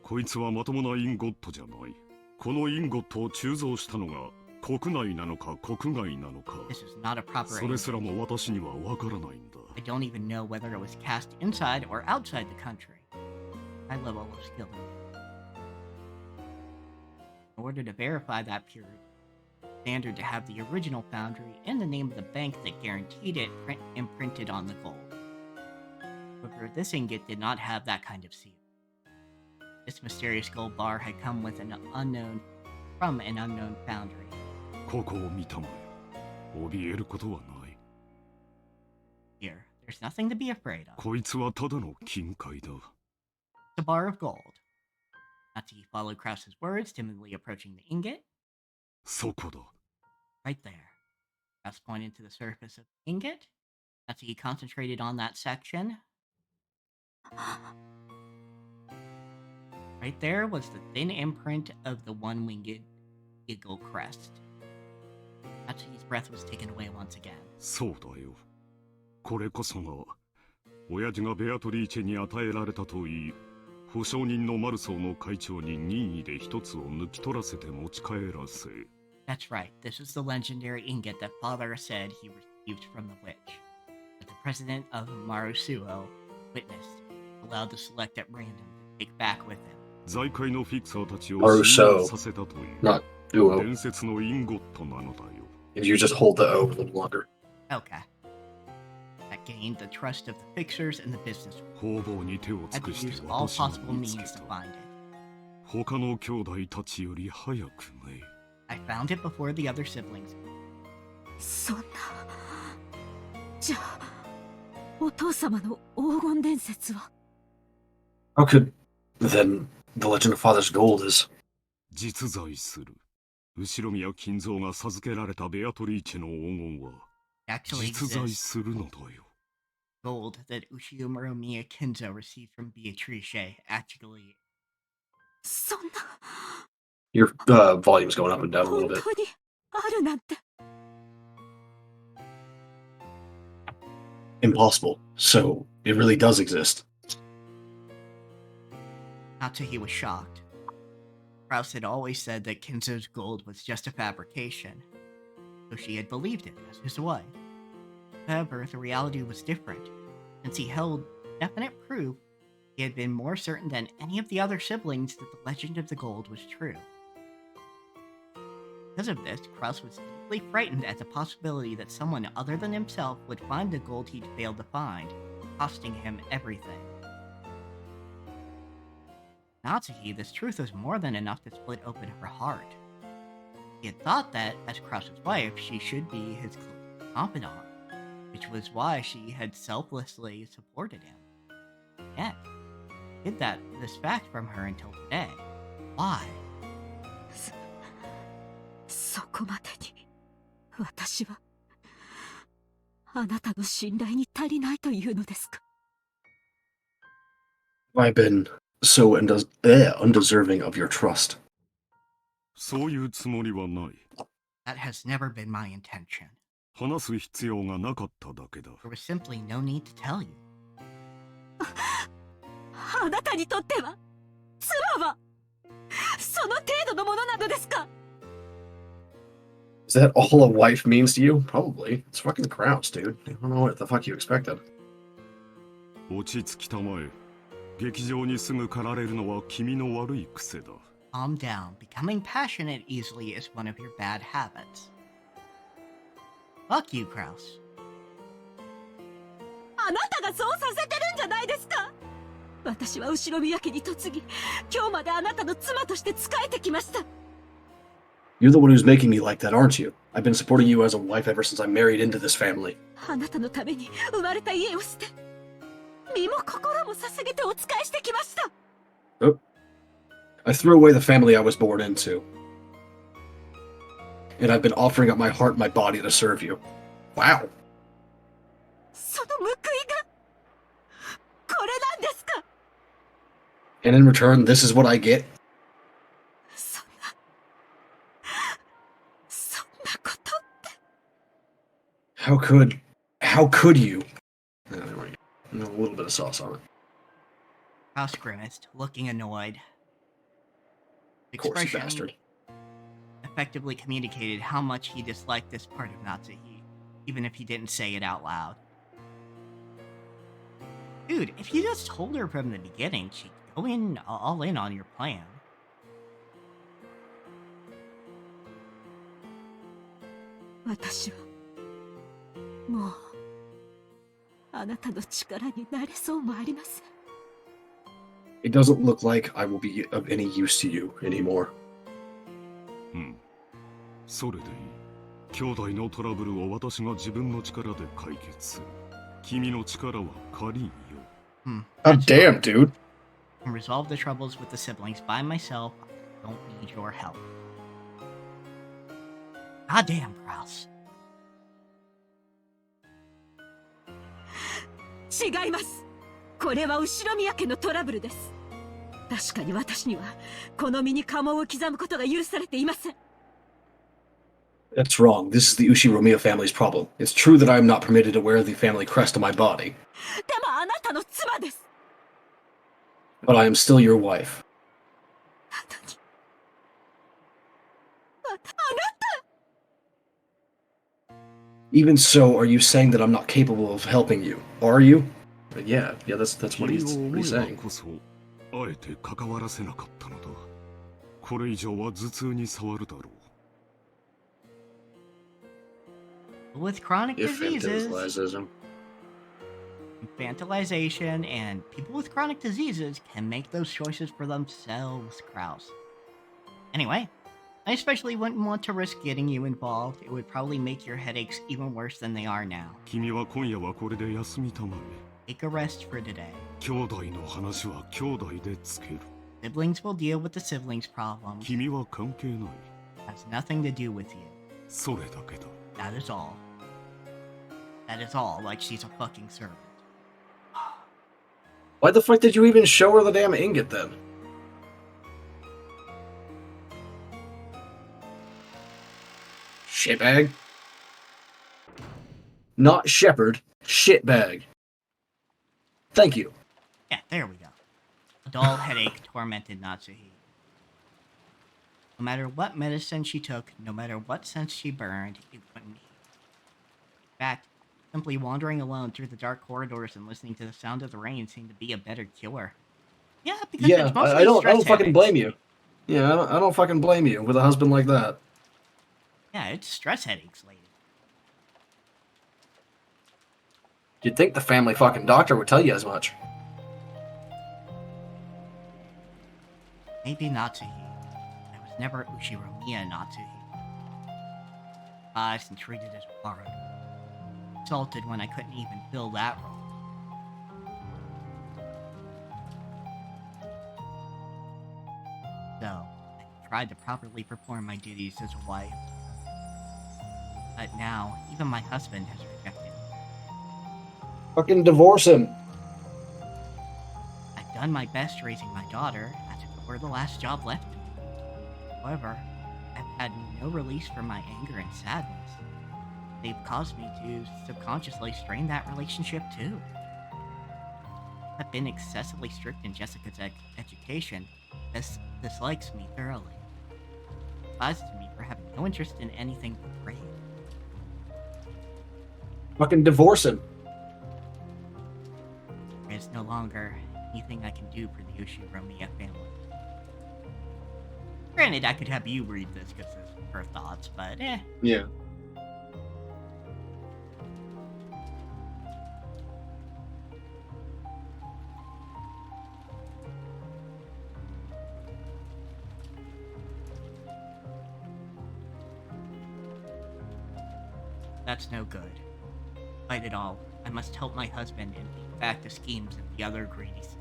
こいつはまともなインゴットじゃない。このインゴットを鋳造したのが国内なのか国外なのか This is not a proper それすらも私にはわからないんだ I don't even know whether it was cast inside or outside the country. High level of skill. In order to verify that purity, standard to have the original foundry and the name of the bank that guaranteed it imprinted on the gold. However, this ingot did not have that kind of seal. This mysterious gold bar had come with from an unknown foundry. ここを見たまえ怯えることはない Here, there's nothing to be afraid of. こいつはただの金塊だ It's a bar of gold. Natsuki followed Krause's words, timidly approaching the ingot. そこだ Right there. Krause pointed to the surface of the ingot. Natsuki concentrated on that section. Right there was the thin imprint of the one-winged eagle crest. Natsuki's breath was taken away once again. そうだよこれこそが親父がベアトリーチェに与えられたといい保証人のマルソーの会長に任意で一つを抜き取らせて持ち帰らせ That's right, this is the legendary ingot that Father said he received from the witch. That the president of Marusuo witnessed, allowed to select at random to take back with him. 財界のフィクサーたちを Maruso, 信用させたという not Uo. 伝説のインゴットなのだよ If you just hold the O a little longer. Okay. That gained the trust of the fixers and the business. 方々に手を尽 Had く to して use all 私が possible 見つ means け to た find it. 他の兄弟たちより早くね I found it before the other siblings. そんな。じゃあ、お父様の黄金伝説は How could then the legend of Father's gold is 実在する後ろ宮金蔵が授けられたベアトリーチェの黄金は Actually 実在 exists. するのだよ Gold that Ushiyomuro Miya Kinzo received from Beatrice actually. そんな。 your volume's going up and down a 本 little 当 bit. にあるなんて。 Impossible. So it really does exist. Natsuki was shocked. Krause had always said that Kinzo's gold was just a fabrication, so she had believed it as his wife. However, the reality was different. Since he held definite proof, he had been more certain than any of the other siblings that the legend of the gold was true. Because of this, Krause was deeply frightened at the possibility that someone other than himself would find the gold he'd failed to find, costing him everything. Natsuki, this truth was more than enough to split open her heart. He had thought that, as Krause's wife, she should be his confidant, which was why she had selflessly supported him. Yet, he hid this fact from her until today. Why? そこまでに私はあなたの信頼に足りないというのですか Have I been so undeserving of your trust? そういうつもりはない That has never been my intention. 話す必要がなかっただけだ There was simply no need to tell you. あなたにとっては妻はその程度のものなのですか Is that all a wife means to you? Probably. It's fucking Krause, dude. I don't know what the fuck you expected. 落ち着きたまえ劇場にすぐ駆られるのは君の悪い癖だ Calm down. Becoming passionate easily is one of your bad habits. Fuck you, Krause. あなたがそうさせてるんじゃないですか私は後ろ宮家に嫁ぎ今日まであなたの妻として仕えてきました You're the one who's making me like that, aren't you? I've been supporting you as a wife ever since I married into this family. あなたのために生まれた家を捨て身も心も捧げてお仕えしてきました Oh. I threw away the family I was born into. And I've been offering up my heart and my body to serve you. Wow. その報いがこれなんですか And in return, this is what I get? そんなことって How could you? Oh, there we go. A little bit of sauce on it. Krause grimaced, looking annoyed. Of course, you bastard. effectively communicated how much he disliked this part of Natsuhi, even if he didn't say it out loud. Dude, if you just told her from the beginning, she'd go in all in on your plan. 私はもうあなたの力になれそうもありません。 It doesn't look like I will be of any use to you anymore. それでいい。兄弟のトラブルを私が自分の力で解決する。君の力は借りんよ。God damn, dude. I can resolve the troubles with the siblings by myself. I don't need your help. God damn, Kraus. 違います。これは後宮家のトラブルです。確かに私にはこの身に家紋を刻むことが許されていません。 That's wrong. This is the Uchiromiya family's problem. It's true that I am not permitted to wear the family crest on my body. でもあなたの妻です。 But I am still your wife. あなた Even so, are you saying that I'm not capable of helping you? Are you? Yeah, that's what he's 君を思えば saying. こそあえて関わらせなかったのだ。これ以上は頭痛に触るだろう。 With chronic diseases, Infantilization. infantilization, and people with chronic diseases can make those choices for themselves, Kraus. Anyway, I especially wouldn't want to risk getting you involved. It would probably make your headaches even worse than they are now. 君は今夜はこれで休みたまえ。 Take a rest for today. 兄弟の話は兄弟でつける。 Siblings will deal with the siblings' problems. 君は関係ない。 Has nothing to do with you. それだけだ。 That is all. That is all, like she's a fucking servant. Why the fuck did you even show her the damn ingot then? Shitbag? Not shepherd, shitbag. Thank you. Yeah, there we go. A dull headache tormented Natsuhi. No matter what medicine she took, no matter what scent she burned, it wouldn't heal. In fact, simply wandering alone through the dark corridors and listening to the sound of the rain seemed to be a better cure. Yeah, because Yeah, it's mostly I don't stress fucking headaches. blame you. Yeah, I don't fucking blame you with a husband like that. Yeah, it's stress headaches, lady. You'd think the family fucking doctor would tell you as much. Maybe Natsuhi. I was never Ushiromiya Natsuhi. Biased and treated as borrowed. Insulted when I couldn't even fill that role. So, I tried to properly perform my duties as a wife. But now, even my husband has rejected me. Fucking divorce him. I've done my best raising my daughter, as if it were the last job left to me. However, I've had no release from my anger and sadness. They've caused me to subconsciously strain that relationship too. I've been excessively strict in Jessica's education. Dislikes me thoroughly. Despises me for having no interest in anything but grade. Fucking divorce him. There is no longer anything I can do for the Ushiromiya family. Granted, I could have you read this because it's her thoughts, but eh. Yeah. That's no good. Despite it all, I must help my husband and beat back the schemes of the other greedies.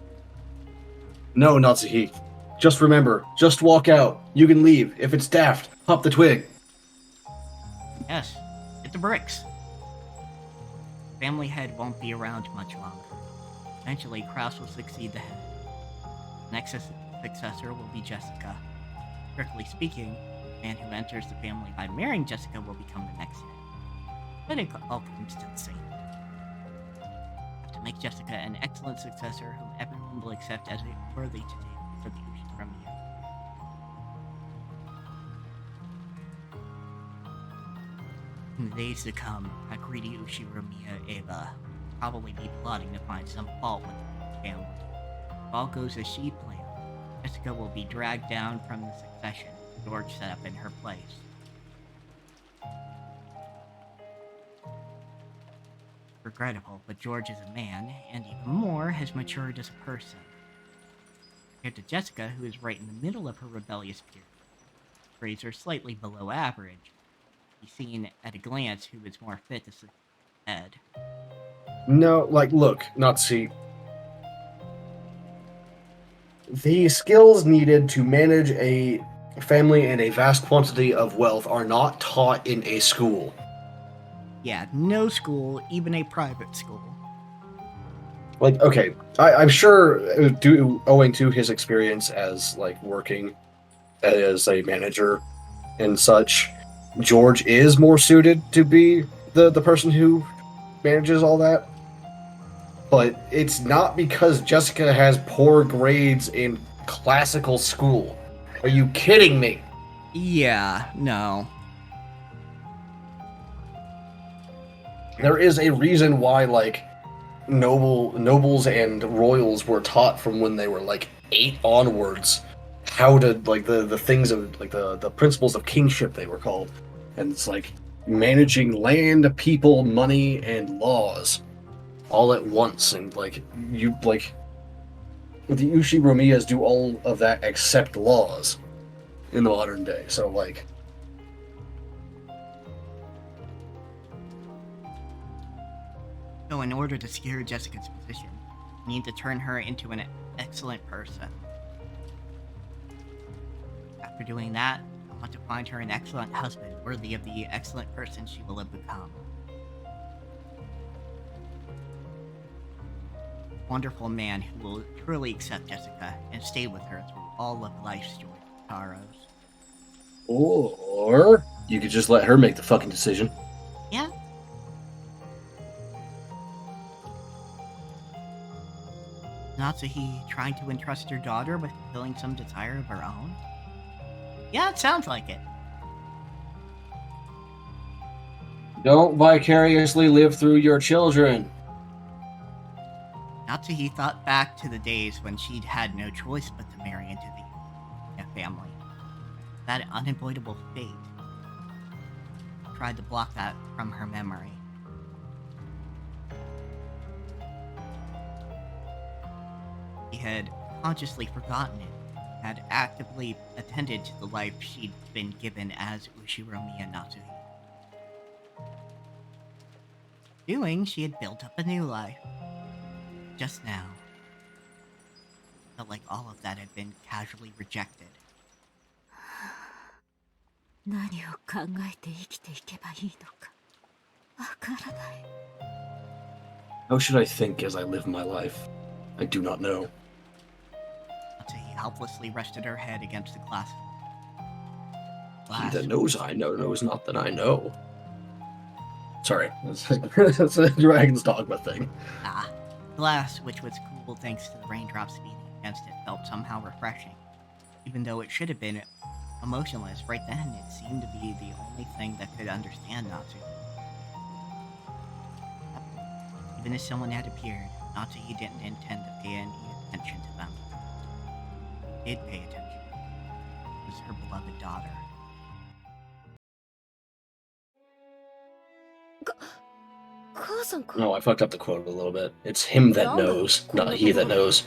No, Natsuhi. Just remember, just walk out. You can leave. If it's daft, hop the twig. Yes, hit the bricks. Family head won't be around much longer. Eventually, Kraus will succeed the head. The next successor will be Jessica. Strictly speaking, the man who enters the family by marrying Jessica will become the next head. But it all comes to the same. I have to make Jessica an excellent successor whom everyone will accept as worthy to take for the Ushiromiya. In the days to come, that greedy Ushiromiya Eva will probably be plotting to find some fault with the family. If all goes as she planned, Jessica will be dragged down from the succession George set up in her place. Regrettable, but George is a man, and even more, has matured as a person. Compared to Jessica, who is right in the middle of her rebellious period, grades are slightly below average. Be seen at a glance who is more fit to succeed. No, like, look, Nazi. The skills needed to manage a family and a vast quantity of wealth are not taught in a school. Yeah, no school, even a private school. Like, okay, I'm sure, owing to his experience as, like, working as a manager and such, George is more suited to be the person who manages all that. But it's not because Jessica has poor grades in classical school. Are you kidding me? Yeah, no. There is a reason why, like, nobles and royals were taught from when they were like 8 onwards how to, like, the things of, like, the principles of kingship, they were called. And it's like managing land, people, money, and laws all at once. And like, you, like, the Ushiromiyas do all of that except laws in the modern day. So, like, So in order to secure Jessica's position, we need to turn her into an excellent person. After doing that, I want to find her an excellent husband worthy of the excellent person she will have become. A wonderful man who will truly accept Jessica and stay with her through all of life's joys and sorrows. or you could just let her make the fucking decision. Yeah. Natsuhi trying to entrust her daughter with fulfilling some desire of her own? Yeah, it sounds like it. Don't vicariously live through your children. Natsuhi thought back to the days when she'd had no choice but to marry into the family. That unavoidable fate. Tried to block that from her memory. She had consciously forgotten it, had actively attended to the life she'd been given as Ushiromiya Natsuhi. Doing, she had built up a new life. Just now, felt like all of that had been casually rejected. 何を考えて生きていけばいいのかわからない。 How should I think as I live my life? I do not know. Natsuhi helplessly rested her head against the glass. He that knows I know knows not that I know. Sorry, that's a Dragon's Dogma thing. Ah, glass, which was cool thanks to the raindrops beating against it, felt somehow refreshing. Even though it should have been emotionless, right then it seemed to be the only thing that could understand Natsuhi. Even as someone had appeared, Natsuhi didn't intend to pay any attention to them. Did pay attention. It was her beloved daughter. No, I fucked up the quote a little bit. It's him that knows, not he that knows.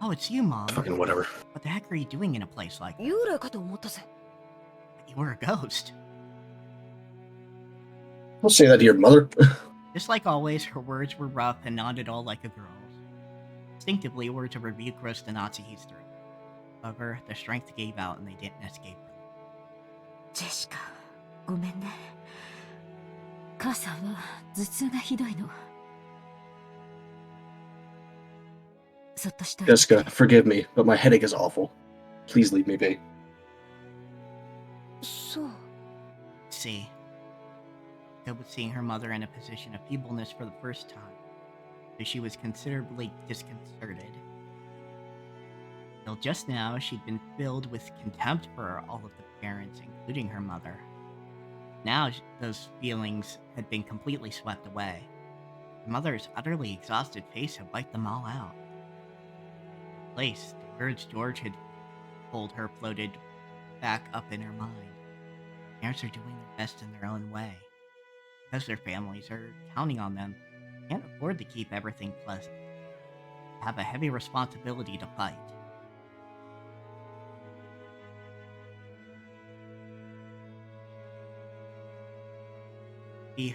Oh, it's you, Mom. Fucking whatever. What the heck are you doing in a place like that? You were a ghost. Don't say that to your mother. Just like always, her words were rough and not at all like a girl's. Instinctively, words of rebuke rose to Natsuhi's throat. However, their strength gave out and they didn't escape her. ジェシカ、ごめんね。母さんは頭痛がひどいの。そっとしといて。 Jessica, forgive me, but my headache is awful. Please leave me be. See, Hope was seeing her mother in a position of feebleness for the first time, so she was considerably disconcerted. Till just now, she'd been filled with contempt for all of the parents, including her mother. Now those feelings had been completely swept away. Her mother's utterly exhausted face had wiped them all out. Place, the words George had told her floated back up in her mind. Parents are doing their best in their own way. Because their families are counting on them, they can't afford to keep everything pleasant. They have a heavy responsibility to fight.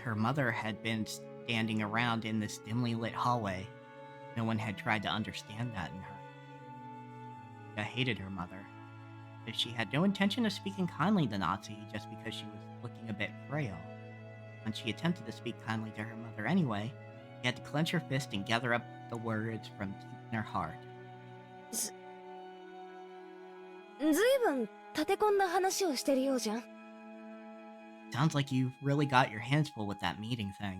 Her mother had been standing around in this dimly lit hallway. No one had tried to understand that in her. She hated her mother, but she had no intention of speaking kindly to Natsuhi just because she was looking a bit frail. When she attempted to speak kindly to her mother anyway, she had to clench her fist and gather up the words from deep in her heart. ずいぶん立て込んだ話をしてるようじゃん。 Sounds like you really got your hands full with that meeting thing.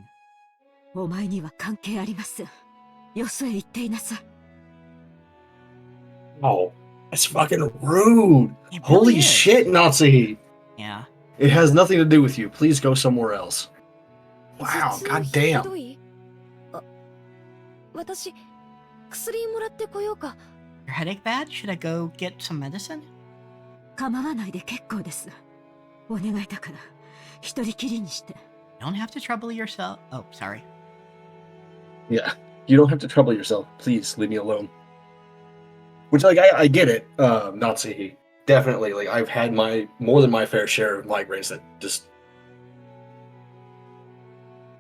お前には関係ありません。よそへ行っていなさい。Oh, that's fucking rude. It really Holy is. shit, Natsuhi. Yeah. It has nothing to do with you. Please go somewhere else. Wow, 頭痛ひ goddamn. どい？あ、私薬もらってこようか。 Your headache bad? Should I go get some medicine? 構わないで結構です。お願いだから、一人きりにして。You don't have to trouble yourself. Oh, sorry. Yeah, you don't have to trouble yourself. Please leave me alone. Which, like, I get it, Natsuhi. Definitely, like, I've had more than my fair share of migraines that just,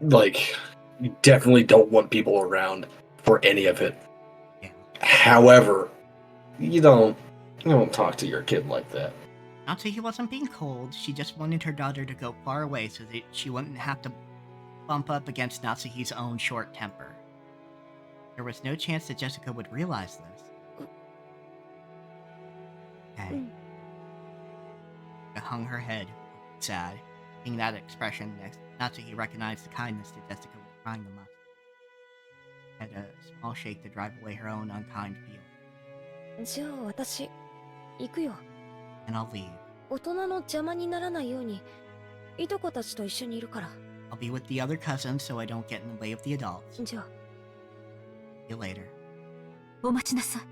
like, you definitely don't want people around for any of it. Yeah. However, you don't talk to your kid like that. Natsuhi wasn't being cold. She just wanted her daughter to go far away so that she wouldn't have to bump up against Natsuhi's own short temper. There was no chance that Jessica would realize this. Okay. She hung her head, sad. Seeing that expression, Natsuhi recognized the kindness that Jessica was trying to muster. Had a small shake to drive away her own unkind feeling. じゃあ私行くよ。 And I'll leave. 大人の邪魔にならないようにいとこたちと一緒にいるから。 I'll be with the other cousins so I don't get in the way of the adults. じゃあ。 See you later. お待ちなさい。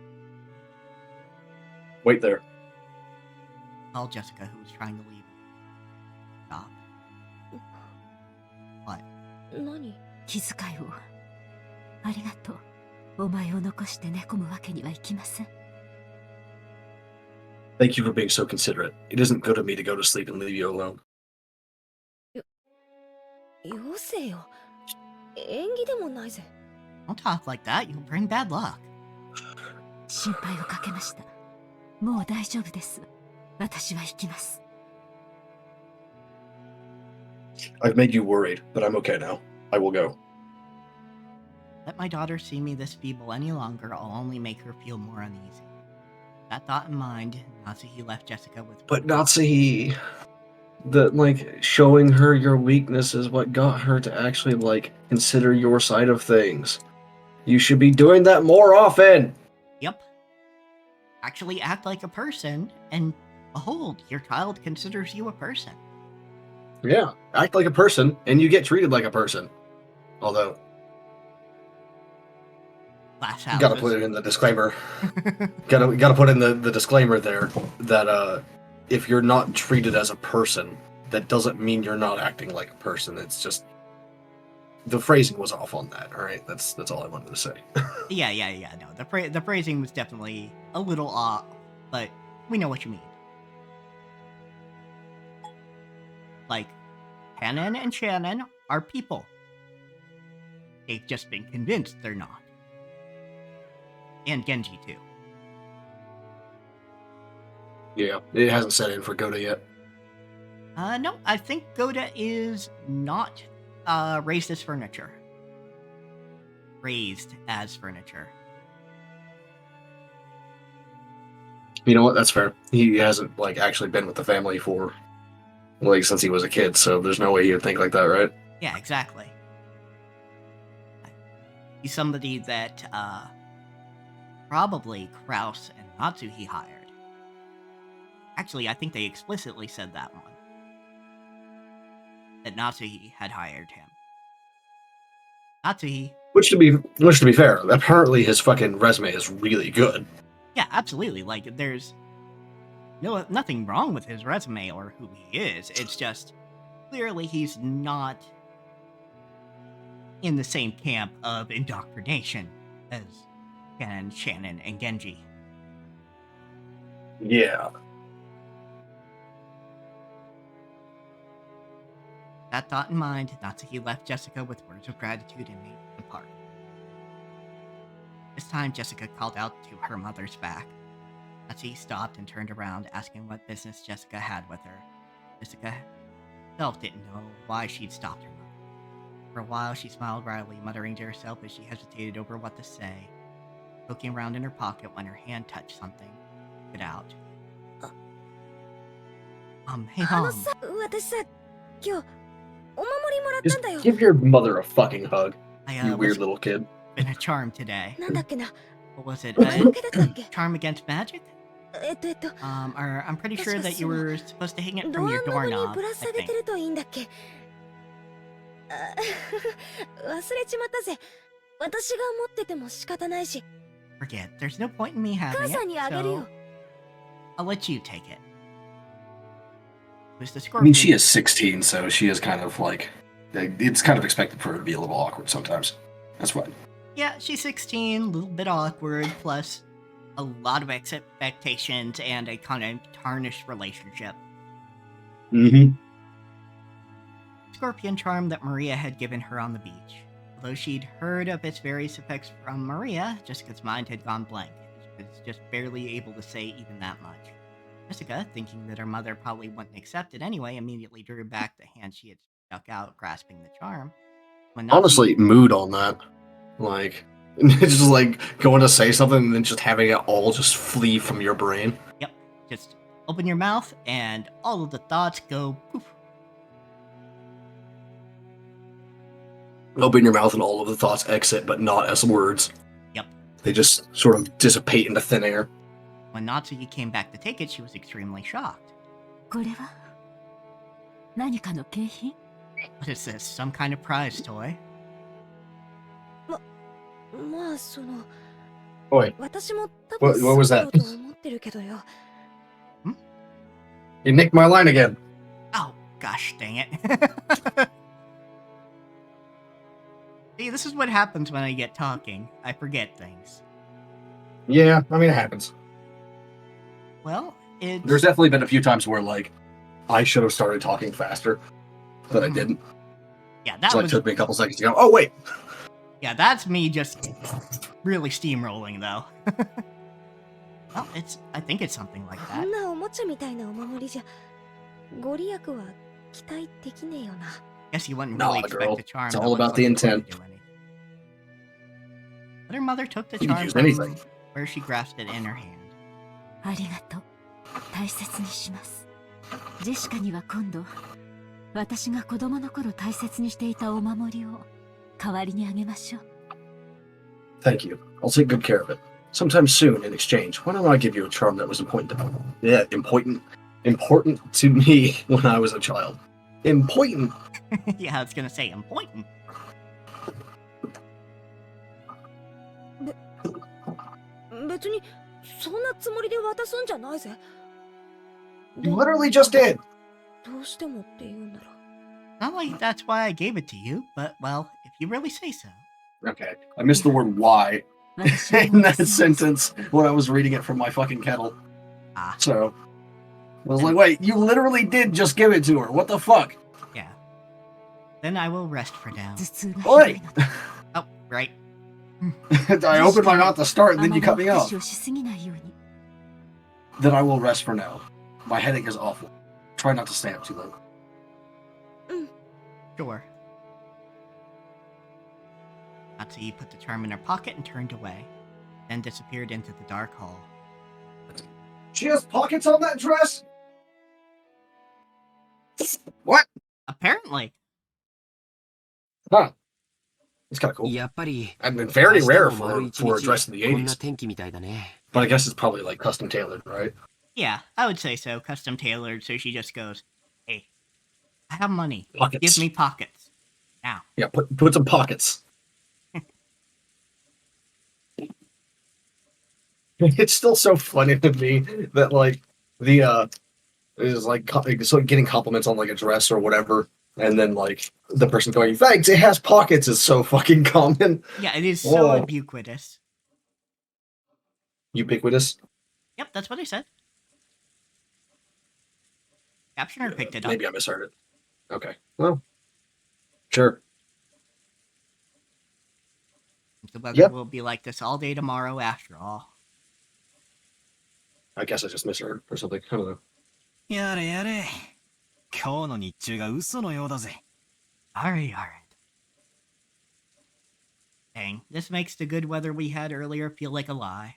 Wait there. Called Jessica, who was trying to leave. Stop. What? 何？気遣いを。ありがとう。お前を残して寝込むわけにはいきません。 Thank you for being so considerate. It isn't good of me to go to sleep and leave you alone. よせよ。縁起でもないぜ。 Don't talk like that. You'll bring bad luck. 心配をかけました。もう大丈夫です。私は行きます。 I've made you worried, but I'm okay now. I will go. Let my daughter see me this feeble any longer, I'll only make her feel more uneasy. That thought in mind, Natsuhi left Jessica with... But Natsuhi, showing her your weakness is what got her to actually, consider your side of things. You should be doing that more often! Yep. Actually act like a person, and behold, your child considers you a person. Yeah, act like a person, and you get treated like a person. Although... Glass Gotta put it in the disclaimer. gotta put in the disclaimer there that if you're not treated as a person, that doesn't mean you're not acting like a person. It's just the phrasing was off on that. All right, that's all I wanted to say. Yeah. No, the phrasing was definitely a little off, but we know what you mean. Like, Hanan and Shannon are people. They've just been convinced they're not. And Genji, too. Yeah, it hasn't set in for Goda yet. No, I think Goda is not raised as furniture. Raised as furniture. You know what? That's fair. He hasn't actually been with the family for since he was a kid, so there's no way he would think like that, right? Yeah, exactly. He's somebody that probably Kraus and Natsuhi hired. Actually, I think they explicitly said that one. that Natsuhi had hired him. Natsuhi. Which to be fair, apparently his fucking resume is really good. Yeah, absolutely. Like, there's nothing wrong with his resume or who he is. It's just clearly he's not in the same camp of indoctrination as Ken, Shannon, and Genji. Yeah. That thought in mind, Natsuhi left Jessica with words of gratitude and made the park. This time, Jessica called out to her mother's back. Natsuhi stopped and turned around, asking what business Jessica had with her. Jessica herself didn't know why she'd stopped her mother. For a while, she smiled wryly, muttering to herself as she hesitated over what to say, poking around in her pocket when her hand touched something. Took it out. Hey, Mom. Just give your mother a fucking hug, you was weird little kid. Been a charm today. What was it? Charm against magic? Or I'm pretty sure that you were supposed to hang it from your doorknob, I think. Forget, there's no point in me having it, so I'll let you take it. It was the I scorpion. mean, she is 16, so she is kind of like, it's kind of expected for her to be a little awkward sometimes. That's fine. Yeah, she's 16, a little bit awkward, plus a lot of expectations and a kind of tarnished relationship. Mm-hmm. Scorpion charm that Maria had given her on the beach. Although she'd heard of its various effects from Maria, Jessica's mind had gone blank. She was just barely able to say even that much. Jessica, thinking that her mother probably wouldn't accept it anyway, immediately drew back the hand she had stuck out, grasping the charm. Honestly, mood on that. Like, it's just like going to say something and then just having it all just flee from your brain. Yep. Just open your mouth and all of the thoughts go poof. Open your mouth and all of the thoughts exit, but not as words. Yep. They just sort of dissipate into thin air. When Natsuki came back to take it, she was extremely shocked. What is this? Some kind of prize toy? Oi. What was that? You nicked my line again. Oh, gosh dang it. See, this is what happens when I get talking. I forget things. Yeah, I mean, it happens. Well, there's definitely been a few times where, like, I should have started talking faster, but I didn't. Yeah, that so it took me a couple seconds to go, oh, wait! Yeah, that's me just really steamrolling, though. Well, I think it's something like that. Guess you wouldn't really expect the charm. It's all about the intent. But her mother took the You charm can use from anything. where she grasped it in her hand. 大切にします。ジェシカには今度、私が子供の頃大切にしていたお守りを代わりにあげましょう。Thank you. I'll take good care of it. Sometime soon, in exchange, why don't I give you a charm that was important to me? Yeah, important to me when I was a child. Important. Yeah, I was gonna say important. You literally just did. Not like that's why I gave it to you, but, well, if you really say so. Okay, I missed the word why in that sentence when I was reading it from my fucking kettle. So, I was like, wait, you literally did just give it to her. What the fuck? Yeah. Then I will rest for now. Oi! Oh, right. I opened my mouth to start and then you cut me off. Then I will rest for now. My headache is awful. Try not to stay up too late. Sure. Natsuki put the charm in her pocket and turned away, then disappeared into the dark hall. She has pockets on that dress? What? Apparently. Huh. It's kind of cool. I've been very rare for a dress in the 80s. But I guess it's probably like custom tailored, right? Yeah, I would say so. Custom tailored, so she just goes, hey, I have money. Pockets. Give me pockets. Now. Yeah, put some pockets. It's still so funny to me that like the is like so getting compliments on like a dress or whatever, and then like the person going, "Thanks, it has pockets," is so fucking common. Yeah, it is so Oh. ubiquitous. Ubiquitous. Yep, that's what I said. Captioner picked it up. Maybe I misheard it. Okay. Well, sure. The weather will be like this all day tomorrow after all. I guess I just misheard or something. I don't know. やれやれ。今日の日中が嘘のようだぜ。Alright. Dang, this makes the good weather we had earlier feel like a lie.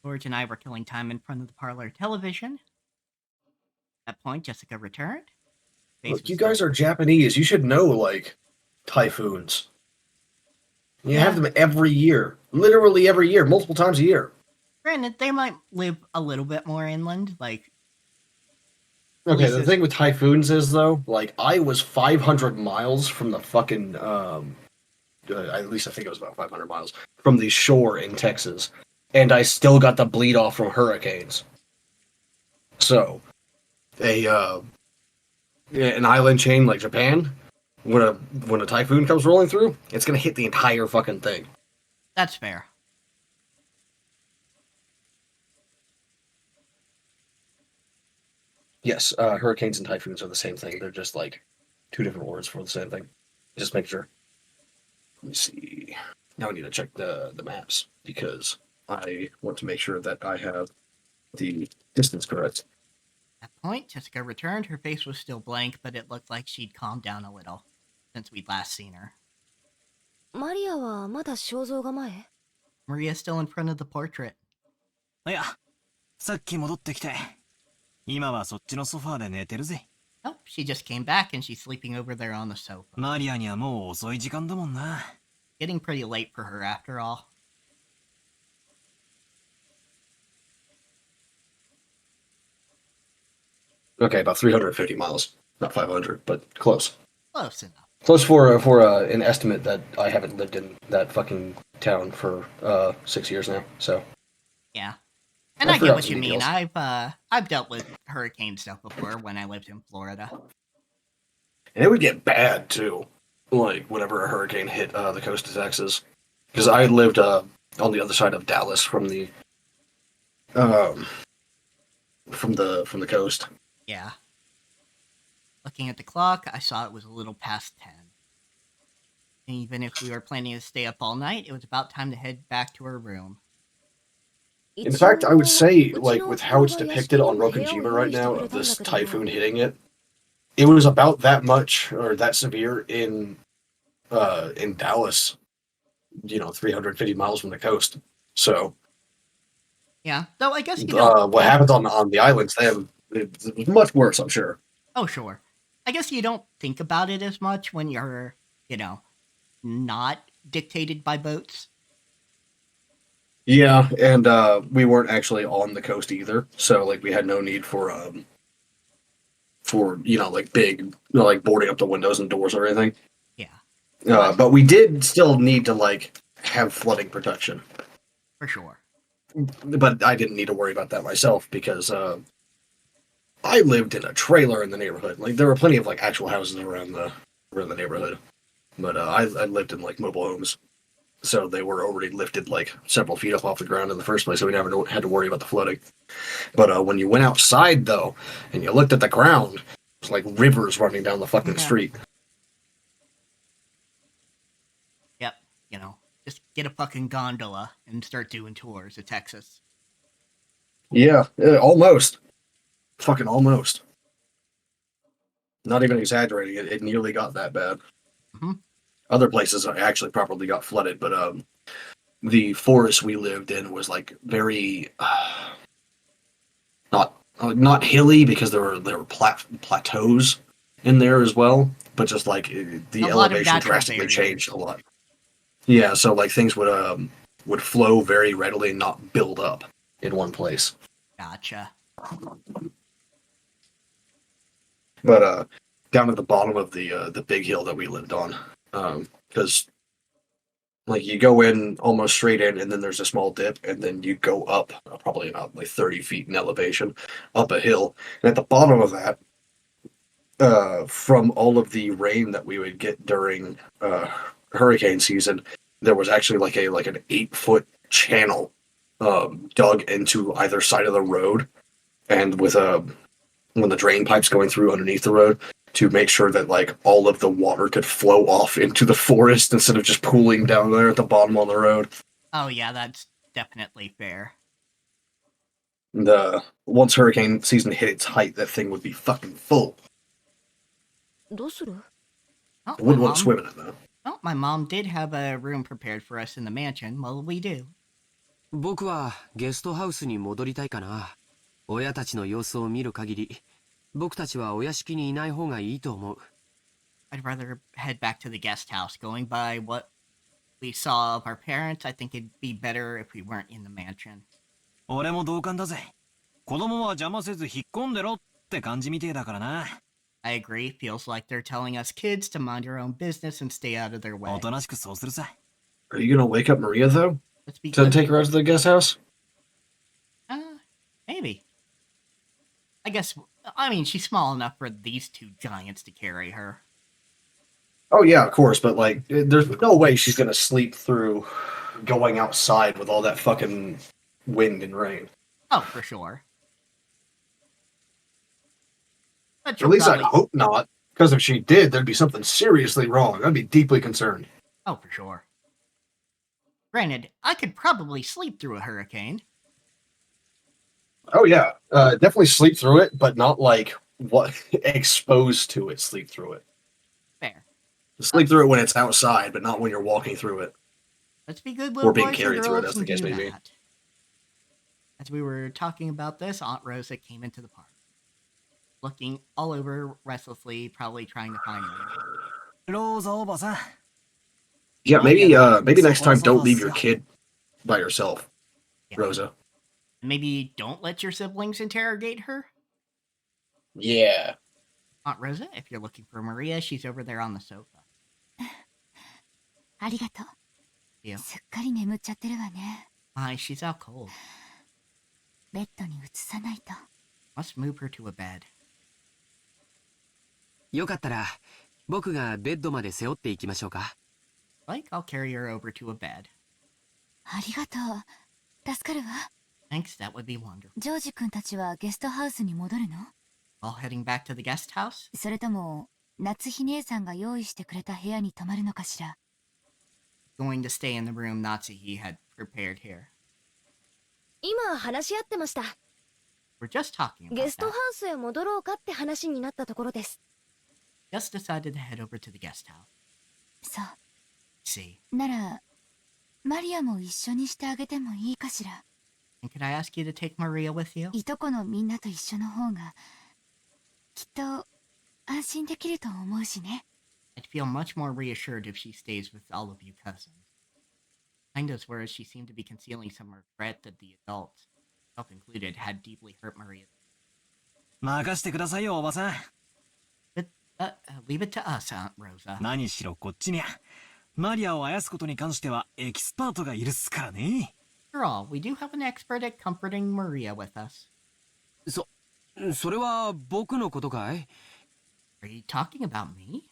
George and I were killing time in front of the parlor television. At that point, Jessica returned. Look, you guys are Japanese. You should know, like, typhoons. You have them every year. Literally every year, multiple times a year. Granted, they might live a little bit more inland, like... Okay, the thing with typhoons is, though, like, I was 500 miles from the fucking, at least I think it was about 500 miles, from the shore in Texas, and I still got the bleed off from hurricanes. So, an island chain like Japan, when a typhoon comes rolling through, it's gonna hit the entire fucking thing. That's fair. Yes, hurricanes and typhoons are the same thing. They're just like two different words for the same thing. Just make sure. Let me see. Now I need to check the maps because I want to make sure that I have the distance correct. At that point, Jessica returned. Her face was still blank, but it looked like she'd calmed down a little since we'd last seen her. Maria はまだ肖像画前? Maria's still in front of the portrait. いや、さっき戻ってきて、今はそっちのソファーで寝てるぜ。Oh, she just came back and she's sleeping over there on the sofa. マリアにはもう遅い時間だもんな。Getting pretty late for her after all. Okay, about 350 miles. Not 500, but close. Close enough. Close for an estimate that I haven't lived in that fucking town for 6 years now. So yeah, and I get what you mean. I've dealt with hurricane stuff before when I lived in Florida. And it would get bad too, like whenever a hurricane hit the coast of Texas, because I lived on the other side of Dallas from the coast. Yeah. Looking at the clock, I saw it was a little past 10. And even if we were planning to stay up all night, it was about time to head back to our room. In fact, I would say, like, with how it's depicted on Rokujima right now, of this typhoon hitting it, it was about that much, or that severe in Dallas, 350 miles from the coast. So... yeah, though I guess you don't... what happened on the islands, it was much worse, I'm sure. Oh, sure. I guess you don't think about it as much when you're, not dictated by boats. Yeah, and we weren't actually on the coast either, so like we had no need for like big boarding up the windows and doors or anything. Yeah. But we did still need to like have flooding protection. For sure. But I didn't need to worry about that myself because I lived in a trailer in the neighborhood. Like there were plenty of like actual houses around the neighborhood, but I lived in like mobile homes, so they were already lifted like several feet up off the ground in the first place, so we never had to worry about the flooding. But when you went outside though, and you looked at the ground, it was like rivers running down the fucking street. Yep, just get a fucking gondola and start doing tours of Texas. Yeah, almost. Fucking almost. Not even exaggerating. It nearly got that bad. Mm-hmm. Other places actually properly got flooded, but the forest we lived in was like very not hilly because there were plateaus in there as well, but just like the elevation drastically changed a lot. Yeah, so like things would flow very readily and not build up in one place. Gotcha. but down at the bottom of the big hill that we lived on, because like you go in almost straight in, and then there's a small dip, and then you go up probably about like 30 feet in elevation up a hill, and at the bottom of that, from all of the rain that we would get during hurricane season, there was actually like an 8 foot channel dug into either side of the road, and with when the drain pipes going through underneath the road to make sure that like all of the water could flow off into the forest instead of just pooling down there at the bottom on the road. Oh yeah, that's definitely fair. The once hurricane season hit its height, that thing would be fucking full. どうする? Oh, I wouldn't want to swim in it though. Oh, my mom did have a room prepared for us in the mansion. What will we do? 僕はゲストハウスに戻りたいかな。親たちの様子を見る限り、僕たちはお屋敷にいない方がいいと思う。I'd rather head back to the guest house. Going by what we saw of our parents, I think it'd be better if we weren't in the mansion. 俺も同感だぜ。子供は邪魔せず引っ込んでろって感じみてえだからな。I agree. Feels like they're telling us kids to mind your own business and stay out of their way. おとなしくそうするさ。Are you gonna wake up Maria though? Let's be To good. take her out to the guest house? Maybe. I guess. I mean, she's small enough for these two giants to carry her. Oh yeah, of course, but like, there's no way she's gonna sleep through going outside with all that fucking wind and rain. Oh, for sure. But At she'll least probably... I hope not, because if she did, there'd be something seriously wrong. I'd be deeply concerned. Oh, for sure. Granted, I could probably sleep through a hurricane. Oh yeah, definitely sleep through it, but not like what exposed to it. Sleep through it. Fair. Sleep through it when it's outside, but not when you're walking through it. Let's be good little Or being boys carried and through it, girls as the and case do may be. that. As we were talking about this, Aunt Rosa came into the park, looking all over restlessly, probably trying to find me. Rosa おばさん。 Yeah, maybe next time don't leave your kid by herself, Rosa. Maybe don't let your siblings interrogate her? Yeah. Aunt Rosa, if you're looking for Maria, she's over there on the sofa. ありがとう。 Yeah. すっかり眠っちゃってるわね。 Hi, she's out cold. ベッドに移さないと。 Must move her to a bed. よかったら、僕がベッドまで背負っていきましょうか。Like, I'll carry her over to a bed. ありがとう。助かるわ。 Thanks, that would be wonderful. ジョージ君たちはゲストハウスに戻るの？ All heading back to the guest house? それとも、夏日姉さんが用意してくれた部屋に泊まるのかしら？ Going to stay in the room Natsuhi had prepared here. 今話し合ってました。 We're just talking about ゲスト that. ハウスへ戻ろうかって話になったところです。 Just decided to head over to the guest house. そう。 See. なら、マリアも一緒にしてあげてもいいかしら？ And could I ask you to take Maria with you? いとこのみんなと一緒の方が、きっと安心できると思うしね。 I'd feel much more reassured if she stays with all of you cousins. Behind us, whereas she seemed to be concealing some regret that the adults, self included, had deeply hurt Maria. 任してくださいよ、おばさん。 But, leave it to us, Aunt Rosa. 何しろこっちにゃ。マリアをあやすことに関してはエキスパートがいるっすからね。 After all, we do have an expert at comforting Maria with us. それは僕のことかい？ Are you talking about me?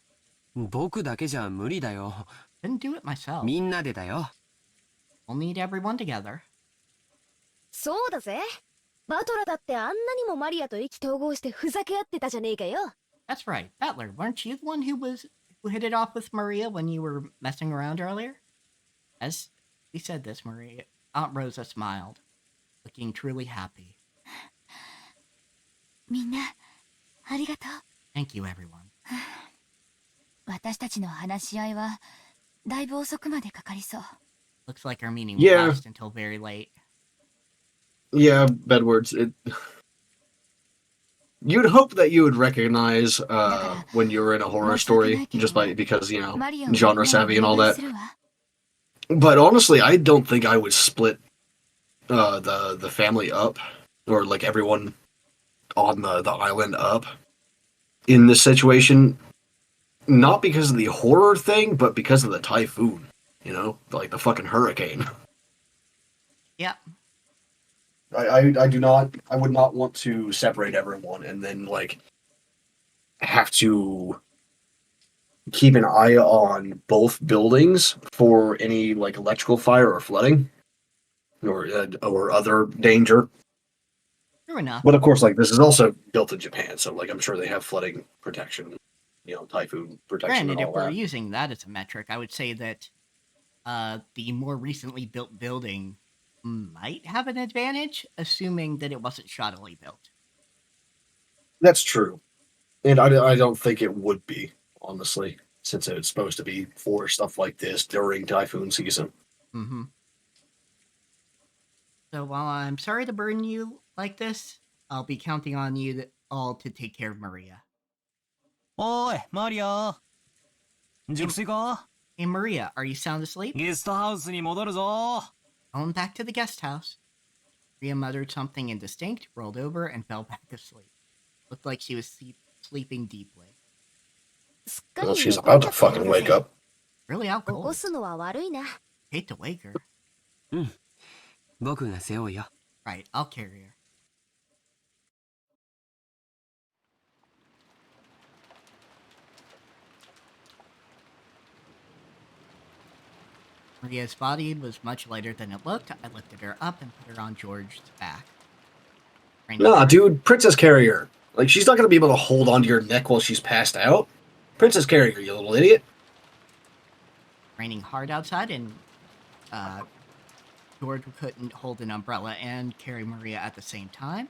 僕だけじゃ無理だよ。 Didn't do it myself. みんなでだよ。 We'll need everyone together. そうだぜ。バトラだってあんなにもマリアと意気投合してふざけ合ってたじゃねえかよ。 That's right, Battler. Weren't you the one who hit it off with Maria when you were messing around earlier? As we said this, Aunt Rosa smiled, looking truly happy. みんな、ありがとう。 Thank you, everyone. 私たちの話し合いは、だいぶ遅くまでかかりそう。 Looks like our meeting will Yeah. last until very late. Yeah, Bedwards. You'd hope that you would recognize when you were in a horror story, just because you know genre savvy and all that. But honestly, I don't think I would split the family up, or like everyone on the island up. in this situation, not because of the horror thing, but because of the typhoon. You know, like the fucking hurricane. Yeah. I do not. I would not want to separate everyone and then like have to keep an eye on both buildings for any like electrical fire or flooding or other danger. True enough. But of course, like this is also built in Japan, so like I'm sure they have flooding protection, you know, typhoon protection Granted, and all if we're that. using that as a metric, I would say that the more recently built building might have an advantage, assuming that it wasn't shoddily built. That's true, and I don't think it would be, honestly, since it's supposed to be for stuff like this during typhoon season. Mm-hmm. So while I'm sorry to burden you like this, I'll be counting on you all to take care of Maria. おい、マリア。熟睡か？ Hey Maria, are you sound asleep? ゲストハウスに戻るぞ。 Going back to the guest house. Maria muttered something indistinct, rolled over, and fell back asleep. Looked like she was sleeping deeply. Well, she's about to fucking wake up. Really out 起 cold. こすのは悪いな。 Hate to wake her. 僕が背負うよ。 Right, I'll carry her. Maria's body was much lighter than it looked. I lifted her up and put her on George's back. Nah, dude, Princess Carrier. Like, she's not gonna be able to hold onto your neck while she's passed out. Princess Carrier, you little idiot. Raining hard outside, and George couldn't hold an umbrella and carry Maria at the same time.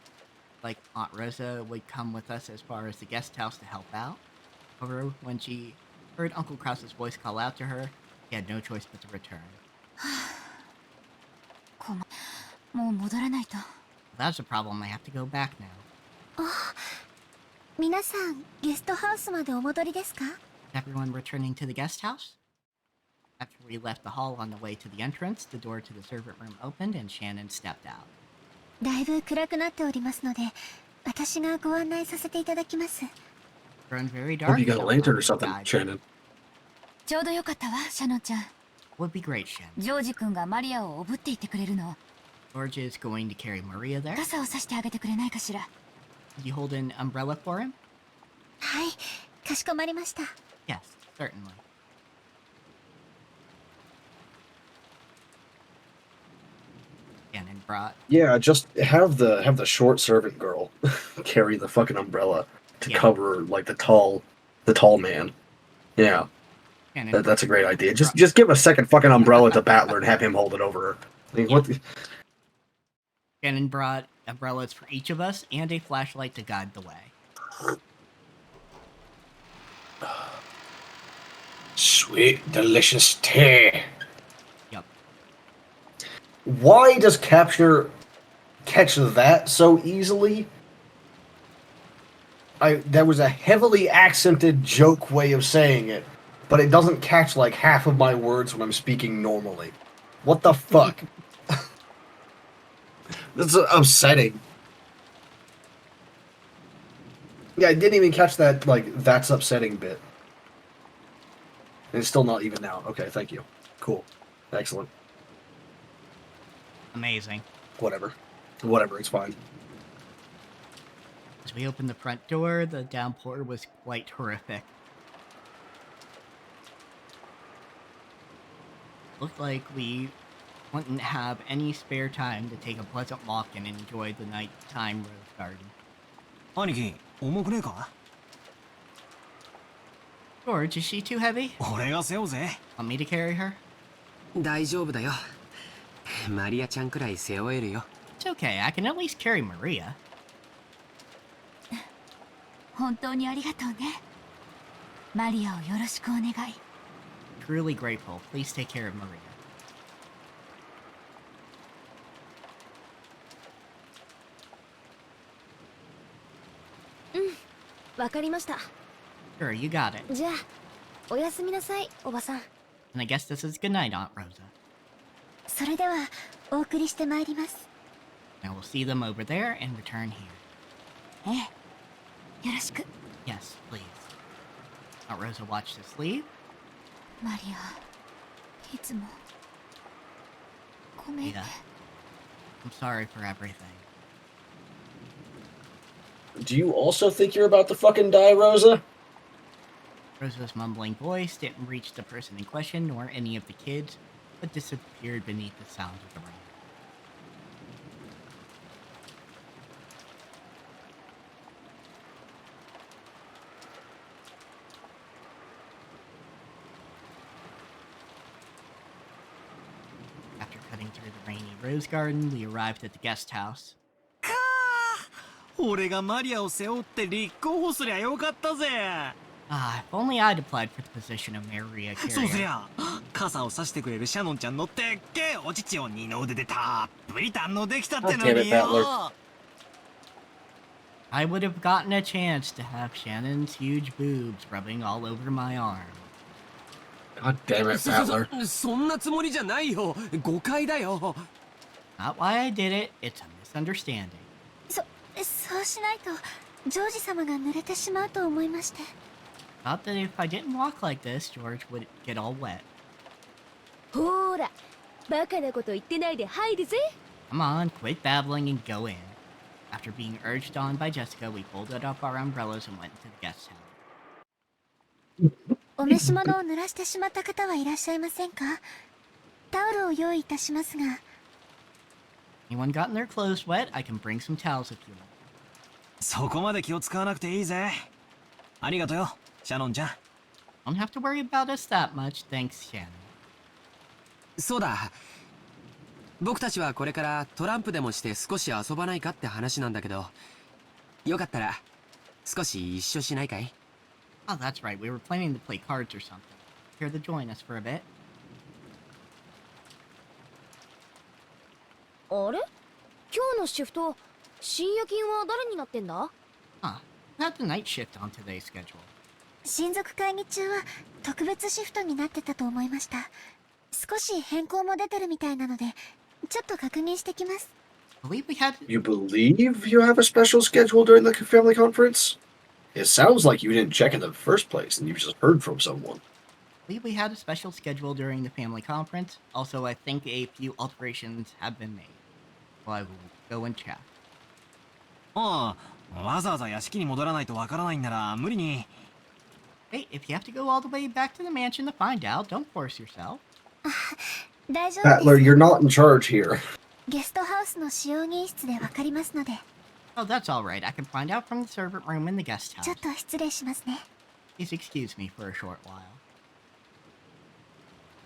Like, Aunt Rosa would come with us as far as the guest house to help out. However, when she heard Uncle Krause's voice call out to her, she had no choice but to return. もう戻らないと。 That's a problem. I have to go back now. あ、皆さんゲストハウスまでお戻りですか？ Everyone returning to the guest house? After we left the hall on the way to the entrance, the door to the servant room opened and Shannon stepped out. だいぶ暗くなっておりますので、私がご案内させていただきます。 Grown very dark. Hope you got a so lantern or I'll something, guide. Shannon. ちょうどよかったわ、シャノンちゃん。 Would be great, Shannon. ジョージ君がマリアをおぶっていってくれるの。 George is going to carry Maria there. 傘をさしてあげてくれないかしら。 Did you hold an umbrella for him? はい、かしこまりました。 Yes, certainly. Shannon brought. Yeah, just have the short servant girl carry the fucking umbrella to cover like the tall man. Yeah, that's a great idea. Just give a second fucking umbrella to Battler and have him hold it over her. I mean, what? Shannon brought umbrellas for each of us and a flashlight to guide the way. Sweet, delicious tea. Yep. Why does Capture catch that so easily? That was a heavily accented joke way of saying it, but it doesn't catch like half of my words when I'm speaking normally. What the fuck? That's upsetting. Yeah, I didn't even catch that, like, that's upsetting bit. And it's still not even now. Okay, thank you. Cool. Excellent. Amazing. Whatever. Whatever, it's fine. As we opened the front door, the downpour was quite horrific. Looked like we wouldn't have any spare time to take a pleasant walk and enjoy the nighttime rose garden. 兄貴、重くねえか？ George, is she too heavy? 俺が背負うぜ。 Want me to carry her? 大丈夫だよ。マリアちゃんくらい背負えるよ。 It's okay, I can at least carry Maria. 本当にありがとうね。マリアをよろしくお願い。 Truly grateful. Please take care of Maria. わかりました。 Sure, you got it. じゃあ、おやすみなさい、おばさん。 And I guess this is good night, Aunt Rosa. それでは、お送りしてまいります。 Now we'll see them over there and return here. ええ、よろしく。Yes, please. Aunt Rosa watch this leave. マリア、いつもごめんね。 Yeah. I'm sorry for everything. Do you also think you're about to fucking die, Rosa? Rosa's mumbling voice didn't reach the person in question nor any of the kids, but disappeared beneath the sound of the rain. After cutting through the rainy rose garden, we arrived at the guest house. 俺がマリアを背負って立候補すりゃよかったぜ。 Ah, if only I'd applied for the position of Maria そうすり Carrier. ゃ傘を差してくれるシャノンちゃんのでっけえお乳を二の腕でたっぷり堪能できたっての God damn it, によ。 Battler. I would have gotten a chance to have Shannon's huge boobs rubbing all over my arm. God damn it, Battler. そんなつもりじゃないよ。誤解だよ。 Not why I did it, it's a misunderstanding. そうしないとジョージ様が濡れてしまうと思いまして。 Thought that if I didn't walk like this, George would get all wet. ほーら、バカなこと言ってないで入るぜ。 Come on, quit babbling and go in. After being urged on by Jessica, we folded up our umbrellas and went to the guest house. お召し物を濡らしてしまった方はいらっしゃいませんか？タオルを用意いたしますが。 Anyone gotten their clothes wet? I can bring some towels if you want. そこまで気を使わなくていいぜ。ありがとよ、シャノンちゃん。 Don't have to worry about us that much, thanks, Shannon. そうだ。僕たちはこれからトランプでもして少し遊ばないかって話なんだけど、よかったら少し一緒しないかい？ Oh, that's right. We were planning to play cards or something. Here to join us for a bit. あれ？今日のシフト、深夜勤は誰になってんだ？ Huh. We had the night shift on today's schedule. 親族会議中は特別シフトになってたと思いました。少し変更も出てるみたいなので、ちょっと確認してきます。 Believe we had. You believe you have a special schedule during the family conference? It sounds like you didn't check in the first place and you just heard from someone. Believe we had a special schedule during the family conference. Also, I think a few alterations have been made. So I will go and check. ああ、わざわざ屋敷に戻らないとわからないんなら無理に。 Hey, if you have to go all the way back to the mansion to find out, don't force yourself. 大丈夫です。 Battler, you're not in charge here. ゲストハウスの使用人室でわかりますので。 Oh, that's all right. I can find out from the servant room in the guest ちょ house. っと失礼しますね。 Please excuse me for a short while.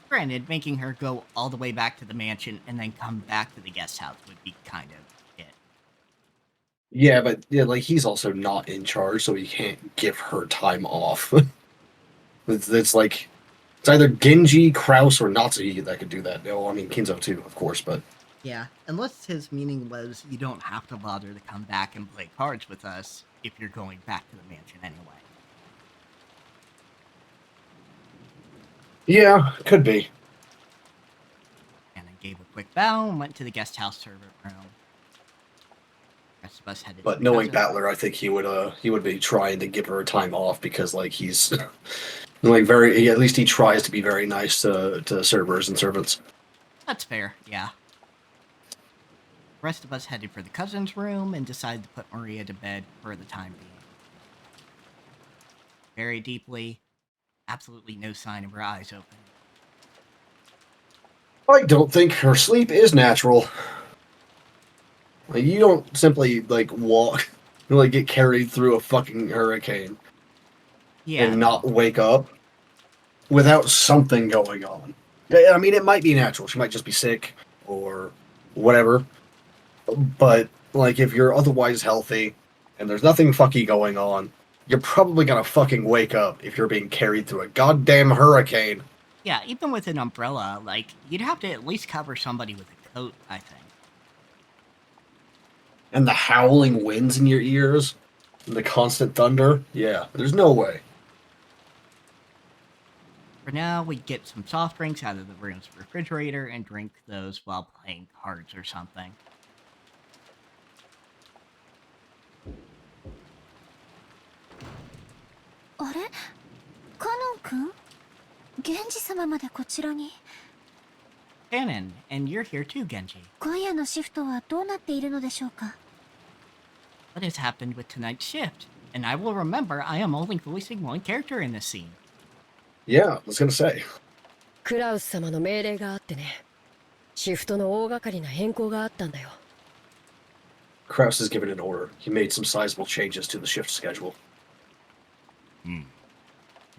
Granted, making her go all the way back to the mansion and then come back to the guest house would be kind of it. Yeah, but yeah, like he's also not in charge, so he can't give her time off. it's like it's either Genji, Kraus, or Natsuki that could do that. No, I mean Kinzo too, of course, but Yeah, unless his meaning was you don't have to bother to come back and play cards with us if you're going back to the mansion anyway. yeah, could be. And then gave a quick bow and went to the guest house servant room. The rest of us headed. But to the knowing cousin- Battler, I think he would be trying to give her time off because like he's like very at least he tries to be very nice to servers and servants. That's fair, yeah. The rest of us headed for the cousin's room and decided to put Maria to bed for the time being. Very deeply, absolutely no sign of her eyes open. I don't think her sleep is natural. Like, you don't simply like walk, like get carried through a fucking hurricane Yeah, and not wake up without something going on. I mean, it might be natural. She might just be sick or whatever. But like, if you're otherwise healthy and there's nothing fucky going on, you're probably gonna fucking wake up if you're being carried through a goddamn hurricane. yeah, even with an umbrella, like, you'd have to at least cover somebody with a coat, I think. And the howling winds in your ears, and the constant thunder, yeah, there's no way. For now, we get some soft drinks out of the room's refrigerator and drink those while playing cards or something. 君源氏様までこちらに。 Shannon, and you're here too, Genji. 今夜のシフトはどうなっているのでしょうか。 What has happened with tonight's shift? And I will remember I am only voicing one character in this scene. Yeah, I was gonna say. クラウス様の命令があってね。シフトの大掛かりな変更があったんだよ。Kraus has given an order. He made some sizable changes to the shift schedule.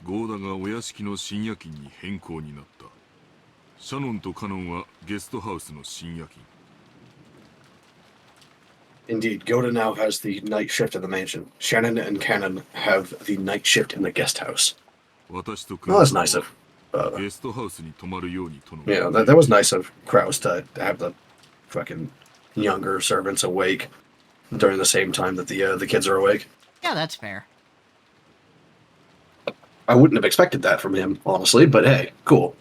ゴーダがお屋敷の深夜勤に変更になった。シャノンとカノンはゲストハウスの深夜勤。Indeed, Goda now has the night shift in the mansion. Shannon and Cannon have the night shift in the guest house. 私と Well, that's nice of. ゲストハウスに泊まるようにとの。Yeah, that was nice of Kraus to have the fucking younger servants awake during the same time that the kids are awake. Yeah, that's fair. I wouldn't have expected that from him, honestly, but hey, cool.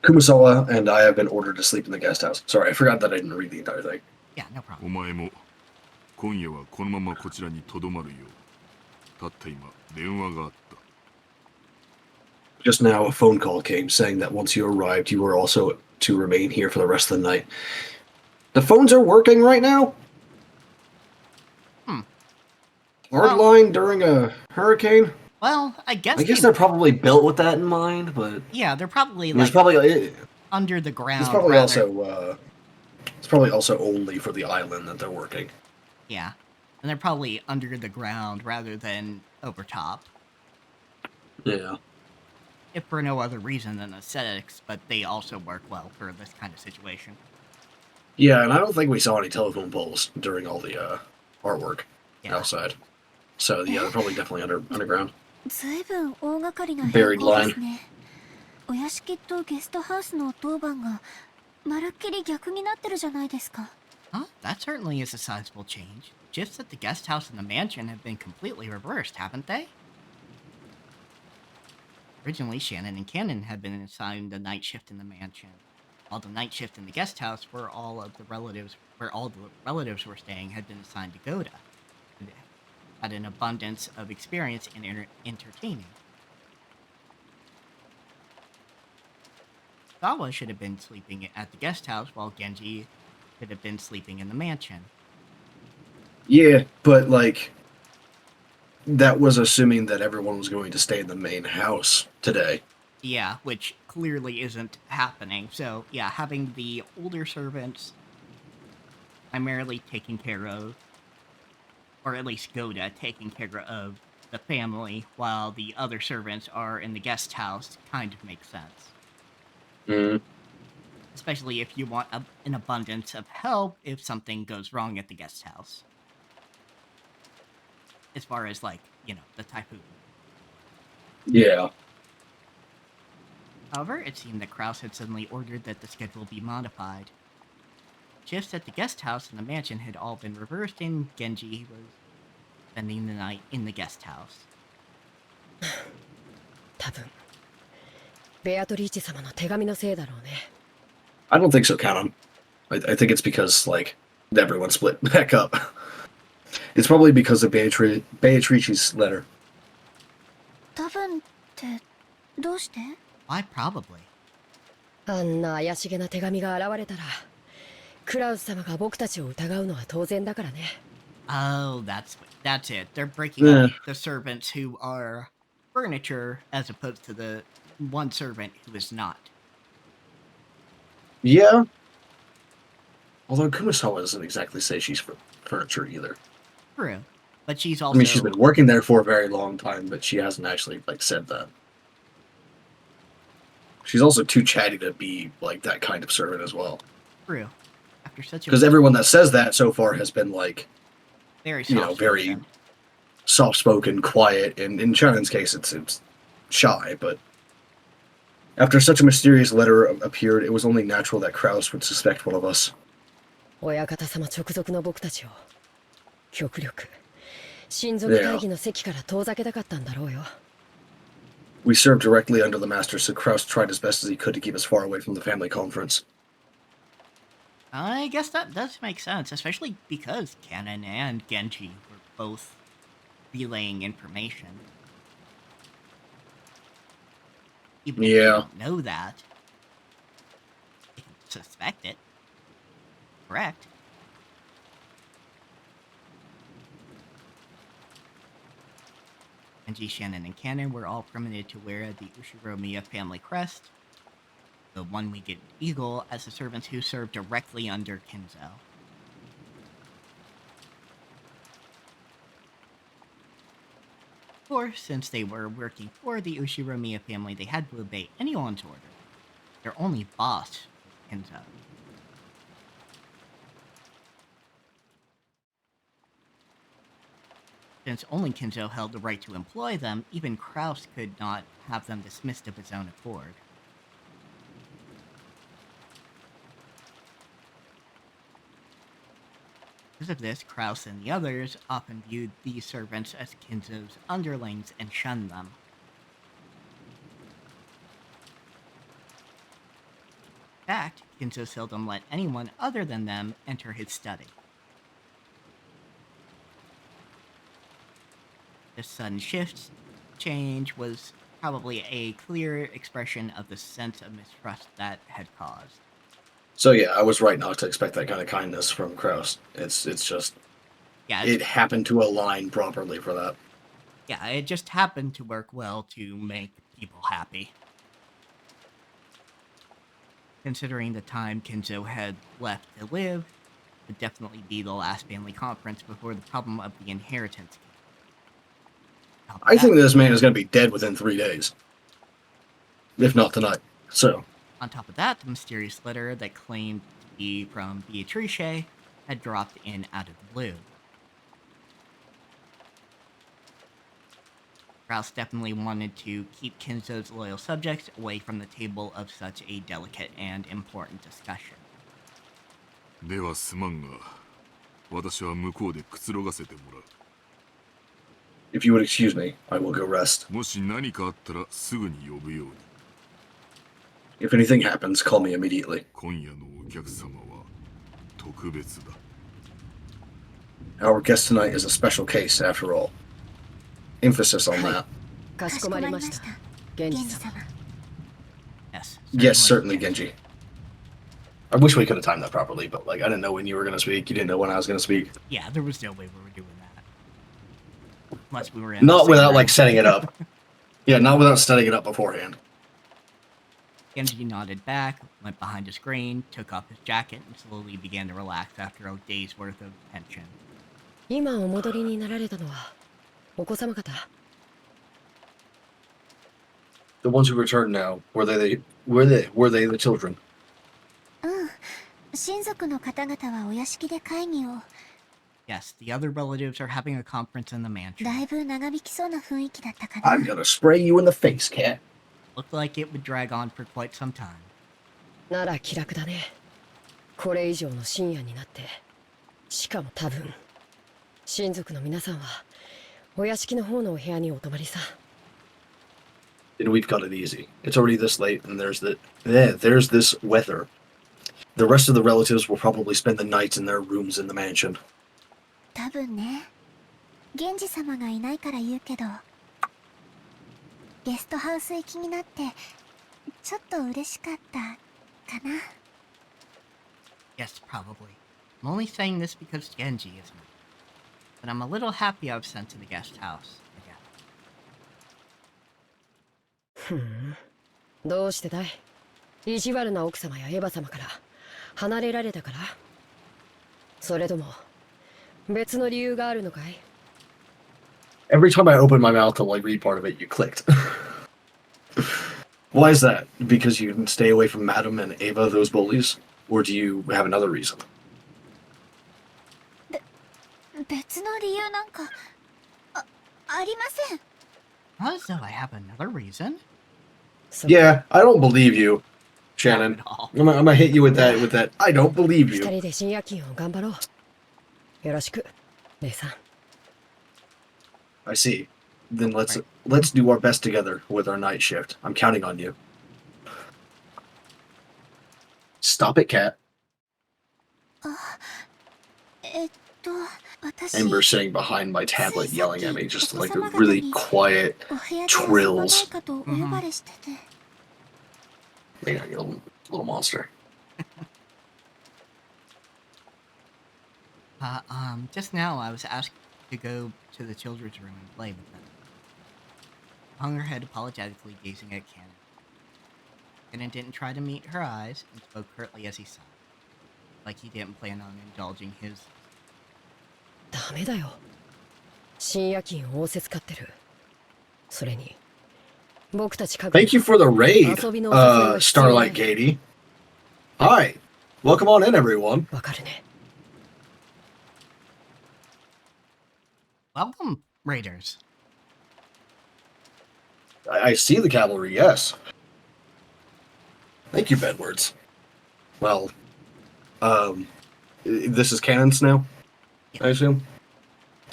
Kumasawa and I have been ordered to sleep in the guest house. Sorry, I forgot that I didn't read the entire thing. Yeah, no problem. お前も今夜はこのままこちらにとどまるよう。たった今電話があった。 Just now, a phone call came saying that once you arrived, you were also to remain here for the rest of the night. The phones are working right now? Hardline during a hurricane? Well, I guess they're probably built with that in mind, but yeah, they're probably it's like probably under the ground. it's probably rather. it's probably also only for the island that they're working. Yeah, and they're probably under the ground rather than over top. Yeah. If for no other reason than aesthetics, but they also work well for this kind of situation. Yeah, and I don't think we saw any telephone poles during all the artwork outside. So yeah, they're probably definitely underground. ずいぶん大掛かりな Buried 変更ですね。お屋敷とゲストハウスの当番がまるっきり逆になってるじゃないですか。 Huh? That certainly is a sizable change. Shifts at the guest house and the mansion have been completely reversed, haven't they? Originally, Shannon and Cannon had been assigned the night shift in the mansion, while the night shift in the guest house, where all the relatives were staying, had been assigned to Goda. Had an abundance of experience in entertaining. Sawa should have been sleeping at the guest house, while Genji should have been sleeping in the mansion. Yeah, but like that was assuming that everyone was going to stay in the main house today. Yeah, which clearly isn't happening. So yeah, having the older servants primarily taking care of, or at least Goda taking care of the family, while the other servants are in the guest house, kind of makes sense. Especially if you want an abundance of help if something goes wrong at the guest house. As far as, like, you know, the typhoon. Yeah. However, it seemed that Kraus had suddenly ordered that the schedule be modified. Shifts at the guest house and the mansion had all been reversed, and Genji was spending the night in the guest house. 多分ベアトリーチ様の手紙のせいだろうね。I don't think so, Canon. I think it's because, like, everyone split back up. It's probably because of Beatrice's letter. 多分ってどうして？ Why probably? あんな怪しげな手紙が現れたら、クラウス様が僕たちを疑うのは当然だからね。Oh, that's it. They're breaking up the servants who are furniture as opposed to the one servant who is not. Yeah. Although Kumasawa doesn't exactly say she's furniture either. True. But she's also... I mean, she's been working there for a very long time, but she hasn't actually, like, said that. She's also too chatty to be, like, that kind of servant as well. True. After such a... Because everyone that says that so far has been, like, very very soft-spoken, quiet, and in Shannon's case, it's shy, but after such a mysterious letter appeared, it was only natural that Kraus would suspect one of us. 親方様直属の僕たちを極力親族会議の席から遠ざけたかったんだろうよ。We served directly under the master, so Kraus tried as best as he could to keep us far away from the family conference. I guess that does make sense, especially because Cannon and Genji were both relaying information. Even if they Yeah. don't know that, they can suspect it. Correct. Genji, Shannon, and Cannon were all permitted to wear the Ushiromiya family crest, the one-winged eagle, as the servants who served directly under Kinzo. Of course, since they were working for the Ushiromiya family, they had to obey anyone's order. Their only boss was Kinzo. Since only Kinzo held the right to employ them, even Kraus could not have them dismissed of his own accord. Because of this, Kraus and the others often viewed these servants as Kinzo's underlings and shunned them. In fact, Kinzo seldom let anyone other than them enter his study. This sudden change was probably a clear expression of the sense of mistrust that had caused. So yeah, I was right not to expect that kind of kindness from Kraus. It's just, yeah, it happened to align properly for that. Yeah, it just happened to work well to make people happy. Considering the time Kinzo had left to live, it would definitely be the last family conference before the problem of the inheritance came. I think this man is going to be dead within 3 days. If not tonight. So. On top of that, the mysterious letter that claimed to be from Beatrice had dropped in out of the blue. Kraus definitely wanted to keep Kinzo's loyal subjects away from the table of such a delicate and important discussion. ではすまんが、私は向こうでくつろがせてもらう。If you would excuse me, I will go rest. もし何かあったらすぐに呼ぶように。If anything happens, call me immediately. 今夜のお客様は特別だ。Our guest tonight is a special case, after all. Emphasis on that. かしこまりました。源氏様。Yes, certainly, Genji. I wish we could have timed that properly, but like I didn't know when you were going to speak. You didn't know when I was going to speak. Yeah, there was no way we were doing that. Unless we were in not without like setting it up. Yeah, not without setting it up beforehand. Genji nodded back, went behind a screen, took off his jacket, and slowly began to relax after a day's worth of tension. 今お戻りになられたのはお子様方。The ones who returned now, were they the children? 親族の方々はお屋敷で会議を。Yes, the other relatives are having a conference in the mansion. だいぶ長引きそうな雰囲気だったかな。I'm gonna spray you in the face, cat. Looked like it would drag on for quite some time. なら気楽だね。これ以上の深夜になって、しかも多分親族の皆さんはお屋敷の方のお部屋にお泊まりさ。And we've got it easy. It's already this late, and there's this weather. The rest of the relatives will probably spend the nights in their rooms in the mansion. 多分ね。源氏様がいないから言うけど、ゲストハウス行きになってちょっと嬉しかったかな。Yes, probably. I'm only saying this because Genji is not. But I'm a little happy I was sent to the guest house again. どうしてだい？意地悪な奥様やエヴァ様から離れられたから？それとも別の理由があるのかい？ Every time I open my mouth to like read part of it, you clicked. Why is that? Because you can stay away from Madam and Ava, those bullies? Or do you have another reason? 別の理由なんかありません。As though I have another reason? Yeah, I don't believe you, Shannon. I'm gonna hit you with that. I don't believe you. 二人で深夜勤を頑張ろう。よろしく、姉さん。I see. Then let's do our best together with our night shift. I'm counting on you. Stop it, cat. あ、Ember sitting behind my tablet yelling at me, just like a really quiet trills. Yeah, you little monster. Just now I was asked to go to the children's room and play with them. Hung her head apologetically, gazing at Cannon. Cannon didn't try to meet her eyes and spoke curtly as he sighed, like he didn't plan on indulging his. ダメだよ。深夜勤仰せつかってる。それに、僕たち家具 Thank you for the raid, Starlight Katie. Hi, welcome on in, everyone. わかるね。Welcome, Raiders. I see the cavalry, yes. Thank you, Bedwards. Well, this is Cannon's now, I assume?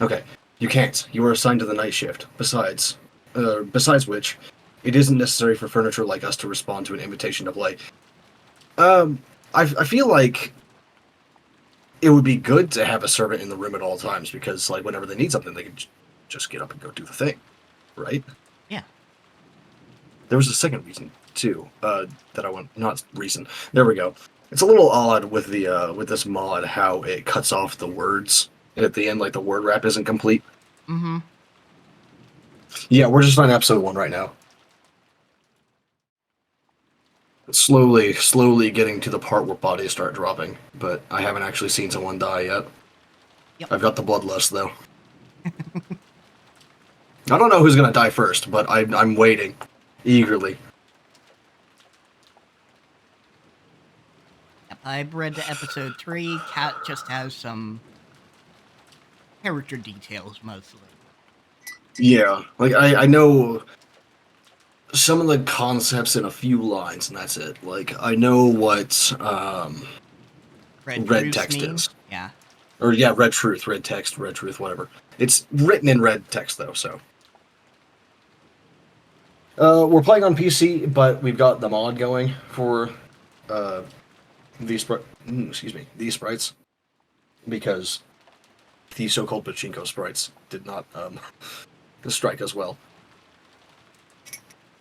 Okay, you can't. You are assigned to the night shift. Besides which, it isn't necessary for furniture like us to respond to an invitation to play. I feel like it would be good to have a servant in the room at all times, because, like, whenever they need something, they can just get up and go do the thing, right? Yeah. There was a second reason too, that I want. Not reason. There we go. It's a little odd with the with this mod how it cuts off the words at the end, like the word wrap isn't complete. Mm-hmm. Yeah, we're just on episode 1 right now. Slowly getting to the part where bodies start dropping, but I haven't actually seen someone die yet. Yep. I've got the bloodlust though. I don't know who's gonna die first, but I'm waiting eagerly. I've read to episode 3. Cat just has some character details mostly. Yeah, like I know some of the concepts in a few lines, and that's it. Like I know what red text is. Yeah. Or yeah, red truth, red text, red truth, whatever. It's written in red text though, so. We're playing on PC, but we've got the mod going for these sprites, because the so-called pachinko sprites did not strike us well.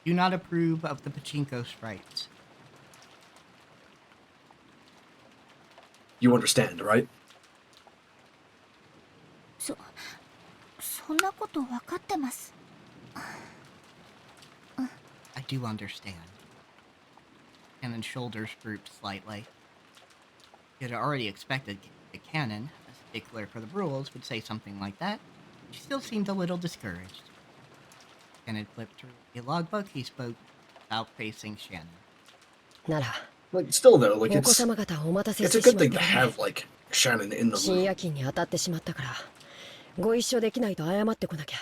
Do not approve of the pachinko sprites. You understand, right? そんなこと分かってます。 I do understand. Cannon's shoulders drooped slightly. He had already expected the Cannon, a stickler for the rules, would say something like that. She still seemed a little discouraged. Cannon flipped through a logbook. He spoke without facing Shannon. なら、 Like still though, like お子様方お待たせ it's し a て good しまっ thing to たね。 have like Shannon in the 深 room. 夜勤に当たってしまったから、ご一緒できないと謝ってこなきゃ。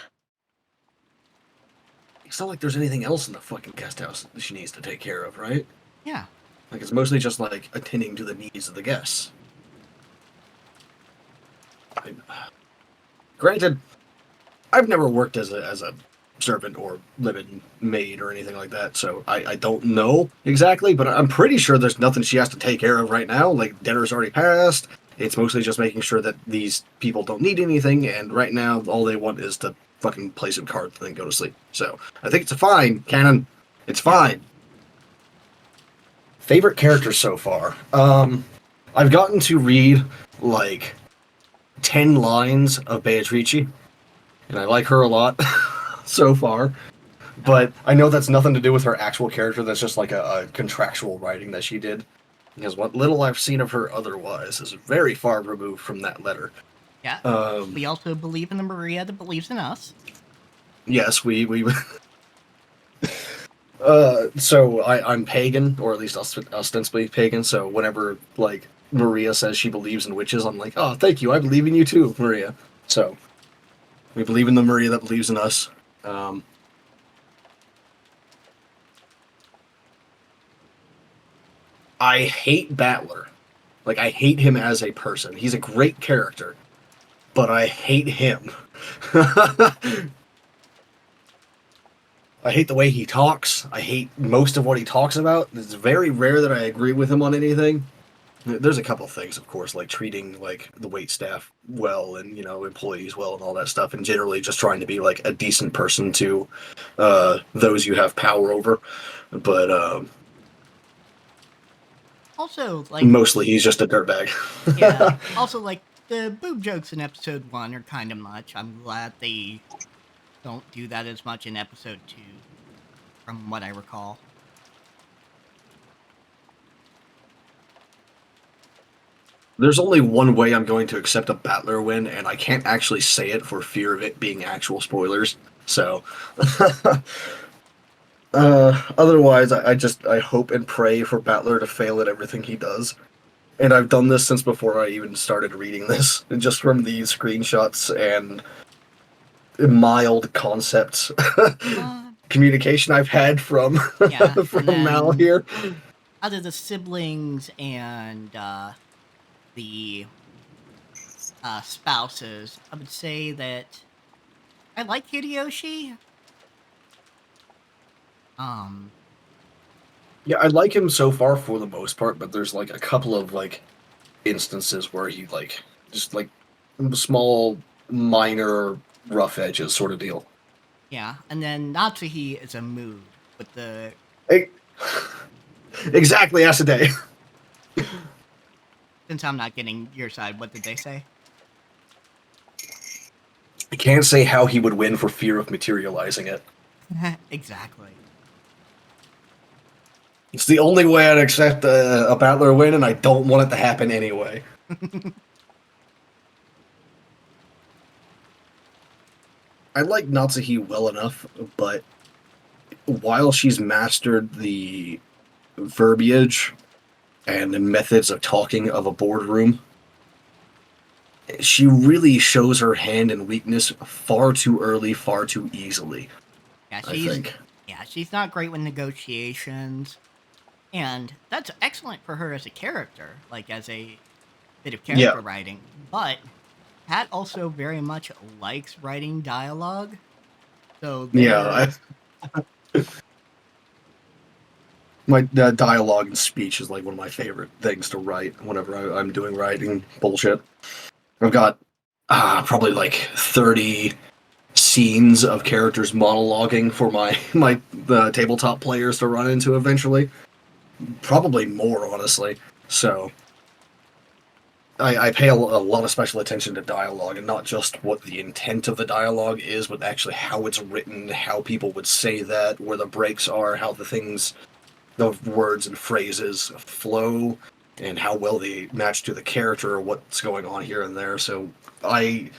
It's not like there's anything else in the fucking guest house that she needs to take care of, right? Yeah. Like it's mostly just like attending to the needs of the guests. Granted, I've never worked as a servant or living maid or anything like that, so I don't know exactly, but I'm pretty sure there's nothing she has to take care of right now. Like dinner's already passed. It's mostly just making sure that these people don't need anything, and right now all they want is to fucking play some cards and then go to sleep. So I think it's fine, Cannon. It's fine. Favorite characters so far. I've gotten to read like 10 lines of Beatrice, and I like her a lot so far. But I know that's nothing to do with her actual character. That's just like a contractual writing that she did. Because what little I've seen of her otherwise is very far removed from that letter. Yeah. We also believe in the Maria that believes in us. Yes, we so I'm pagan, or at least ostensibly pagan, so whenever, like, Maria says she believes in witches, I'm like, oh, thank you, I believe in you too, Maria. So, we believe in the Maria that believes in us. I hate Battler. Like, I hate him as a person. He's a great character, but I hate him. I hate the way he talks. I hate most of what he talks about. It's very rare that I agree with him on anything. There's a couple things, of course, like treating like the wait staff well and employees well and all that stuff, and generally just trying to be like a decent person to those you have power over. But Also, like, mostly he's just a dirtbag. yeah. Also, like, the boob jokes in episode 1 are kind of much. I'm glad they don't do that as much in episode 2, from what I recall. There's only one way I'm going to accept a Battler win, and I can't actually say it for fear of it being actual spoilers. So, otherwise, I hope and pray for Battler to fail at everything he does. And I've done this since before I even started reading this, just from the screenshots and mild concept communication I've had from Yeah, from Mal here. Out of the siblings and the spouses, I would say that I like Hideyoshi. Yeah, I like him so far for the most part, but there's like a couple of like instances where he like just like small, minor, rough edges sort of deal. Yeah, and then Natsuhi is a mood with the. Hey, exactly, Asade. Since I'm not getting your side, what did they say? I can't say how he would win for fear of materializing it. Exactly. It's the only way I'd accept a Battler win, and I don't want it to happen anyway. I like Natsuhi well enough, but while she's mastered the verbiage and the methods of talking of a boardroom, she really shows her hand and weakness far too early, far too easily. Yeah, I think. Yeah, she's not great with negotiations, and that's excellent for her as a character, like as a bit of character writing. But Pat also very much likes writing dialogue, so my dialogue and speech is like one of my favorite things to write whenever I'm doing writing bullshit. I've got probably like 30 scenes of characters monologuing for my tabletop players to run into eventually. Probably more, honestly. So I pay a lot of special attention to dialogue, and not just what the intent of the dialogue is, but actually how it's written, how people would say that, where the breaks are, how the words and phrases flow, and how well they match to the character or what's going on here and there. So I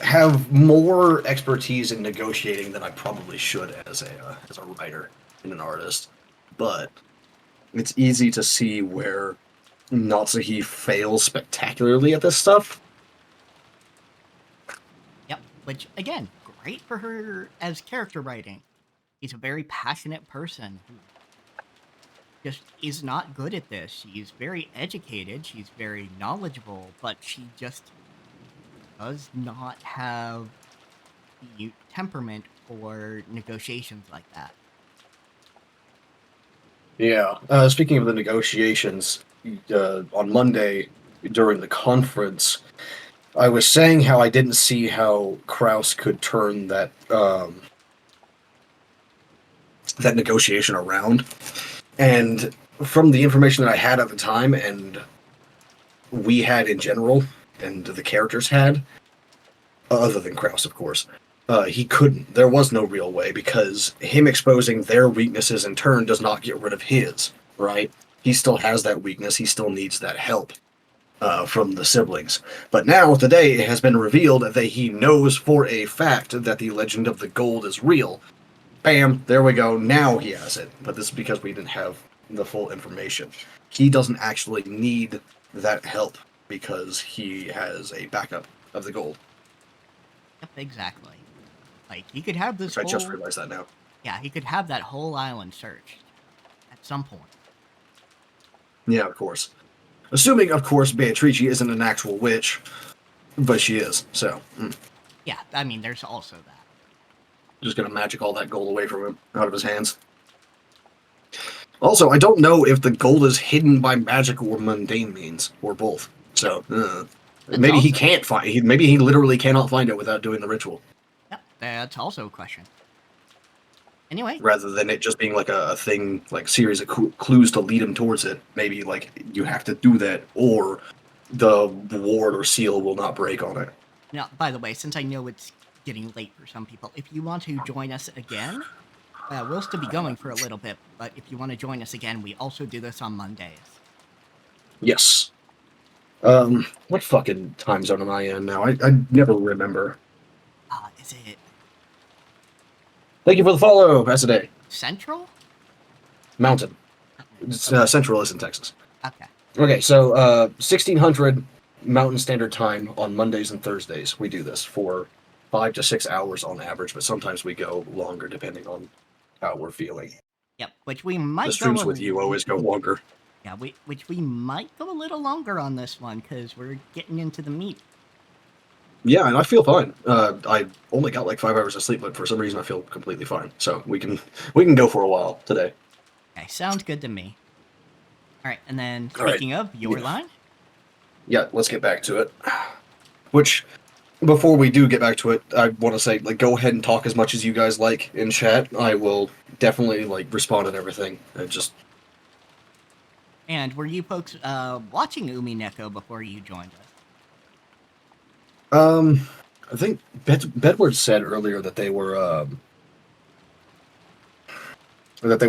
have more expertise in negotiating than I probably should as a writer and an artist. But it's easy to see where Natsuhi fails spectacularly at this stuff. Yep, which again, great for her as character writing. She's a very passionate person who just is not good at this. She's very educated, she's very knowledgeable, but she just does not have the temperament for negotiations like that. Yeah. Speaking of the negotiations, on Monday during the conference, I was saying how I didn't see how Kraus could turn that that negotiation around. And from the information that I had at the time, and we had in general, and the characters had, other than Kraus, of course, he couldn't. There was no real way, because him exposing their weaknesses in turn does not get rid of his, right? He still has that weakness. He still needs that help from the siblings. But now, today, it has been revealed that he knows for a fact that the Legend of the Gold is real. Bam, there we go. Now he has it. But this is because we didn't have the full information. He doesn't actually need that help because he has a backup of the gold. Yep, exactly. Like, he could have this I just realized that now. Yeah, he could have that whole island searched at some point. Yeah, of course. Assuming, of course, Beatrice isn't an actual witch, but she is, so. Yeah, I mean, there's also that. Just gonna magic all that gold away from him, out of his hands. Also, I don't know if the gold is hidden by magic or mundane means, or both. So, maybe he can't find. Maybe he literally cannot find it without doing the ritual. Yep, that's also a question. Anyway, rather than it just being like a thing, like series of clues to lead him towards it. Maybe like you have to do that, or the ward or seal will not break on it. now, by the way, since I know it's getting late for some people, if you want to join us again, we'll still be going for a little bit, but if you want to join us again, we also do this on Mondays. Yes. What fucking time zone am I in now? I never remember. Is it Thank you for the follow, Pasadena. Central? Mountain. It's, Central is in Texas. Okay. Okay, so 1600 Mountain Standard Time on Mondays and Thursdays. We do this for 5 to 6 hours on average, but sometimes we go longer depending on how we're feeling. Yep, which we might the streams with you always go longer. Yeah, which we might go a little longer on this one because we're getting into the meat. Yeah, and I feel fine. I only got like 5 hours of sleep, but for some reason I feel completely fine. So we can go for a while today. Okay, sounds good to me. All right, and then speaking of your line. Yeah, let's get back to it. Which, before we do get back to it, I want to say, like, go ahead and talk as much as you guys like in chat. I will definitely like respond to everything. And were you folks watching Umineko before you joined us? I think Bedward said earlier that they were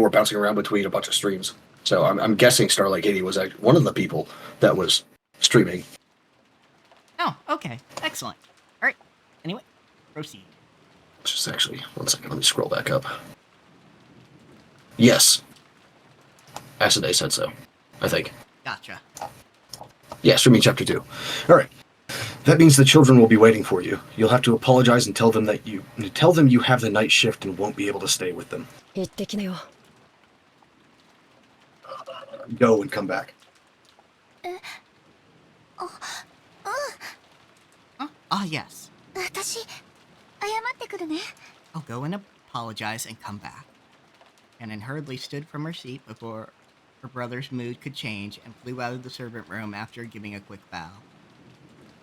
bouncing around between a bunch of streams. So I'm guessing Starlight Katie was actually one of the people that was streaming. Oh, okay, excellent. All right. Anyway, proceed. Just actually 1 second. Let me scroll back up. Yes, Acidae said so. I think. Gotcha. Yeah, streaming chapter 2. All right. That means the children will be waiting for you. You'll have to apologize and tell them you have the night shift and won't be able to stay with them. Go and come back. Yes. I'll go and apologize and come back. And then hurriedly stood from her seat before her brother's mood could change and flew out of the servant room after giving a quick bow.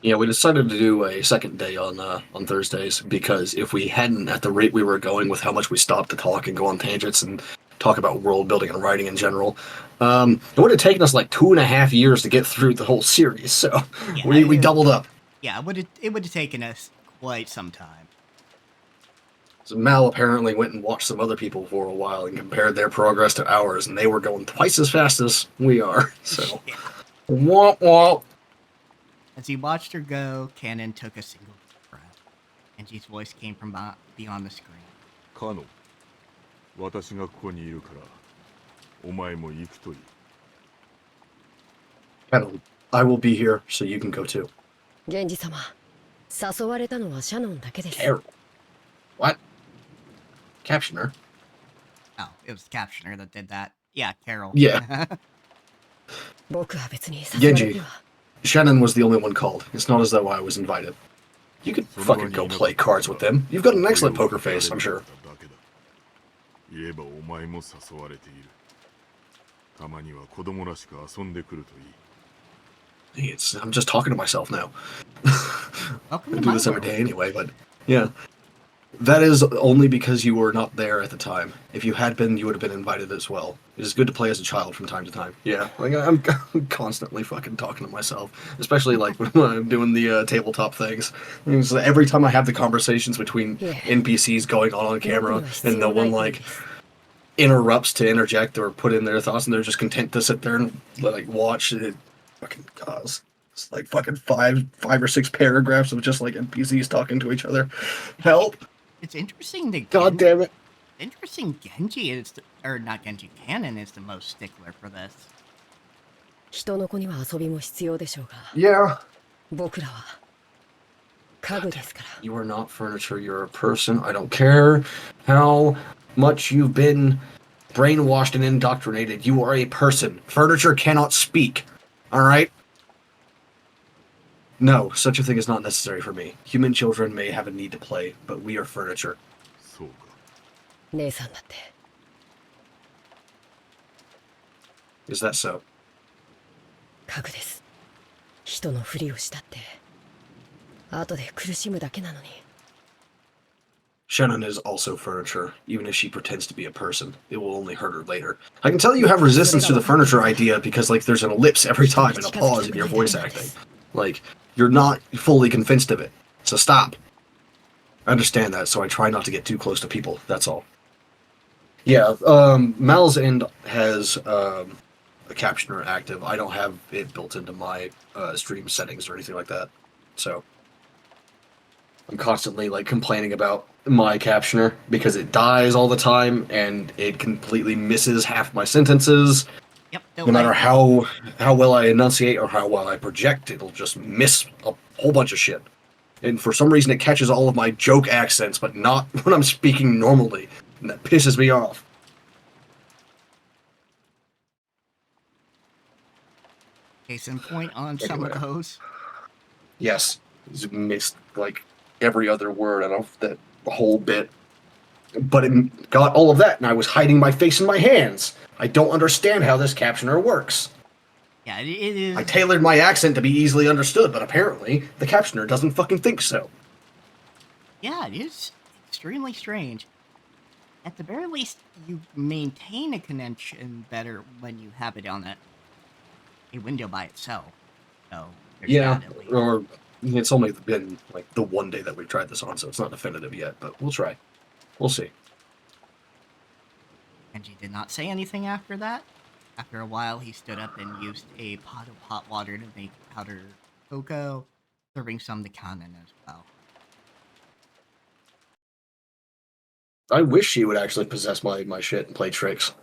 Yeah, we decided to do a second day on Thursdays because if we hadn't, at the rate we were going with how much we stopped to talk and go on tangents and talk about world building and writing in general, it would have taken us like 2.5 years to get through the whole series. So yeah, we doubled up. Yeah, it would have taken us quite some time. So Mal apparently went and watched some other people for a while and compared their progress to ours, and they were going twice as fast as we are. So, womp womp. As he watched her go, Cannon took a single breath. Anji's voice came from beyond the screen. Kano, 私がここにいるから、お前も行くといい。Kano, I will be here, so you can go too. 源氏様、誘われたのはシャノンだけです。Carol. What? Captioner? Oh, it was the Captioner that did that. Yeah, Carol. Yeah. 僕は別に誘われては。 Shannon was the only one called. It's not as though I was invited. You could fucking go play cards with them. You've got an excellent poker face, I'm sure. I'm just talking to myself now. I do this every day anyway, but yeah. That is only because you were not there at the time. If you had been, you would have been invited as well. It is good to play as a child from time to time. Yeah, like I'm constantly fucking talking to myself, especially like when I'm doing the tabletop things. So every time I have the conversations between NPCs going on camera, and no one like interrupts to interject or put in their thoughts, and they're just content to sit there and like watch it. Fucking cause. It's like fucking five or six paragraphs of just like NPCs talking to each other. Help. It's interesting that God damn it. Interesting Genji is or not Genji, Cannon is the most stickler for this. 人の子には遊びも必要でしょうが。Yeah. 僕らは家具ですから。 You are not furniture, you're a person. I don't care how much you've been brainwashed and indoctrinated. You are a person. Furniture cannot speak. Alright? No, such a thing is not necessary for me. Human children may have a need to play, but we are furniture. 姉さんだって Is that so? 家具です。人のふりをしたって。後で苦しむだけなのに。Shannon is also furniture. Even if she pretends to be a person, it will only hurt her later. I can tell you have resistance to the furniture idea because, like, there's an ellipse every time and a pause in your voice acting. Like, you're not fully convinced of it. So stop. I understand that, so I try not to get too close to people. That's all. Yeah, Mal's End has a captioner active. I don't have it built into my stream settings or anything like that. So I'm constantly like complaining about my captioner because it dies all the time and it completely misses half my sentences. Yep. No matter how well I enunciate or how well I project, it'll just miss a whole bunch of shit. And for some reason, it catches all of my joke accents, but not when I'm speaking normally, and that pisses me off. Case in point on some of those. Yes, it's missed like every other word out of that whole bit. But it got all of that, and I was hiding my face in my hands. I don't understand how this captioner works. Yeah, it is. I tailored my accent to be easily understood, but apparently the captioner doesn't fucking think so. Yeah, it is extremely strange. At the very least, you maintain a connection better when you have it on a window by itself. So yeah, or it's only been like the one day that we've tried this on, so it's not definitive yet, but we'll try. We'll see. And he did not say anything after that. After a while, he stood up and used a pot of hot water to make powder cocoa, serving some to Kanan as well. I wish she would actually possess my shit and play tricks.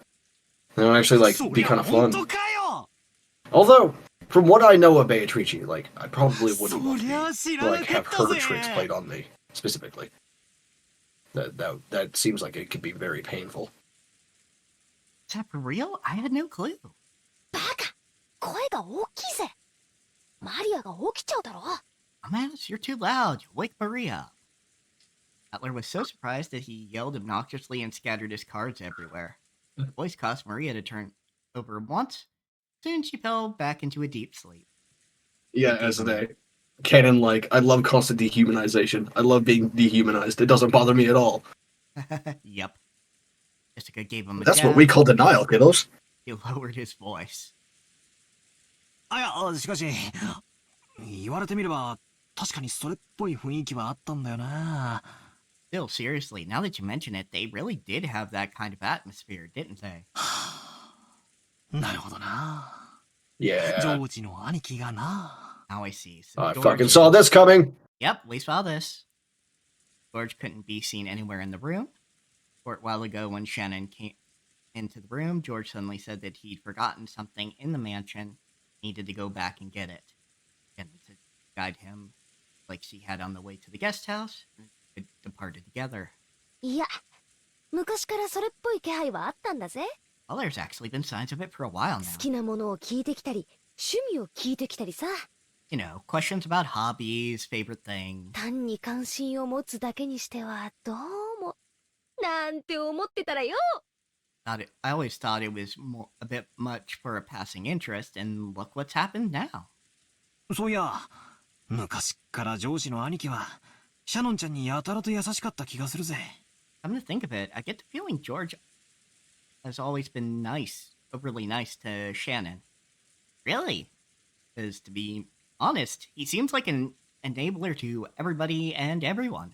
It would actually like be kind of fun. Although, from what I know of Beatrice, like I probably wouldn't want to like have her tricks played on me specifically. That seems like it could be very painful. Is that for real? I had no clue. バカ！声が大きいぜ。マリアが起きちゃうだろ。Dumbass, you're too loud. You wake Maria. Butler was so surprised that he yelled obnoxiously and scattered his cards everywhere. The voice caused Maria to turn over once. Soon she fell back into a deep sleep. Yeah, as they canon, like, I love constant dehumanization. I love being dehumanized. It doesn't bother me at all. Yep. Jessica gave him a That's jab. what we call denial, kiddos. He lowered his voice. しかし、言われてみれば、確かにそれっぽい雰囲気はあったんだよな。Still, seriously, now that you mention it, they really did have that kind of atmosphere, didn't they? なるほどな。Yeah. ジョージの兄貴がな。Now I see. So I George fucking saw this coming. Yep, we saw this. George couldn't be seen anywhere in the room. A short while ago, when Shannon came into the room, George suddenly said that he'd forgotten something in the mansion, needed to go back and get it. And to guide him, like she had on the way to the guest house, and they departed together. いや、昔からそれっぽい気配はあったんだぜ。Well, there's actually been signs of it for a while now. 好きなものを聞いてきたり、趣味を聞いてきたりさ。You know, questions about hobbies, favorite things. 単に関心を持つだけにしてはどうもなんて思ってたらよ。I always thought it was a bit much for a passing interest, and look what's happened now. そういや、昔からジョージの兄貴はシャノンちゃんにやたらと優しかった気がするぜ。Come to think of it, I get the feeling George has always been nice, overly nice to Shannon. Really? Because to be honest, he seems like an enabler to everybody and everyone.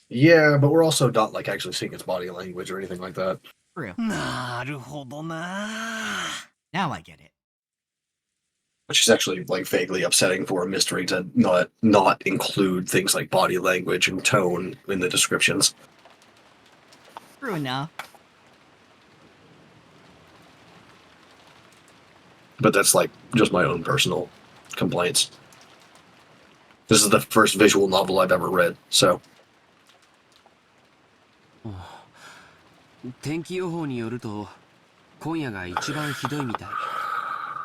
Yeah, but we're also not like actually seeing its body language or anything like that. True. なるほどな。Now I get it. Which is actually like vaguely upsetting for a mystery to not include things like body language and tone in the descriptions. True enough. But that's like just my own personal complaints. This is the first visual novel I've ever read, so. 天気予報によると、今夜が一番ひどいみたい。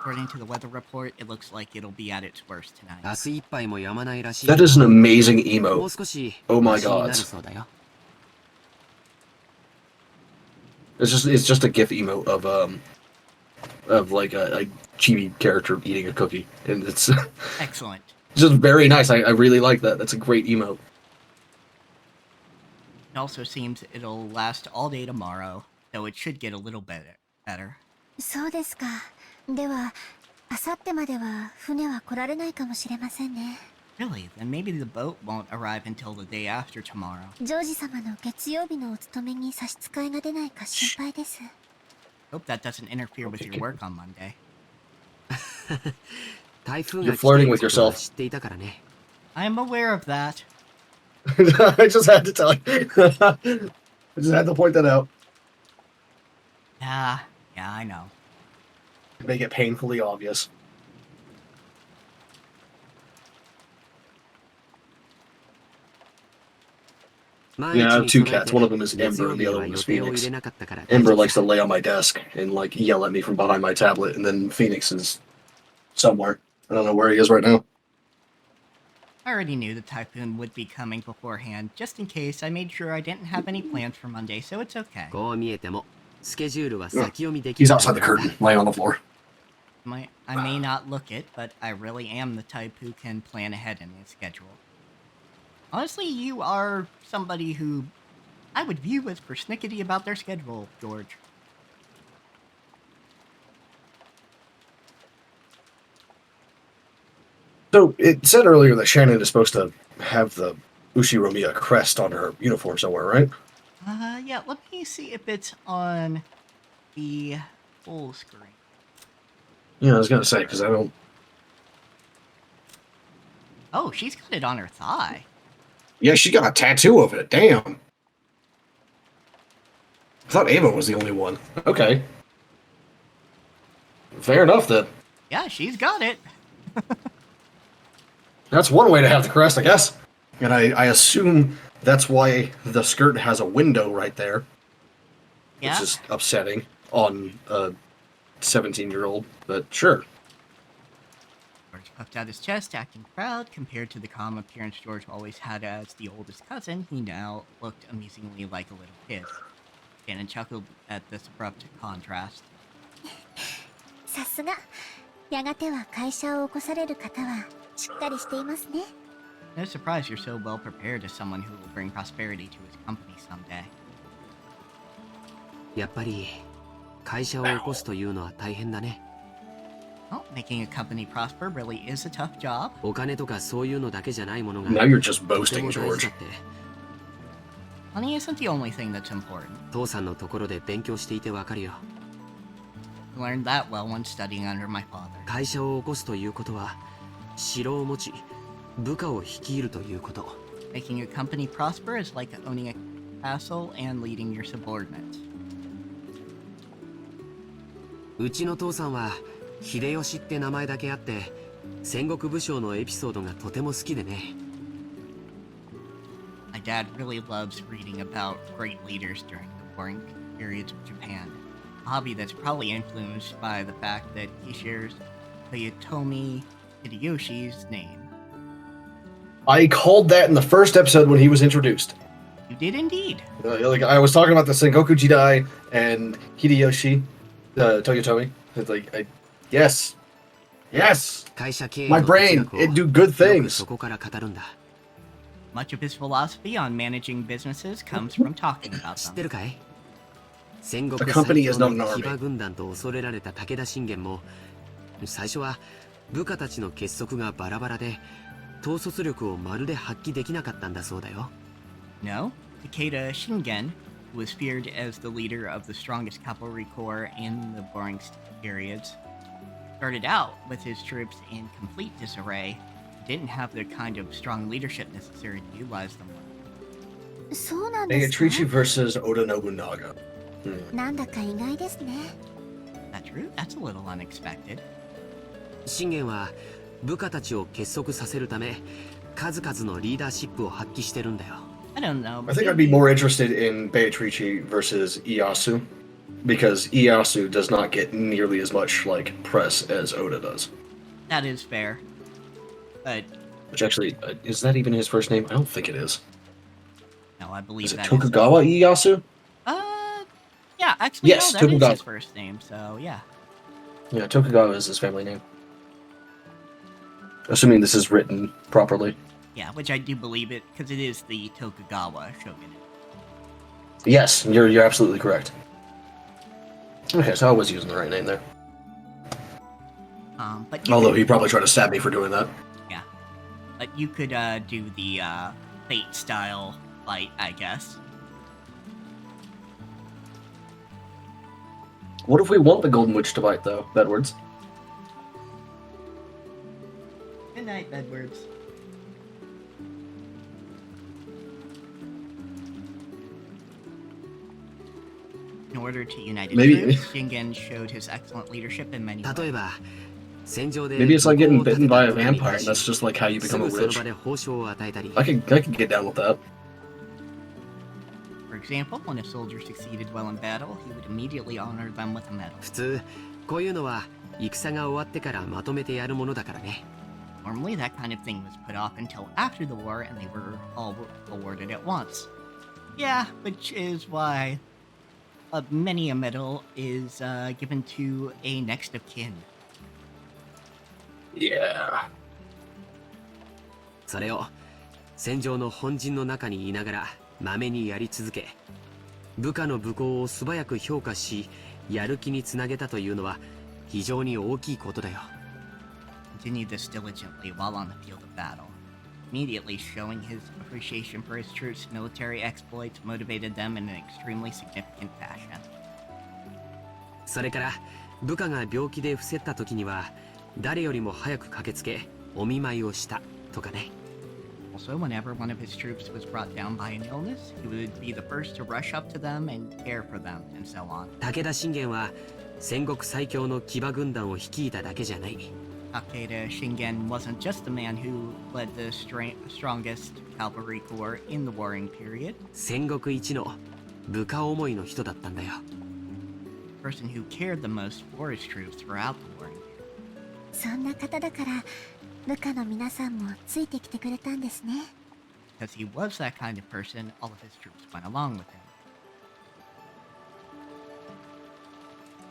According to the weather report, it looks like it'll be at its worst tonight. 明日いっぱいもやまないらしい。 That is an amazing もう emote. 少し Oh my マシになる god. そうだよ。It's just a GIF emote of of like a chibi character eating a cookie, and it's Excellent. just very nice. I really like that. That's a great emote. It also seems it'll last all day tomorrow, so it should get a little better. そうですか。では、あさってまでは船は来られないかもしれませんね。Really? Then maybe the boat won't arrive until the day after tomorrow. ジョージ様の月曜日のお勤めに差し支えが出ないか心配です。Hope that doesn't interfere with your work on Monday. 台風 You're が来て flirting いる with ことは yourself. 知っていたからね。 I'm aware of that. I just had to tell you. I just had to point that out. Yeah, I know. Make it painfully obvious. Yeah, I have two cats. One of them is Ember, and the other one is Phoenix. Ember likes to lay on my desk and like yell at me from behind my tablet, and then Phoenix is somewhere. I don't know where he is right now. I already knew the typhoon would be coming beforehand. Just in case, I made sure I didn't have any plans for Monday, so it's okay. こう見えてもスケジュールは先読みでき He's る outside the curtain, laying on the floor. I may not look it, but I really am the type who can plan ahead in his schedule. Honestly, you are somebody who I would view as persnickety about their schedule, George. So, it said earlier that Shannon is supposed to have the Ushiromiya crest on her uniform somewhere, right? Yeah, let me see if it's on the full screen. Yeah, I was gonna say, because I don't... Oh, she's got it on her thigh. Yeah, she got a tattoo of it, damn. I thought Ava was the only one. Okay. Fair enough, then. Yeah, she's got it. That's one way to have the crest, I guess. And I assume that's why the skirt has a window right there. Yeah. Which is upsetting on a 17-year-old, but sure. George puffed out his chest, acting proud. Compared to the calm appearance George always had as the oldest cousin, he now looked amusingly like a little kid. Shannon chuckled at this abrupt contrast. さすが。やがては会社を起こされる方はしっかりしていますね。 No surprise you're so well prepared as someone who will bring prosperity to his company someday. やっぱり会社を起こすというのは大変だね。 Well, making a company prosper really is a tough job. お金とかそういうのだけじゃないものが Now you're just とて boasting, も大事 George. だって。 Money isn't the only thing that's important. 父さんのところで勉強していてわかるよ。 I learned that well when studying under my father. 会社を起こすということは城を持ち部下を率いるということ。 Making a company prosper is like owning a castle and leading your subordinates. うちの父さんは秀吉って名前だけあって戦国武将のエピソードがとても好きでね。 My dad really loves reading about great leaders during the warring periods of Japan. A hobby that's probably influenced by the fact that he shares Toyotomi Hideyoshi's name. I called that in the first episode when he was introduced. You did indeed. Like I was talking about the Sengoku Jidai and Hideyoshi Toyotomi. It's like, yes. My brain, it do good things. そこから語るんだ。 Much of his philosophy on managing businesses comes from talking about 知っ them. てるかい？戦国 The 最 company is 強 not an の army. 騎馬軍団と恐れられた武田信玄も最初は部下たちの結束がバラバラで統率力をまるで発揮できなかったんだそうだよ。 No, Takeda Shingen, who was feared as the leader of the strongest cavalry corps in the warring periods, started out with his troops in complete disarray, didn't have the kind of strong leadership necessary to utilize them well. そうなんですか。 Megatrichi versus Oda Nobunaga. なんだか意外ですね。 That true? That's a little unexpected. 信玄は部下たちを結束させるため数々のリーダーシップを発揮してるんだよ。 I don't know. I think I'd be more interested in Beatrice versus Ieyasu, because Ieyasu does not get nearly as much like press as Oda does. That is fair. But Which actually, is that even his first name? I don't think it is. no, I believe Is it that Tokugawa Ieyasu? Yeah, actually, Yes, no, that is Tokugawa. his first name, so yeah. Yeah, Tokugawa is his family name. Assuming this is written properly. Yeah, which I do believe it, because it is the Tokugawa shogunate. Yes, you're absolutely correct. Okay, so I was using the right name there. But although he probably tried to stab me for doing that. Yeah, but you could do the Fate style fight, I guess. What if we want the Golden Witch to bite, though, Bedwards? Good night, Bedwards. In order to unite the troops, Shingen showed his excellent leadership in many ways. Maybe it's like getting bitten by a vampire, and that's just like how you become a witch. I could get down with that. For example, when a soldier succeeded well in battle, he would immediately honor them with a medal. Normally, that kind of thing was put off until after the war, and they were all awarded at once. Yeah, which is why many a medal is given to a next of kin. Yeah. それを戦場の本陣の中にいながらまめにやり続け、部下の武功を素早く評価し、やる気につなげたというのは非常に大きいことだよ。Continued this diligently while on the field of battle. Immediately showing his appreciation for his troops' military exploits motivated them in an extremely significant fashion. それから部下が病気で伏せった時には誰よりも早く駆けつけお見舞いをしたとかね。Also, whenever one of his troops was brought down by an illness, he would be the first to rush up to them and care for them, and so on. 武田信玄は戦国最強の騎馬軍団を率いただけじゃない。Takeda Shingen wasn't just the man who led the strongest cavalry corps in the warring period. 戦国一の部下思いの人だったんだよ。Person who cared the most for his troops throughout the warring period. そんな方だから部下の皆さんもついてきてくれたんですね。Because he was that kind of person, all of his troops went along with him.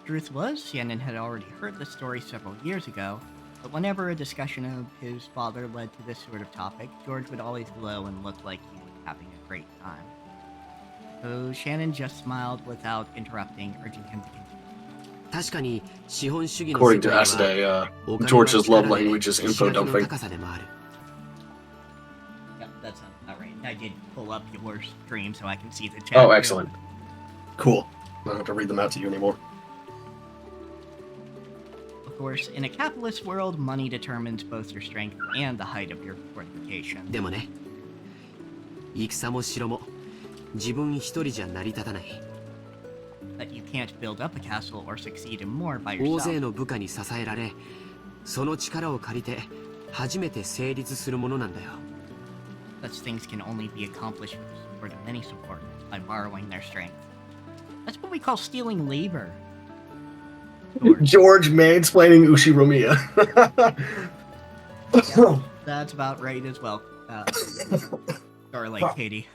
Truth was, Shannon had already heard the story several years ago, but whenever a discussion of his father led to this sort of topic, George would always glow and look like he was having a great time. So Shannon just smiled without interrupting, urging him to continue. According to Asade, George's love language is info dumping. Yeah, that sounds about right. I did pull up your stream so I can see the chat. Oh, excellent. Cool. I don't have to read them out to you anymore. Of course, in a capitalist world, money determines both your strength and the height of your fortification. でもね、戦も城も自分一人じゃ成り立たない。That you can't build up a castle or succeed in more by 大 yourself. 勢の部下に支えられ、その力を借りて初めて成立するものなんだよ。Such things can only be accomplished with the support of many supporters by borrowing their strength. That's what we call stealing labor. George mansplaining Ushiromiya. That's about right as well. Starlight Katie.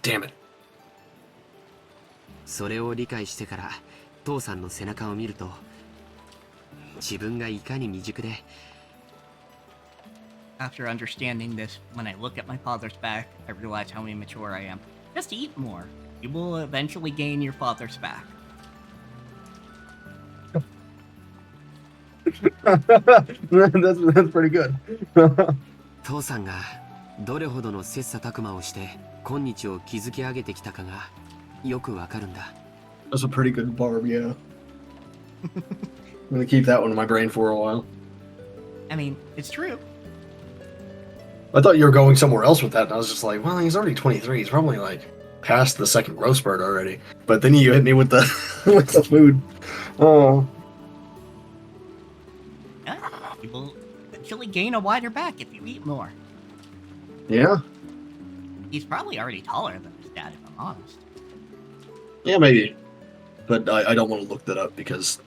Damn it. それを理解してから父さんの背中を見ると自分がいかに未熟で After understanding this, when I look at my father's back, I realize how immature I am. Just eat more. You will eventually gain your father's back. that's pretty good. 父さんがどれほどの切磋琢磨をして今日を築き上げてきたかがよくわかるんだ。That's a pretty good barb, yeah. I'm gonna keep that one in my brain for a while. I mean, it's true. I thought you were going somewhere else with that, and I was just like, well, he's already 23. He's probably like past the second growth spurt already. But then you hit me with the with the food. Oh. Yeah, you will eventually gain a wider back if you eat more. Yeah. He's probably already taller than his dad, if I'm honest. Yeah, maybe. But I don't want to look that up because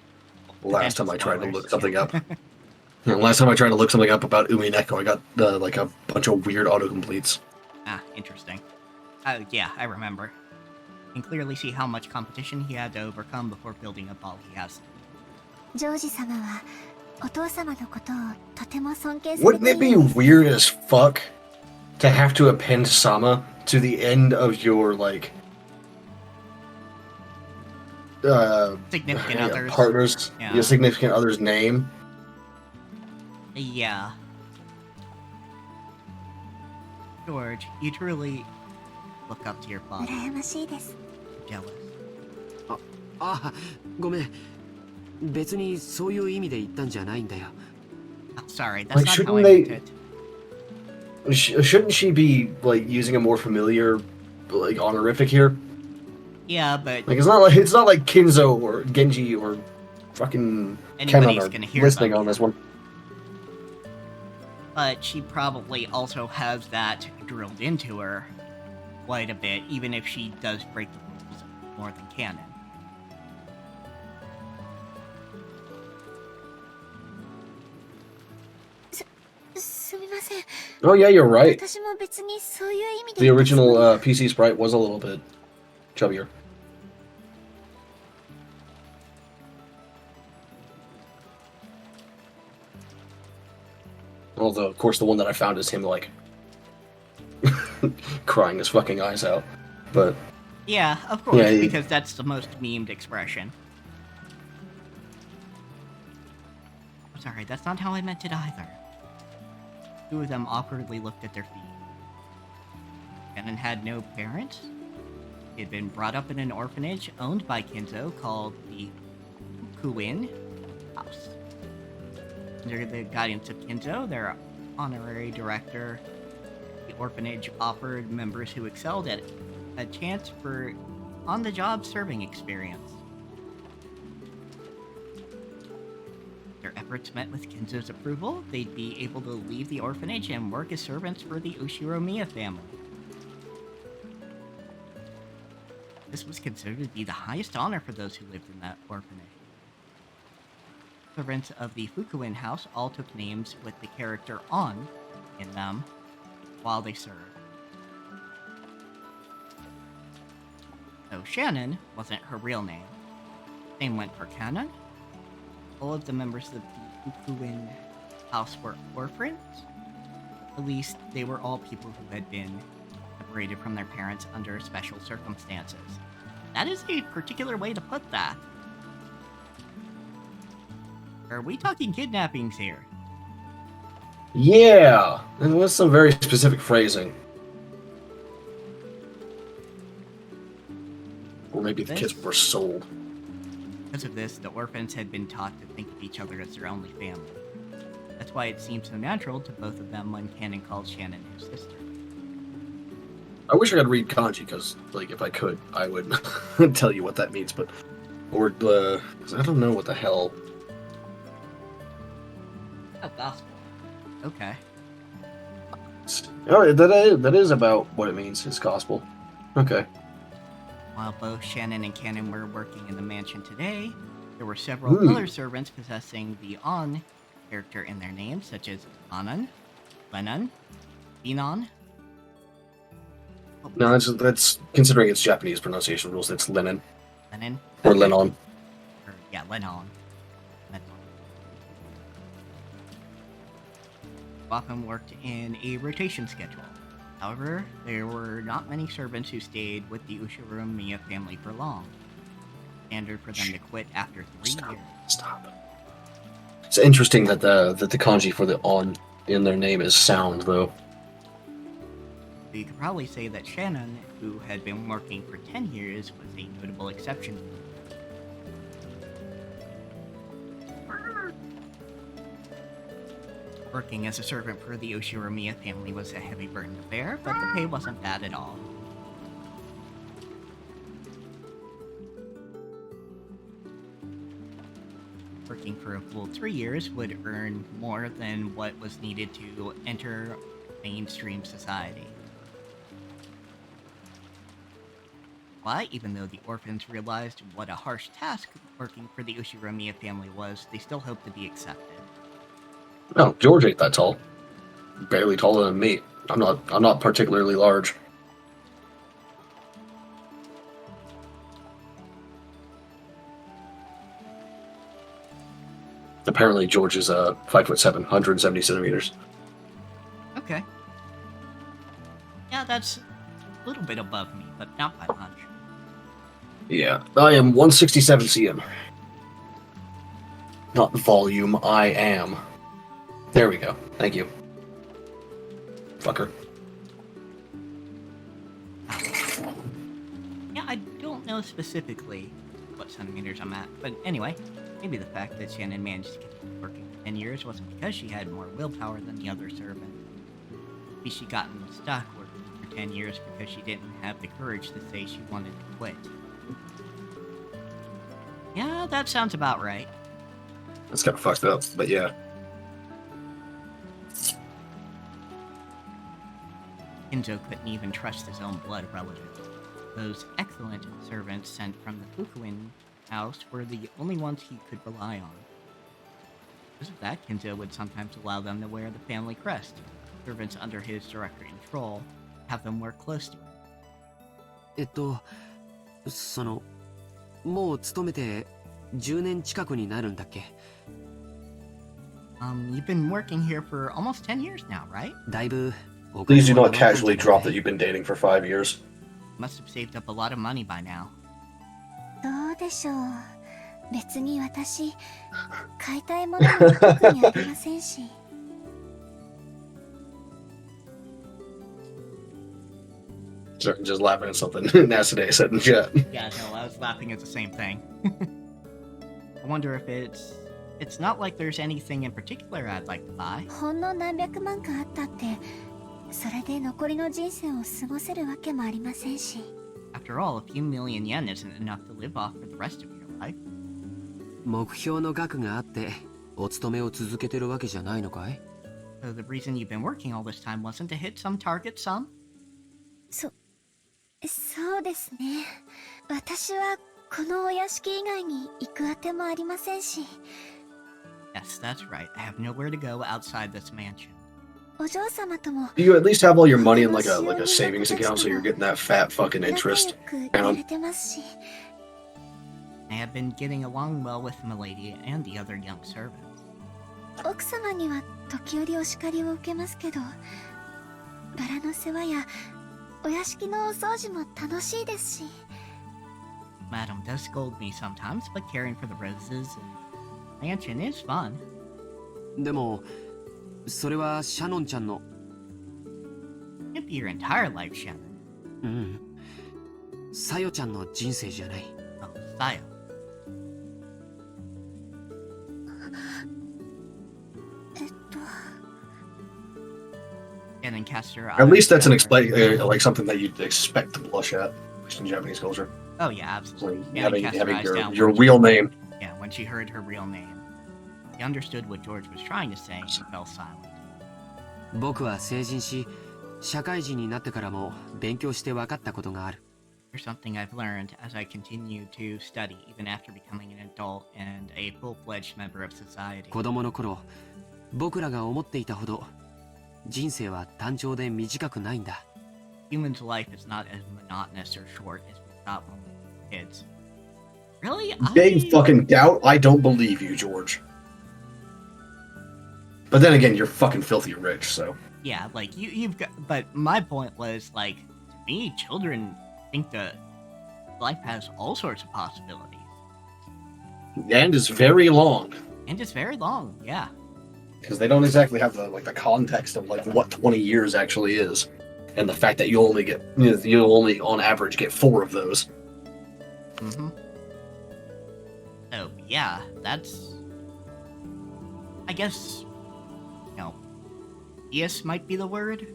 last time I tried to look something up. Last time I tried to look something up about Umineko, I got like a bunch of weird autocompletes. Ah, interesting. Yeah, I remember. can clearly see how much competition he had to overcome before building up all he has. ジョージ様はお父様のことをとても尊敬され Wouldn't て it い be るんです。 weird as fuck to have to append Sama to the end of your, like, Significant others. partner's, Yeah. your significant other's name? Yeah. George, you truly look up to your father. 羨ましいです。 Jealous. ごめん。別にそういう意味で言ったんじゃないんだよ。 Oh, sorry, that's Like, not how I shouldn't meant they- it. Shouldn't she be, like, using a more familiar, like, honorific here? Yeah, but Like, it's not like Kinzo or Genji or fucking Kenon anybody's are gonna hear listening about on this one. but she probably also has that drilled into her quite a bit, even if she does break the rules more than canon. Oh yeah, you're right. 私も別にそういう意味で The original PC sprite was a little bit chubbier. Although, of course, the one that I found is him, like, crying his fucking eyes out. But Yeah, of course, Yeah, because that's the most memed expression. I'm sorry, that's not how I meant it either. Two of them awkwardly looked at their feet. Kenan had no parents. He had been brought up in an orphanage owned by Kinzo called the Kuin House. Under the guidance of Kinzo, their honorary director, the orphanage offered members who excelled at it a chance for on-the-job serving experience. Their efforts met with Kinzo's approval, they'd be able to leave the orphanage and work as servants for the Ushiromiya family. This was considered to be the highest honor for those who lived in that orphanage. Servants of the Fukuin house all took names with the character on in them while they served. So Shannon wasn't her real name. Same went for Canon. All of the members of the Fukuin house were orphans. At least they were all people who had been separated from their parents under special circumstances. That is a particular way to put that. Are we talking kidnappings here? yeah, and with some very specific phrasing. Or maybe the kids were sold. Because of this, the orphans had been taught to think of each other as their only family. That's why it seemed so natural to both of them when Canon called Shannon his sister. I wish I could read kanji, because, like, if I could, I would tell you what that means, but... Or, 'cause I don't know what the hell... Oh, gospel. Okay. Oh, that is about what it means, it's gospel. Okay. While both Shannon and Canon were working in the mansion today, there were several other servants possessing the On character in their names, such as Anan, Lennon, Inon. No, that's considering its Japanese pronunciation rules, it's Lennon. Lennon? Or Okay. Lennon. Or, yeah, Lennon. Often worked in a rotation schedule. However, there were not many servants who stayed with the Ushiromiya family for long. Standard for them to quit after 3 years. Stop. It's interesting that the kanji for the on in their name is sound, though. So you could probably say that Shannon, who had been working for 10 years, was a notable exception. Working as a servant for the Ushiromiya family was a heavy burden to bear, but the pay wasn't bad at all. Working for a full 3 years would earn more than what was needed to enter mainstream society. But even though the orphans realized what a harsh task working for the Ushiromiya family was, they still hoped to be accepted. No, George ain't that tall. Barely taller than me. I'm not particularly large. Apparently, George is 5'7", 170 centimeters. Okay. Yeah, that's a little bit above me, but not by much. Yeah, I am 167 cm. Not volume, I am. There we go. Thank you. Fucker. Yeah, I don't know specifically what centimeters I'm at, but anyway, maybe the fact that Shannon managed to keep working for 10 years wasn't because she had more willpower than the other servant. Maybe she gotten stuck working for 10 years because she didn't have the courage to say she wanted to quit. Yeah, that sounds about right. That's kind of fucked up, but yeah. Kinzo couldn't even trust his own blood relatives. Those excellent servants sent from the Fukuin house were the only ones he could rely on. Because of that, Kinzo would sometimes allow them to wear the family crest. Servants under his direct control have them work close to him. もう勤めて10年近くになるんだっけ? You've been working here for almost 10 years now, right? だいぶ Please do not casually drop that you've been dating for 5 years. Must have saved up a lot of money by now. どうでしょう。別に私、買いたいものも特にありませんし。Just laughing at something Nasade said in chat. Yeah, no, I was laughing at the same thing. I wonder if it's not like there's anything in particular I'd like to buy. ほんの何百万かあったって、それで残りの人生を過ごせるわけもありませんし。After all, a few million yen isn't enough to live off for the rest of your life. 目標の額があってお勤めを続けてるわけじゃないのかい? So the reason you've been working all this time wasn't to hit some target sum? そうですね。私はこのお屋敷以外に行くあてもありませんし。Yes, that's right. I have nowhere to go outside this mansion. お嬢様とも Do you at least have all your money in like a savings account so you're getting that fat fucking interest? 仲良くやれてますし。I have been getting along well with Milady and the other young servants. 奥様には時折お叱りを受けますけど、バラの世話やお屋敷のお掃除も楽しいですし。Madam does scold me sometimes, but caring for the roses and mansion is fun. でも、それはシャノンちゃんの。Can't be your entire life, Shannon. うん。サヨちゃんの人生じゃない。Oh, Sayo. And then cast her At least that's like something that you'd expect to blush at in Japanese culture. Oh yeah, absolutely. Like Cast her having eyes down your when real name. Yeah, when she heard her real name. She understood what George was trying to say and fell silent. 僕は成人し、社会人になってからも勉強して分かったことがある。There's something I've learned as I continue to study even after becoming an adult and a full-fledged member of society. 子供の頃、僕らが思っていたほど人生は単調で短くないんだ。Human's life is not as monotonous or short as we thought when we were kids. Really? Big fucking doubt. I don't believe you, George. But then again, you're fucking filthy rich, so. Yeah, like you've got. But my point was like, to me, children think that life has all sorts of possibilities. And is very long. And it's very long, yeah. Because they don't exactly have the context of like what 20 years actually is, and the fact that you only on average get 4 of those. Mm-hmm. So yeah, that's. I guess. Yes might be the word.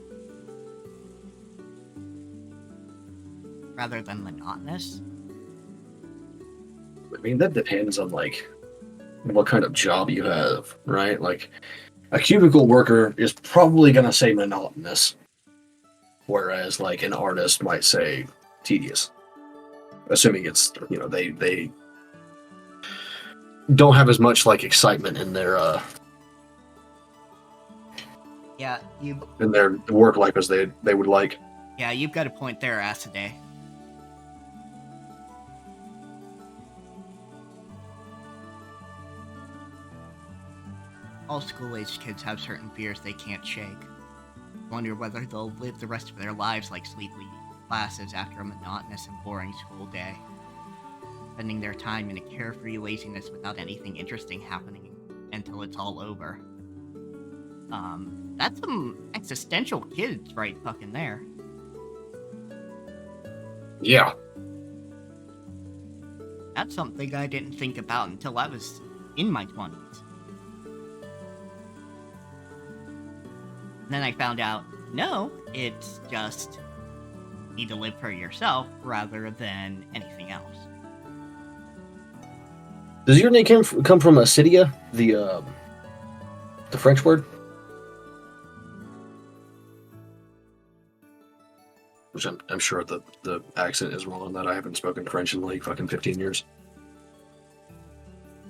Rather than monotonous. I mean, that depends on like what kind of job you have, right? Like a cubicle worker is probably gonna say monotonous, whereas like an artist might say tedious. Assuming it's they don't have as much like excitement in their Yeah, in their work life as they would like. Yeah, you've got a point there, Asade. all school-aged kids have certain fears they can't shake. Wonder whether they'll live the rest of their lives like sleepy classes after a monotonous and boring school day, spending their time in a carefree laziness without anything interesting happening until it's all over. That's some existential kids right fucking there. Yeah. That's something I didn't think about until I was in my 20s. Then I found out, no, it's just you need to live for yourself rather than anything else. Does your name come from Acidia, the French word? Which I'm sure the accent is wrong on that. I haven't spoken French in like fucking 15 years.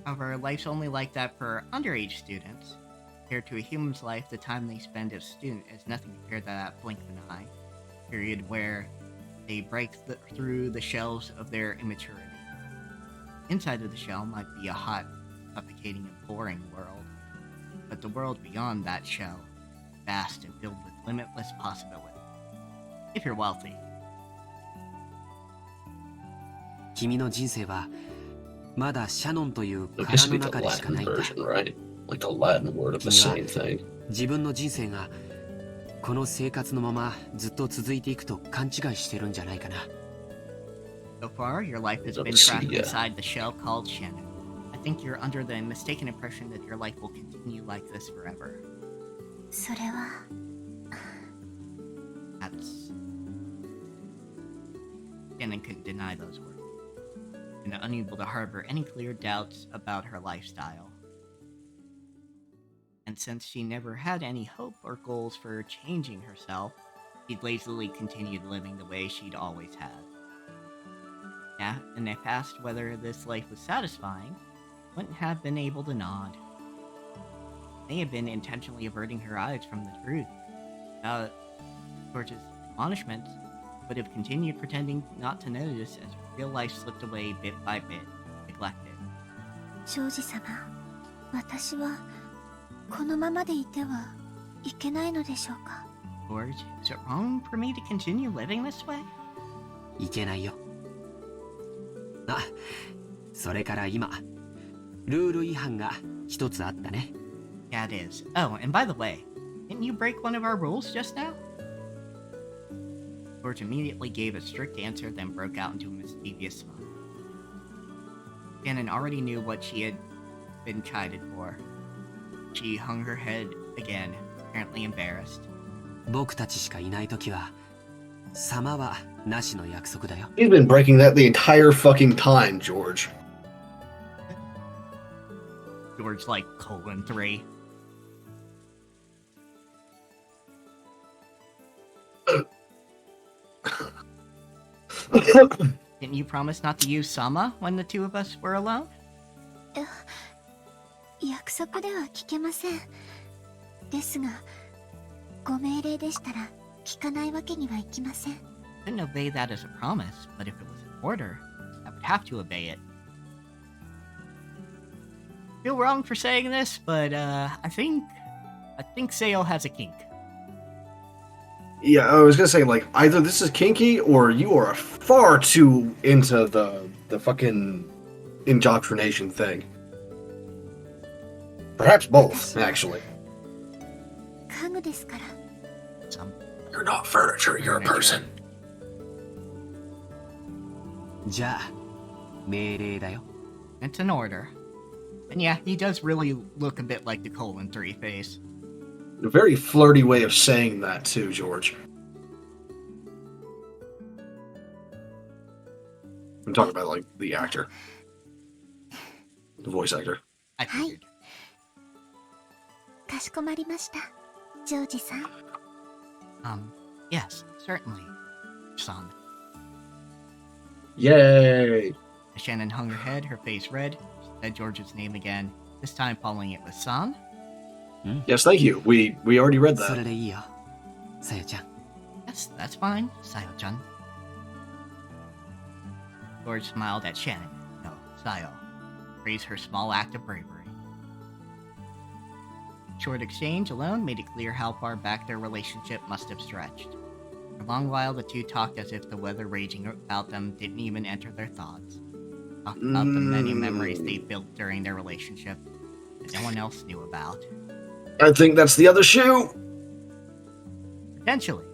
However, life's only like that for underage students. Compared to a human's life, the time they spend as a student is nothing compared to that blink of an eye period where they break through the shells of their immaturity. Inside of the shell might be a hot, suffocating, and boring world, but the world beyond that shell is vast and filled with limitless possibility. If you're wealthy. 君の人生はまだシャノンという It 殻 used の to be the 中でしか Latin ないんだ。 version, right? Like the Latin word of the 君は same thing. 自分の人生がこの生活のままずっと続いていくと勘違いしてるんじゃないかな。So far, your life has Of been trapped Acidia. inside the shell called Shannon. I think you're under the mistaken impression that your life will continue like this forever. それは That's... Shannon couldn't deny those words, and unable to harbor any clear doubts about her lifestyle. And since she never had any hope or goals for changing herself, she'd lazily continued living the way she'd always had. Yeah, and if asked whether this life was satisfying, wouldn't have been able to nod. May have been intentionally averting her eyes from the truth. George's admonishments would have continued pretending not to notice as real life slipped away bit by bit, neglected. ジョージ様、私はこのままでいてはいけないのでしょうか。 George, is it wrong for me to continue living this way? いけないよ。あ、それから今、ルール違反が一つあったね。Yeah, it is. Oh, and by the way, didn't you break one of our rules just now? George immediately gave a strict answer, then broke out into a mischievous smile. Shannon already knew what she had been chided for. She hung her head again, apparently embarrassed. 僕たちしかいないときは、様はなしの約束だよ。 He's been breaking that the entire fucking time, George. George, like, :3. Didn't you promise not to use Sama when the two of us were alone? 約束では聞けません。ですが、ご命令でしたら聞かないわけにはいきません。 Couldn't obey that as a promise, but if it was an order, I would have to obey it. Feel wrong for saying this, but I think Sayo has a kink. Yeah, I was gonna say, like, either this is kinky or you are far too into the fucking indoctrination thing. Perhaps both, actually. 家具ですから。 You're not furniture, you're a person. じゃあ、命令だよ。 It's an order. And yeah, he does really look a bit like the :3 face. A very flirty way of saying that, too, George. I'm talking about, like, the actor. The voice actor. I figured. かしこまりました、ジョージさん。Yes, certainly, son. Yay! Shannon hung her head, her face red. She said George's name again, this time following it with son. Yes, thank you. We already read それ that. でいいよ、さよちゃん。 Yes, that's fine, Sayo-chan. George smiled at Shannon. No, Sayo. Praised her small act of bravery. short exchange alone made it clear how far back their relationship must have stretched. For a long while, the two talked as if the weather raging about them didn't even enter their thoughts. Talked about the many memories they built during their relationship that no one else knew about. I think that's the other shoe. Potentially.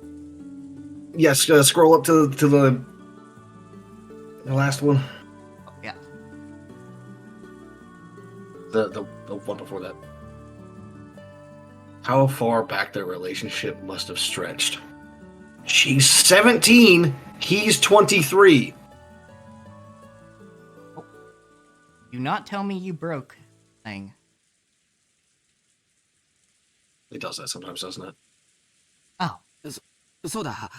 Yes, scroll up to the last one. Oh, yeah. The one before that. How far back their relationship must have stretched. She's 17. He's 23. Oh. Do not tell me you broke thing. It does that sometimes, doesn't it? Oh. そうだ。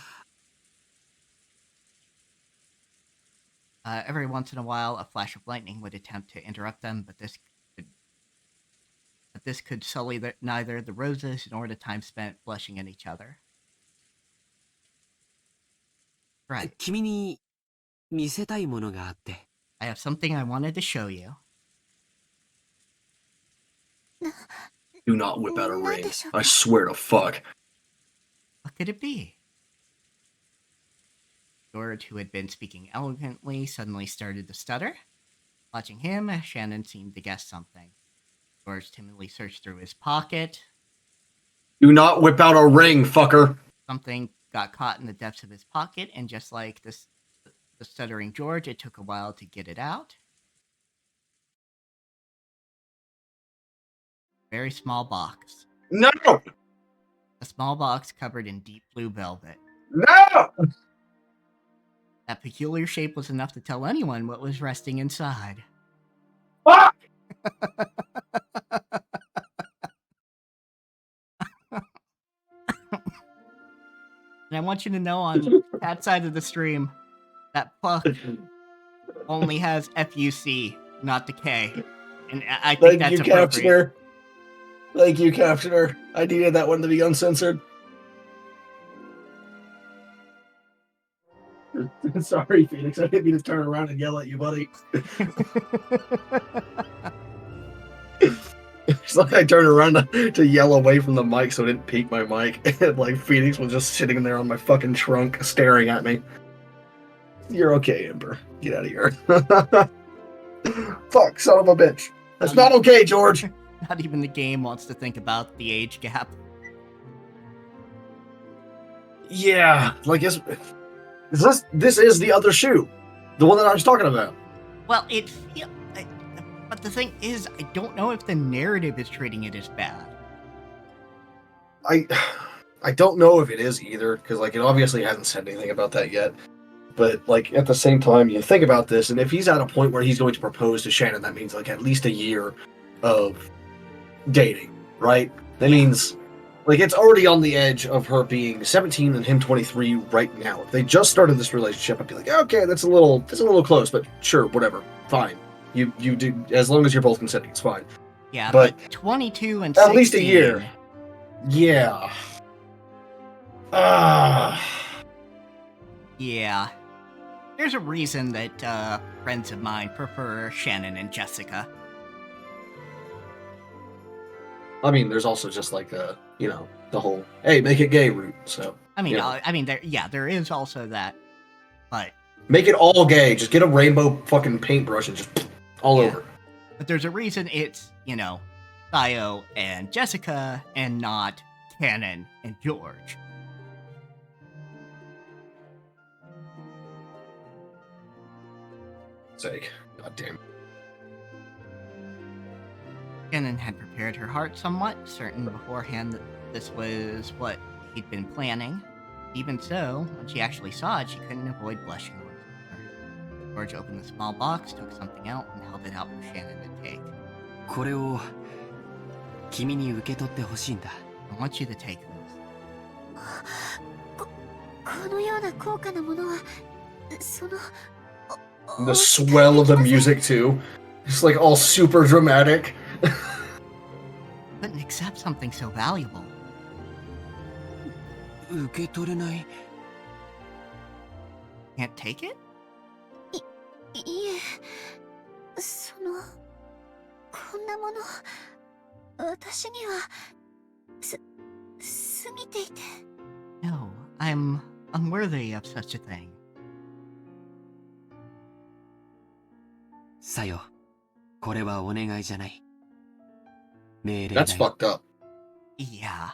Every once in a while, a flash of lightning would attempt to interrupt them, but this could sully neither the roses nor the time spent blushing at each other. Right. 君に見せたいものがあって。 I have something I wanted to show you. Do not whip out a ring. I swear to fuck. What could it be? George, who had been speaking eloquently, suddenly started to stutter. Watching him, Shannon seemed to guess something. George timidly searched through his pocket. Do not whip out a ring, fucker. Something got caught in the depths of his pocket, and just like the stuttering George, it took a while to get it out. Very small box. No! A small box covered in deep blue velvet. No! That peculiar shape was enough to tell anyone what was resting inside. Fuck! And I want you to know on that side of the stream, that puck only has FUC, not the K. And I think that's appropriate. Thank you, Captioner. I needed that one to be uncensored. Sorry, Phoenix. I didn't mean to turn around and yell at you, buddy. It's like I turned around to yell away from the mic so it didn't peak my mic. And like Phoenix was just sitting there on my fucking trunk staring at me. You're okay, Ember. Get out of here. Fuck, son of a bitch. That's not okay, George. Not even the game wants to think about the age gap. Yeah, like this is the other shoe. The one that I was talking about. Well, but the thing is, I don't know if the narrative is treating it as bad. I don't know if it is either, because like it obviously hasn't said anything about that yet. But like at the same time, you think about this, and if he's at a point where he's going to propose to Shannon, that means like at least a year of dating, right? That means like it's already on the edge of her being 17 and him 23 right now. If they just started this relationship, I'd be like, okay, that's a little close, but sure, whatever, fine. You do, as long as you're both consenting, it's fine. Yeah, but 22 and 16, at least a year. Yeah. Yeah. There's a reason that friends of mine prefer Shannon and Jessica. I mean, there's also just like the whole hey, make it gay route. So I mean, there is also that, but make it all gay. Just get a rainbow fucking paintbrush and just all over. But there's a reason it's Theo and Jessica and not Cannon and George. Sake, god damn. Shannon had prepared her heart somewhat, certain beforehand that this was what he'd been planning. Even so, when she actually saw it, she couldn't avoid blushing once more. George opened the small box, took something out, and held it out for Shannon to take. これを君に受け取ってほしいんだ。 I want you to take this. このような高価なものは、その The swell of the music too. It's like all super dramatic. Couldn't accept something so valuable. 受け取れない。 Can't take it? いえ、こんなもの、私にはすぎていて。 No, I'm unworthy of such a thing. さよ、これはお願いじゃない。命令だ That's よ。 fucked up. Yeah.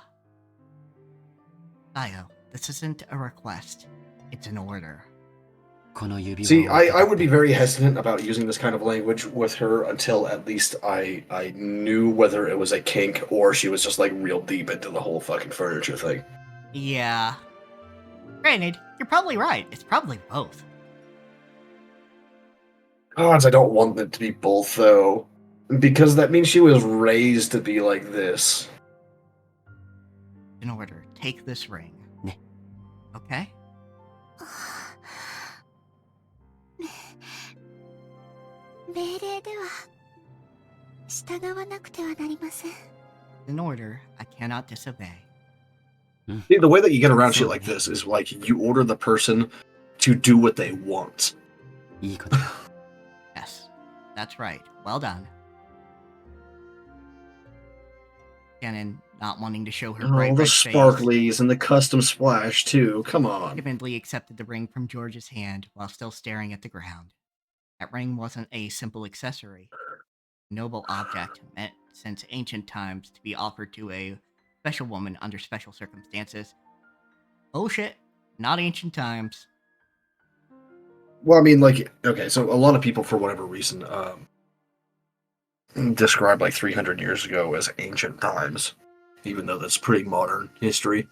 Sayo, this isn't a request. It's an order. この指輪 See, を I would be very hesitant about using this kind of language with her until at least I knew whether it was a kink or she was just like real deep into the whole fucking furniture thing. Yeah. Granted, you're probably right. It's probably both. Odds I don't want it to be both though, because that means she was raised to be like this. In order, take this ring. Ne. Okay? 命令では従わなくてはなりません。 In order, I cannot disobey. See, the way that you get around shit like this is like you order the person to do what they want. いいことだ。 Yes, that's right. Well done. Shannon not wanting to show her Oh, bright the red face, sparklies and the custom splash too. Come on. timidly accepted the ring from George's hand while still staring at the ground. That ring wasn't a simple accessory. A noble object meant since ancient times to be offered to a special woman under special circumstances. Oh shit, not ancient times. Well, I mean, like, okay, so a lot of people, for whatever reason, describe like 300 years ago as ancient times, even though that's pretty modern history.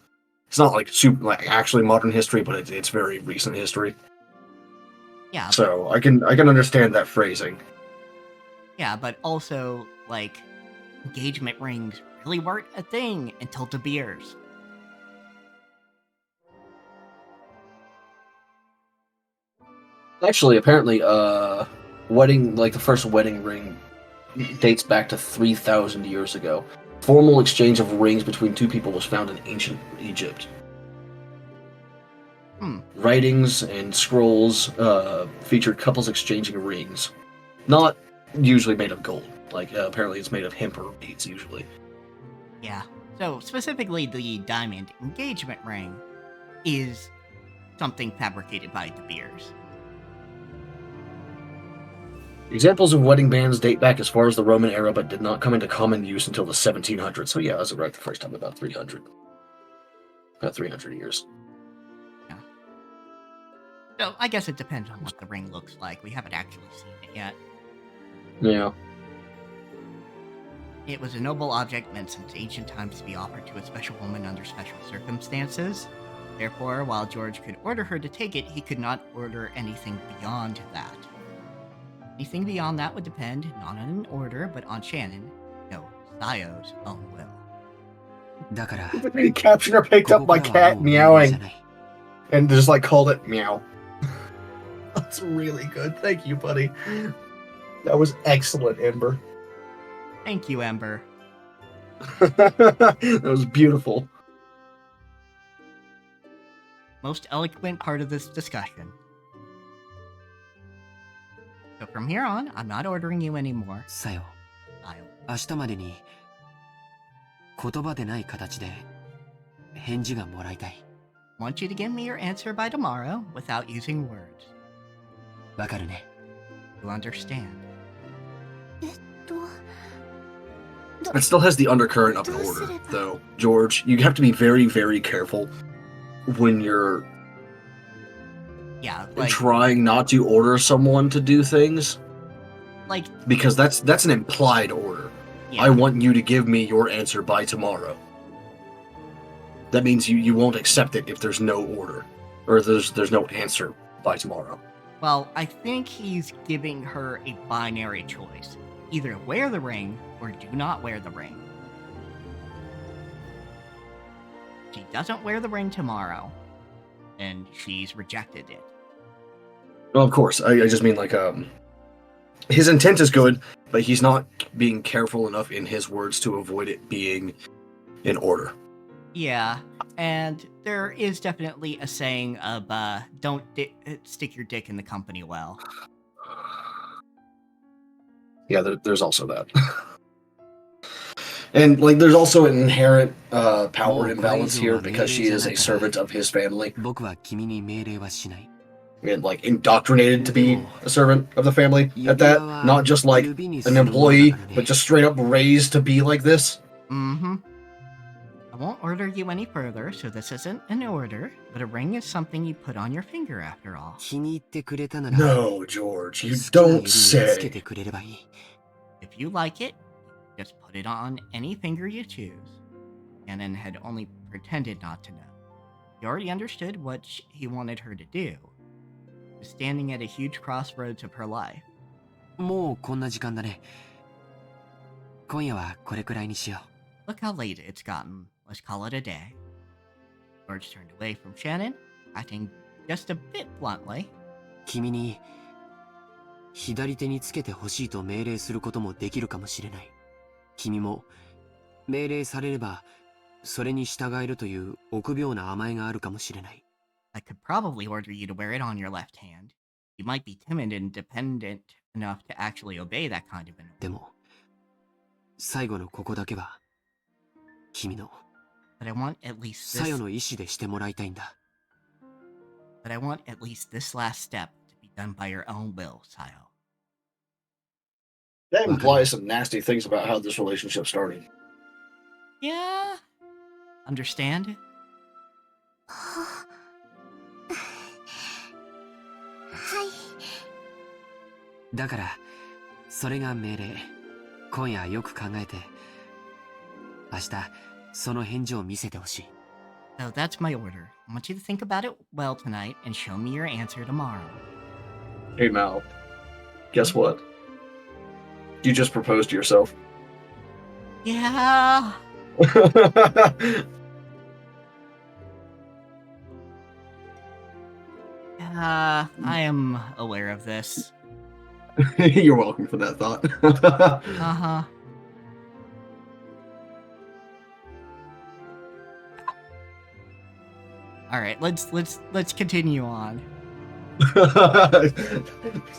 It's not like super, like actually modern history, but it's very recent history. Yeah. So I can understand that phrasing. Yeah, but also, like, engagement rings really weren't a thing until De Beers. Actually, apparently, wedding, like the first wedding ring dates back to 3,000 years ago. Formal exchange of rings between two people was found in ancient Egypt. Writings and scrolls featured couples exchanging rings. Not usually made of gold. Like, apparently it's made of hemp or beads, usually. Yeah. So, specifically, the diamond engagement ring is something fabricated by De Beers. Examples of wedding bands date back as far as the Roman era, but did not come into common use until the 1700s. So yeah, I was right the first time, about 300. About 300 years. Yeah. So, I guess it depends on what the ring looks like. We haven't actually seen it yet. Yeah. It was a noble object meant since ancient times to be offered to a special woman under special circumstances. Therefore, while George could order her to take it, he could not order anything beyond that. Anything beyond that would depend not on an order, but on Shannon, no, Sayo's own will. だから、 The captioner picked up my cat meowing and just like called it meow. That's really good. Thank you, buddy. That was excellent, Ember. Thank you, Ember. That was beautiful. Most eloquent part of this discussion. So from here on, I'm not ordering you anymore. さよ。 Sayo. 明日までに言葉でない形で返事がもらいたい。 Want you to give me your answer by tomorrow without using words. わかるね。 You understand. It still has the undercurrent of an order, though. George, you have to be very, very careful when you're Yeah, like, trying not to order someone to do things. like, Because that's an implied order. yeah. I want you to give me your answer by tomorrow. That means you won't accept it if there's no order. Or there's no answer by tomorrow. Well, I think he's giving her a binary choice. Either wear the ring or do not wear the ring. She doesn't wear the ring tomorrow, and she's rejected it. Well, of course. I just mean like his intent is good, but he's not being careful enough in his words to avoid it being in order. Yeah, and there is definitely a saying of, don't stick your dick in the company well. Yeah, there's also that. And like, there's also an inherent power imbalance here because she is a servant of his family. 僕は君に命令はしない。 And like indoctrinated to be a servant of the family at that, not just like an employee, but just straight up raised to be like this. Mm-hmm. I won't order you any further, so this isn't an order, but a ring is something you put on your finger after all. 気に入ってくれたなら、 No, George, you 好きな don't 指につけ say. てくれればいい。 If you like it, just put it on any finger you choose. Shannon had only pretended not to know. He already understood what he wanted her to do. She was standing at a huge crossroads of her life. もうこんな時間だね。今夜はこれくらいにしよう。 Look how late it's gotten. Let's call it a day. George turned away from Shannon, acting just a bit bluntly. 君に左手につけてほしいと命令することもできるかもしれない。君も命令されればそれに従えるという臆病な甘えがあるかもしれない。 I could probably order you to wear it on your left hand. You might be timid and dependent enough to actually obey that kind of an order. でも最後のここだけは君の But I want at least さよ this. の意志でしてもらいたいんだ。 But I want at least this last step to be done by your own will, Sayo. That implies some nasty things about how this relationship started. Yeah. Understand? だからそれが命令。今夜よく考えて明日その返事を見せてほしい。 So that's my order. I want you to think about it well tonight and show me your answer tomorrow. Hey Mal, guess what? You just proposed to yourself. Yeah. I am aware of this. You're welcome for that thought. Uh-huh. All right, let's continue on.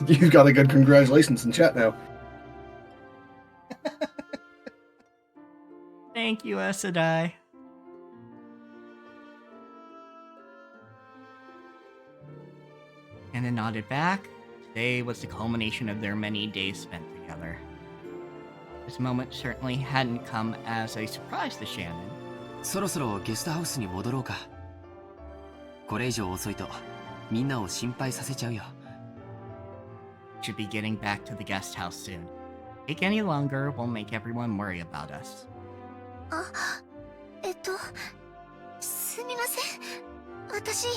You've got a good congratulations in chat now. Thank you, Esadai. And then nodded back. Today was the culmination of their many days spent together. This moment certainly hadn't come as a surprise to Shannon. そろそろゲストハウスに戻ろうか。これ以上遅いとみんなを心配させちゃうよ。 Should be getting back to the guest house soon. Take any longer won't make everyone worry about us. すみません。私、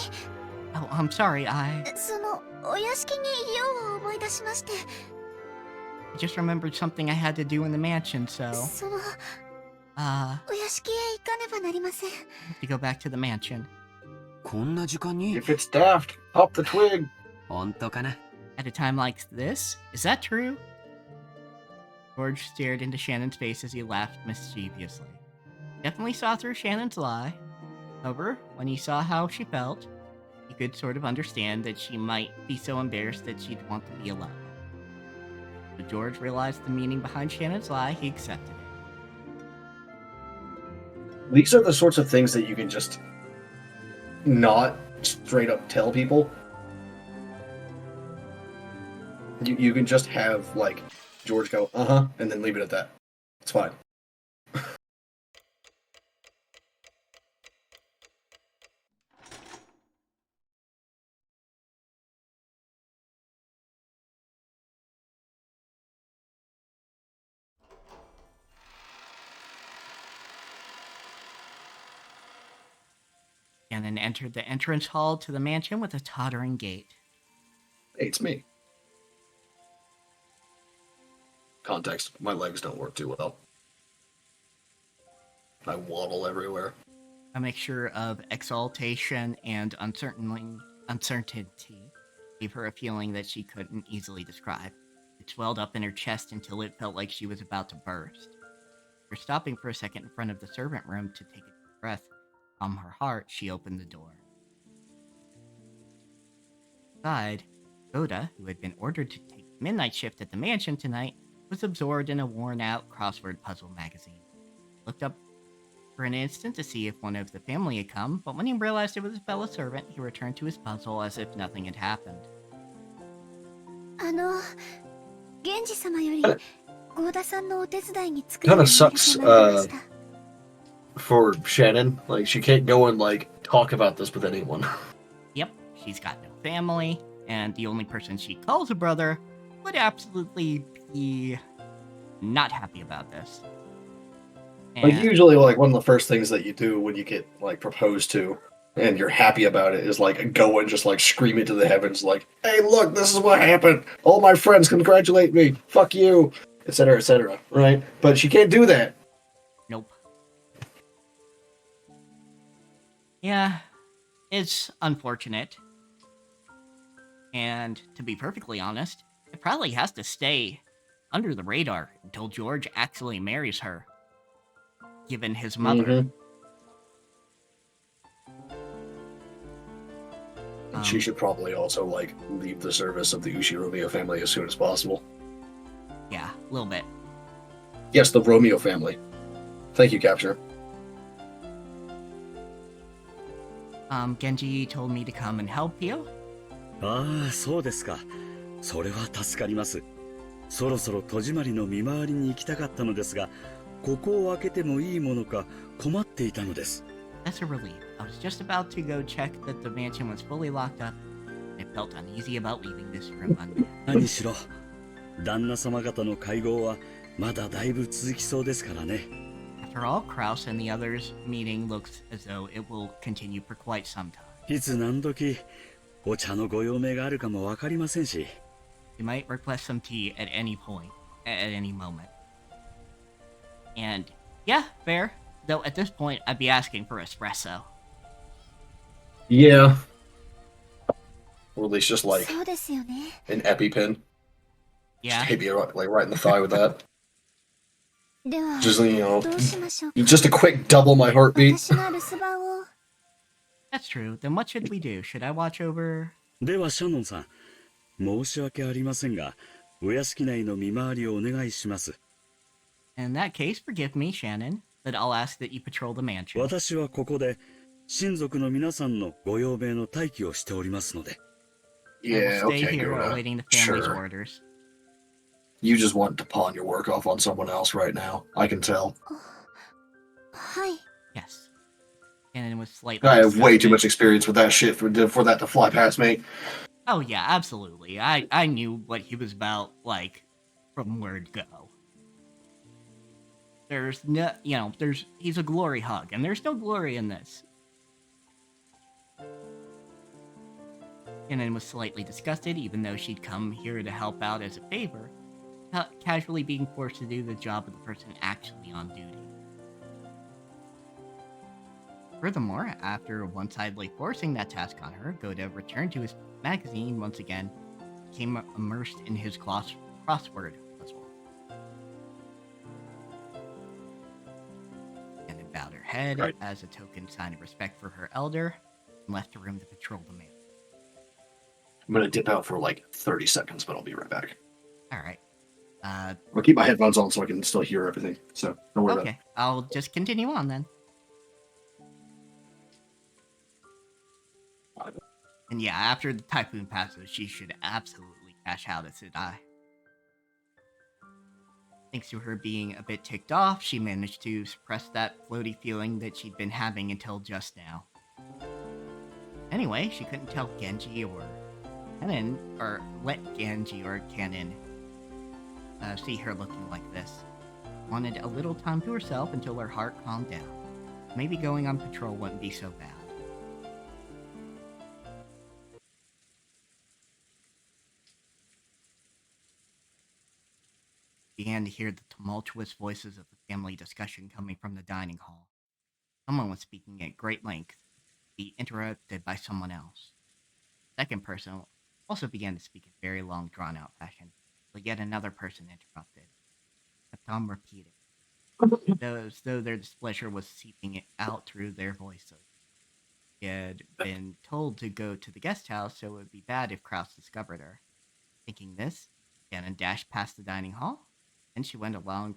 Oh, I'm sorry, I その、お屋敷に用を思い出しまして。 just remembered something I had to do in the mansion, so その、 uh お屋敷へ行かねばなりません。 to go back to the mansion. こんな時間に If it's daft, hop the twig. 本当かな。 At a time like this? Is that true? George stared into Shannon's face as he laughed mischievously. Definitely saw through Shannon's lie. However, when he saw how she felt, he could sort of understand that she might be so embarrassed that she'd want to be alone. But George realized the meaning behind Shannon's lie, he accepted it. These are the sorts of things that you can just not straight up tell people. You can just have, like, George go, uh-huh, and then leave it at that. It's fine. Shannon entered the entrance hall to the mansion with a tottering gait. Hey, it's me. Context, my legs don't work too well. I waddle everywhere. A mixture of exaltation and uncertainty gave her a feeling that she couldn't easily describe. It swelled up in her chest until it felt like she was about to burst. After stopping for a second in front of the servant room to take a deep breath from her heart, she opened the door. Inside, Goda, who had been ordered to take midnight shift at the mansion tonight, was absorbed in a worn-out crossword puzzle magazine. looked up for an instant to see if one of the family had come, but when he realized it was his fellow servant, he returned to his puzzle as if nothing had happened. 源氏様より郷田さんのお手伝いに作 Kind る of ように sucks 承りました。 for Shannon. Like, she can't go and, like, talk about this with anyone. Yep, she's got no family, and the only person she calls a brother would absolutely be not happy about this. Like, And usually, like, one of the first things that you do when you get, like, proposed to, and you're happy about it, is, like, go and just, like, scream it to the heavens, like, hey, look, this is what happened! All my friends congratulate me! Fuck you! Etc., right? But she can't do that. nope. Yeah, it's unfortunate. And to be perfectly honest, it probably has to stay under the radar until George actually marries her, given his mother. And she should probably also, like, leave the service of the Ushi-Romeo family as soon as possible. Yeah, a little bit. Yes, the Romeo family. Thank you, Capture. Genji told me to come and help you. ああ、そうですか。それは助かります。そろそろ戸締まりの見回りに行きたかったのですが、ここを開けてもいいものか困っていたのです。 That's a relief. I was just about to go check that the mansion was fully locked up. I felt uneasy about leaving this room unmanned. 何しろ、旦那様方の会合はまだだいぶ続きそうですからね。 After all, Kraus and the others' meeting looks as though it will continue for quite some time. いつ何時お茶のご用命があるかもわかりませんし。 You might request some tea at any point, at any moment. And yeah, fair. Though at this point, I'd be asking for espresso. Yeah. Or at least just, like, そうですよね。 an EpiPen. Yeah. Just hit you, like, right in the thigh with that. では Just, you know, どうしましょうか。 just a quick double my heartbeat. 私が留守番を。 That's true. Then what should we do? Should I watch over? ではシャノンさん、申し訳ありませんが、お屋敷内の見回りをお願いします。 In that case, forgive me, Shannon, but I'll ask that you patrol the mansion. 私はここで親族の皆さんのご用命の待機をしておりますので。 I will Yeah, stay okay, here Gura. awaiting the family's Sure. orders. You just want to pawn your work off on someone else right now. I can tell. はい。 Yes. Shannon was slightly I have way too disgusted. much experience with that shit for that to fly past me. Oh yeah, absolutely. I knew what he was about, like, from word go. There's no, he's a glory hug, and there's no glory in this. Shannon was slightly disgusted, even though she'd come here to help out as a favor, casually being forced to do the job of the person actually on duty. Furthermore, after one-sidedly forcing that task on her, Goda returned to his magazine once again, became immersed in his crossword puzzle. And then bowed her head as a token sign of respect for her elder, and left the room to patrol the mansion. I'm gonna dip out for like 30 seconds, but I'll be right back. Alright. I'll keep my headphones on so I can still hear everything. So don't worry about it. Okay, I'll just continue on then. And yeah, after the typhoon passes, she should absolutely cash out at Sedai. Thanks to her being a bit ticked off, she managed to suppress that floaty feeling that she'd been having until just now. Anyway, she couldn't tell Genji or Kennen, or let Genji or Kennen see her looking like this. Wanted a little time to herself until her heart calmed down. Maybe going on patrol wouldn't be so bad. Began to hear the tumultuous voices of the family discussion coming from the dining hall. Someone was speaking at great length, be interrupted by someone else. The second person also began to speak in very long, drawn-out fashion, but yet another person interrupted. Tom repeated, as though their displeasure was seeping out through their voices. She had been told to go to the guest house, so it would be bad if Kraus discovered her. Thinking this, Shannon dashed past the dining hall, and she went along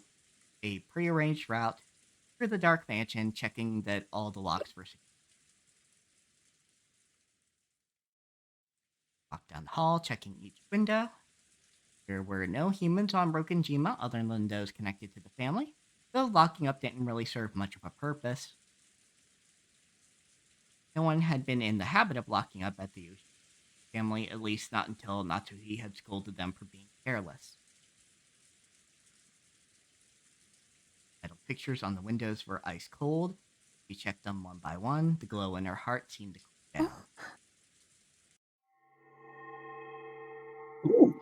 a prearranged route through the dark mansion, checking that all the locks were secure. Walked down the hall, checking each window. There were no humans on Rokkenjima other than those connected to the family, though locking up didn't really serve much of a purpose. No one had been in the habit of locking up at the family, at least not until Natsuhi had scolded them for being careless. Metal pictures on the windows were ice cold. She checked them one by one. The glow in her heart seemed to cool down. Ooh.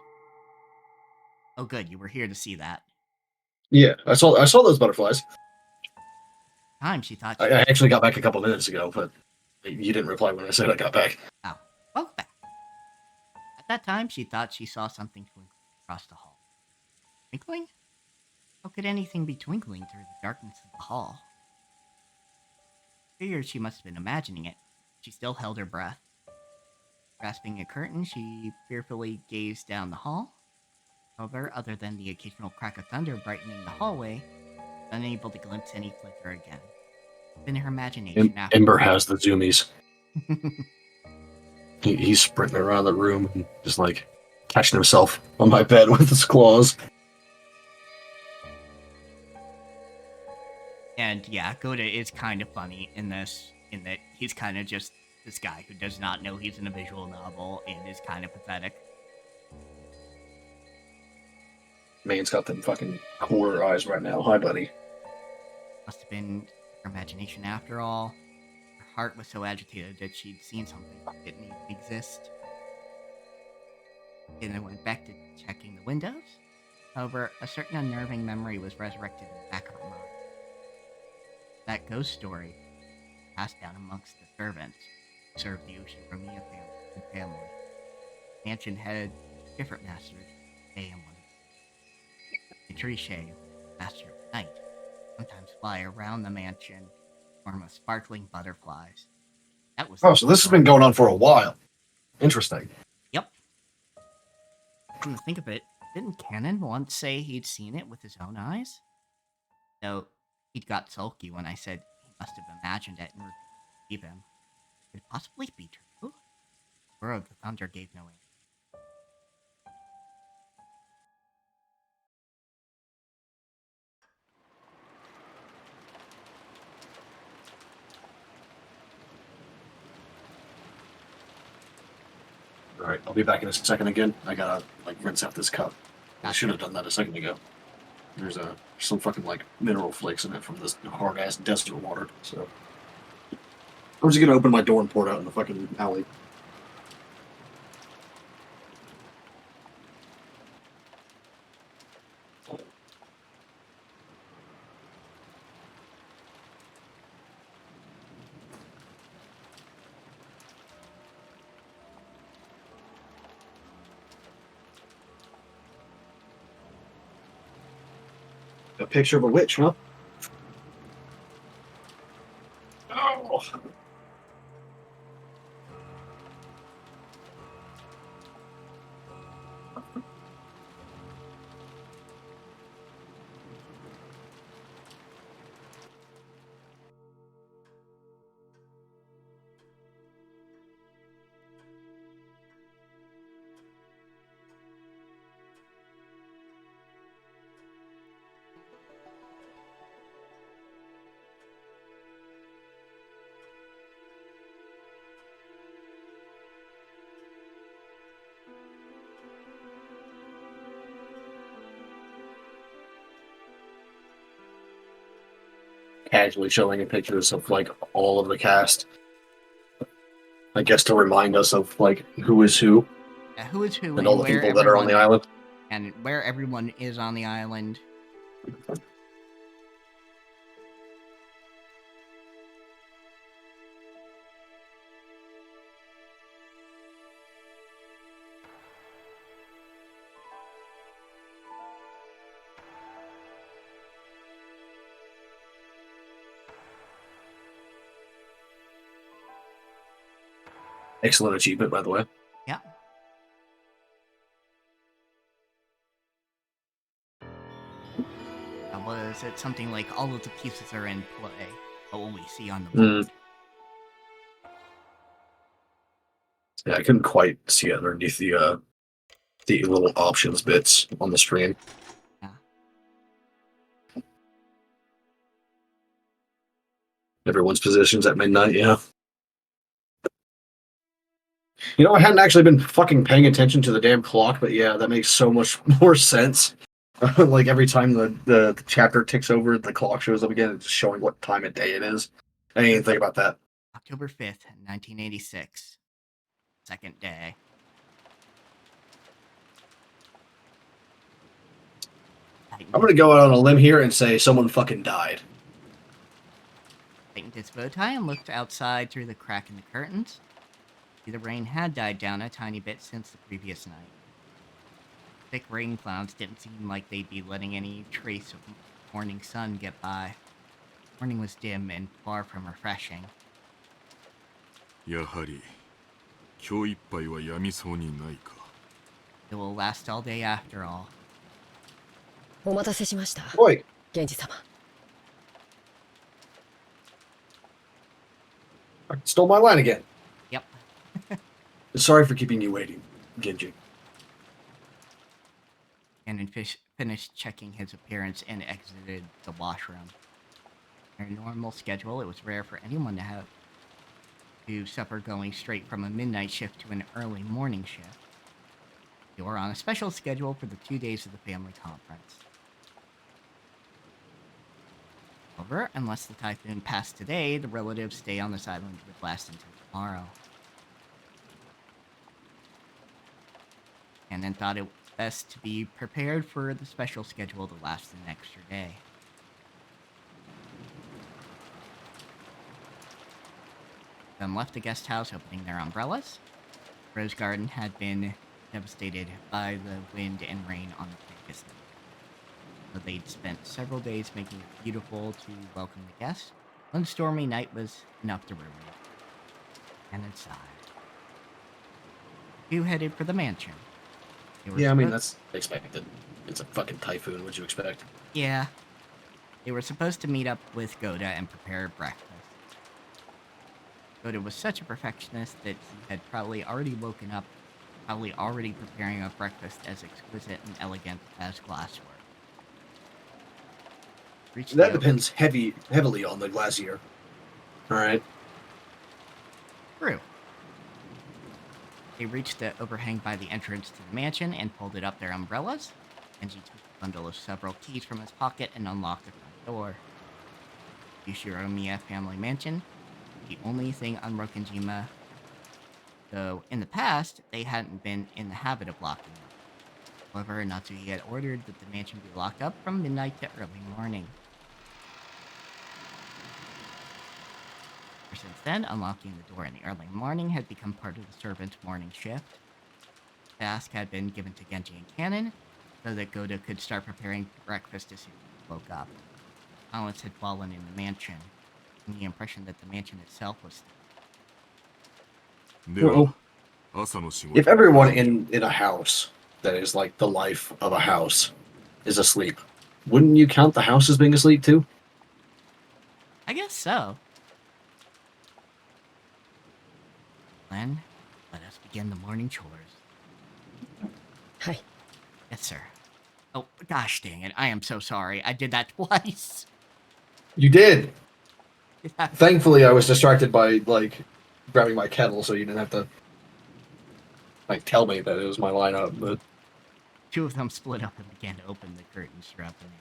Oh, good, you were here to see that. Yeah, I saw those butterflies. Time she thought. I actually got back a couple minutes ago, but you didn't reply when I said I got back. Oh, welcome back. At that time, she thought she saw something twinkling across the hall. Twinkling? How could anything be twinkling through the darkness of the hall? Figured she must have been imagining it. She still held her breath. Grasping a curtain, she fearfully gazed down the hall. However, other than the occasional crack of thunder brightening the hallway, unable to glimpse any flicker again. In her imagination, Ember has the zoomies. He's sprinting around the room and just like catching himself on my bed with his claws. And yeah, Goda is kind of funny in this, in that he's kind of just this guy who does not know he's in a visual novel and is kind of pathetic. Man's got them fucking horror eyes right now. Hi, buddy. Must have been her imagination after all. Her heart was so agitated that she'd seen something that didn't even exist. And then went back to checking the windows. However, a certain unnerving memory was resurrected in the back of her mind. That ghost story passed down amongst the servants who served the Ushiramiya family. Mansion had different masters, day and one. Trishe, master of night, sometimes fly around the mansion in the form of sparkling butterflies. That was so this has been going on for a while. Interesting. Yep. Come to think of it, didn't Cannon once say he'd seen it with his own eyes? Though he'd got sulky when I said he must have imagined it and refused to believe him. Could it possibly be true? The roar of the thunder gave no answer. Alright, I'll be back in a second again. I gotta rinse out this cup. I should have done that a second ago. There's some fucking mineral flakes in it from this hard ass desert water. So I'm just gonna open my door and pour it out in the fucking alley. A picture of a witch, huh? Oh. Casually showing pictures of all of the cast. I guess to remind us of who is who. Yeah, who is who and all the people that are on the island. And where everyone is on the island. Excellent achievement, by the way. Yeah. Was it something like all of the pieces are in play, but what we see on the board? Yeah, I couldn't quite see it underneath the little options bits on the screen. Yeah. Everyone's positions at midnight, yeah. You know, I hadn't actually been fucking paying attention to the damn clock, but yeah, that makes so much more sense. Like every time the chapter ticks over, the clock shows up again, it's just showing what time of day it is. I didn't even think about that. October 5th, 1986. Second day. I'm gonna go out on a limb here and say someone fucking died. Tightened his bow tie and looked outside through the crack in the curtains. The rain had died down a tiny bit since the previous night. Thick rain clouds didn't seem like they'd be letting any trace of morning sun get by. Morning was dim and far from refreshing. やはり今日いっぱいはやみそうにないか。 It will last all day after all. お待たせしました。おい、源氏様。I stole my line again. Yep. Sorry for keeping you waiting, Genji. And finished checking his appearance and exited the washroom. In their normal schedule, it was rare for anyone to suffer going straight from a midnight shift to an early morning shift. They were on a special schedule for the 2 days of the family conference. However, unless the typhoon passed today, the relatives stay on this island would last until tomorrow. And then thought it best to be prepared for the special schedule to last an extra day. Then left the guest house opening their umbrellas. Rose Garden had been devastated by the wind and rain on the previous night. So they'd spent several days making it beautiful to welcome the guests. One stormy night was enough to ruin it. And inside. You headed for the mansion. Yeah, I mean, that's expected. It's a fucking typhoon, what'd you expect? Yeah. They were supposed to meet up with Goda and prepare breakfast. Goda was such a perfectionist that he had probably already woken up, already preparing a breakfast as exquisite and elegant as glassware. That depends heavily on the glacier. Alright. True. They reached the overhang by the entrance to the mansion and folded up their umbrellas. Genji took a bundle of several keys from his pocket and unlocked the front door. Yushiromiya family mansion, the only thing on Rokenjima, though in the past, they hadn't been in the habit of locking up. However, Natsuki had ordered that the mansion be locked up from midnight to early morning. Ever since then, unlocking the door in the early morning had become part of the servant's morning shift. The task had been given to Genji and Cannon, so that Goda could start preparing breakfast as soon as he woke up. Silence had fallen in the mansion, and the impression that the mansion itself was Well, if everyone in a house that is like the life of a house is asleep, wouldn't you count the house as being asleep too? I guess so. Then, let us begin the morning chores. Hi. Yes, sir. Oh, gosh dang it. I am so sorry. I did that twice. You did. Yeah. Thankfully, I was distracted by, like, grabbing my kettle, so you didn't have to, like, tell me that it was my lineup, but... Two of them split up and began to open the curtains throughout the night.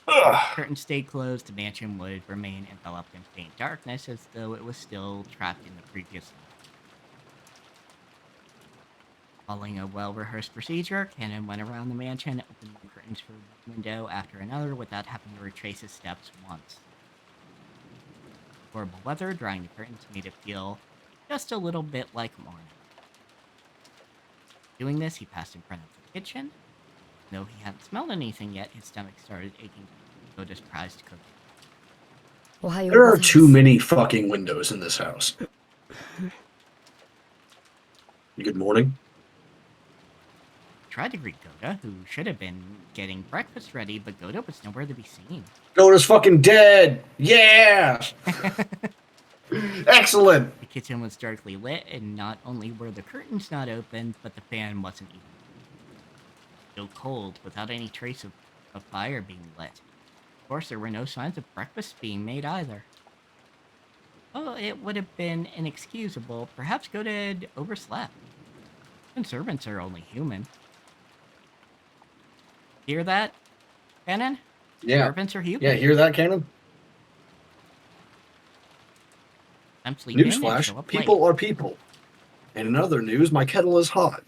Ugh. The curtains stayed closed, the mansion would remain enveloped in faint darkness as though it was still trapped in the previous night. Following a well-rehearsed procedure, Cannon went around the mansion, opening the curtains for one window after another without having to retrace his steps once. Horrible weather drying the curtains made it feel just a little bit like morning. Doing this, he passed in front of the kitchen. Though he hadn't smelled anything yet, his stomach started aching for Goda's prized cooking. There are too many fucking windows in this house. Good morning. tried to greet Goda, who should have been getting breakfast ready, but Goda was nowhere to be seen. Goda's fucking dead! Yeah! Excellent! The kitchen was darkly lit, and not only were the curtains not open, but the fan wasn't even still cold, without any trace of a fire being lit. Of course, there were no signs of breakfast being made either. Oh, it would have been inexcusable. Perhaps Goda had overslept. And servants are only human. Hear that, Cannon? Yeah. Servants are human. Yeah, hear that, Cannon? I'm sleeping and Newsflash, show up people late. are people. And in other news, my kettle is hot.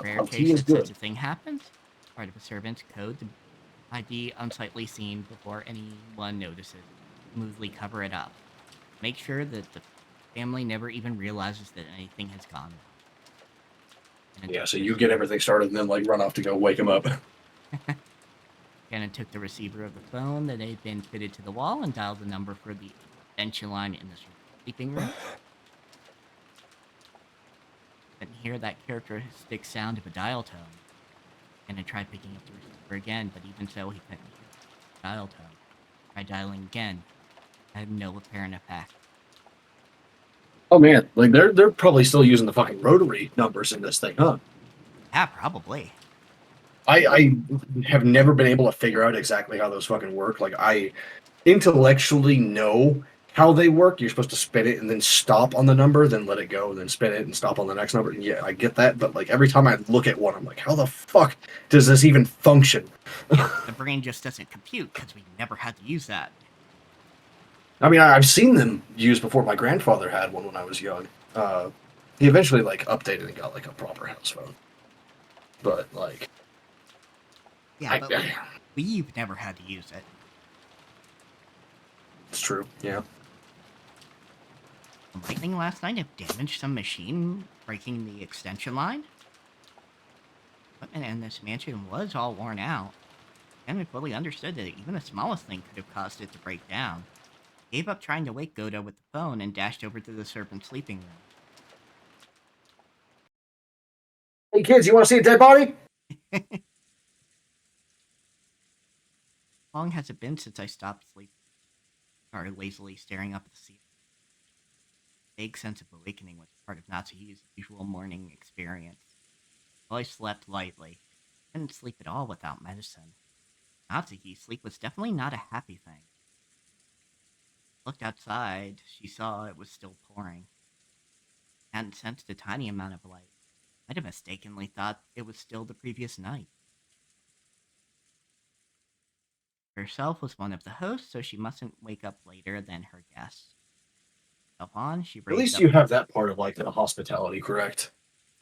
Rare Tea case is that such good. a thing happens. Part of a servant's code to ID unsightly scene before anyone notices. Smoothly cover it up. Make sure that the family never even realizes that anything has gone wrong. Yeah, so you get everything started and then like run off to go wake him up. Cannon took the receiver of the phone that had been fitted to the wall and dialed the number for the extension line in the sleeping room. Didn't hear that characteristic sound of a dial tone. Cannon tried picking up the receiver again, but even so, he couldn't hear the dial tone. Tried dialing again. Had no apparent effect. Oh man, like they're probably still using the fucking rotary numbers in this thing, huh? Yeah, probably. I have never been able to figure out exactly how those fucking work. Like I intellectually know how they work. You're supposed to spin it and then stop on the number, then let it go, and then spin it and stop on the next number. Yeah, I get that, but like every time I look at one, I'm like, how the fuck does this even function? The brain just doesn't compute because we never had to use that. I mean, I've seen them used before. My grandfather had one when I was young. He eventually like updated and got like a proper house phone. But like, Yeah, but we've never had to use it. It's true, yeah. Lightning last night have damaged some machine, breaking the extension line. Equipment in this mansion was all worn out. And fully understood that even the smallest thing could have caused it to break down. Gave up trying to wake Goda with the phone and dashed over to the servant's sleeping room. Hey kids, you want to see a dead body? How long has it been since I stopped sleeping? Started lazily staring up at the ceiling. A vague sense of awakening was part of Natsuhi's usual morning experience. While I slept lightly, I didn't sleep at all without medicine. Natsuhi's sleep was definitely not a happy thing. Looked outside, she saw it was still pouring. Hadn't sensed a tiny amount of light. Might have mistakenly thought it was still the previous night. Herself was one of the hosts, so she mustn't wake up later than her guests. On, she At least you have that part of like the hospitality correct.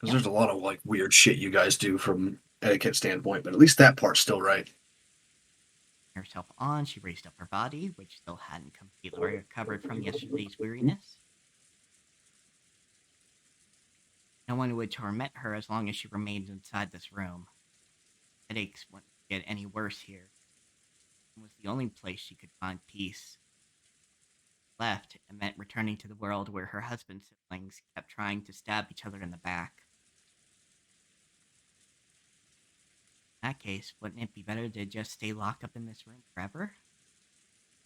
Because there's a lot of like weird shit you guys do from etiquette standpoint, but at least that part's still right. Herself on, she raised up her body, which still hadn't completely recovered from yesterday's weariness. No one would torment her as long as she remained inside this room. Headaches wouldn't get any worse here. It was the only place she could find peace. Left, it meant returning to the world where her husband's siblings kept trying to stab each other in the back. In that case, wouldn't it be better to just stay locked up in this room forever?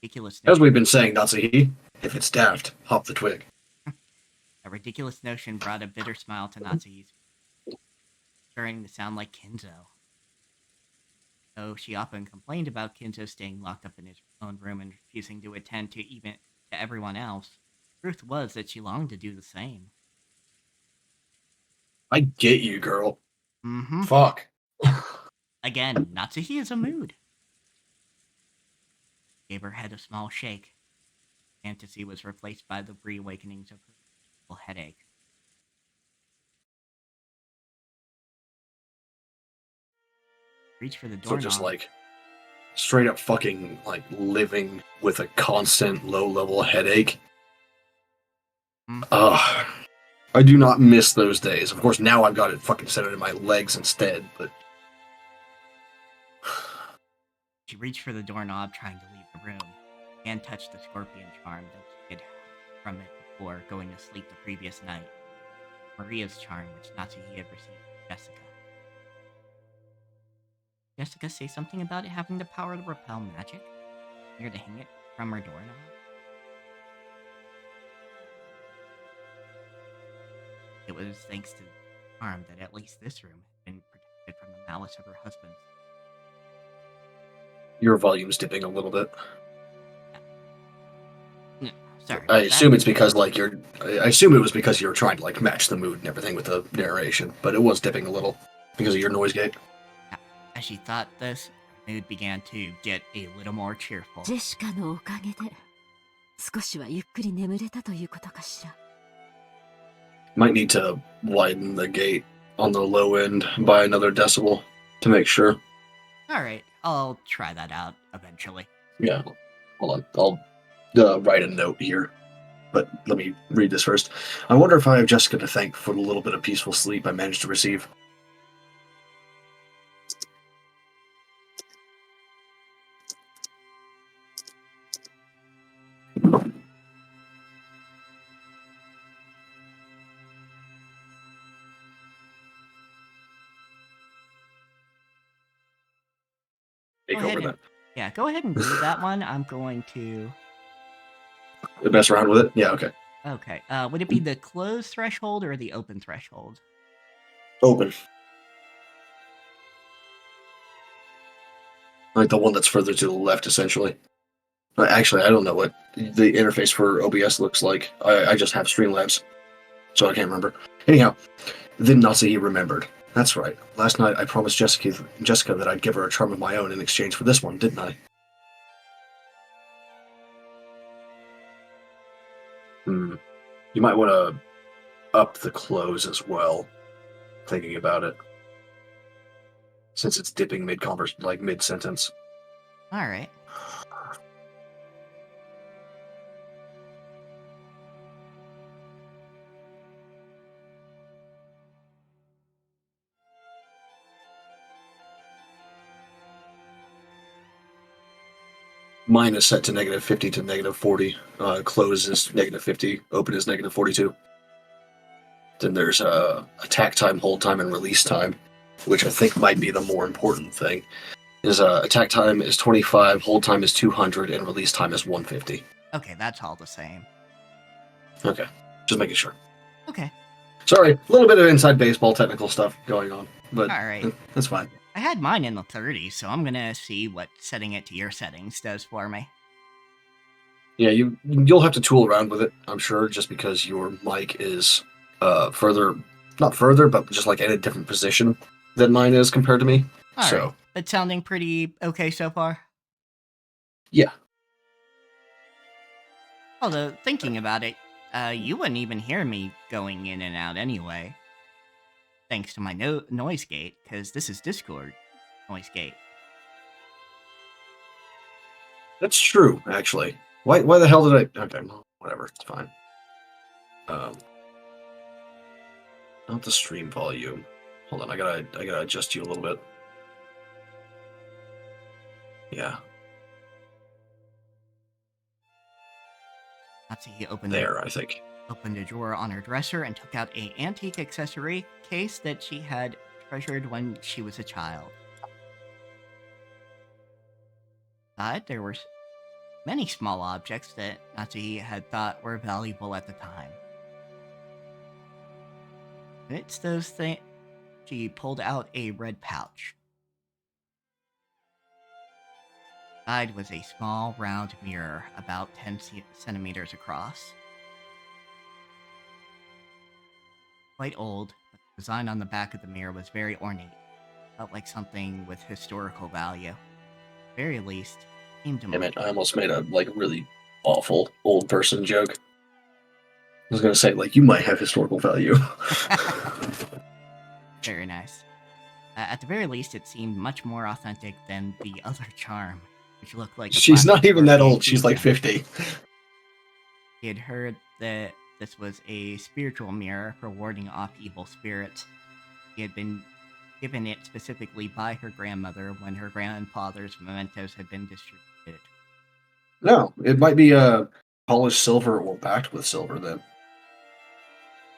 Ridiculous notion. As we've been saying, Natsuhi, if it's daft, hop the twig. A ridiculous notion brought a bitter smile to Natsuhi's, starting to sound like Kinzo. Though she often complained about Kinzo staying locked up in his own room and refusing to attend to everyone else, the truth was that she longed to do the same. I get you, girl. Mm-hmm. Fuck. Again, Natsuhi is a mood. Gave her head a small shake. Fantasy was replaced by the reawakenings of her headache. Reach for the doorknob. So just like straight up fucking like living with a constant low level headache. Ugh. I do not miss those days. Of course, now I've got it fucking centered in my legs instead, but she reached for the doorknob, trying to leave the room. And touched the scorpion charm that she had from it before going to sleep the previous night. Maria's charm, which Natsuhi had received Jessica. Jessica say something about it having the power to repel magic? Near to hang it from her doorknob? It was thanks to the charm that at least this room had been protected from the malice of her husband. Your volume's dipping a little bit. No, sorry. I assume it's because like I assume it was because you were trying to like match the mood and everything with the narration, but it was dipping a little because of your noise gate. As she thought this, her mood began to get a little more cheerful. ジェシカのおかげで少しはゆっくり眠れたということかしら。 Might need to widen the gate on the low end by another decibel to make sure. Alright, I'll try that out eventually. Yeah, hold on. I'll write a note here, but let me read this first. I wonder if I have Jessica to thank for the little bit of peaceful sleep I managed to receive. Take over that. Yeah, go ahead and do that one. I'm going to... The best round with it? Yeah, okay. Okay, would it be the closed threshold or the open threshold? Open. Like the one that's further to the left, essentially. Actually, I don't know what the interface for OBS looks like. I just have Streamlabs, so I can't remember. Anyhow, then Natsuhi remembered. That's right. Last night I promised Jessica that I'd give her a charm of my own in exchange for this one, didn't I? You might want to up the close as well, thinking about it. Since it's dipping mid-sentence. Alright. Mine is set to -50 to -40. Close is -50. Open is -42. Then there's attack time, hold time, and release time, which I think might be the more important thing. Is attack time is 25, hold time is 200, and release time is 150. Okay, that's all the same. Okay, just making sure. Okay. Sorry, a little bit of inside baseball technical stuff going on, but Alright. That's fine. I had mine in the 30s, so I'm gonna see what setting it to your settings does for me. Yeah, you'll have to tool around with it, I'm sure, just because your mic is not further, but just like in a different position than mine is compared to me. Alright. So It's sounding pretty okay so far? yeah. Although, thinking about it, you wouldn't even hear me going in and out anyway. Thanks to my noise gate, because this is Discord noise gate. That's true, actually. Why the hell did I... Okay, whatever, it's fine. Not the stream volume. Hold on, I gotta adjust you a little bit. Yeah. Natsuhi opened I think. Opened a drawer on her dresser and took out an antique accessory case that she had treasured when she was a child. Inside, there were many small objects that Natsuhi had thought were valuable at the time. Amidst those things, she pulled out a red pouch. Inside was a small, round mirror about 10 centimeters across. Quite old, but the design on the back of the mirror was very ornate. Felt like something with historical value. At the very least, it seemed to... Damn it, I almost made a really awful old person joke. I was gonna say, you might have historical value. Very nice. At the very least, it seemed much more authentic than the other charm, which looked like... She's not even that old, she's like 50. He had heard that this was a spiritual mirror for warding off evil spirits. He had been given it specifically by her grandmother when her grandfather's mementos had been distributed. No, it might be polished silver or backed with silver then.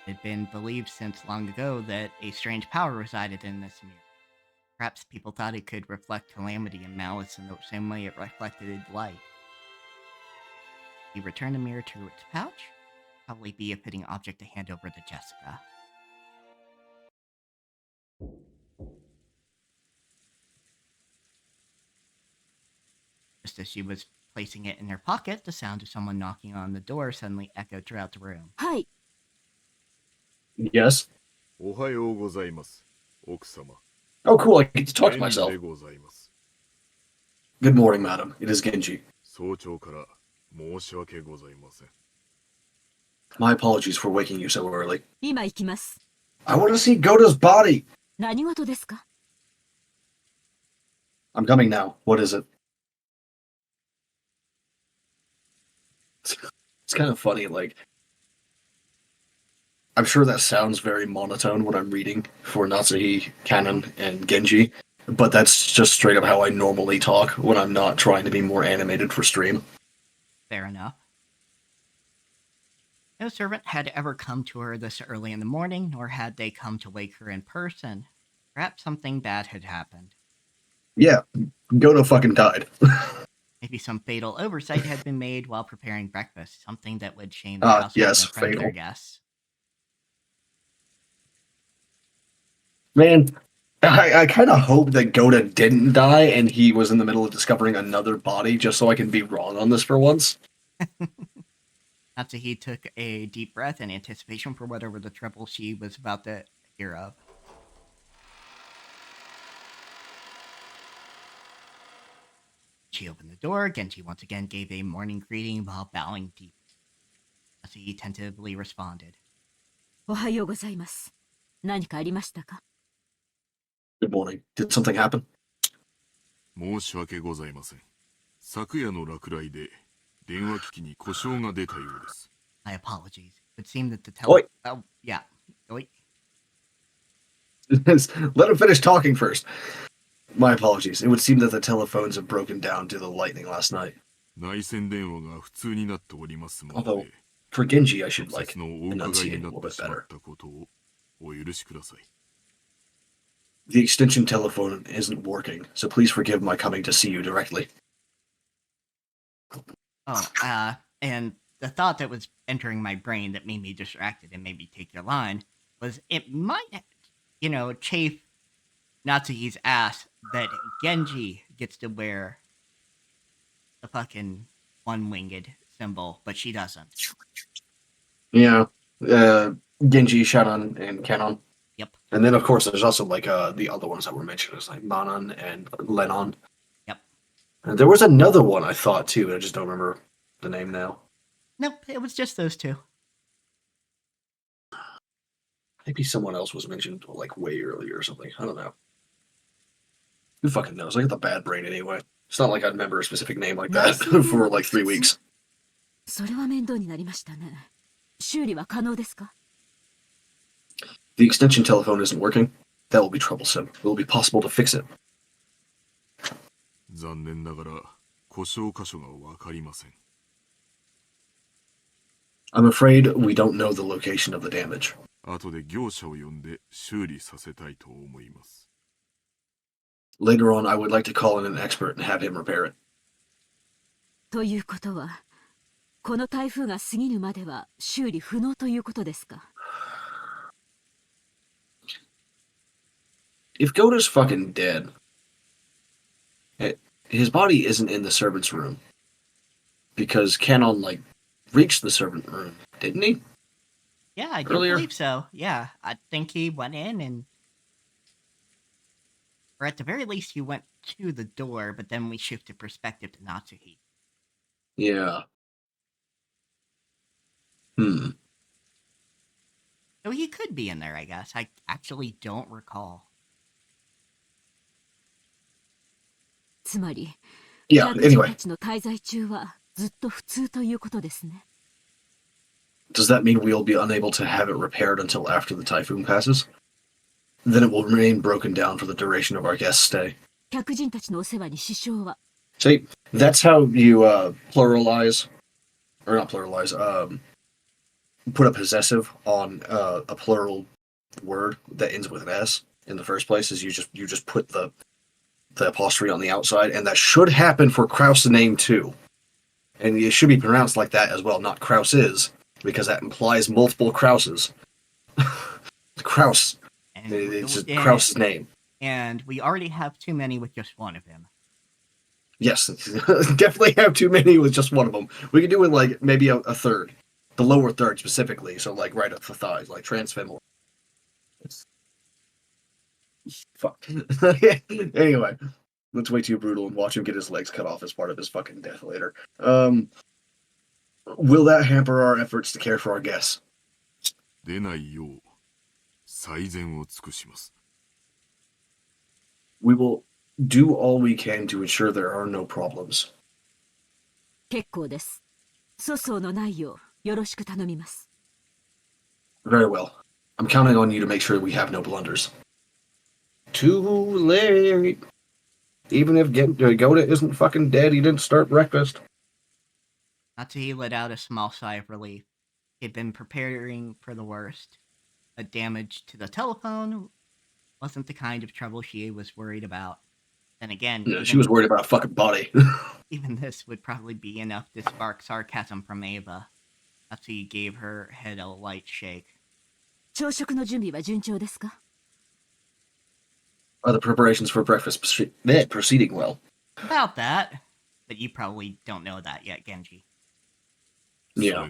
It had been believed since long ago that a strange power resided in this mirror. Perhaps people thought it could reflect calamity and malice in the same way it reflected light. He returned the mirror to its pouch. Probably be a fitting object to hand over to Jessica. Just as she was placing it in her pocket, the sound of someone knocking on the door suddenly echoed throughout the room. Hi. Yes. おはようございます、奥様。 Oh, cool. I get to talk to ゲンジ myself. でございます。 Good morning, madam. It is Genji. 早朝から申し訳ございません。 My apologies for waking you so early. 今行きます。 I want to see Gota's body. 何事ですか？ I'm coming now. What is it? It's kind of funny, like, I'm sure that sounds very monotone when I'm reading for Natsuhi, Kanon, and Genji, but that's just straight up how I normally talk when I'm not trying to be more animated for stream. Fair enough. No servant had ever come to her this early in the morning, nor had they come to wake her in person. Perhaps something bad had happened. Yeah, Gota fucking died. Maybe some fatal oversight had been made while preparing breakfast, something that would shame the household yes, in front of their fatal. guests. Man, I kind of hope that Gota didn't die and he was in the middle of discovering another body just so I can be wrong on this for once. Natsuhi took a deep breath in anticipation for whatever the trouble she was about to hear of. She opened the door. Genji once again gave a morning greeting while bowing deep. Natsuhi tentatively responded. おはようございます。何かありましたか？ Good morning. Did something happen? 申し訳ございません。昨夜の落雷で電話機器に故障が出たようです。 My apologies. It seemed that the Oi. Oh, yeah. Oi. Let him finish talking first. My apologies. It would seem that the telephones have broken down due to the lightning last night. 内線電話が普通になっておりますもの Although, で、 for Genji, I should 直 like 接のお伺い enunciate に a な little って bit しまっ better. たことをお許しください。 The extension telephone isn't working, so please forgive my coming to see you directly. Oh, and the thought that was entering my brain that made me distracted and made me take your line was it might, chafe Natsuhi's ass that Genji gets to wear the fucking one-winged symbol, but she doesn't. Yeah. Genji, Shannon, and Kanon. Yep. And then, of course, there's also, like, the other ones that were mentioned. It's like Manon and Lennon. Yep. And there was another one I thought, too, but I just don't remember the name now. Nope, it was just those two. Maybe someone else was mentioned, like, way earlier or something. I don't know. Who fucking knows? I got the bad brain anyway. It's not like I'd remember a specific name like that for, like, 3 weeks. それは面倒になりましたね。修理は可能ですか？ The extension telephone isn't working. That will be troublesome. It will be possible to fix it. 残念ながら故障箇所がわかりません。 I'm afraid we don't know the location of the damage. 後で業者を呼んで修理させたいと思います。 Later on, I would like to call in an expert and have him repair it. ということは、この台風が過ぎるまでは修理不能ということですか？ If Gota's fucking dead, his body isn't in the servant's room. Because Kanon, like, reached the servant room, didn't he? Yeah, I do Earlier? believe so. Yeah, I think he went in and... Or at the very least, he went to the door, but then we shifted perspective to Natsuhi. Yeah. So he could be in there, I guess. I actually don't recall. つまり、 Yeah, 客人 anyway. たちの滞在中はずっと普通ということですね。 Does that mean we'll be unable to have it repaired until after the typhoon passes? Then it will remain broken down for the duration of our guest's stay. 客人たちのお世話に支障は？ See, that's how you pluralize, or not pluralize, put a possessive on a plural word that ends with an S in the first place is you just put the apostrophe on the outside, and that should happen for Krause's name too. And it should be pronounced like that as well, not Krause's, because that implies multiple Krauses. Kraus. It's just Krause's name. And we already have too many with just one of him. Yes, definitely have too many with just one of them. We could do it like maybe a third, the lower third specifically, so like right up the thighs, like transfemoral. Fuck. Anyway, that's way too brutal, and watch him get his legs cut off as part of his fucking death later. Will that hamper our efforts to care for our guests? 出ないよう最善を尽くします。 We will do all we can to ensure there are no problems. 結構です。粗相のないようよろしく頼みます。 Very well. I'm counting on you to make sure we have no blunders. Too late. Even if Goda isn't fucking dead, he didn't start breakfast. Natsuhi let out a small sigh of relief. He had been preparing for the worst. A damage to the telephone wasn't the kind of trouble she was worried about. Then again, Yeah, she was worried about a fucking body. Even this would probably be enough to spark sarcasm from Ava. Natsuhi gave her head a light shake. 朝食の準備は順調ですか? Are the preparations for breakfast proceeding well? About that. But you probably don't know that yet, Genji. Yeah.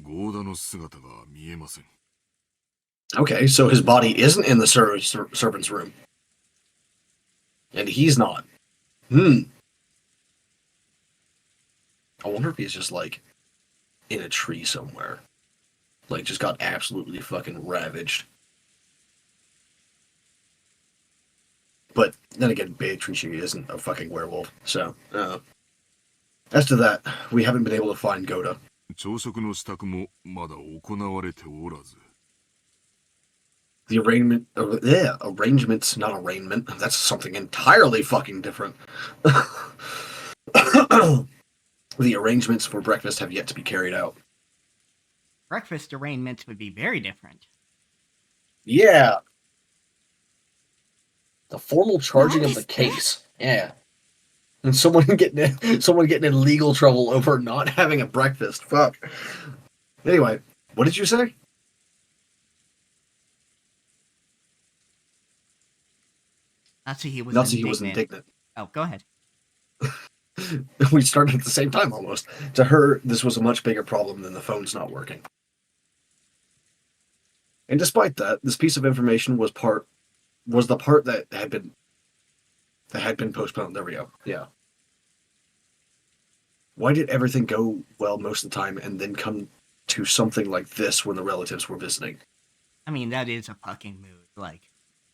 ゴーダの姿が見えません。 Okay, so his body isn't in the servant's room. And he's not. I wonder if he's just, like, in a tree somewhere. Like, just got absolutely fucking ravaged. But then again, Beatrice isn't a fucking werewolf, so, as to that, we haven't been able to find Goda. 朝食の支度もまだ行われておらず。 The arrangements, not arraignment. That's something entirely fucking different. The arrangements for breakfast have yet to be carried out. Breakfast arrangements would be very different. Yeah. The formal charging of the case. Yeah. And someone getting in legal trouble over not having a breakfast. Fuck. Anyway, what did you say? Natsuhi was indignant. Oh, go ahead. We started at the same time almost. To her, this was a much bigger problem than the phone's not working. And despite that, this piece of information was the part that had been postponed. There we go. Yeah. Why did everything go well most of the time and then come to something like this when the relatives were visiting? I mean, that is a fucking mood. Like,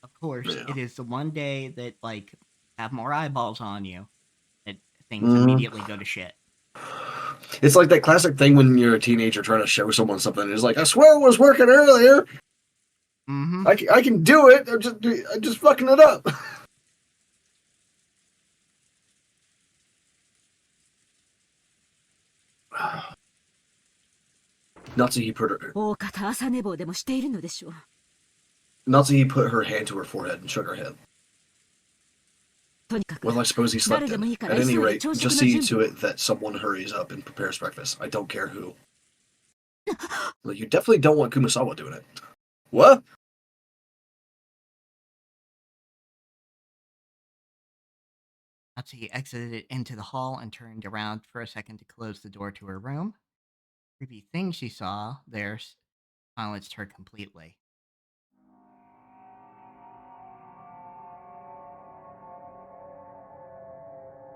of course, It is the one day that, like, have more eyeballs on you that things immediately go to shit. It's like that classic thing when you're a teenager trying to show someone something. It's like, I swear it was working earlier. Mm-hmm. I can do it. I'm just fucking it up. Natsuhi put her. 大方朝寝坊でもしているのでしょう。 Natsuhi put her hand to her forehead and shook her head. とにかく Well, I suppose he slept 誰でもい in. いから At 急 any いで rate, 朝食 just の see 準 to 備 it that someone hurries up and prepares breakfast. I don't care who. Well, you definitely don't want Kumasawa doing it. What? Natsuhi exited into the hall and turned around for a second to close the door to her room. Creepy thing she saw there silenced her completely.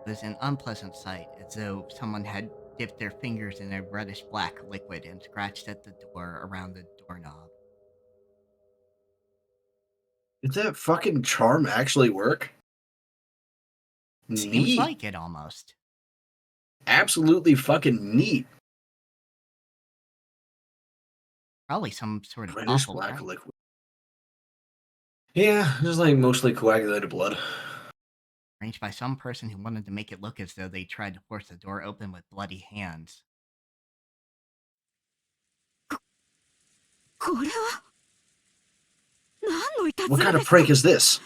It was an unpleasant sight, as though someone had dipped their fingers in a reddish-black liquid and scratched at the door around the doorknob. Did that fucking charm actually work? Seems Neat. like it, almost. Absolutely fucking neat. Probably some sort of Reddish awful black drug. liquid. Yeah, just like mostly coagulated blood. Arranged by some person who wanted to make it look as though they tried to force the door open with bloody hands. これは何のいたず What ら kind で of すか prank is this?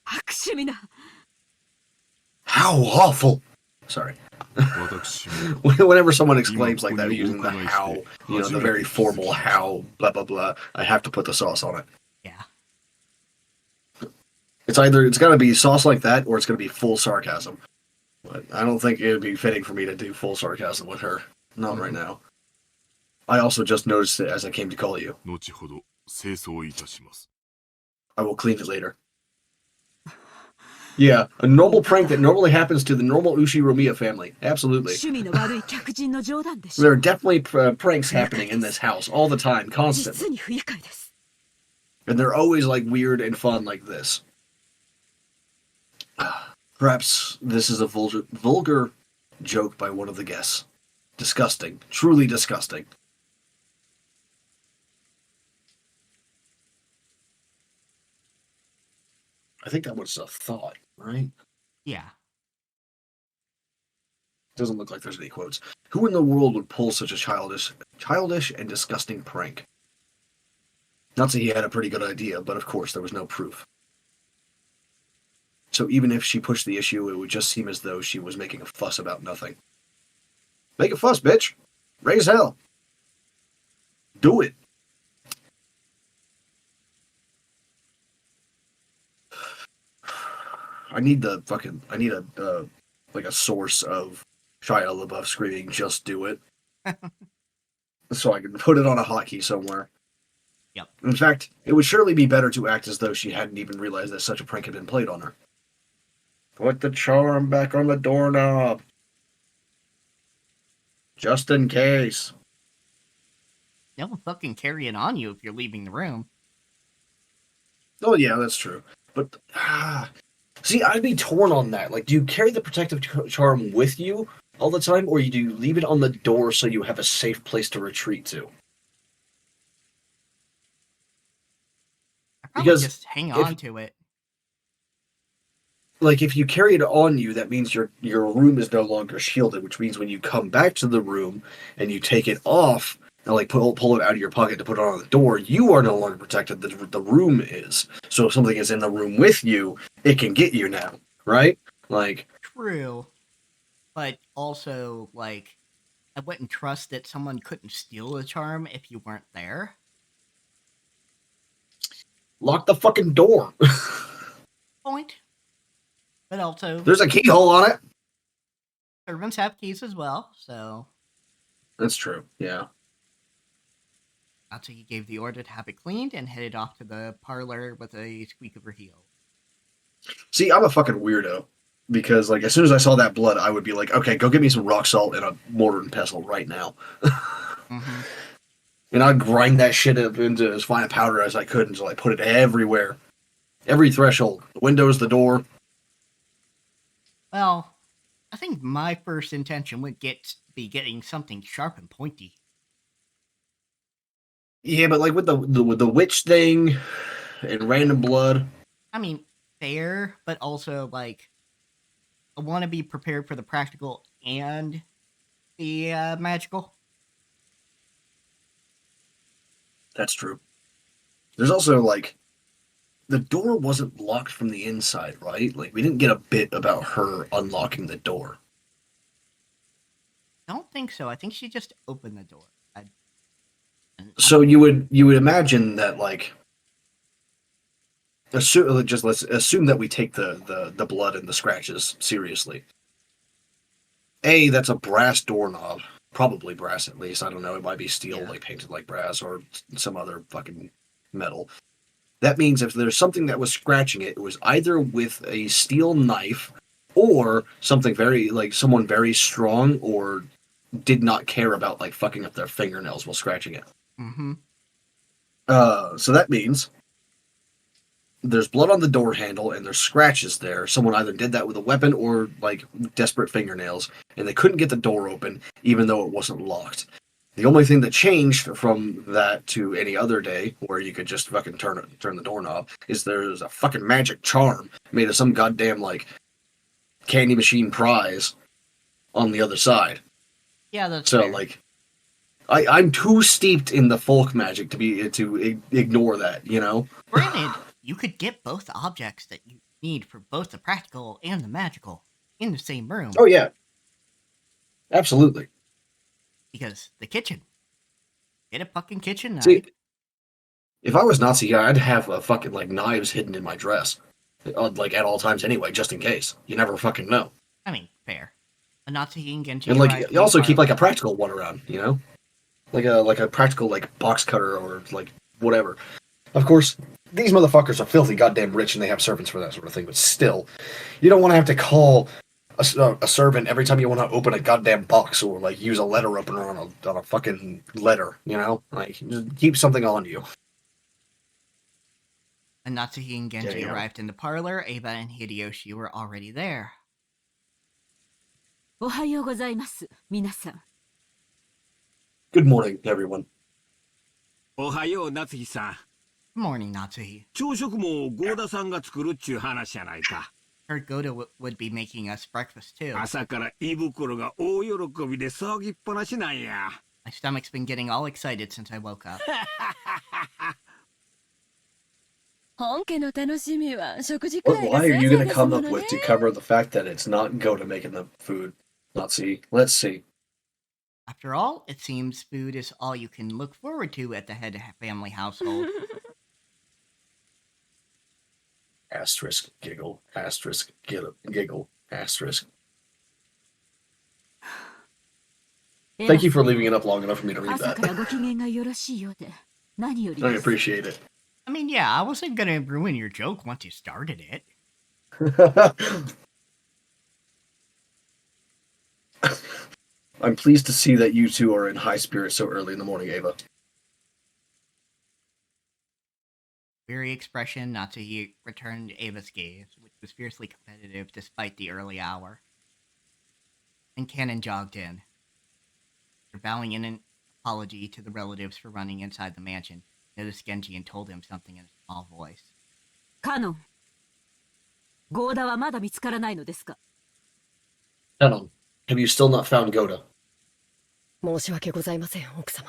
悪趣味な How awful! Sorry. 私も Whenever someone 今 exclaims こ like こ that にお using the 伺いし how, て you know, 初 the めて very 気づ formal きました how, blah blah blah, I have to put the sauce on it. Yeah. It's either it's gotta be sauce like that or it's gonna be full sarcasm. But I don't think it would be fitting for me to do full sarcasm with her. Not right now. I also just noticed it as I came to call you. 後ほど清掃いたします I will clean it later. Yeah, a normal prank that normally happens to the normal Ushi-Romiya family. Absolutely. 趣味の悪い客人の冗談でし There ょ are definitely pranks happening in this house all the time, constantly. 実に不愉快です And they're always like weird and fun like this. Perhaps this is a vulgar joke by one of the guests. Disgusting. Truly disgusting. I think that was a thought, right? Yeah. Doesn't look like there's any quotes. Who in the world would pull such a childish and disgusting prank? Not that he had a pretty good idea, but of course there was no proof. So even if she pushed the issue, it would just seem as though she was making a fuss about nothing. Make a fuss, bitch! Raise hell! Do it! I need a like a source of Shia LaBeouf screaming, "Just do it," so I can put it on a hotkey somewhere. Yep. In fact, it would surely be better to act as though she hadn't even realized that such a prank had been played on her. Put the charm back on the doorknob, just in case. They'll fucking carry it on you if you're leaving the room. Oh yeah, that's true. But see, I'd be torn on that. Like, do you carry the protective charm with you all the time, or do you leave it on the door so you have a safe place to retreat to? I probably Because just hang on to it. Like, if you carry it on you, that means your room is no longer shielded, which means when you come back to the room and you take it off and like pull it out of your pocket to put it on the door, you are no longer protected. The room is. So if something is in the room with you, it can get you now, right? Like, True. But also, like, I wouldn't trust that someone couldn't steal the charm if you weren't there. lock the fucking door. Point. But also, There's a keyhole on it. servants have keys as well, so That's true. Yeah. that's why he gave the order to have it cleaned and headed off to the parlor with a squeak of her heel. See, I'm a fucking weirdo because, like, as soon as I saw that blood, I would be like, okay, go get me some rock salt and a mortar and pestle right now. Mm-hmm. And I'd grind that shit up into as fine a powder as I could until I put it everywhere. Every threshold. The windows, the door. Well, I think my first intention would be getting something sharp and pointy. Yeah, but like with the witch thing and random blood. I mean, fair, but also, like, I want to be prepared for the practical and the magical. That's true. There's also, like, the door wasn't locked from the inside, right? Like, we didn't get a bit about her unlocking the door. I don't think so. I think she just opened the door. So you would imagine that, like, let's assume that we take the blood and the scratches seriously. That's a brass doorknob. Probably brass, at least. I don't know. It might be steel, like painted like brass, or some other fucking metal. That means if there's something that was scratching it, it was either with a steel knife or something someone very strong or did not care about, like, fucking up their fingernails while scratching it. Mm-hmm. So that means there's blood on the door handle and there's scratches there. Someone either did that with a weapon or, like, desperate fingernails, and they couldn't get the door open even though it wasn't locked. The only thing that changed from that to any other day where you could just fucking turn the doorknob is there's a fucking magic charm made of some goddamn, like, candy machine prize on the other side. Yeah, that's so fair. like I'm too steeped in the folk magic to ignore that, you know? Granted, you could get both objects that you need for both the practical and the magical in the same room. Oh, yeah. Absolutely. Because the kitchen. Get a fucking kitchen knife. See, if I was Nazi, I'd have fucking, like, knives hidden in my dress. Like, at all times anyway, just in case. You never fucking know. I mean, fair. A Nazi and Genji And, like, arrived you also in keep, like, a parlor. practical one around, you know? Like a practical, like, box cutter or, like, whatever. Of course, these motherfuckers are filthy goddamn rich and they have servants for that sort of thing, but still, you don't want to have to call a servant every time you want to open a goddamn box or, like, use a letter opener on a fucking letter, you know? Like, just keep something on you. When Natsuhi and Genji Yeah. arrived in the parlor, Eva and Hideyoshi were already there. おはようございます、皆さん。 Good morning, everyone. おはよう、夏日さん。 Good morning, Natsuhi. 朝食もゴーダさんが作るっちゅう話やないか。 Heard Goda would be making us breakfast too. 朝から胃袋が大喜びで騒ぎっぱなしなんや。 My stomach's been getting all excited since I woke up. 本家の楽しみは食事会 But が why せ are い you ぜい going to ですも come の up ね with to cover the fact that it's not Goda making the food? Not see. Let's see. After all, it seems food is all you can look forward to at the head family household. Asterisk, giggle, asterisk, giggle, asterisk. Thank you for leaving it up long enough for me to read 朝から that. ご機嫌がよろしいようで何より I です。 appreciate it. I mean, yeah, I wasn't gonna ruin your joke once you started it. I'm pleased to see that you two are in high spirits so early in the morning, Ava. Weary expression, Natsuhi returned Ava's gaze, which was fiercely competitive despite the early hour. And Cannon jogged in. After bowing in an apology to the relatives for running inside the mansion, noticed Genji and told him something in a small voice. カノン、ゴーダはまだ見つからないのですか？ Canon, have you still not found Goda? 申し訳ございません、奥様。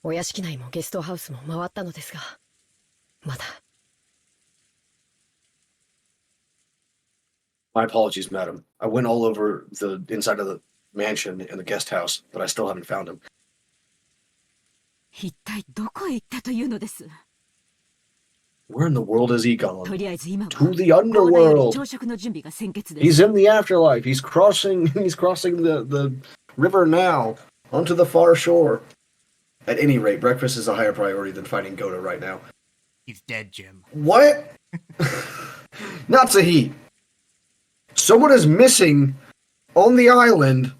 お屋敷内もゲストハウスも回ったのですが、まだ。My apologies, madam. I went all over the inside of the mansion and the guest house, but I still haven't found him. 一体どこへ行ったというのです？ Where in the world has he gone? とりあえず今は To the ゴーダより underworld. 朝食の準備が先決です He's in the afterlife. He's crossing the river now onto the far shore. At any rate, breakfast is a higher priority than finding Goda right now. He's dead, Jim. What? Natsuhi. Someone is missing on the island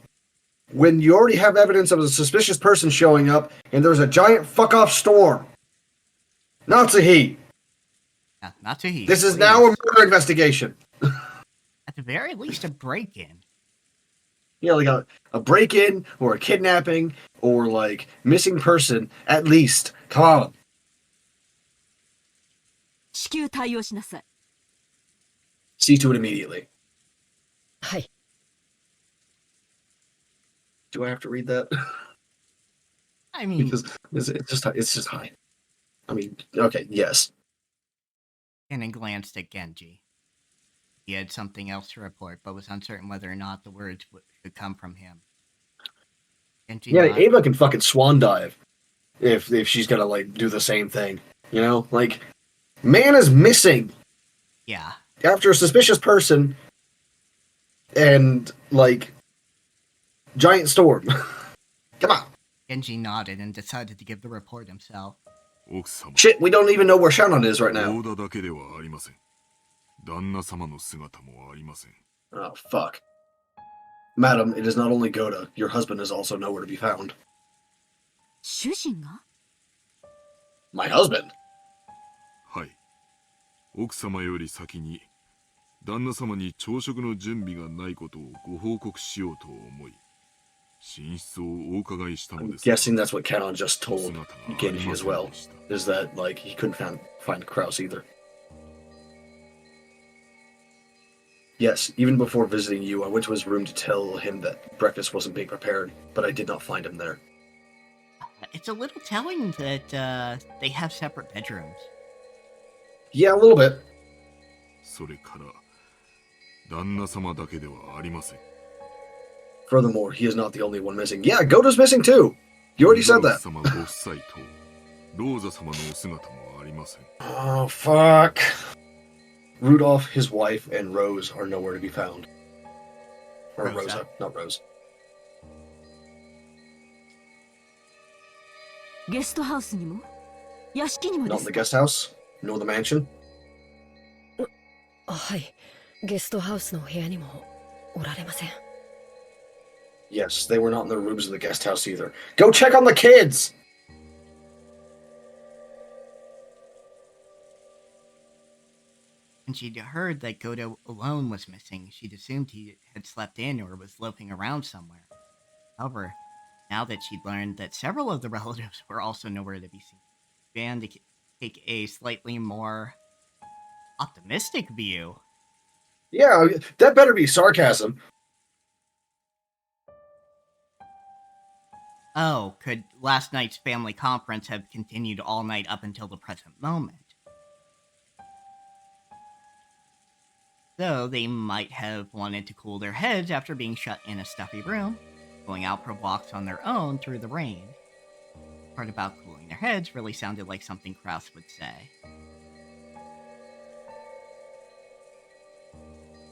when you already have evidence of a suspicious person showing up and there's a giant fuck-off storm. Natsuhi. Natsuhi. This is please. now a murder investigation. At the very least, a break-in. Yeah, like a break-in or a kidnapping or like missing person at least. Come on. 至急対応しなさい。 See to it immediately. はい。 Do I have to read that? I mean, Because it's just high. I mean, okay, yes. Cannon glanced at Genji. He had something else to report, but was uncertain whether or not the words should come from him. Genji Yeah, nodded. Ava can fucking swan dive if she's gonna like do the same thing. You know, like man is missing Yeah. after a suspicious person and like giant storm. Come on. Genji nodded and decided to give the report himself. 奥様 Shit, we don't even know where Shannon is right now. ゴーダだけではありません。旦那様の姿もありません。 Oh fuck. Madam, it is not only Goda. Your husband is also nowhere to be found. 主人が？ My husband? はい。奥様より先に旦那様に朝食の準備がないことをご報告しようと思い、寝室をお伺いしたの I'm ですが、 guessing that's what Canon just told Genji as well. Is that like he couldn't find Kraus either. Yes, even before visiting you, I went to his room to tell him that breakfast wasn't being prepared, but I did not find him there. it's a little telling that they have separate bedrooms. Yeah, a little bit. それから旦那様だけではありません。 Furthermore, he is not the only one missing. Yeah, Goto's missing too. You already said that. 様ご夫妻とローザ様のお姿もありません。 Oh, fuck. Rudolph, his wife, and Rose are nowhere to be found. Or Rosa, not Rose. ゲストハウスにも屋敷にも Not で in す the か guest house, nor the mansion. はい。ゲストハウスの部屋にもおられません。 Yes, they were not in the rooms in the guest house either. Go check on the kids! When she'd heard that Goto alone was missing, she'd assumed he had slept in or was loafing around somewhere. However, now that she'd learned that several of the relatives were also nowhere to be seen, she began to take a slightly more optimistic view. Yeah, that better be sarcasm. Oh, could last night's family conference have continued all night up until the present moment? Though they might have wanted to cool their heads after being shut in a stuffy room, going out for walks on their own through the rain. The part about cooling their heads really sounded like something Kraus would say.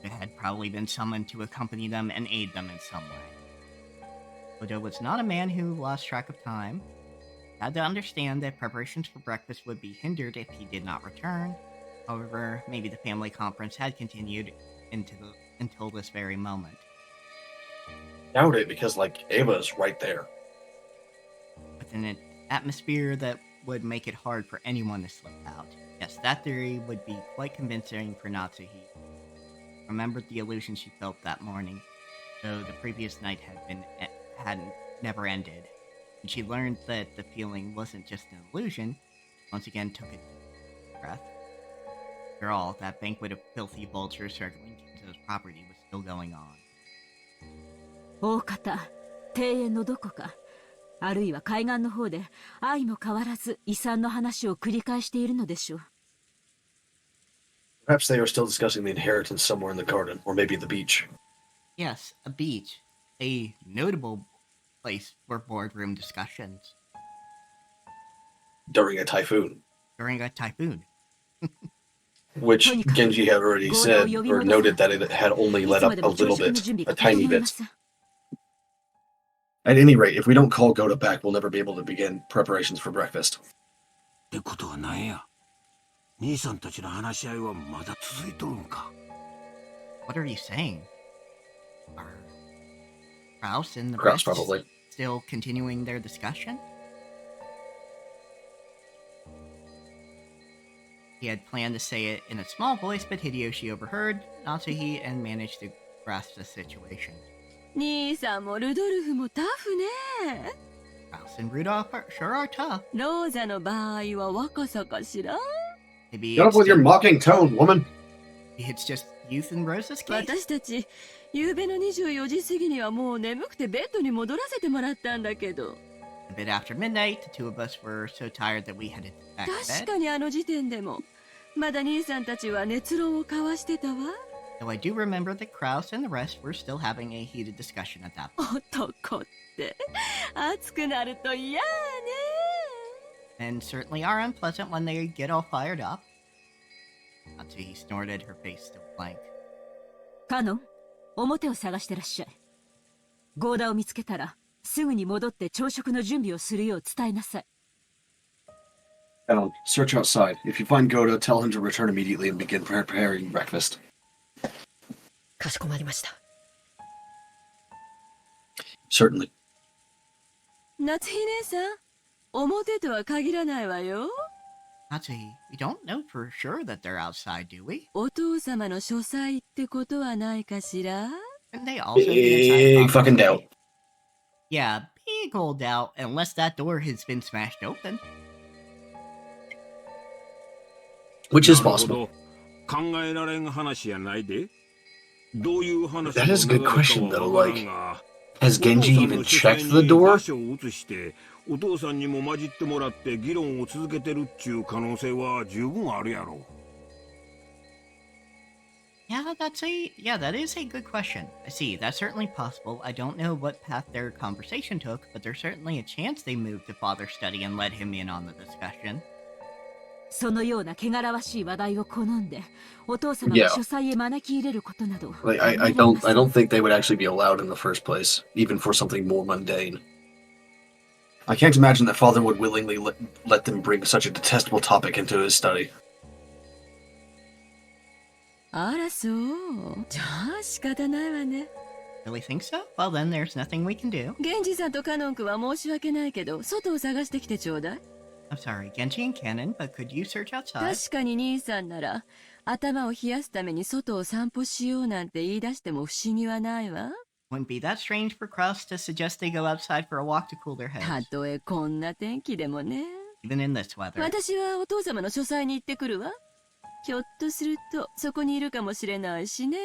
It had probably been summoned to accompany them and aid them in some way. Odo was not a man who lost track of time. He had to understand that preparations for breakfast would be hindered if he did not return. However, maybe the family conference had continued until this very moment. Doubt it, because, like, Ava's right there. Within an atmosphere that would make it hard for anyone to slip out. Yes, that theory would be quite convincing for Natsuhi. Remembered the illusion she felt that morning, though the previous night had never ended. And she learned that the feeling wasn't just an illusion, once again took a deep breath. After all, that banquet of filthy vultures circling Kinzo's property was still going on. 大方、庭園のどこか、あるいは海岸の方で相も変わらず遺産の話を繰り返しているのでしょう。Perhaps they are still discussing the inheritance somewhere in the garden, or maybe the beach. Yes, a beach. A notable place for boardroom discussions. During a typhoon. During a typhoon. Which Genji had already said, or noted that it had only let up a little bit, a tiny bit. At any rate, if we don't call Goto back, we'll never be able to begin preparations for breakfast. ってことはなんや兄さんたちの話し合いはまだ続いとるんか What are you saying? Are Kraus and the Kraus, rest probably. Still continuing their discussion? He had planned to say it in a small voice, but Hideyoshi overheard Natsuhi and managed to grasp the situation. 兄さんもルドルフもタフね。Kraus and Rudolph sure are tough. ローザの場合は若さかしら Maybe Get up it's with your just, mocking tone, woman. it's just youth in Rose's case. 私たち、夕べの24時過ぎにはもう眠くてベッドに戻らせてもらったんだけど。A bit after midnight, the two of us were so tired that we headed back to 確 bed. かにあの時点でも、まだ兄さんたちは熱論を交わしてたわ。Though I do remember that Kraus and the rest were still having a heated discussion at that point. 男って、熱くなると嫌ね。 And certainly are unpleasant when they get all fired up. Natsuhi snorted, her face still blank. カノン、表を探してらっしゃい。ゴーダを見つけたら、すぐに戻って朝食の準備をするよう伝えなさい。Alan, search outside. If you find Goto, tell him to return immediately and begin preparing breakfast. かしこまりました。Certainly. 夏日姉さん、表とは限らないわよ。Natsuhi, we don't know for sure that they're outside, do we? お父様の書斎ってことはないかしら And they also Big inside fucking doubt. Yeah, big old doubt, unless that door has been smashed open. Which is なるほ possible. ど考えられん話やないでどういう話 That is a good question, though. わから Like, んが has Genji even checked the door? 場所を移してお父さんにも混じってもらって議論を続けてるっちゅう可能性は十分あるやろ。Yeah, that is a good question. I see, that's certainly possible. I don't know what path their conversation took, but there's certainly a chance they moved to father's study and let him in on the discussion. そのような汚らわしい話題を好んで、お父様が書斎へ招き入れることなど。Like, I don't think they would actually be allowed in the first place, even for something more mundane. I can't imagine that father would willingly let them bring such a detestable topic into his study. あらそう。じゃあ仕方ないわね。Really think so? Well, then there's nothing we can do. 源氏さんとカノン君は申し訳ないけど、外を探してきてちょうだい。I'm sorry, Genji and Cannon, but could you search outside? 確かに兄さんなら、頭を冷やすために外を散歩しようなんて言い出しても不思議はないわ。Wouldn't be that strange for Krust to suggest they go outside for a walk to cool their た heads, とえこんな天気でもね。even in this weather. 私はお父様の書斎に行ってくるわ。ひょっとするとそこにいるかもしれないしね。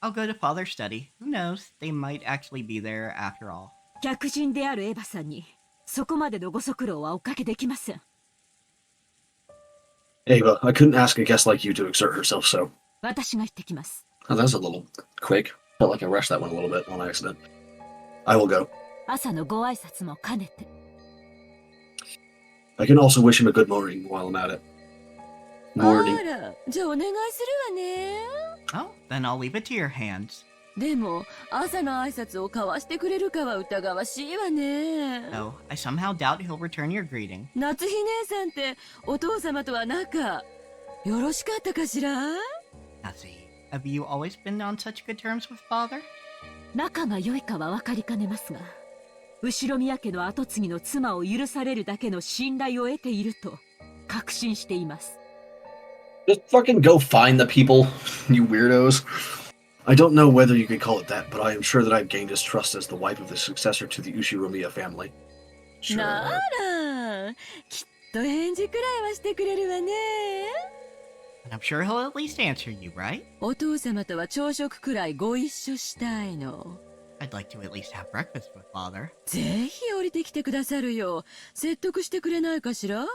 I'll go to father's study. Who knows? They might actually be there after all. 客人であるエヴァさんに、そこまでのご足労はおかけできません。Ava, I couldn't ask a guest like you to exert herself so. 私が行ってきます。Oh, that's a little quick. Felt like I rushed that one a little bit on accident. I will go. 朝のご挨拶も兼ねて。I can also wish him a good morning while I'm at it. Morning. あら、じゃあお願いするわね。Oh, then I'll leave it to your hands. でも、朝の挨拶を交わしてくれるかは疑わしいわね。Oh, I somehow doubt he'll return your greeting. 夏日姉さんってお父様とは仲よろしかったかしら？ Natsu, have you always been on such good terms with father? 仲が良いかは分かりかねますが、後宮家の跡継ぎの妻を許されるだけの信頼を得ていると確信しています。Just fucking go find the people, you weirdos. I don't know whether you could call it that, but I am sure that I've gained his trust as the wife of the successor to the Ushiromiya family. Sure. なら、きっと返事くらいはしてくれるわね。And I'm sure he'll at least answer you, right? お父様とは朝食くらいご一緒したいの。I'd like to at least have breakfast with father. ぜひ降りてきてくださるよ。説得してくれないかしら？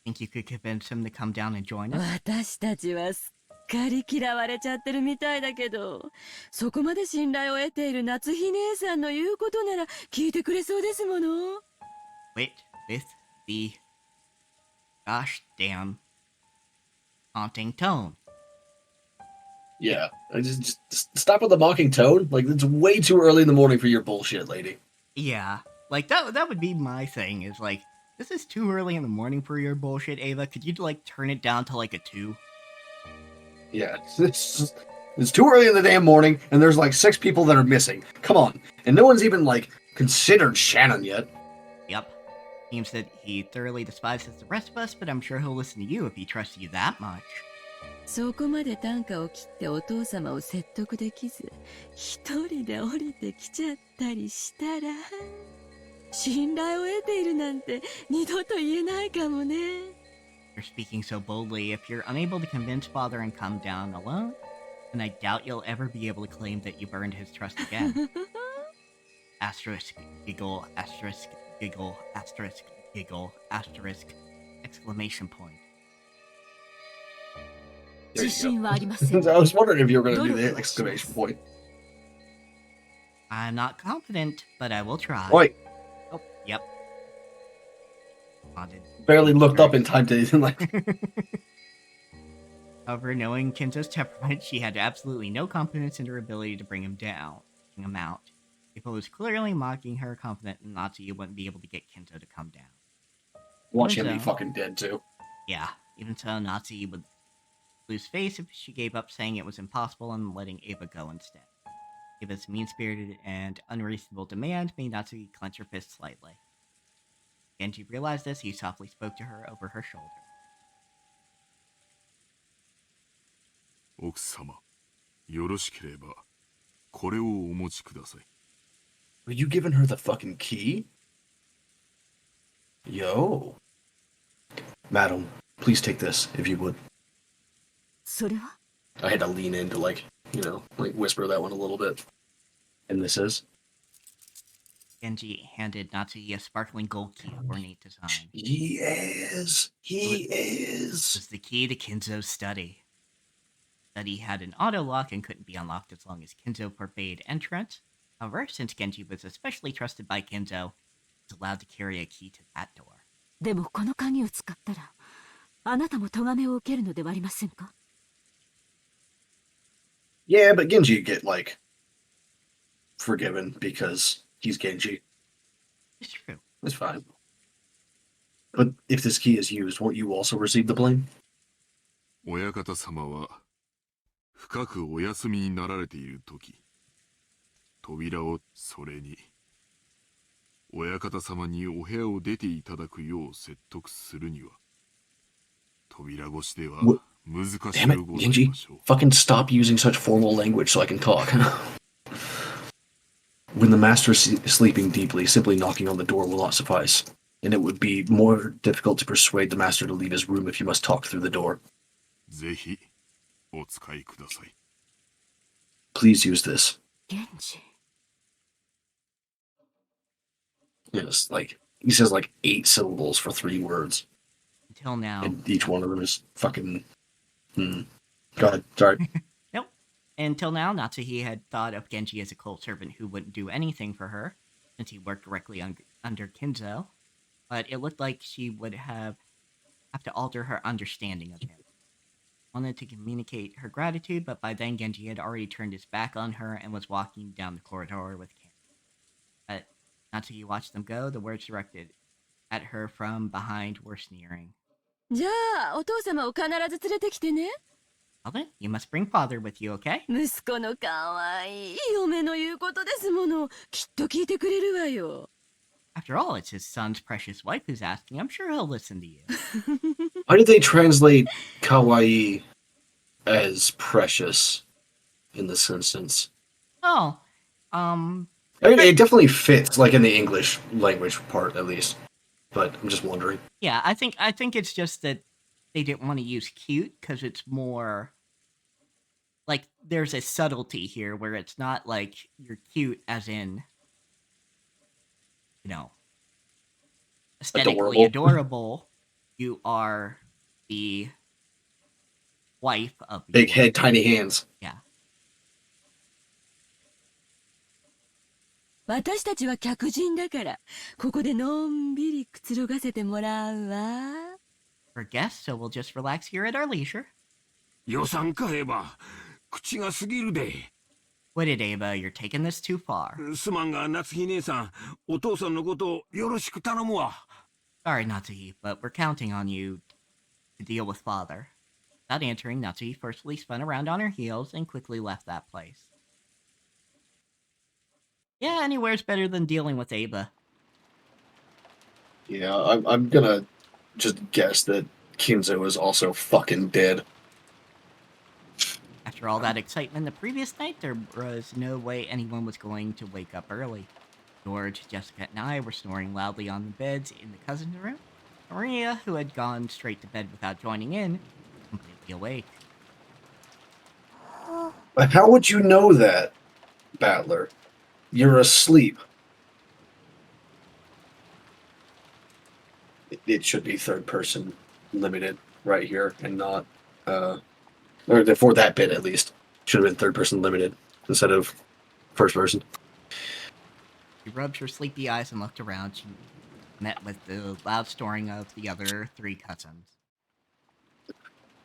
Think you could convince him to come down and join us? 私たちはすっかり嫌われちゃってるみたいだけど、そこまで信頼を得ている夏日姉さんの言うことなら聞いてくれそうですもの。Wait, with the gosh damn haunting tone. Yeah, just stop with the mocking tone. Like, it's way too early in the morning for your bullshit, lady. Yeah, like that would be my thing, is like, this is too early in the morning for your bullshit, Ava. Could you, like, turn it down to, like, a 2? Yeah, it's too early in the damn morning, and there's, like, 6 people that are missing. Come on. And no one's even, like, considered Shannon yet. Yep. Seems that he thoroughly despises the rest of us, but I'm sure he'll listen to you if he trusts you that much. そこまで短歌を切ってお父様を説得できず、一人で降りてきちゃったりしたら、信頼を得ているなんて二度と言えないかもね。You're speaking so boldly. If you're unable to convince father and come down alone, then I doubt you'll ever be able to claim that you've earned his trust again. Asterisk, giggle, asterisk, giggle, asterisk, giggle, asterisk, exclamation point. 自信はありません。I was wondering if you were going to do the exclamation point. I'm not confident, but I will try. Wait. Oh, yep. Nodded. Barely looked up in time to like. However, knowing Kinzo's temperament, she had absolutely no confidence in her ability to bring him out. If it was clearly mocking her, confident in Natsuki wouldn't be able to get Kinzo to come down. Watch him be fucking dead too. Yeah, even so, Natsuki would lose face if she gave up saying it was impossible and letting Ava go instead. Ava's mean-spirited and unreasonable demand made Natsuki clench her fist slightly. Genji realized this, he softly spoke to her over her shoulder. 奥様、よろしければこれをお持ちください。Were you giving her the fucking key? Yo. Madam, please take this, if you would. それは I had to lean in to, like, you know, like whisper that one a little bit. And this is? Genji handed Natsuki a sparkling gold key of ornate design. He is. He It is. was the key to Kinzo's study. Study had an auto lock and couldn't be unlocked as long as Kinzo forbade entrance. However, since Genji was especially trusted by Kinzo, he was allowed to carry a key to that door. でもこの鍵を使ったらあなたも咎めを受けるのではありませんか？ Yeah, but Genji get, like, forgiven because he's Genji. It's true. It's fine. But if this key is used, won't you also receive the blame? 親方様は深くお休みになられている時、扉をそれに親方様にお部屋を出ていただくよう説得するには扉越しでは難し Damn ゅ it, うございましょう。 Genji. Fucking stop using such formal language so I can talk. When the master is sleeping deeply, simply knocking on the door will not suffice, and it would be more difficult to persuade the master to leave his room if you must talk through the door. ぜひお使いください。 Please use this. 源氏 Yes, like he says like 8 syllables for 3 words. Until now. And each one of them is fucking Go ahead, sorry. Nope. Until now, Natsuhi had thought of Genji as a cult servant who wouldn't do anything for her, since he worked directly under Kinzo. But it looked like she would have to alter her understanding of him. Wanted to communicate her gratitude, but by then Genji had already turned his back on her and was walking down the corridor with Ken. But Natsuki watched them go. The words directed at her from behind were sneering. じゃあお父様を必ず連れてきてね。 Well then, you must bring father with you, okay? 息子のかわいい嫁の言うことですもの。きっと聞いてくれるわよ。 After all, it's his son's precious wife who's asking. I'm sure he'll listen to you. Why did they translate kawaii as precious in this instance? Oh, I mean, it definitely fits, like in the English language part at least. But I'm just wondering. yeah, I think it's just that they didn't want to use cute because it's more like there's a subtlety here where it's not like you're cute as in, you know, aesthetically adorable. You are the wife of Big head, tiny hands. Yeah. 私たちは客人だから、ここでのんびりくつろがせてもらうわ。We're guests, so we'll just relax here at our leisure. 予算かエヴァ、口が過ぎるで。What it, Ava? You're taking this too far. すまんが夏日姉さん、お父さんのことをよろしく頼むわ。Sorry, Natsuhi, but we're counting on you to deal with father. Without answering, Natsuhi firstly spun around on her heels and quickly left that place. Yeah, anywhere's better than dealing with Aba. Yeah, I'm gonna just guess that Kinzo is also fucking dead. After all that excitement the previous night, there was no way anyone was going to wake up early. George, Jessica, and I were snoring loudly on the beds in the cousin's room. Maria, who had gone straight to bed without joining in, completely awake. But how would you know that, Battler? You're asleep. It should be third person limited right here and not, or for that bit at least. Should have been third person limited instead of first person. She rubbed her sleepy eyes and looked around. She met with the loud snoring of the other 3 cousins.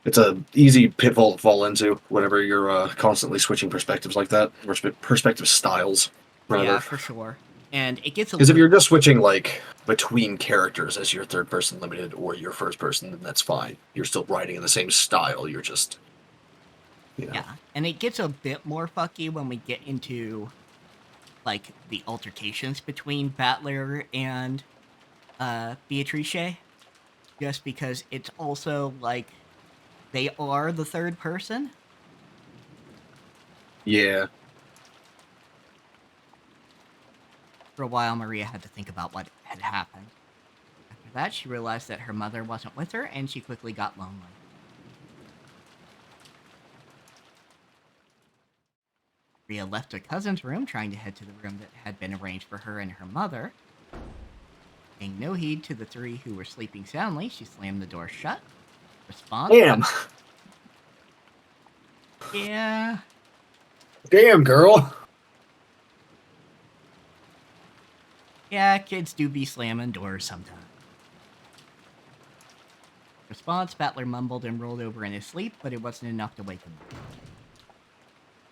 It's a easy pitfall to fall into whenever you're constantly switching perspectives like that, or perspective styles, rather. Yeah, for sure. And it gets a Because if you're just switching like between characters as your third person limited or your first person, then that's fine. You're still writing in the same style. You're just, you know. Yeah, and it gets a bit more fucky when we get into like the altercations between Battler and Beatrice, just because it's also like they are the third person. Yeah. For a while, Maria had to think about what had happened. After that, she realized that her mother wasn't with her, and she quickly got lonely. Maria left her cousin's room, trying to head to the room that had been arranged for her and her mother. Paying no heed to the three who were sleeping soundly, she slammed the door shut. Response? Damn. Yeah. Damn, girl. Yeah, kids do be slamming doors sometimes. Response, Battler mumbled and rolled over in his sleep, but it wasn't enough to wake him up.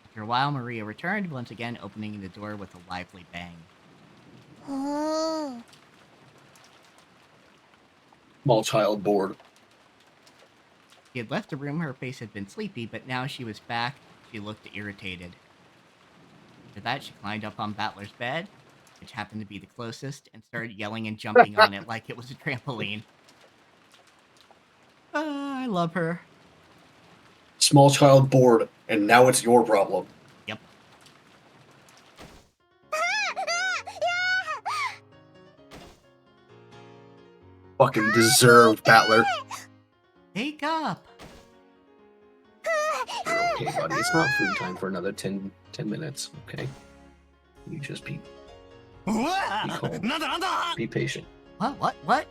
After a while, Maria returned, once again opening the door with a lively bang. Oh. Small child bored. She had left the room, her face had been sleepy, but now she was back, she looked irritated. After that, she climbed up on Battler's bed, which happened to be the closest, and started yelling and jumping on it like it was a trampoline. I love her. Small child bored, and now it's your problem. Yep. Fucking deserved, Battler. Wake up! Okay, buddy, it's not food time for another 10 minutes, okay? You just be calm. Be patient. What?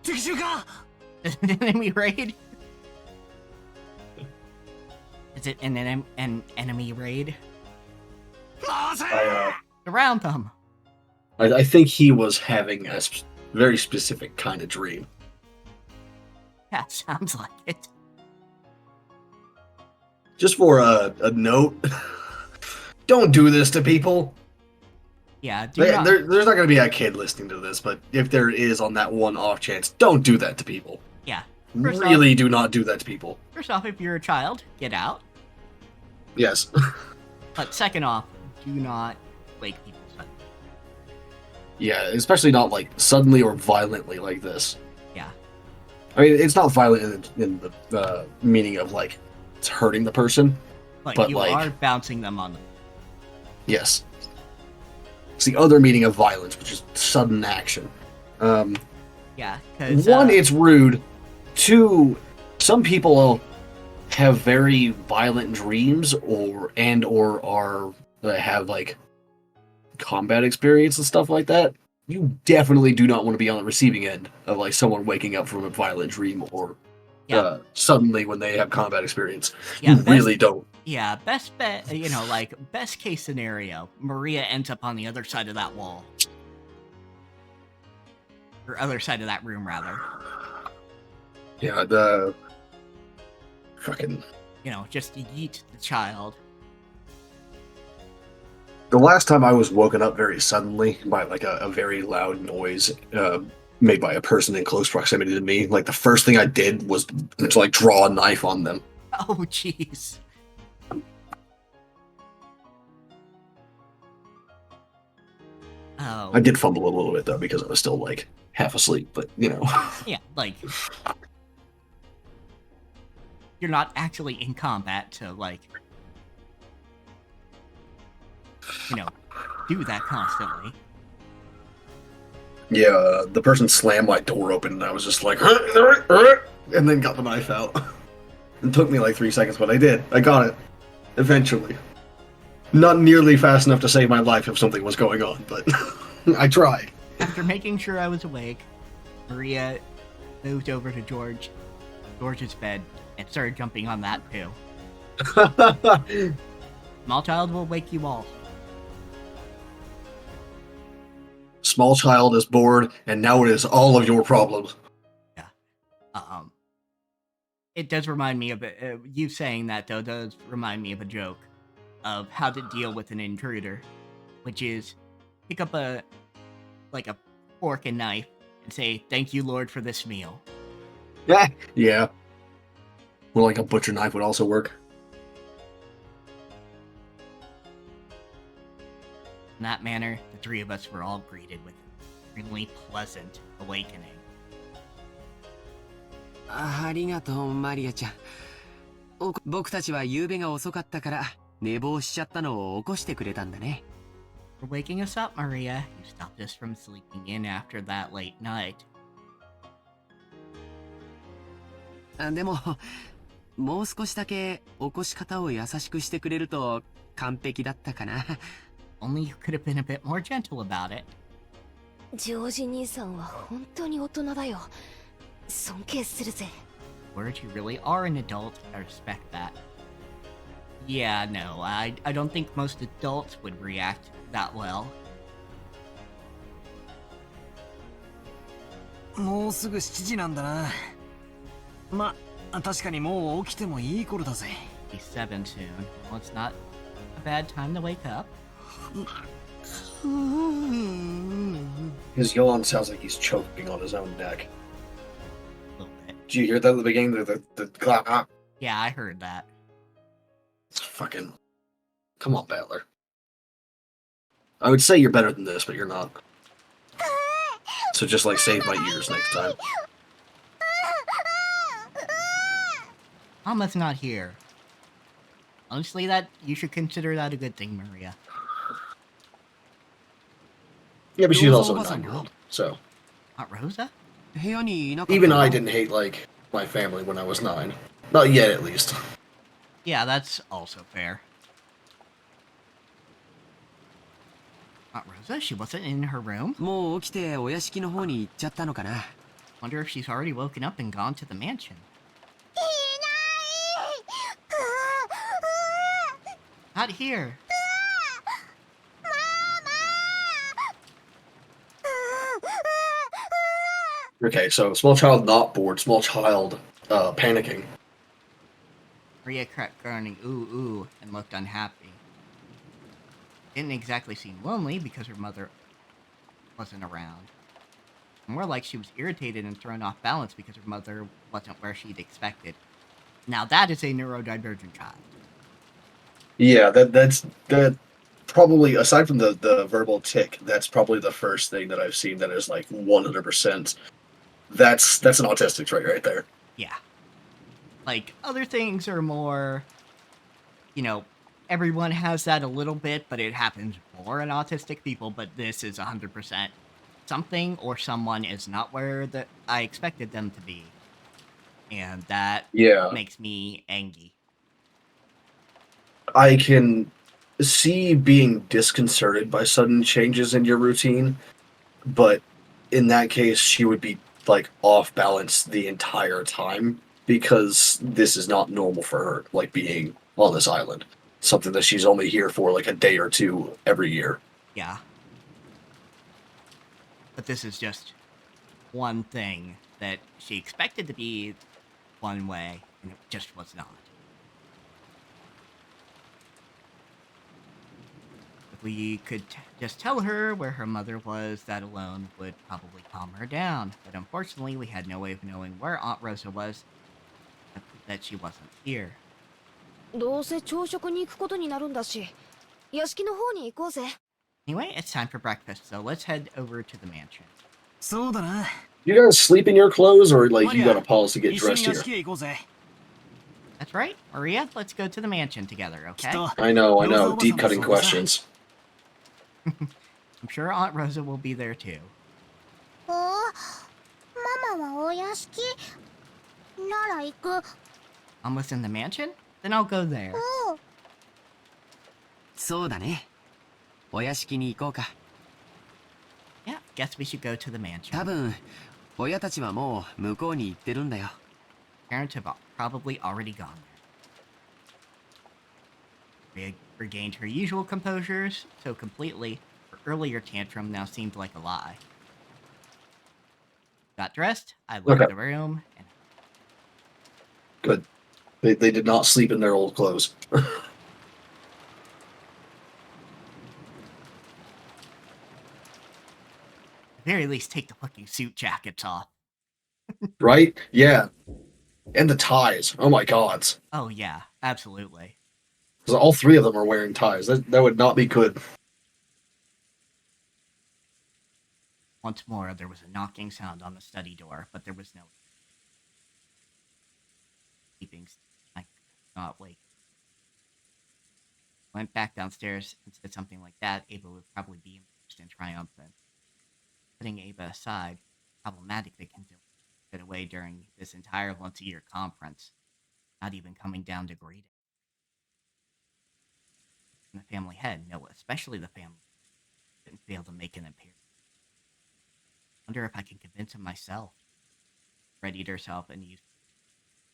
Is it an enemy raid? Is it an enemy raid? Around them. I think he was having a very specific kind of dream. Yeah, sounds like it. Just for a note, don't do this to people. Yeah, There's not going to be a kid listening to this, but if there is on that one off chance, don't do that to people. Yeah. Really do not do that to people. First off, if you're a child, get out. Yes. But second off, do not wake people suddenly. Yeah, especially not like suddenly or violently like this. Yeah. I mean, it's not violent in the meaning of like it's hurting the person, But you like, are bouncing them on them. Yes. It's the other meaning of violence, which is sudden action. Yeah, because one, it's rude. Two, some people have very violent dreams, or are have like combat experience and stuff like that. You definitely do not want to be on the receiving end of like someone waking up from a violent dream or suddenly when they have combat experience. Yeah, you really don't. Yeah, best bet, like best case scenario, Maria ends up on the other side of that wall. Or other side of that room, rather. Yeah, the fucking... just yeet the child. The last time I was woken up very suddenly by like a very loud noise made by a person in close proximity to me, like the first thing I did was to like draw a knife on them. Oh, jeez. Oh. I did fumble a little bit though because I was still like half asleep, but Yeah, like you're not actually in combat to like do that constantly. Yeah, the person slammed my door open and I was just like and then got the knife out. It took me like 3 seconds, but I did. I got it. Eventually. Not nearly fast enough to save my life if something was going on, but I tried. After making sure I was awake, Maria moved over to George's bed and started jumping on that too. Small child will wake you all. Small child is bored, and now it is all of your problems. Yeah. It does remind me of you saying that though does remind me of a joke of how to deal with an intruder, which is pick up a fork and knife and say, "Thank you, Lord, for this meal." Yeah. Or like a butcher knife would also work. In that manner, the three of us were all greeted with an extremely pleasant awakening. ありがとう、マリアちゃん。僕たちは夕べが遅かったから寝坊しちゃったのを起こしてくれたんだね。For waking us up, Maria. You stopped us from sleeping in after that late night. でも、もう少しだけ起こし方を優しくしてくれると完璧だったかな。Only you could have been a bit more gentle about it. ジョージ兄さんは本当に大人だよ。尊敬するぜ。Word, you really are an adult. I respect that. Yeah, no, I don't think most adults would react that well. もうすぐ7時なんだな。ま、確かにもう起きてもいい頃だぜ。He's 7 soon. Well, it's not a bad time to wake up. His yawn sounds like he's choking on his own neck. A little bit. Did you hear that at the beginning? The Yeah, I heard that. It's fucking... Come on, Battler. I would say you're better than this, but you're not. So just, like, save my ears next time. Mama's not here. Honestly, you should consider that a good thing, Maria. Yeah, but she's also a 9-year-old, so... Aunt Rosa? Even I didn't hate, like, my family when I was 9. Not yet, at least. Yeah, that's also fair. Aunt Rosa? She wasn't in her room? もう起きてお屋敷の方に行っちゃったのかな。Wonder if she's already woken up and gone to the mansion. Not here. Okay, so small child not bored, small child panicking. Maria kept groaning ooh ooh and looked unhappy. Didn't exactly seem lonely because her mother wasn't around. More like she was irritated and thrown off balance because her mother wasn't where she'd expected. Now that is a neurodivergent child. Yeah, that's probably, aside from the verbal tick, that's probably the first thing that I've seen that is like 100%. That's an autistic trait right there. Yeah. Like, other things are more, everyone has that a little bit, but it happens more in autistic people, but this is 100%. Something or someone is not where I expected them to be. And that makes me angry. I can see being disconcerted by sudden changes in your routine, but in that case, she would be, like, off balance the entire time, because this is not normal for her, like, being on this island. Something that she's only here for, like, a day or two every year. Yeah. But this is just one thing that she expected to be one way, and it just was not. If we could just tell her where her mother was, that alone would probably calm her down. But unfortunately, we had no way of knowing where Aunt Rosa was, that she wasn't here. どうせ朝食に行くことになるんだし、屋敷の方に行こうぜ。 Anyway, it's time for breakfast, so let's head over to the mansion. そうだな。 You guys sleep in your clothes, or, like, you gotta pause to get dressed here? That's right, Maria, let's go to the mansion together, okay? I know, deep cutting questions. I'm sure Aunt Rosa will be there too. おママはお屋敷なら行く。 Almost in the mansion? Then I'll go there. そうだね。お屋敷に行こうか。Yeah, guess we should go to the mansion. 多分、親たちはもう向こうに行ってるんだよ。Parents have probably already gone there. Ria regained her usual composure so completely, her earlier tantrum now seemed like a lie. Got dressed, I left the room, and... Good. They did not sleep in their old clothes. At the very least, take the fucking suit jackets off. Right? Yeah. And the ties. Oh my god. Oh yeah, absolutely. Because all three of them are wearing ties. That would not be good. Once more, there was a knocking sound on the study door, but there was no... Keeping... I could not wake. Went back downstairs and said something like that, Ava would probably be amused and triumphant. Putting Ava aside, problematic they can get away during this entire once-a-year conference. not even coming down to greet it. And the family head, no, especially the family, didn't fail to make an appearance. Wonder if I can convince him myself. Readied herself and used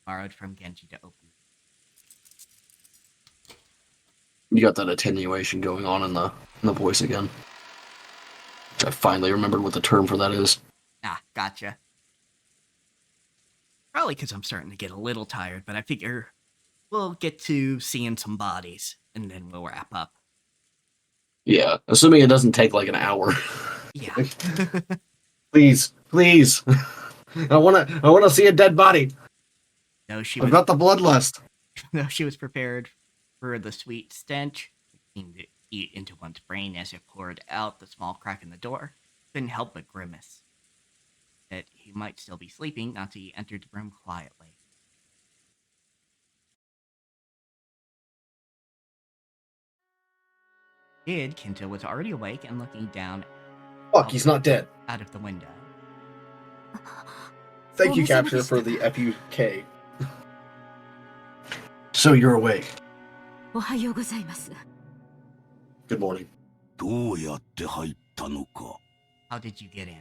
borrowed from Genji to open. You got that attenuation going on in the voice again. I finally remembered what the term for that is. Ah, gotcha. Probably because I'm starting to get a little tired, but I figure we'll get to seeing some bodies, and then we'll wrap up. Yeah, assuming it doesn't take like an hour. Yeah. Please. I wanna see a dead body. No, I've got the bloodlust. Though she was prepared for the sweet stench, seemed to eat into one's brain as it poured out the small crack in the door, couldn't help but grimace. That he might still be sleeping, Natsuki entered the room quietly. Kinto was already awake and looking down. Fuck, he's not dead. Out of the window. Thank you, Capture, for the FUK. So you're awake. おはようございます。 Good morning. どうやって入ったのか。 How did you get in?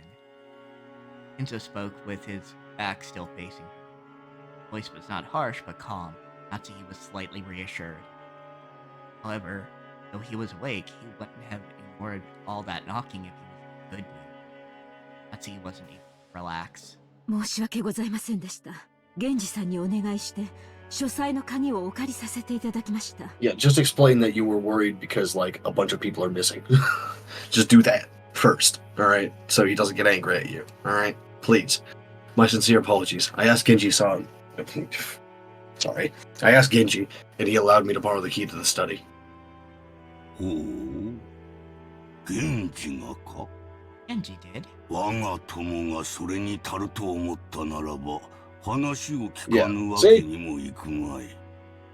Kinto spoke with his back still facing her. His voice was not harsh, but calm. Natsuki was slightly reassured. However, though he was awake, he wouldn't have ignored all that knocking if he was in good mood. Natsuki wasn't able to relax. 申し訳ございませんでした。源氏さんにお願いして、書斎の鍵をお借りさせていただきました。 Yeah, just explain that you were worried because like a bunch of people are missing. Just do that first, alright? So he doesn't get angry at you, alright? Please. My sincere apologies. I asked Genji-san. Sorry. I asked Genji, and he allowed me to borrow the key to the study. ほう。源氏がか。 Genji did. 我が友がそれに足ると思ったならば、話を聞かぬわけにもいくまい。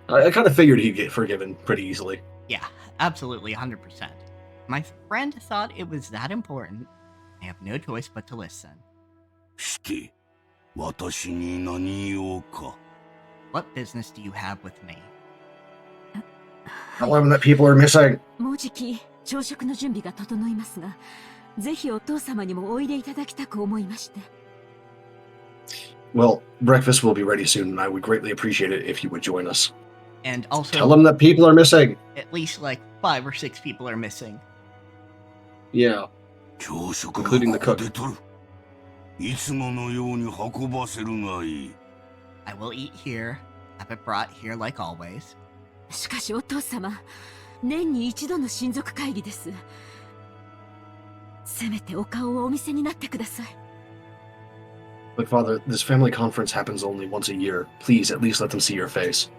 I kind of figured he'd get forgiven pretty easily. Yeah, absolutely, 100%. My friend thought it was that important. I have no choice but to listen. して、私に何用か。 What business do you have with me? Tell him that people are missing. もうじき朝食の準備が整いますが、ぜひお父様にもおいでいただきたく思いまして。 Well, breakfast will be ready soon, and I would greatly appreciate it if you would join us. And also, tell them that people are missing. At least like 5 or 6 people are missing. Yeah. 朝食 Including the がここ cook. で取る。いつものように運ばせるがいい。 I will eat here. Have it brought here like always. しかしお父様、年に一度の親族会議です。せめてお顔をお見せになってください。 But father, this family conference happens only once a year. Please, at least let them see your face.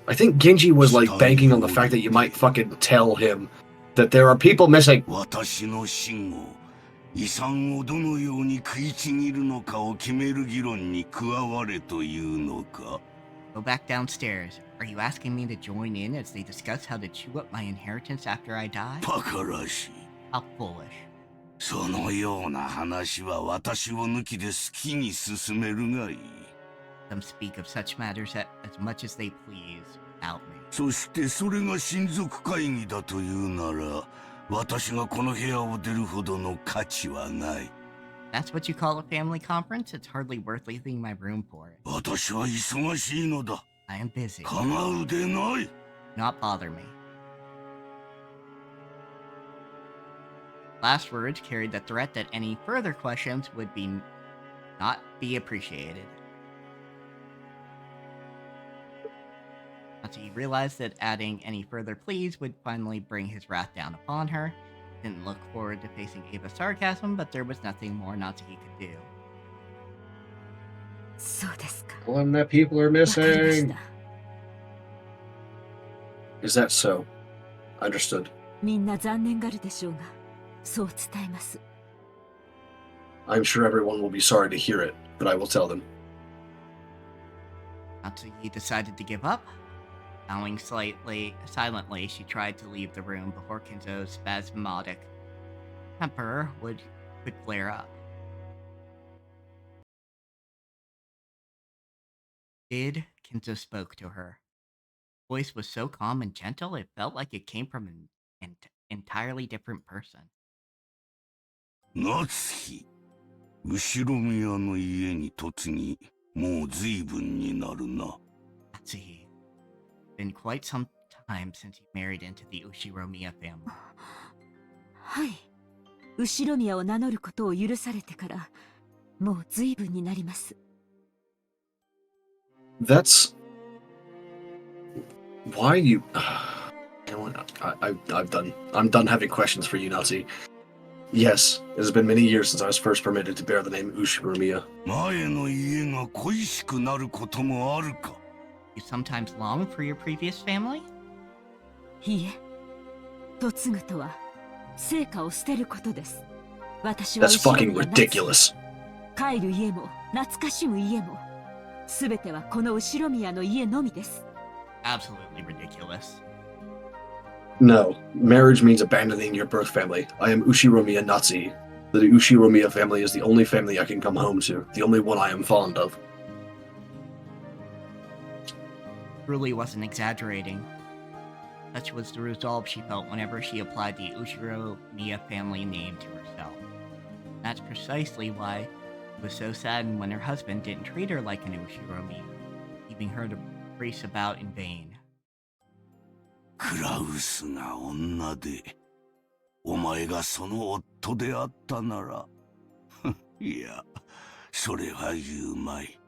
I think Genji was like banking on the fact that you might fucking tell him that there are people missing. 私の死後、遺産をどのように食いちぎるのかを決める議論に加われというのか。 Go back downstairs. Are you asking me to join in as they discuss how to chew up my inheritance after I die? バカらしい。 How foolish. そのような話は私を抜きで好きに進めるがいい。 Them speak of such matters as much as they please without me. そしてそれが親族会議だというなら、私がこの部屋を出るほどの価値はない。 That's what you call a family conference? It's hardly worth leaving my room for it. 私は忙しいのだ。 I am busy. 叶うでない。 Not bother me. Last words carried the threat that any further questions would not be appreciated. Natsuki realized that adding any further pleas would finally bring his wrath down upon her. Didn't look forward to facing Ava's sarcasm, but there was nothing more Natsuki could do. そうですか。 Tell him that people are わかりまし missing. た。 Is that so? Understood. みんな残念がるでしょうが、そう伝えます。 I'm sure everyone will be sorry to hear it, but I will tell them. Natsuki decided to give up. Bowing silently, she tried to leave the room before Kinzo's spasmodic temper would flare up. Did Kinzo spoke to her. Voice was so calm and gentle, it felt like it came from an entirely different person. 夏日、後ろ宮の家に嫁ぎ、もう随分になるな。Natsuhi. Been quite some time since he married into the Ushiromiya family. はい。後ろ宮を名乗ることを許されてから、もう随分になります。That's why you. You know what? I'm done having questions for you, Nazi. Yes, it has been many years since I was first permitted to bear the name Ushiromiya. 前の家が恋しくなることもあるか。You sometimes long for your previous family? いいえ、嫁ぐとは成果を捨てることです。私は That's fucking ridiculous. 帰る家も懐かしむ家も、すべてはこの後ろ宮の家のみです。Absolutely ridiculous. No, marriage means abandoning your birth family. I am Ushiromiya Natsuhi. The Ushiromiya family is the only family I can come home to, the only one I am fond of. Truly wasn't exaggerating. Such was the resolve she felt whenever she applied the Ushiromiya family name to herself. That's precisely why she was so saddened when her husband didn't treat her like an Ushiromiya, leaving her to race about in vain. クラウスが女で、お前がその夫であったなら、いや、それは言うまい。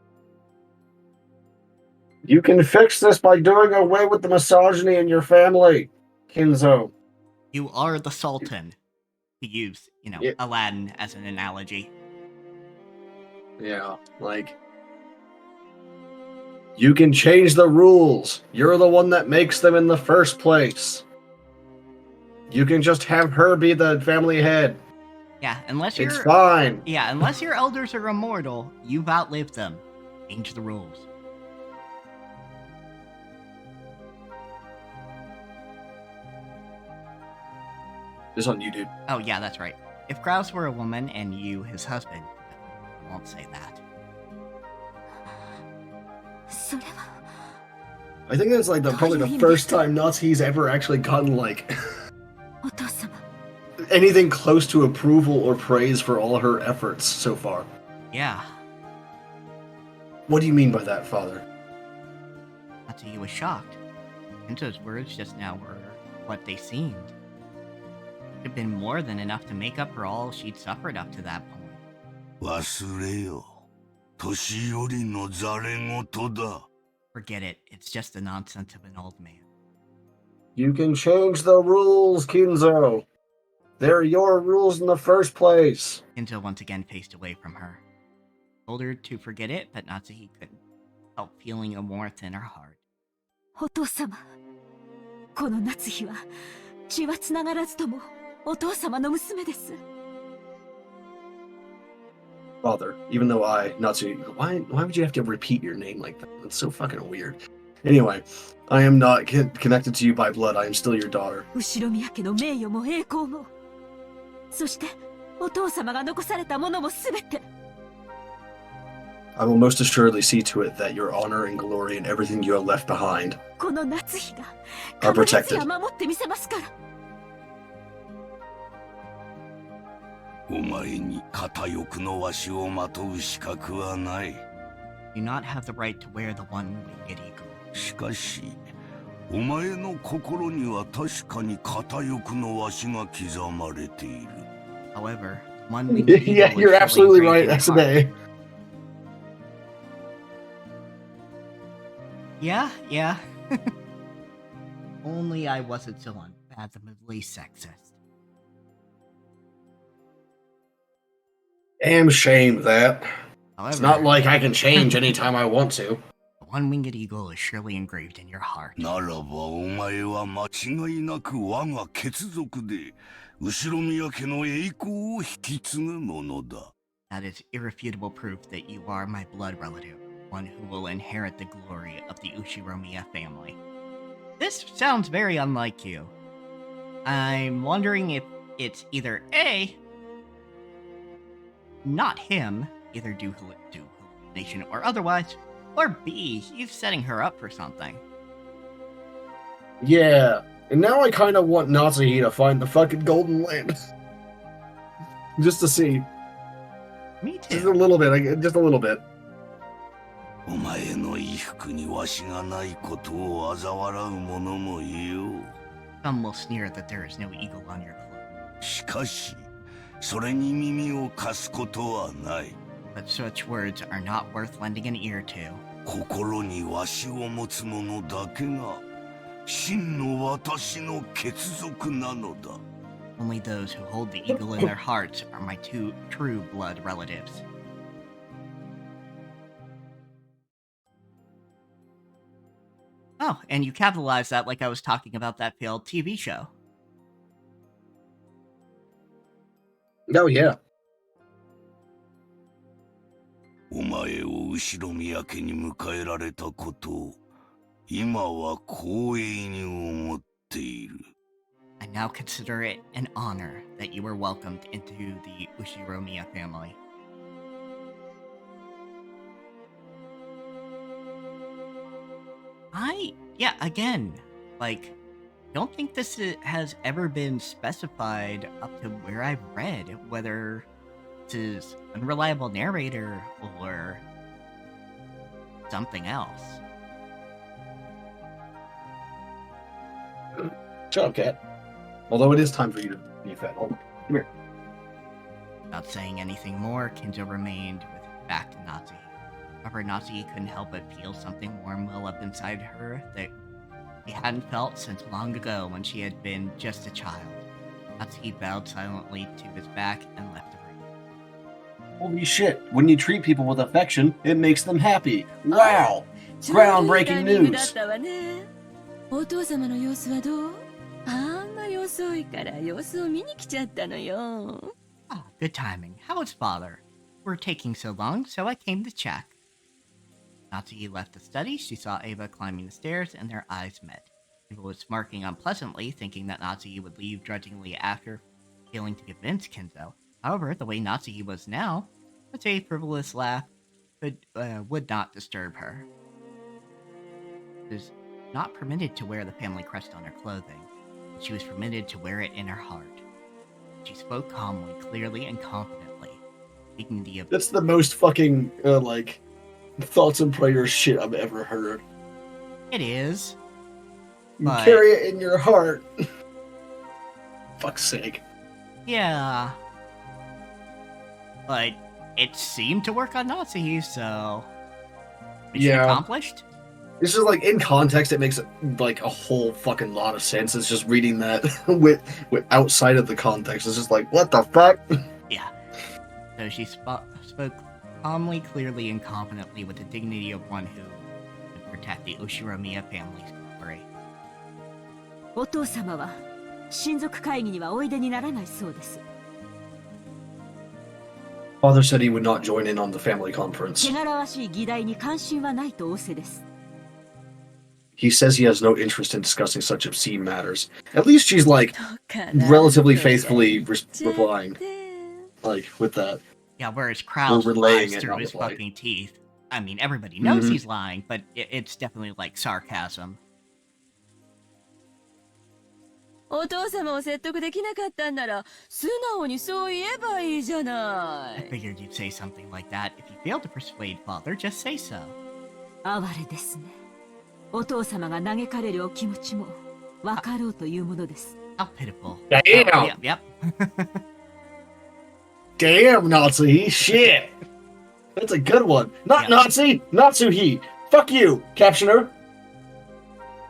You can fix this by doing away with the misogyny in your family, Kinzo. You are the Sultan. To use, Aladdin as an analogy. Yeah, like... You can change the rules. You're the one that makes them in the first place. You can just have her be the family head. Yeah, unless you're... It's fine. Yeah, unless your elders are immortal, you've outlived them. Change the rules. This on you, dude. Oh, yeah, that's right. If Kraus were a woman and you his husband, I won't say that. I think that's like probably the first time Natsuhi's ever actually gotten like anything close to approval or praise for all her efforts so far. Yeah. What do you mean by that, Father? Natsuhi was shocked. Kinto's words just now were what they seemed. It had been more than enough to make up for all she'd suffered up to that point. 忘れよ。年寄りのざれ言だ。Forget it. It's just the nonsense of an old man. You can change the rules, Kinzo. They're your rules in the first place. Kinzo once again faced away from her. Told her to forget it, but Natsuhi couldn't help feeling a warmth in her heart. お父様、この夏日は血はつながらずともお父様の娘です。Father, even though Natsuhi, why would you have to repeat your name like that? That's so fucking weird. Anyway, I am not connected to you by blood. I am still your daughter. 後ろ宮家の名誉も栄光も、そしてお父様が残されたものもすべて。I will most assuredly see to it that your honor and glory and everything you have left behind この夏日が are 必ず protected. や守ってみせますから。お前に片翼のわしをまとう資格はない。Do not have the right to wear the one-winged eagle. しかし、お前の心には確かに片翼のわしが刻まれている。However, one-winged eagle Yeah, was you're surely absolutely engraved right, in your Esame. heart. Yeah. Only I wasn't so unfathomably sexist. Damn shame that. However, It's not like I can change anytime I want to. The one-winged eagle is surely engraved in your heart. ならばお前は間違いなく我が血族で後ろ宮家の栄光を引き継ぐものだ。That is irrefutable proof that you are my blood relative, one who will inherit the glory of the Ushiromiya family. This sounds very unlike you. I'm wondering if it's either A, not him, either due to hallucination or otherwise, Or B, he's setting her up for something. Yeah. And now I kind of want Natsuhi to find the fucking golden lamp. Just to see. Me too. Just a little bit. Just a little bit. お前の衣服にわしがないことを嘲笑う者もいよう。 Some will sneer that there is no eagle on your cloak. しかし、それに耳を貸すことはない。 But such words are not worth lending an ear to. 心にわしを持つ者だけが真の私の血族なのだ。 Only those who hold the eagle in their hearts are my two true blood relatives. Oh, and you capitalized that like I was talking about that failed TV show. Oh, yeah. お前を後ろ宮家に迎えられたことを今は光栄に思っている。 I now consider it an honor that you were welcomed into the Ushiromiya family. Again, like, don't think this has ever been specified up to where I've read, whether this is unreliable narrator or something else. Shut up, cat. Although it is time for you to be fed. Hold on. Come here. Without saying anything more, Kinzo remained with his back to Natsuhi. However, Natsuhi couldn't help but feel something warm well up inside her that he hadn't felt since long ago when she had been just a child. Natsuhi bowed silently to his back and left the room. Holy shit. When you treat people with affection, it makes them happy. Wow. Groundbreaking news. お父様の様子はどう？あんまり遅いから様子を見に来ちゃったのよ。 Ah, good timing. How is father? We're taking so long, so I came to check. Natsuhi left the study. She saw Ava climbing the stairs, and their eyes met. Ava was smirking unpleasantly, thinking that Natsuhi would leave grudgingly after failing to convince Kinzo. However, the way Natsuhi was now, such a frivolous laugh would not disturb her. She was not permitted to wear the family crest on her clothing, but she was permitted to wear it in her heart. She spoke calmly, clearly, and confidently, speaking the... That's the most fucking, like, thoughts and prayers shit I've ever heard. It is. You But... carry it in your heart. Fuck's sake. Yeah. But it seemed to work on Natsuhi, so... Mission accomplished? This is like, in context, it makes like a whole fucking lot of sense. It's just reading that with outside of the context. It's just like, what the fuck? Yeah. So she spoke calmly, clearly, and confidently with the dignity of one who would protect the Ushiromiya family's glory. お父様は親族会議にはおいでにならないそうです。 Father said he would not join in on the family conference. 汚らわしい議題に関心はないと仰せです。 He says he has no interest in discussing such obscene matters. At least she's like relatively faithfully replying, like with that. Yeah, whereas Krause lies through his fucking teeth. I mean, everybody knows he's lying, but it's definitely like sarcasm. お父様を説得できなかったんなら素直にそう言えばいいじゃない。 I figured you'd say something like that. If you failed to persuade father, just say so. 哀れですね。お父様が嘆かれるお気持ちも分かろうというものです。 How pitiful. Damn! Yep. Damn, Natsuhi! Shit! That's a good one. Not Nazi! Natsuhi! Fuck you, Captioner!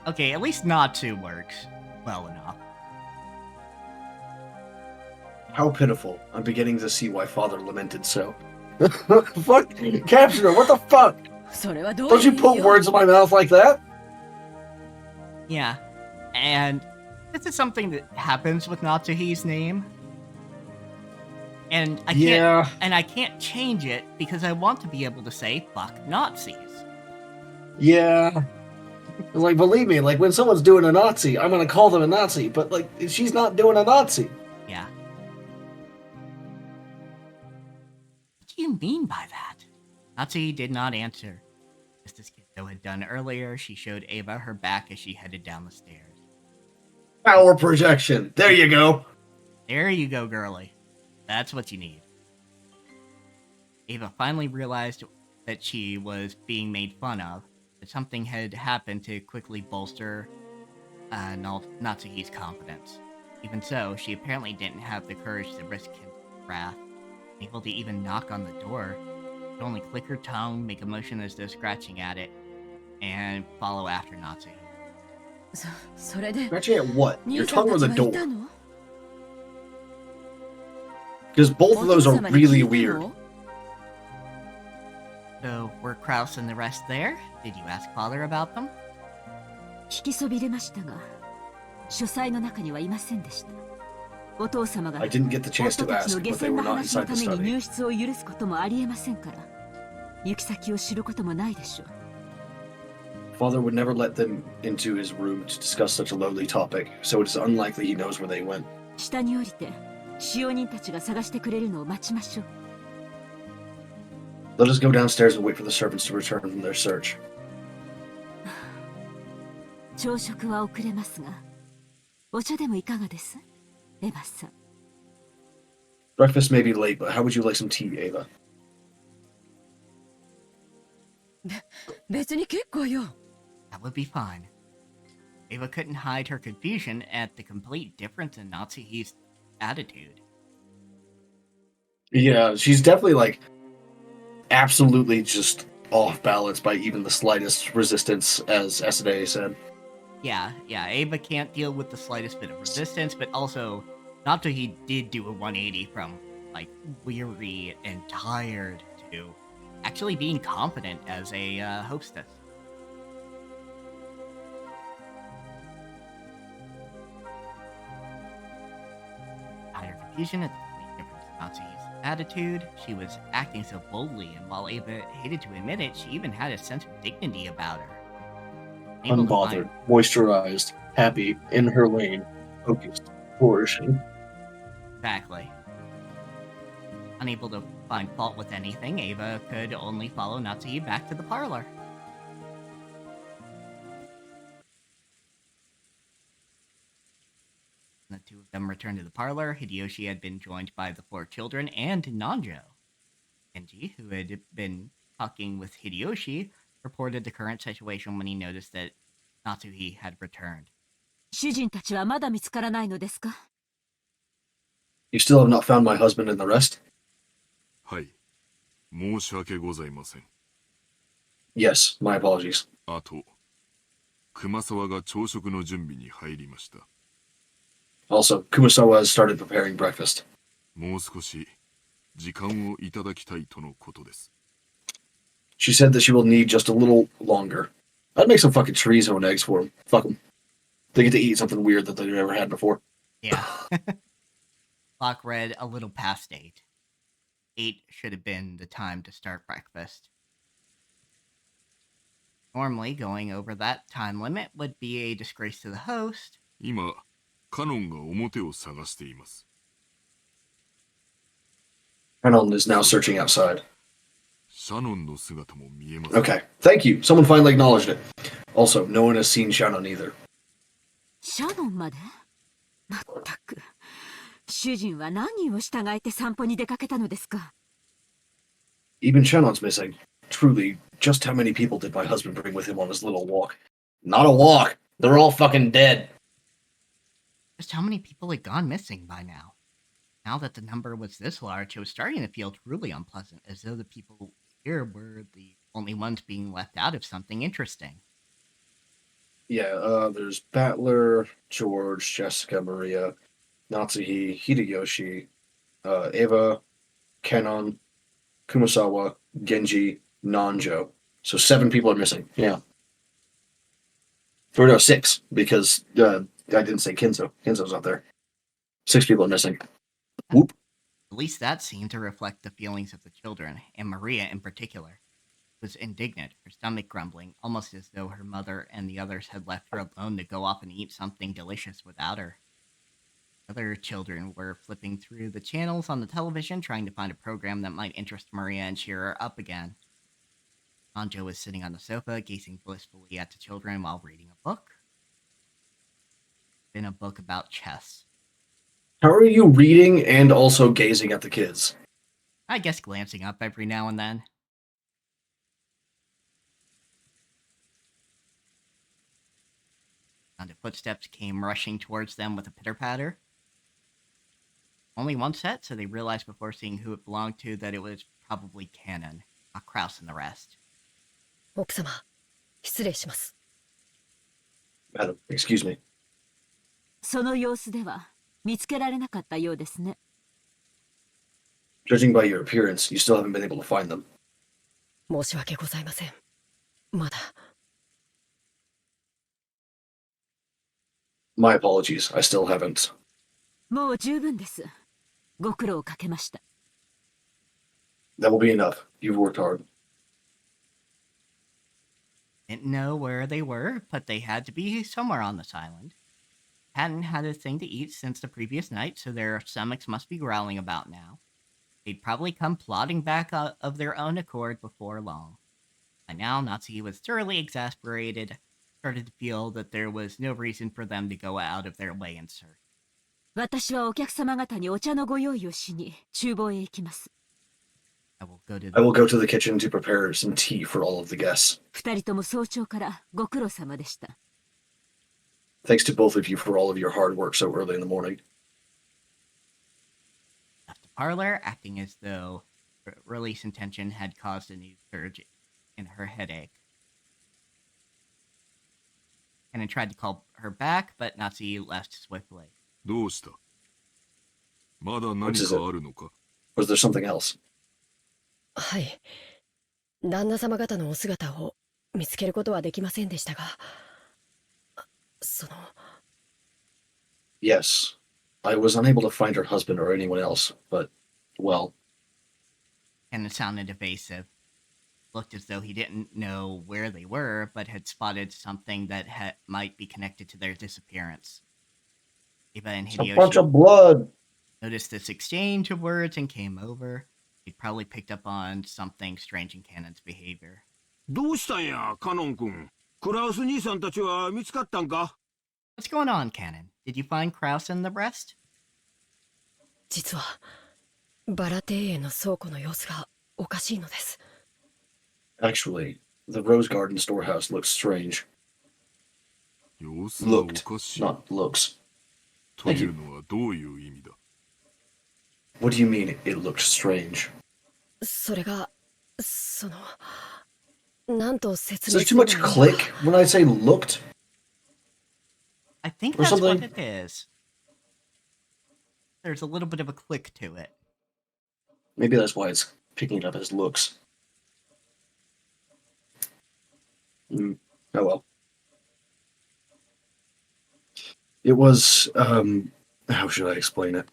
Okay, at least Natsu works well enough. How pitiful. I'm beginning to see why father lamented so. Fuck! Captioner, what the fuck? Don't you put words in my mouth like that? Yeah, and this is something that happens with Natsuhi's name. And I can't change it because I want to be able to say fuck Nazis. Yeah. Like, believe me, like, when someone's doing a Nazi, I'm gonna call them a Nazi, but, like, she's not doing a Nazi. Yeah. What do you mean by that? Natsuhi did not answer. Just as Kinzo had done earlier, she showed Ava her back as she headed down the stairs. Power projection. There you go. There you go, girly. That's what you need. Ava finally realized that she was being made fun of, that something had happened to quickly bolster Natsuhi's confidence. Even so, she apparently didn't have the courage to risk his wrath. Able to even knock on the door, she'd only click her tongue, make a motion as though scratching at it, and follow after Natsuhi. Scratching at what? Your tongue or the door? Because both of those are really weird. So, were Kraus and the rest there? Did you ask Father about them? 聞きそびれましたが、書斎の中にはいませんでした。お父様が I didn't get the chance 夫 to たち ask, の下 but they 船 were の not 話の inside た the めに study. 入室を許すこともありえませんから、行き先を知ることもないでしょう。Father would never let them into his room to discuss such a lowly topic, so it is unlikely he knows where they went. 下に降りて、使用人たちが探してくれるのを待ちましょう。Let us go downstairs and wait for the servants to return from their search. 朝食は遅れますが、お茶でもいかがです？エヴァさん。Breakfast may be late, but how would you like some tea, Ava? 別に結構よ。That would be fine. Ava couldn't hide her confusion at the complete difference in Natsuhi's attitude. Yeah, she's definitely like absolutely just off balance by even the slightest resistance, as Esade said. Yeah, Ava can't deal with the slightest bit of resistance, but also, Natsuhi did do a 180 from, like, weary and tired to actually being confident as a hostess. Hide her confusion at the complete difference in Natsuhi's attitude. She was acting so boldly, and while Ava hated to admit it, she even had a sense of dignity about her. Unbothered, moisturized, happy, in her lane, focused, flourishing. Exactly. Unable to find fault with anything, Ava could only follow Natsuhi back to the parlor. The two of them returned to the parlor. Hideyoshi had been joined by the 4 children and Nanjo. Genji, who had been talking with Hideyoshi, reported the current situation when he noticed that Natsuhi had returned. 主人たちはまだ見つからないのですか？ You still have not found my husband and the rest? はい。申し訳ございません。Yes, my apologies. あと、熊沢が朝食の準備に入りました。Also, Kumasawa has started preparing breakfast. もう少し時間をいただきたいとのことです。She said that she will need just a little longer. I'd make some fucking chorizo and eggs for them. Fuck them. They get to eat something weird that they've never had before. Yeah. Clock read a little past 8. 8 should have been the time to start breakfast. Normally, going over that time limit would be a disgrace to the host. 今、カノンが表を探しています。Hanon is now searching outside. シャノンの姿も見えます。Okay, thank you. Someone finally acknowledged it. Also, no one has seen Shannon either. シャノンまで？まったく。主人は何を従えて散歩に出かけたのですか？ Even Shannon's missing. Truly, just how many people did my husband bring with him on his little walk? Not a walk. They're all fucking dead. Just how many people had gone missing by now? Now that the number was this large, it was starting to feel truly unpleasant, as though the people here were the only ones being left out of something interesting. Yeah, there's Battler, George, Jessica, Maria, Natsuhi, Hideyoshi, Eva, Kenon, Kumasawa, Genji, Nanjo. So 7 people are missing. Yeah. Or no, 6, because I didn't say Kinzo. Kinzo's not there. 6 people are missing. Whoop. At least that seemed to reflect the feelings of the children, and Maria in particular was indignant, her stomach grumbling, almost as though her mother and the others had left her alone to go off and eat something delicious without her. Other children were flipping through the channels on the television, trying to find a program that might interest Maria and cheer her up again. Anjo was sitting on the sofa, gazing blissfully at the children while reading a book. In a book about chess. How are you reading and also gazing at the kids? I guess glancing up every now and then. And the footsteps came rushing towards them with a pitter-patter. Only one set, so they realized before seeing who it belonged to that it was probably Cannon, not Kraus and the rest. 奥様、失礼します。 Madam, excuse me. その様子では見つけられなかったようですね。 Judging by your appearance, you still haven't been able to find them. 申し訳ございません。まだ。My apologies, I still haven't. もう十分です。ご苦労をかけました。 That will be enough. You've worked hard. Didn't know where they were, but they had to be somewhere on this island. Hadn't had a thing to eat since the previous night, so their stomachs must be growling about now. They'd probably come plodding back out of their own accord before long. By now, Natsuki was thoroughly exasperated, started to feel that there was no reason for them to go out of their way in search. 私はお客様方にお茶のご用意をしに厨房へ行きます。 I will go to the kitchen to prepare some tea for all of the guests. 二人とも早朝からご苦労様でした。 Thanks to both of you for all of your hard work so early in the morning. Left the parlor, acting as though release intention had caused a new surge in her headache. And I tried to call her back, but Natsuki left swiftly. どうした？まだ何かあるのか？ Was there something else? はい。旦那様方のお姿を見つけることはできませんでしたが、その。Yes. I was unable to find her husband or anyone else, but, well. And it sounded evasive. Looked as though he didn't know where they were, but had spotted something that might be connected to their disappearance. Eva and Hideyoshi a bunch of blood. Noticed this exchange of words and came over. He'd probably picked up on something strange in Cannon's behavior. どうしたんや、カノン君。クラウス兄さんたちは見つかったんか？ What's going on, Cannon? Did you find Kraus and the rest? 実は、バラ庭園の倉庫の様子がおかしいのです。 Actually, the Rose Garden storehouse looks strange. 様子がお Looked, かしい。 not looks. というのはどういう意味だ？ What do you mean it looked strange? それが、なんと Is 説 there 明 too much click when I say looked? I think Or that's what something? it is. There's a little bit of a click to it. Maybe that's why it's picking it up as looks. Oh well. It was, how should I explain it?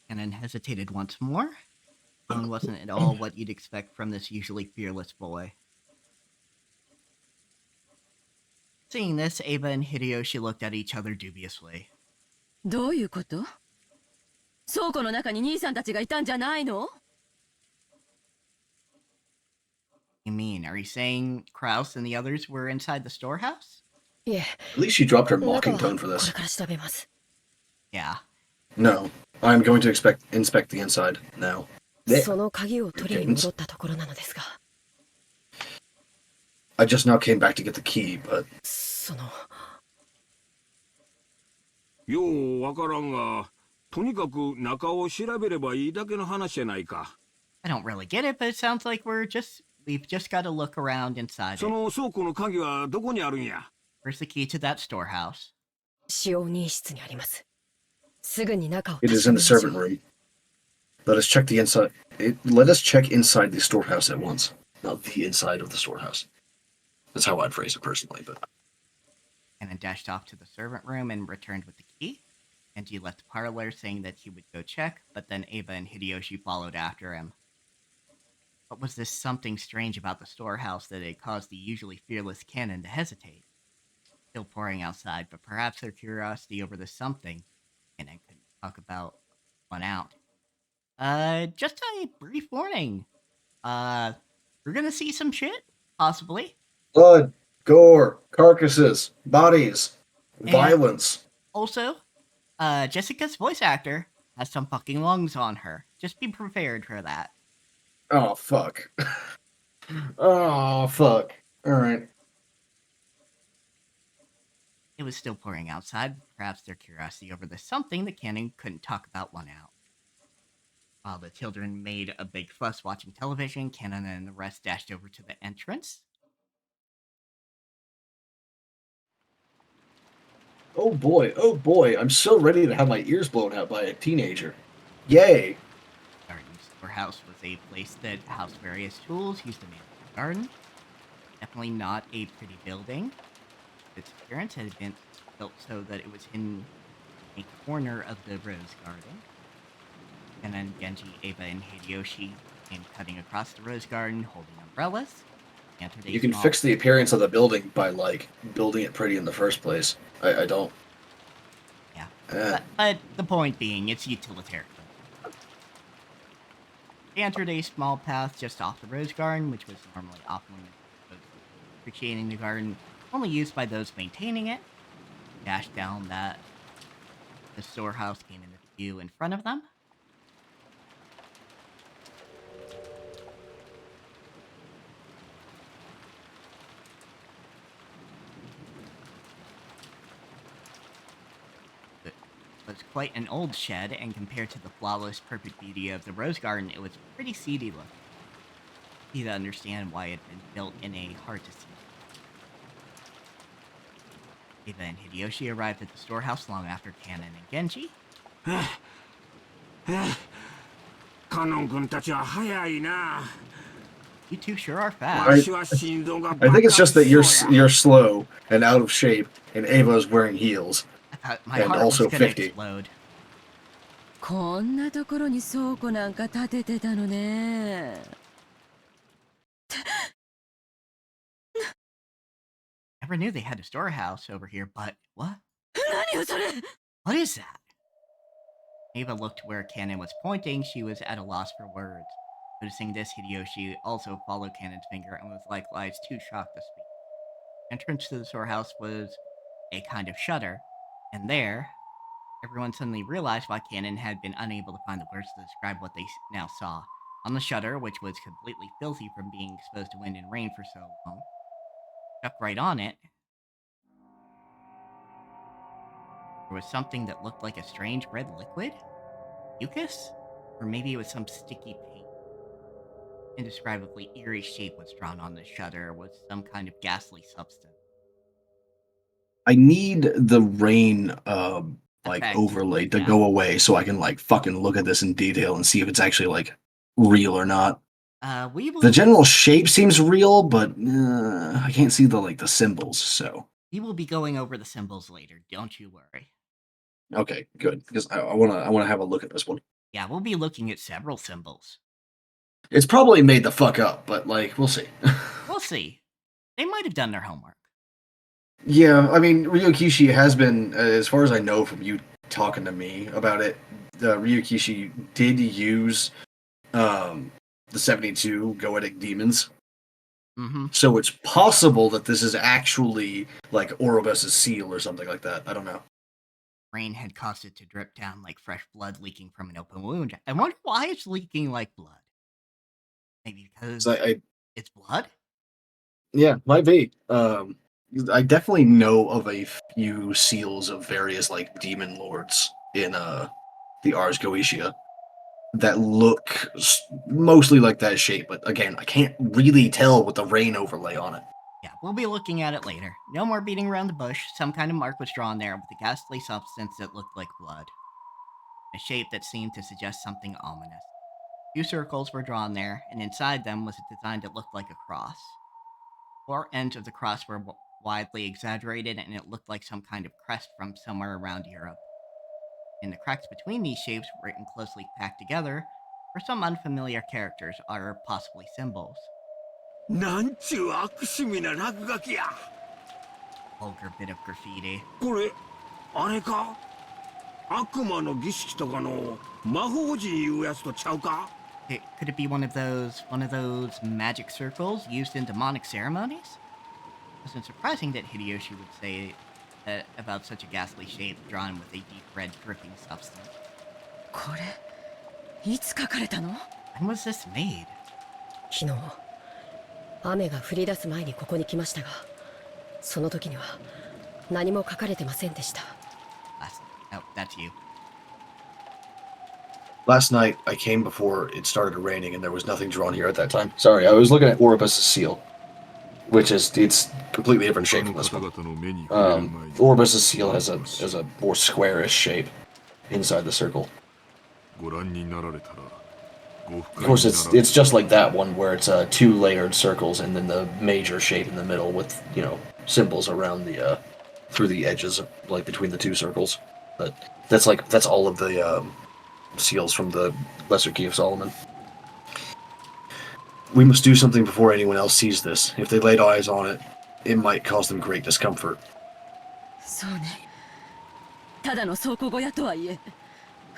Cannon hesitated once more. Tone wasn't at all what you'd expect from this usually fearless boy. Seeing this, Ava and Hideyoshi looked at each other dubiously. どういうこと？倉庫の中に兄さんたちがいたんじゃないの？ You mean, are you saying Kraus and the others were inside the storehouse? いえ、 At least she dropped her 中 mocking は tone for これ this. から調べます。 Yeah. No, I'm going to inspect the inside now. その鍵を取りに戻ったところなのですが。 I just now came back to get the key, but... ようわからんが、とにかく中を調べればいいだけの話やないか。 I don't really get it, but it sounds like we've just got to look around inside そ it. の倉庫の鍵はどこにあるんや？ Where's the key to that storehouse? 使用人室にあります。すぐに中を It is in the servant room. Let us check the inside. Let us check inside the storehouse at once. Not the inside of the storehouse. That's how I'd phrase it personally, but... Cannon dashed off to the servant room and returned with the key. And he left the parlor saying that he would go check, but then Ava and Hideyoshi followed after him. What was this something strange about the storehouse that had caused the usually fearless Cannon to hesitate? Still pouring outside, but perhaps their curiosity over the something Cannon couldn't talk about won out. Just a brief warning. We're gonna see some shit, possibly. Blood, gore, carcasses, bodies, And violence. also, Jessica's voice actor has some fucking lungs on her. Just be prepared for that. Oh, fuck. Oh, fuck. Alright. It was still pouring outside. Perhaps their curiosity over the something that Cannon couldn't talk about won out. While the children made a big fuss watching television, Cannon and the rest dashed over to the entrance. Oh boy, I'm so ready to have my ears blown out by a teenager. Yay! Garden storehouse was a place that housed various tools used to manage the garden. Definitely not a pretty building. Its appearance had been built so that it was in a corner of the rose garden. And then Genji, Ava, and Hideyoshi came cutting across the rose garden holding umbrellas. You can fix the appearance of the building by, like, building it pretty in the first place. I don't. Yeah. But the point being, it's utilitarian. They entered a small path just off the rose garden, which was normally off limits to those appreciating the garden, only used by those maintaining it. Dashed down that the storehouse came into view in front of them. It was quite an old shed, and compared to the flawless, perfect beauty of the rose garden, it was pretty seedy looking. Easy to understand why it had been built in a hard-to-see. Ava and Hideyoshi arrived at the storehouse long after Cannon and Genji. カノン君たちは早いな。 You two sure are I fast. think it's just that you're slow and out of shape, and Ava's wearing heels. My and heart also was gonna 50. explode. こんなところに倉庫なんか建ててたのね。 Never knew they had a storehouse over here, but what? 何よそれ。 What is that? Ava looked where Cannon was pointing. She was at a loss for words. Noticing this, Hideyoshi also followed Cannon's finger and was likewise too shocked to speak. Entrance to the storehouse was a kind of shutter, and there, everyone suddenly realized why Cannon had been unable to find the words to describe what they now saw. On the shutter, which was completely filthy from being exposed to wind and rain for so long, stuck right on it, there was something that looked like a strange red liquid? Mucus? Or maybe it was some sticky paint. Indescribably eerie shape was drawn on the shutter with some kind of ghastly substance. I need the rain Effect. overlay to go away so I can like fucking look at this in detail and see if it's actually like real or not. The general shape seems real, but I can't see the symbols. So We will be going over the symbols later. Don't you worry. okay, good, because I wanna have a look at this one. Yeah, we'll be looking at several symbols. It's probably made the fuck up, but like we'll see. We'll see. They might have done their homework. Yeah, I mean, Ryokishi has been, as far as I know from you talking to me about it, Ryokishi did use the 72 Goetic demons. Mm-hmm. So it's possible that this is actually like Orobus's seal or something like that. I don't know. Rain had caused it to drip down like fresh blood leaking from an open wound. I wonder why it's leaking like blood. Maybe because it's blood? Yeah, might be. I definitely know of a few seals of various like demon lords in the Ars Goetia that look mostly like that shape, but again, I can't really tell with the rain overlay on it. Yeah, we'll be looking at it later. No more beating around the bush. Some kind of mark was drawn there with a ghastly substance that looked like blood. A shape that seemed to suggest something ominous. 2 circles were drawn there, and inside them was a design that looked like a cross. 4 ends of the cross were widely exaggerated, and it looked like some kind of crest from somewhere around Europe. In the cracks between these shapes, written closely packed together, were some unfamiliar characters, or possibly symbols. なんちゅう悪趣味な落書きや。 Vulgar bit of graffiti. これ、あれか？悪魔の儀式とかの魔法陣いうやつとちゃうか？ Could it be one of those magic circles used in demonic ceremonies? It wasn't surprising that Hideyoshi would say that about such a ghastly shape drawn with a deep red dripping substance. これいつ書かれたの？ When was this made? 昨日雨が降り出す前にここに来ましたが、その時には何も書かれてませんでした。Oh, that's you. Last night, I came before it started raining, and there was nothing drawn here at that time. Sorry, I was looking at Oropus' seal, which it's completely different shape from this one. Oropus' seal has a more squarish shape inside the circle. Of course, it's just like that one, where it's 2 layered circles, and then the major shape in the middle with, symbols around the through the edges, like between the 2 circles. But that's all of the seals from the Lesser Key of Solomon. We must do something before anyone else sees this. If they laid eyes on it, it might cause them great discomfort. そうね。ただの倉庫小屋とはいえ、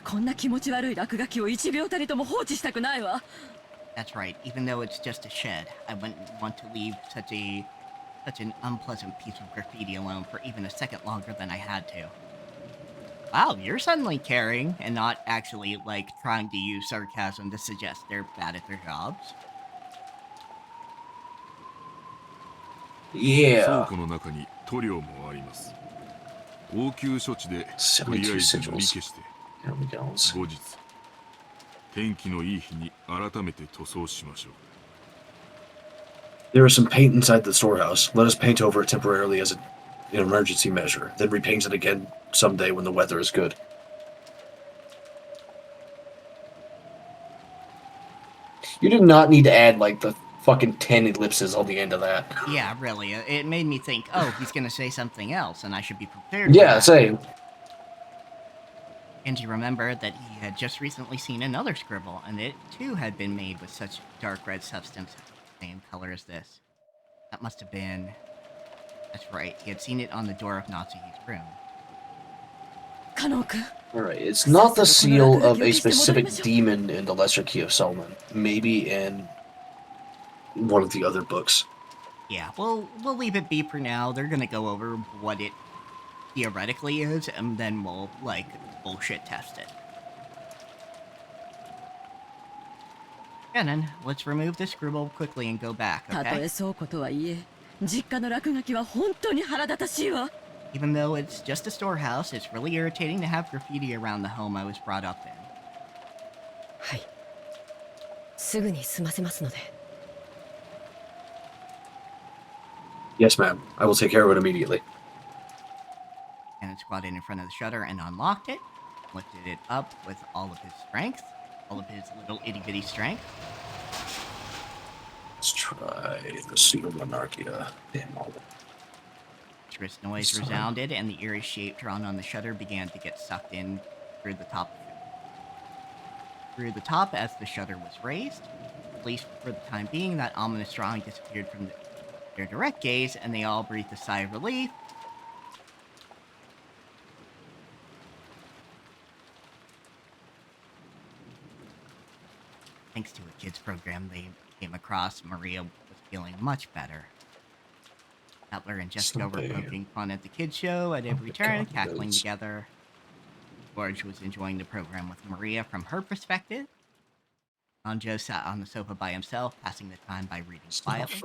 こんな気持ち悪い落書きを1秒たりとも放置したくないわ。That's right. Even though it's just a shed, I wouldn't want to leave such an unpleasant piece of graffiti alone for even a second longer than I had to. Wow, you're suddenly caring and not actually, trying to use sarcasm to suggest they're bad at their jobs. Yeah. 倉庫の中に塗料もあります。応急処置でとりあえず塗り消して、後日天気のいい日に改めて塗装しましょう。There is some paint inside the storehouse. Let us paint over it temporarily as an emergency measure, then repaint it again someday when the weather is good. You did not need to add, the fucking 10 ellipses on the end of that. Yeah, really. It made me think, oh, he's gonna say something else, and I should be prepared for Yeah, that. same. And you remember that he had just recently seen another scribble, and it too had been made with such dark red substance, same color as this. That must have been... That's right, he had seen it on the door of Natsuhi's room. Alright, it's not the seal of a specific demon in the Lesser Key of Solomon. Maybe in one of the other books. Yeah, we'll leave it be for now. They're gonna go over what it theoretically is, and then we'll, bullshit test it. And then, let's remove this scribble quickly and go back, okay? Even though it's just a storehouse, it's really irritating to have graffiti around the home I was brought up in. はい。すぐに済ませますので。Yes, ma'am. I will take care of it immediately. And squatted in front of the shutter and unlocked it, lifted it up with all of his strength, all of his little itty-bitty strength. Let's try the Seal of Monarchia. Damn all of it. Trist noise resounded, and the eerie shape drawn on the shutter began to get sucked in through the top as the shutter was raised. At least for the time being, that ominous drawing disappeared from their direct gaze, and they all breathed a sigh of relief. Thanks to a kids program they came across, Maria was feeling much better. Butler and Jessica were poking fun at the kids show at every turn, cackling together. George was enjoying the program with Maria from her perspective. Anjo sat on the sofa by himself, passing the time by reading quietly.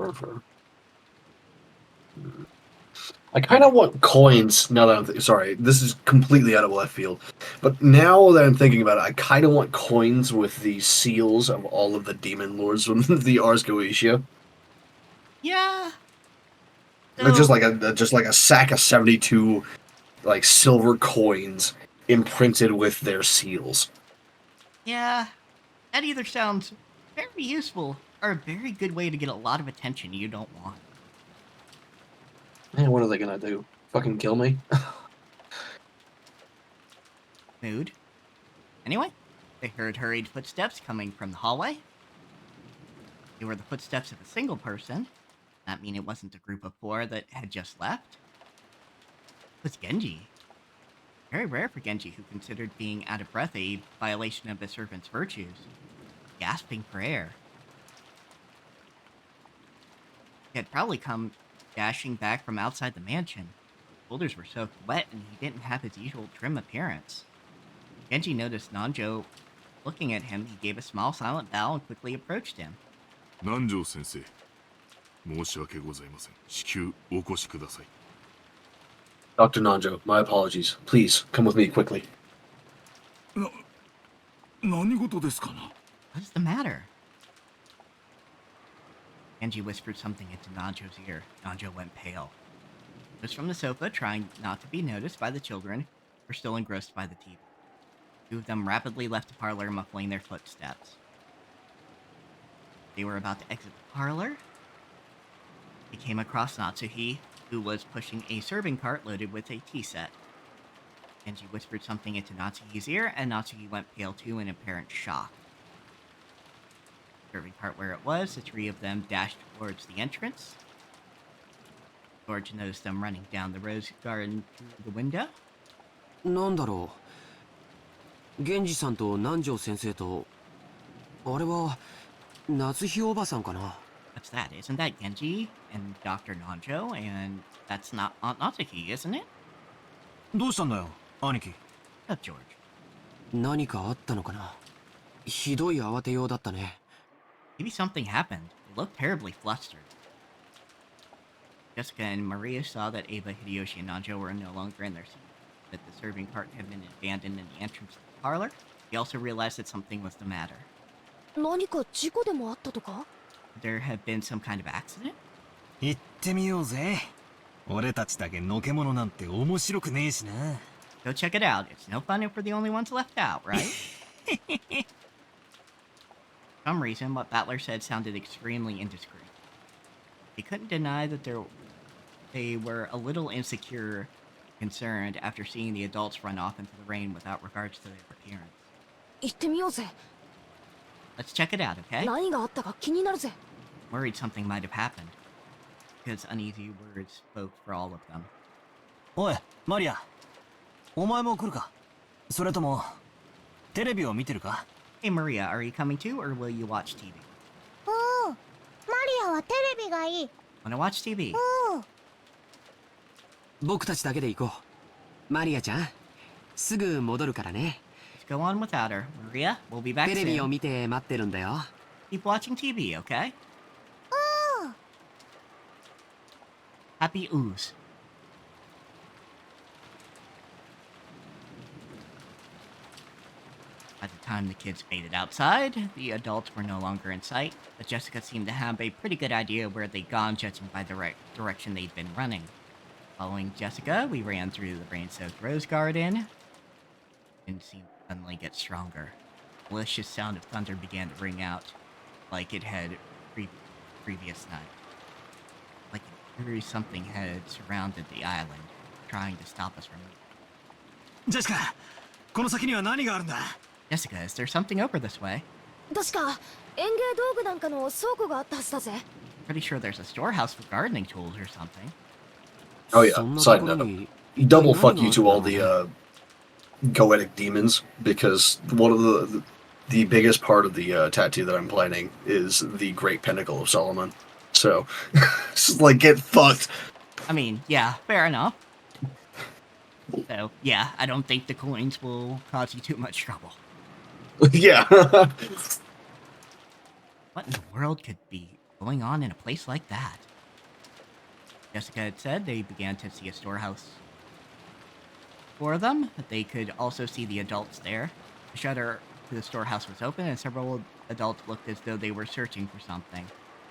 I kind of want coins now that I'm sorry, this is completely out of left field. But now that I'm thinking about it, I kind of want coins with the seals of all of the demon lords from the Ars Goetia. Yeah. So, just like a sack of 72 silver coins imprinted with their seals. Yeah. That either sounds very useful or a very good way to get a lot of attention you don't want. Man, what are they gonna do? Fucking kill me? Mood. Anyway, they heard hurried footsteps coming from the hallway. They were the footsteps of a single person. That mean it wasn't a group of 4 that had just left. It was Genji. Very rare for Genji, who considered being out of breath a violation of the servant's virtues. gasping for air. He had probably come dashing back from outside the mansion. His shoulders were soaked wet, and he didn't have his usual trim appearance. Genji noticed Nanjo looking at him. He gave a small, silent bow and quickly approached him. 南條先生、申し訳ございません。至急お越しください。Dr. Nanjo, my apologies. Please, come with me quickly. 何事ですかな What's the matter? Genji whispered something into Nanjo's ear. Nanjo went pale. He rose from the sofa, trying not to be noticed by the children, who were still engrossed by the TV. Two of them rapidly left the parlor, muffling their footsteps. They were about to exit the parlor. They came across Natsuhi, who was pushing a serving cart loaded with a tea set. Genji whispered something into Natsuhi's ear, and Natsuhi went pale too in apparent shock. Serving cart where it was, the three of them dashed towards the entrance. George noticed them running down the rose garden through the window. なんだろう。源氏さんと南條先生と、あれは夏日おばさんかな。What's that? Isn't that Genji and Dr. Nanjo? And that's not Aunt Natsuki, isn't it? どうしたんだよ、兄貴。Oh, George. 何かあったのかな。ひどい慌てようだったね。Maybe something happened. They looked terribly flustered. Jessica and Maria saw that Ava, Hideyoshi, and Nanjo were no longer in their seats, that the serving cart had been abandoned in the entrance of the parlor. They also realized that something was the matter. 何か事故でもあったとか There had been some kind of accident? 行ってみようぜ。俺たちだけのけ者なんて面白くねえしな。Go check it out. It's no fun if we're the only ones left out, right? For some reason, what Battler said sounded extremely indiscreet. He couldn't deny that they were a little insecure, concerned after seeing the adults run off into the rain without regards to their appearance. 行ってみようぜ Let's check it out, okay? 何があったか気になるぜ Worried something might have happened. Because uneasy words spoke for all of them. おい、マリア。お前も来るか。それとも、テレビを見てるか。 Hey Maria, are you coming too, or will you watch TV? おうマリアはテレビがいい Wanna watch TV? おう僕たちだけで行こう。マリアちゃん、すぐ戻るからね。Let's go on without her. Maria, we'll be back テレビを soon. 見て待ってるんだよ。Keep watching TV, okay? おう Happy ooze. By the time the kids made it outside, the adults were no longer in sight, but Jessica seemed to have a pretty good idea where they'd gone, judging by the direction they'd been running. Following Jessica, we ran through the rain-soaked rose garden, and seemed to suddenly get stronger. The malicious sound of thunder began to ring out, like it had previous night. Like something had surrounded the island, trying to stop us from moving. ジェシカ、この先には何があるんだ。 Jessica, is there something over this way? 確か園芸道具なんかの倉庫があったはずだぜ Pretty sure there's a storehouse for gardening tools or something. Oh yeah, side note. Double fuck you to all the goetic demons, because one of the biggest part of the tattoo that I'm planning is the Great Pinnacle of Solomon. So, just like, get fucked. I mean, yeah, fair enough. So, yeah, I don't think the coins will cause you too much trouble. Yeah. What in the world could be going on in a place like that? Jessica had said they began to see a storehouse for them, but they could also see the adults there. The shutter to the storehouse was open, and several adults looked as though they were searching for something.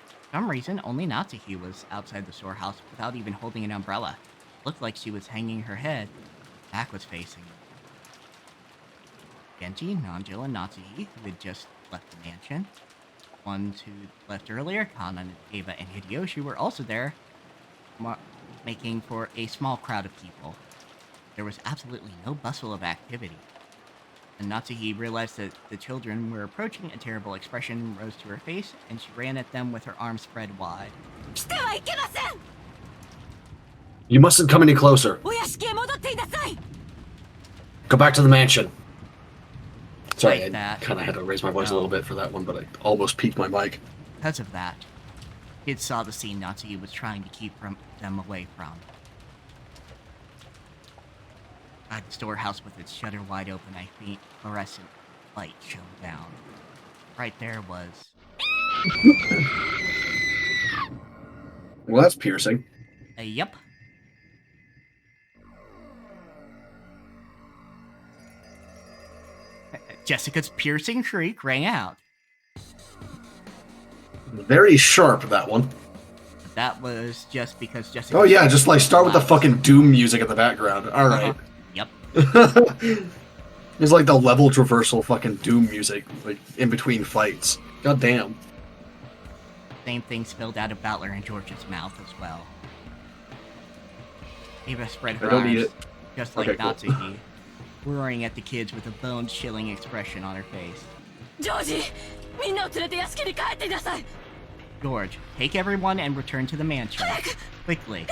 For some reason, only Natsuki was outside the storehouse without even holding an umbrella. It looked like she was hanging her head. Back was facing. Genji, Nanjo, and Natsuki, who had just left the mansion. Ones who left earlier, Kana, Ava, and Hideyoshi were also there, making for a small crowd of people. There was absolutely no bustle of activity. And Natsuki realized that the children were approaching. A terrible expression rose to her face, and she ran at them with her arms spread wide. You mustn't come any closer. Go back to the mansion. Sorry, I that, kind of had to raise my voice a little bit for that one, but I almost peaked my mic. because of that, kids saw the scene Natsuki was trying to keep them away from. At the storehouse with its shutter wide open, a faint fluorescent light shone down. Right there was... Well, that's piercing. Yep. Jessica's piercing shriek rang out. Very sharp, that one. That was just because Jessica... Oh yeah, just like start with the fucking Doom music in the background. Alright. Yep. It's like the level traversal fucking Doom music, like, in between fights. God damn. Same thing spilled out of Battler and George's mouth as well. Ava spread her arms, just like Natsuki, roaring at the kids with a bone-chilling expression on her face. George, take everyone and return to the mansion. Quickly.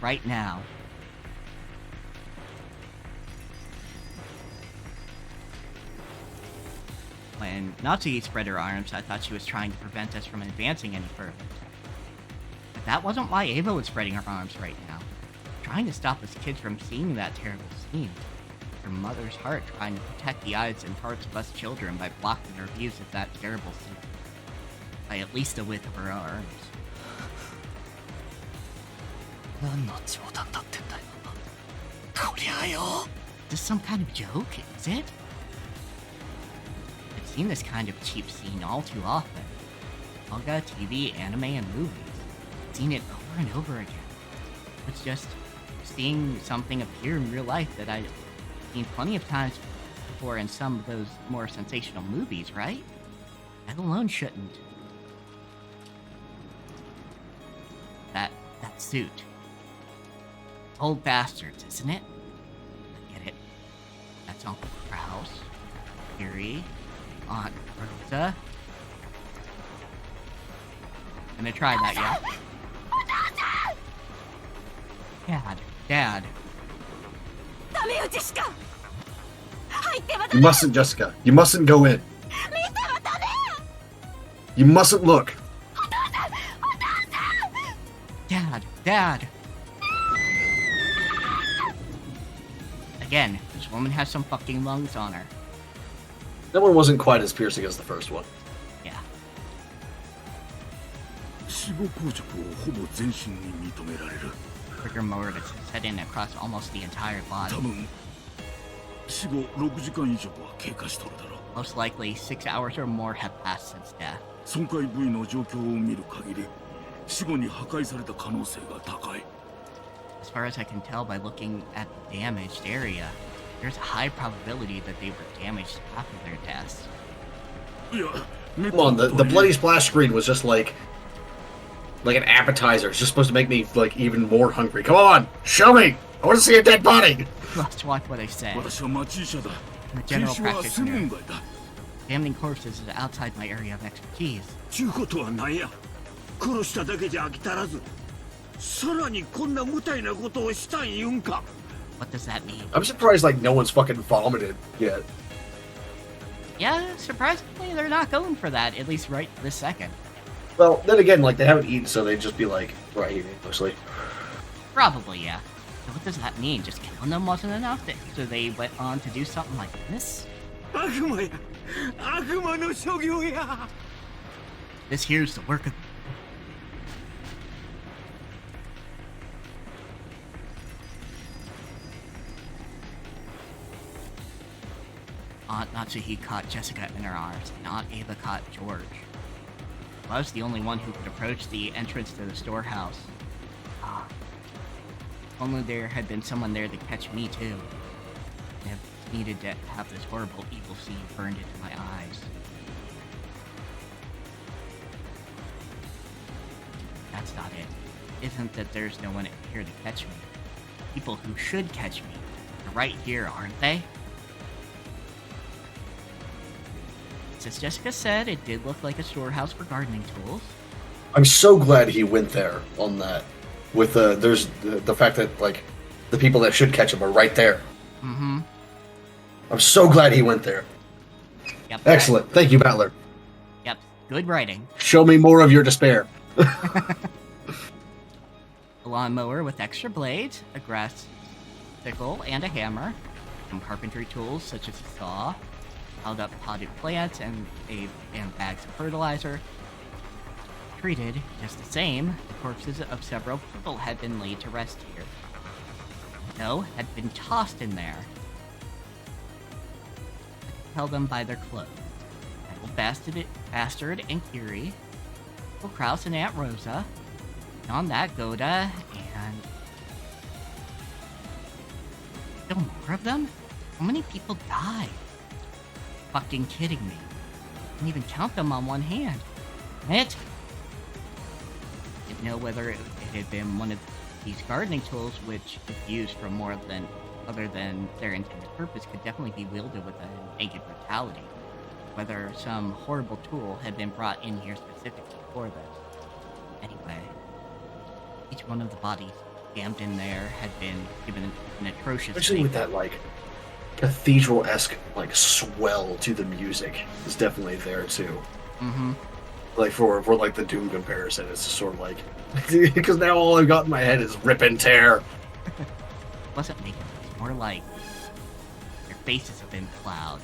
Right now. When Natsuki spread her arms, I thought she was trying to prevent us from advancing any further. But that wasn't why Ava was spreading her arms right now. Trying to stop us kids from seeing that terrible scene. Her mother's heart trying to protect the eyes and hearts of us children by blocking our views of that terrible scene. By at least the width of her arms. Is this some kind of joke? Is it? I've seen this kind of cheap scene all too often. Manga, TV, anime, and movies. I've seen it over and over again. It's just seeing something appear in real life that I've seen plenty of times before in some of those more sensational movies, right? That alone shouldn't. That suit. Old bastards, isn't it? I get it. That's Uncle Kraus, Yuri, Aunt Rosa. Gonna try that, yeah? Dad. You mustn't, Jessica. You mustn't go in. You mustn't look. Dad. Again, this woman has some fucking lungs on her. That one wasn't quite as piercing as the first one. Yeah. Rigor mortis set in across almost the entire body. Most likely, 6 hours or more have passed since death. As far as I can tell by looking at the damaged area, there's a high probability that they were damaged after their deaths. Come on, the bloody splash screen was just like an appetizer. It's just supposed to make me like even more hungry. Come on, show me! I want to see a dead body! Let's watch what I say. I'm a general practitioner. Examining corpses is outside my area of expertise. What does that mean? I'm surprised like no one's fucking vomited yet. Yeah, surprisingly, they're not going for that, at least right this second. Well, then again, like, they haven't eaten, so they'd just be like, right here, mostly. Probably, yeah. So what does that mean? Just killing them wasn't enough? So they went on to do something like this? This here's the work of... Aunt Natsuhi caught Jessica in her arms, and Aunt Ava caught George. I was the only one who could approach the entrance to the storehouse. Only there had been someone there to catch me too. I have needed to have this horrible evil scene burned into my eyes. That's not it. Isn't that there's no one here to catch me. People who should catch me are right here, aren't they? As Jessica said, it did look like a storehouse for gardening tools. I'm so glad he went there on that. With there's the fact that like the people that should catch him are right there. Mm-hmm. I'm so glad he went there. Yep. Excellent. Thank you, Battler. Yep. Good writing. Show me more of your despair. A lawnmower with extra blades, a grass sickle, and a hammer. Some carpentry tools such as a saw, held up potted plants, and bags of fertilizer. Treated just the same, the corpses of several people had been laid to rest here. No, had been tossed in there. I held them by their clothes. Little Bastard and Kiri, Uncle Kraus and Aunt Rosa, beyond that, Goda, and... Still more of them? How many people died? Fucking kidding me. I can't even count them on one hand. It? Didn't know whether it had been one of these gardening tools, which, if used for more than other than their intended purpose, could definitely be wielded with a naked brutality. Whether some horrible tool had been brought in here specifically for this. Anyway, each one of the bodies jammed in there had been given an atrocious Especially with that, like, cathedral-esque, like, swell to the music is definitely there, too. Mm-hmm. Like, for like, the Doom comparison, it's just sort of like... Because now all I've got in my head is rip and tear. Wasn't making it. More like their faces have been plowed.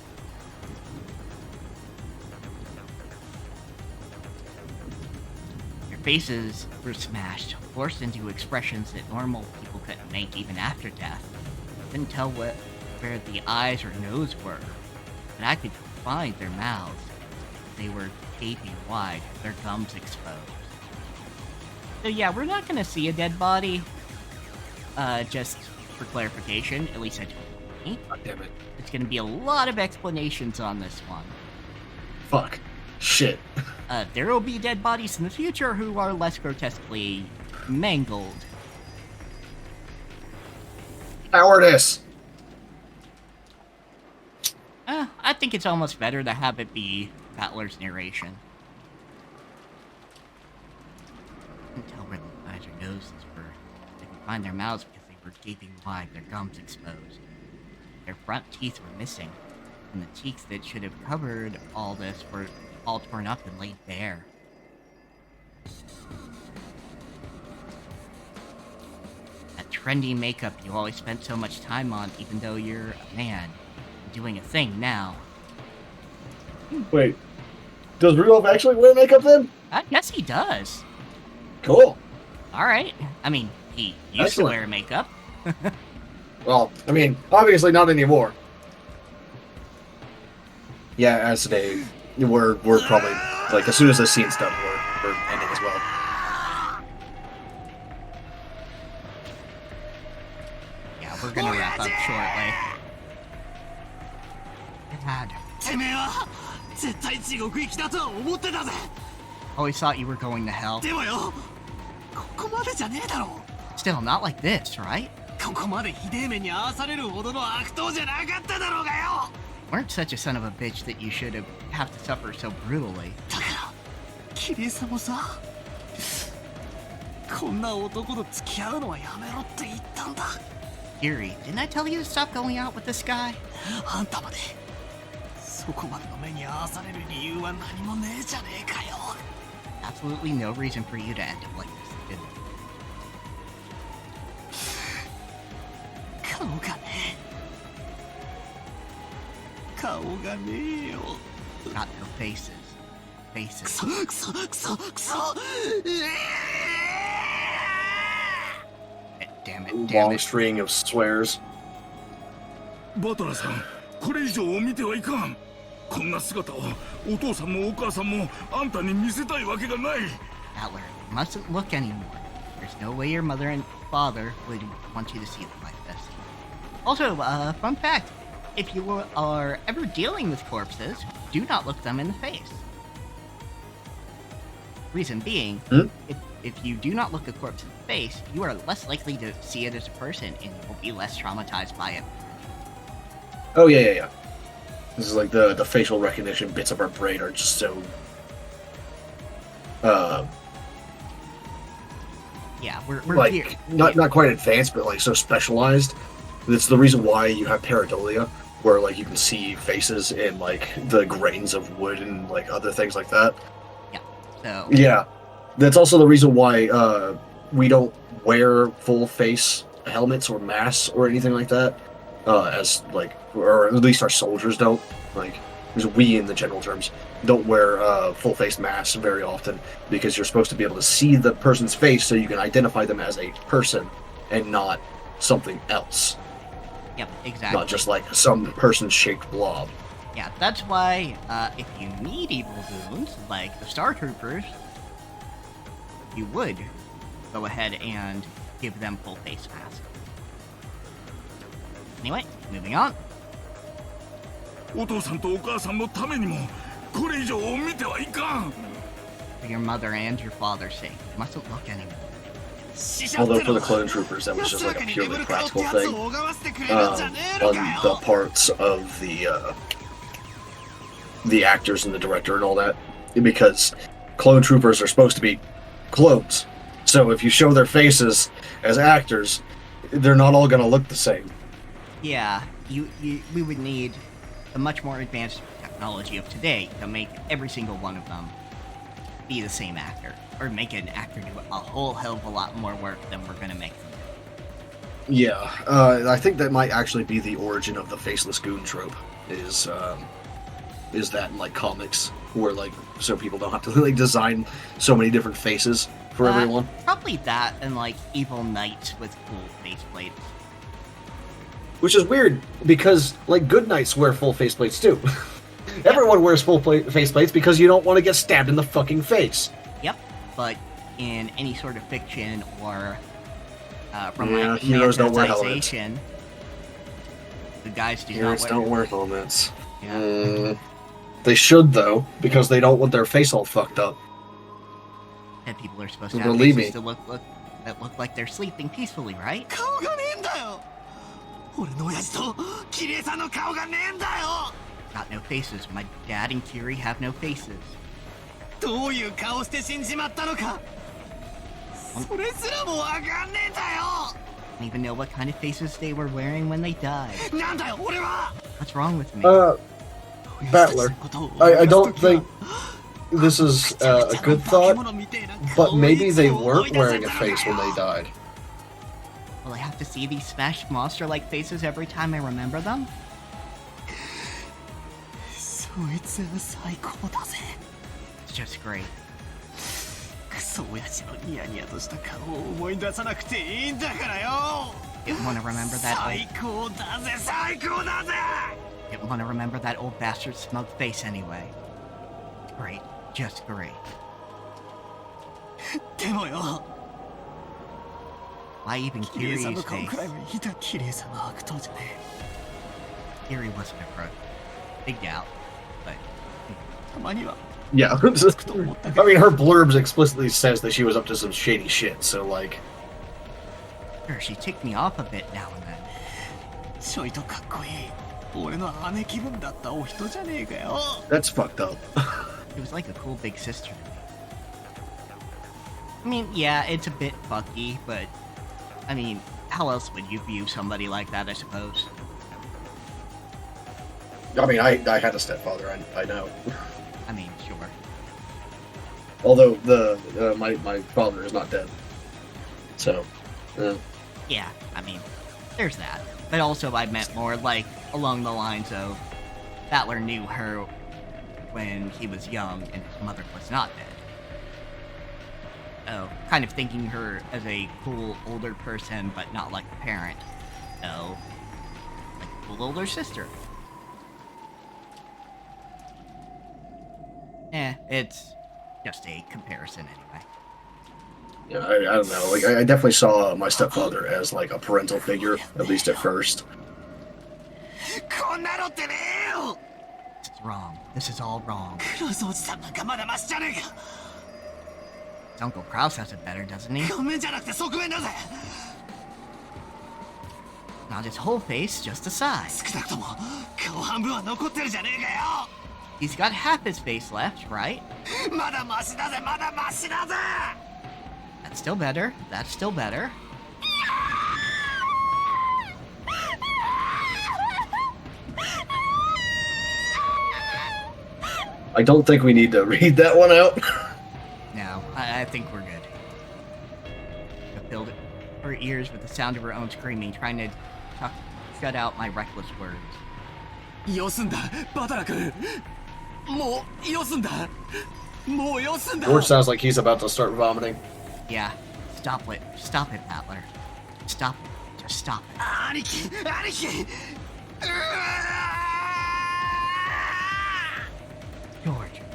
Their faces were smashed, forced into expressions that normal people couldn't make even after death. Couldn't tell where the eyes or nose were, but I could find their mouths. They were gaping wide, their gums exposed. So yeah, we're not gonna see a dead body. Just for clarification, at least I told me. God damn it. It's gonna be a lot of explanations on this one. Fuck. Shit. There will be dead bodies in the future who are less grotesquely mangled. Cowardice! I think it's almost better to have it be Battler's narration. Couldn't tell where the eyes or noses were. They could find their mouths because they were gaping wide, their gums exposed. Their front teeth were missing, and the cheeks that should have covered all this were all torn up and laid bare. That trendy makeup you always spent so much time on, even though you're a man, doing a thing now. Wait. Does Rudolph actually wear makeup then? I guess he does. Cool. Alright. I mean, he used to wear makeup. Well, I mean, obviously not anymore. Yeah, as today, we're probably, like, as soon as the scene's done, we're ending as well. Yeah, we're gonna wrap up shortly. God. Always thought you were going to hell. Still, not like this, right? Weren't such a son of a bitch that you should have to suffer so brutally. Kiri, didn't I tell you to stop going out with this guy? Absolutely no reason for you to end up like this, did there? Not their faces. Faces. Damn it, damn Long it. string of swears. バトラさん、これ以上見てはいかん。こんな姿をお父さんもお母さんもあんたに見せたいわけがない。Battler, you mustn't look anymore. There's no way your mother and father would want you to see them like this. Also, fun fact, if you are ever dealing with corpses, do not look them in the face. Reason being, if you do not look a corpse in the face, you are less likely to see it as a person and you will be less traumatized by it. Oh, yeah. This is like the facial recognition bits of our brain are just so... yeah, we're like, here. Not quite advanced, but like so specialized. It's the reason why you have pareidolia, where like you can see faces in like the grains of wood and like other things like that. Yeah. So. Yeah, that's also the reason why we don't wear full face helmets or masks or anything like that. As like, or at least our soldiers don't. Like, there's we in the general terms don't wear full face masks very often because you're supposed to be able to see the person's face so you can identify them as a person and not something else. Yep, exactly. Not just like some person-shaped blob. Yeah, that's why if you need evil wounds, like the Star Troopers, you would go ahead and give them full face masks. Anyway, moving on. お父さんとお母さんのためにもこれ以上見てはいかん。 For your mother and your father's sake, you mustn't look anymore. Although for the clone troopers, that was just like a purely practical thing on the parts of the actors and the director and all that, because clone troopers are supposed to be clones. So if you show their faces as actors, they're not all going to look the same. Yeah, we would need the much more advanced technology of today to make every single one of them be the same actor, or make an actor do a whole hell of a lot more work than we're going to make them do. Yeah, I think that might actually be the origin of the faceless goon trope. Is that in like comics, where like so people don't have to like design so many different faces for everyone? Probably that, and like evil knights with cool faceplates. Which is weird because like good knights wear full faceplates too. Everyone wears full faceplates because you don't want to get stabbed in the fucking face. Yep, but in any sort of fiction or heroes don't wear helmets. romanticization, the guys don't wear helmets. Yeah. They should though, because they don't want their face all fucked up. And people are supposed to have Believe faces me. that look like they're sleeping peacefully, right? 顔がねえんだよ。俺の親父とキリエさんの顔がねえんだよ。 Got no faces. My dad and Kiri have no faces. どういう顔して死んじまったのか。それすらもわかんねえんだよ。 I don't even know what kind of faces they were wearing when they died. なんだよ俺は。 What's wrong with me? Battler, I don't think this is a good thought, but maybe they weren't wearing a face when they died. Will I have to see these smashed monster-like faces every time I remember them? そいつは最高だぜ。 It's just great. クソ親父のニヤニヤとした顔を思い出さなくていいんだからよ。 Didn't want to remember that 最高だぜ最高だぜ。 Didn't want to remember that old bastard's smug face anyway. Great. Just great. でもよ。 Why even キリエさん Kiri's の顔 face? くらいはひどいキリエさんの悪党じゃね Kiri wasn't a crook. Big doubt. But え。たまには。 Yeah, I mean, her blurbs explicitly says that she was up to some shady shit, so like... sure, she ticked me off a bit now and then. ちょいとかっこいい。俺の姉気分だったお人じゃねえかよ。 That's fucked up. It was like a cool big sister to me. I mean, yeah, it's a bit fucky, but... I mean, how else would you view somebody like that, I suppose? I mean, I had a stepfather, I know. I mean, sure. Although my father is not dead. So, Yeah, I mean, there's that. But also I meant more like along the lines of Battler knew her when he was young and his mother was not dead. So, kind of thinking her as a cool older person, but not like a parent. So, like a cool older sister. It's just a comparison anyway. yeah, I don't know. Like, I definitely saw my stepfather as like a parental figure, at least at first. こんなのってねえよ。 This is wrong. This is all wrong. クロスおじさんなんかまだマシじゃねえか。 Uncle Krause has it better, doesn't he? 顔面じゃなくて側面だぜ。 Not his whole face, just the side. 少なくとも顔半分は残ってるじゃねえかよ。 He's got half his face left, right? まだマシだぜまだマシだぜ。 That's still better. That's still better. I don't think we need to read that one out. No, I think we're good. I filled her ears with the sound of her own screaming, trying to shut out my reckless words. よすんだバタラ君もうよすんだもうよすんだ George sounds like he's about to start vomiting. Yeah, stop it, Battler. Stop it, just stop it. 兄貴兄貴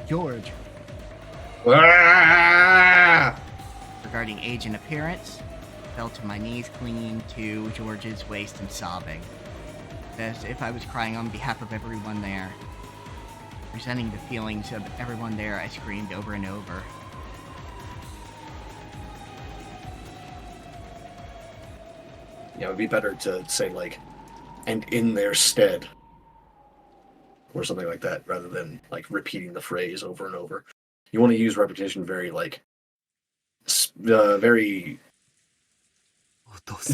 George. Ah! Regarding age and appearance, fell to my knees clinging to George's waist and sobbing, as if I was crying on behalf of everyone there. Resenting the feelings of everyone there, I screamed over and over. Yeah, it would be better to say, like, and in their stead. Or something like that, rather than, like, repeating the phrase over and over. You want to use repetition very, like, very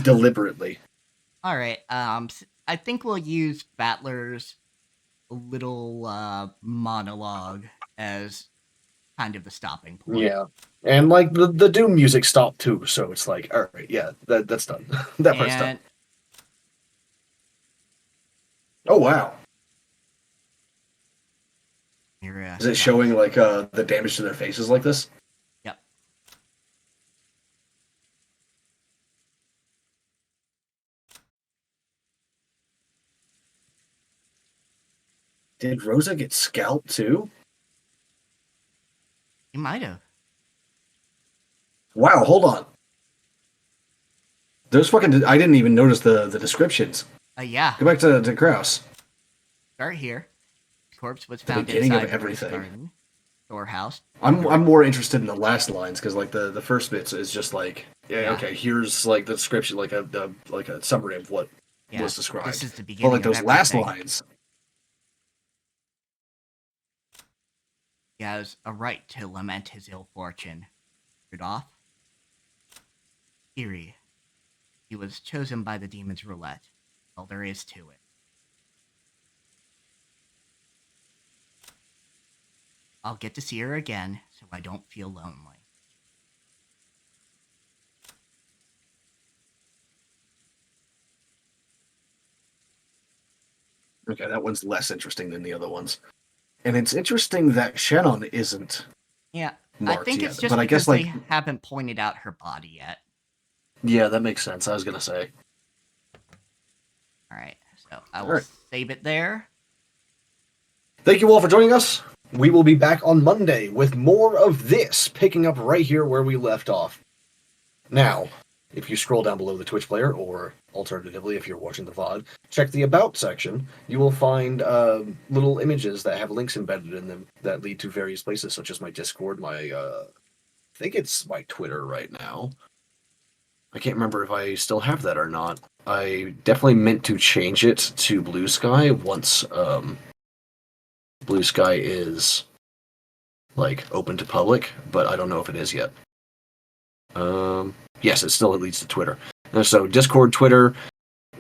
deliberately. Alright, I think we'll use Battler's little monologue as kind of the stopping point. Yeah. And, like, the Doom music stopped, too, so it's like, alright, yeah, that's done. That part's done. Oh, wow. Is it showing, like, the damage to their faces like this? Yep. Did Rosa get scalped, too? You might have. Wow, hold on. There's fucking... I didn't even notice the descriptions. Yeah. Go back to Kraus. Start here. Corpse was The found beginning of inside everything. garden, storehouse. I'm more interested in the last lines, because, like, the first bits is just like, yeah, okay, here's, like, the description, like a summary of what was described. This is the beginning But, like, those of last everything. lines... He has a right to lament his ill fortune. Rudolph? Eerie. He was chosen by the demon's roulette. All there is to it. I'll get to see her again, so I don't feel lonely. Okay, that one's less interesting than the other ones. And it's interesting that Shannon isn't Yeah, marked I think yet, it's just but I because guess, like, they haven't pointed out her body yet. yeah, that makes sense. I was gonna say. Alright, so I will Alright. save it there. Thank you all for joining us. We will be back on Monday with more of this, picking up right here where we left off. Now, if you scroll down below the Twitch player, or alternatively, if you're watching the VOD, check the About section. You will find little images that have links embedded in them that lead to various places, such as my Discord, my, I think it's my Twitter right now. I can't remember if I still have that or not. I definitely meant to change it to Blue Sky once, Blue Sky is, like, open to public, but I don't know if it is yet. Yes, it still leads to Twitter. So Discord, Twitter,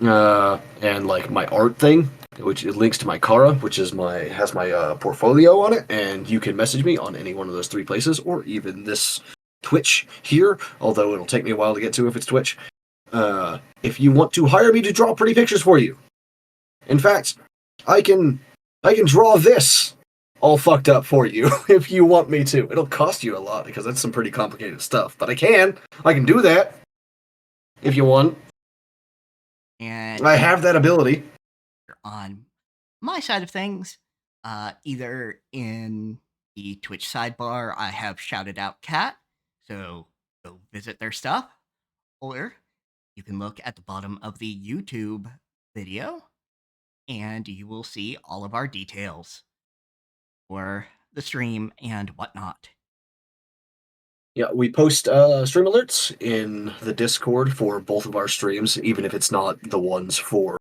and, like, my art thing, which it links to my Kara, which is has my portfolio on it, and you can message me on any one of those three places, or even this Twitch here, although it'll take me a while to get to if it's Twitch. If you want to hire me to draw pretty pictures for you. In fact, I can draw this all fucked up for you if you want me to. It'll cost you a lot because that's some pretty complicated stuff, but I can do that if you want. And I have that ability. on my side of things, either in the Twitch sidebar, I have shouted out Cat, so go visit their stuff, or you can look at the bottom of the YouTube video, and you will see all of our details for the stream and whatnot. Yeah, we post stream alerts in the Discord for both of our streams, even if it's not the ones for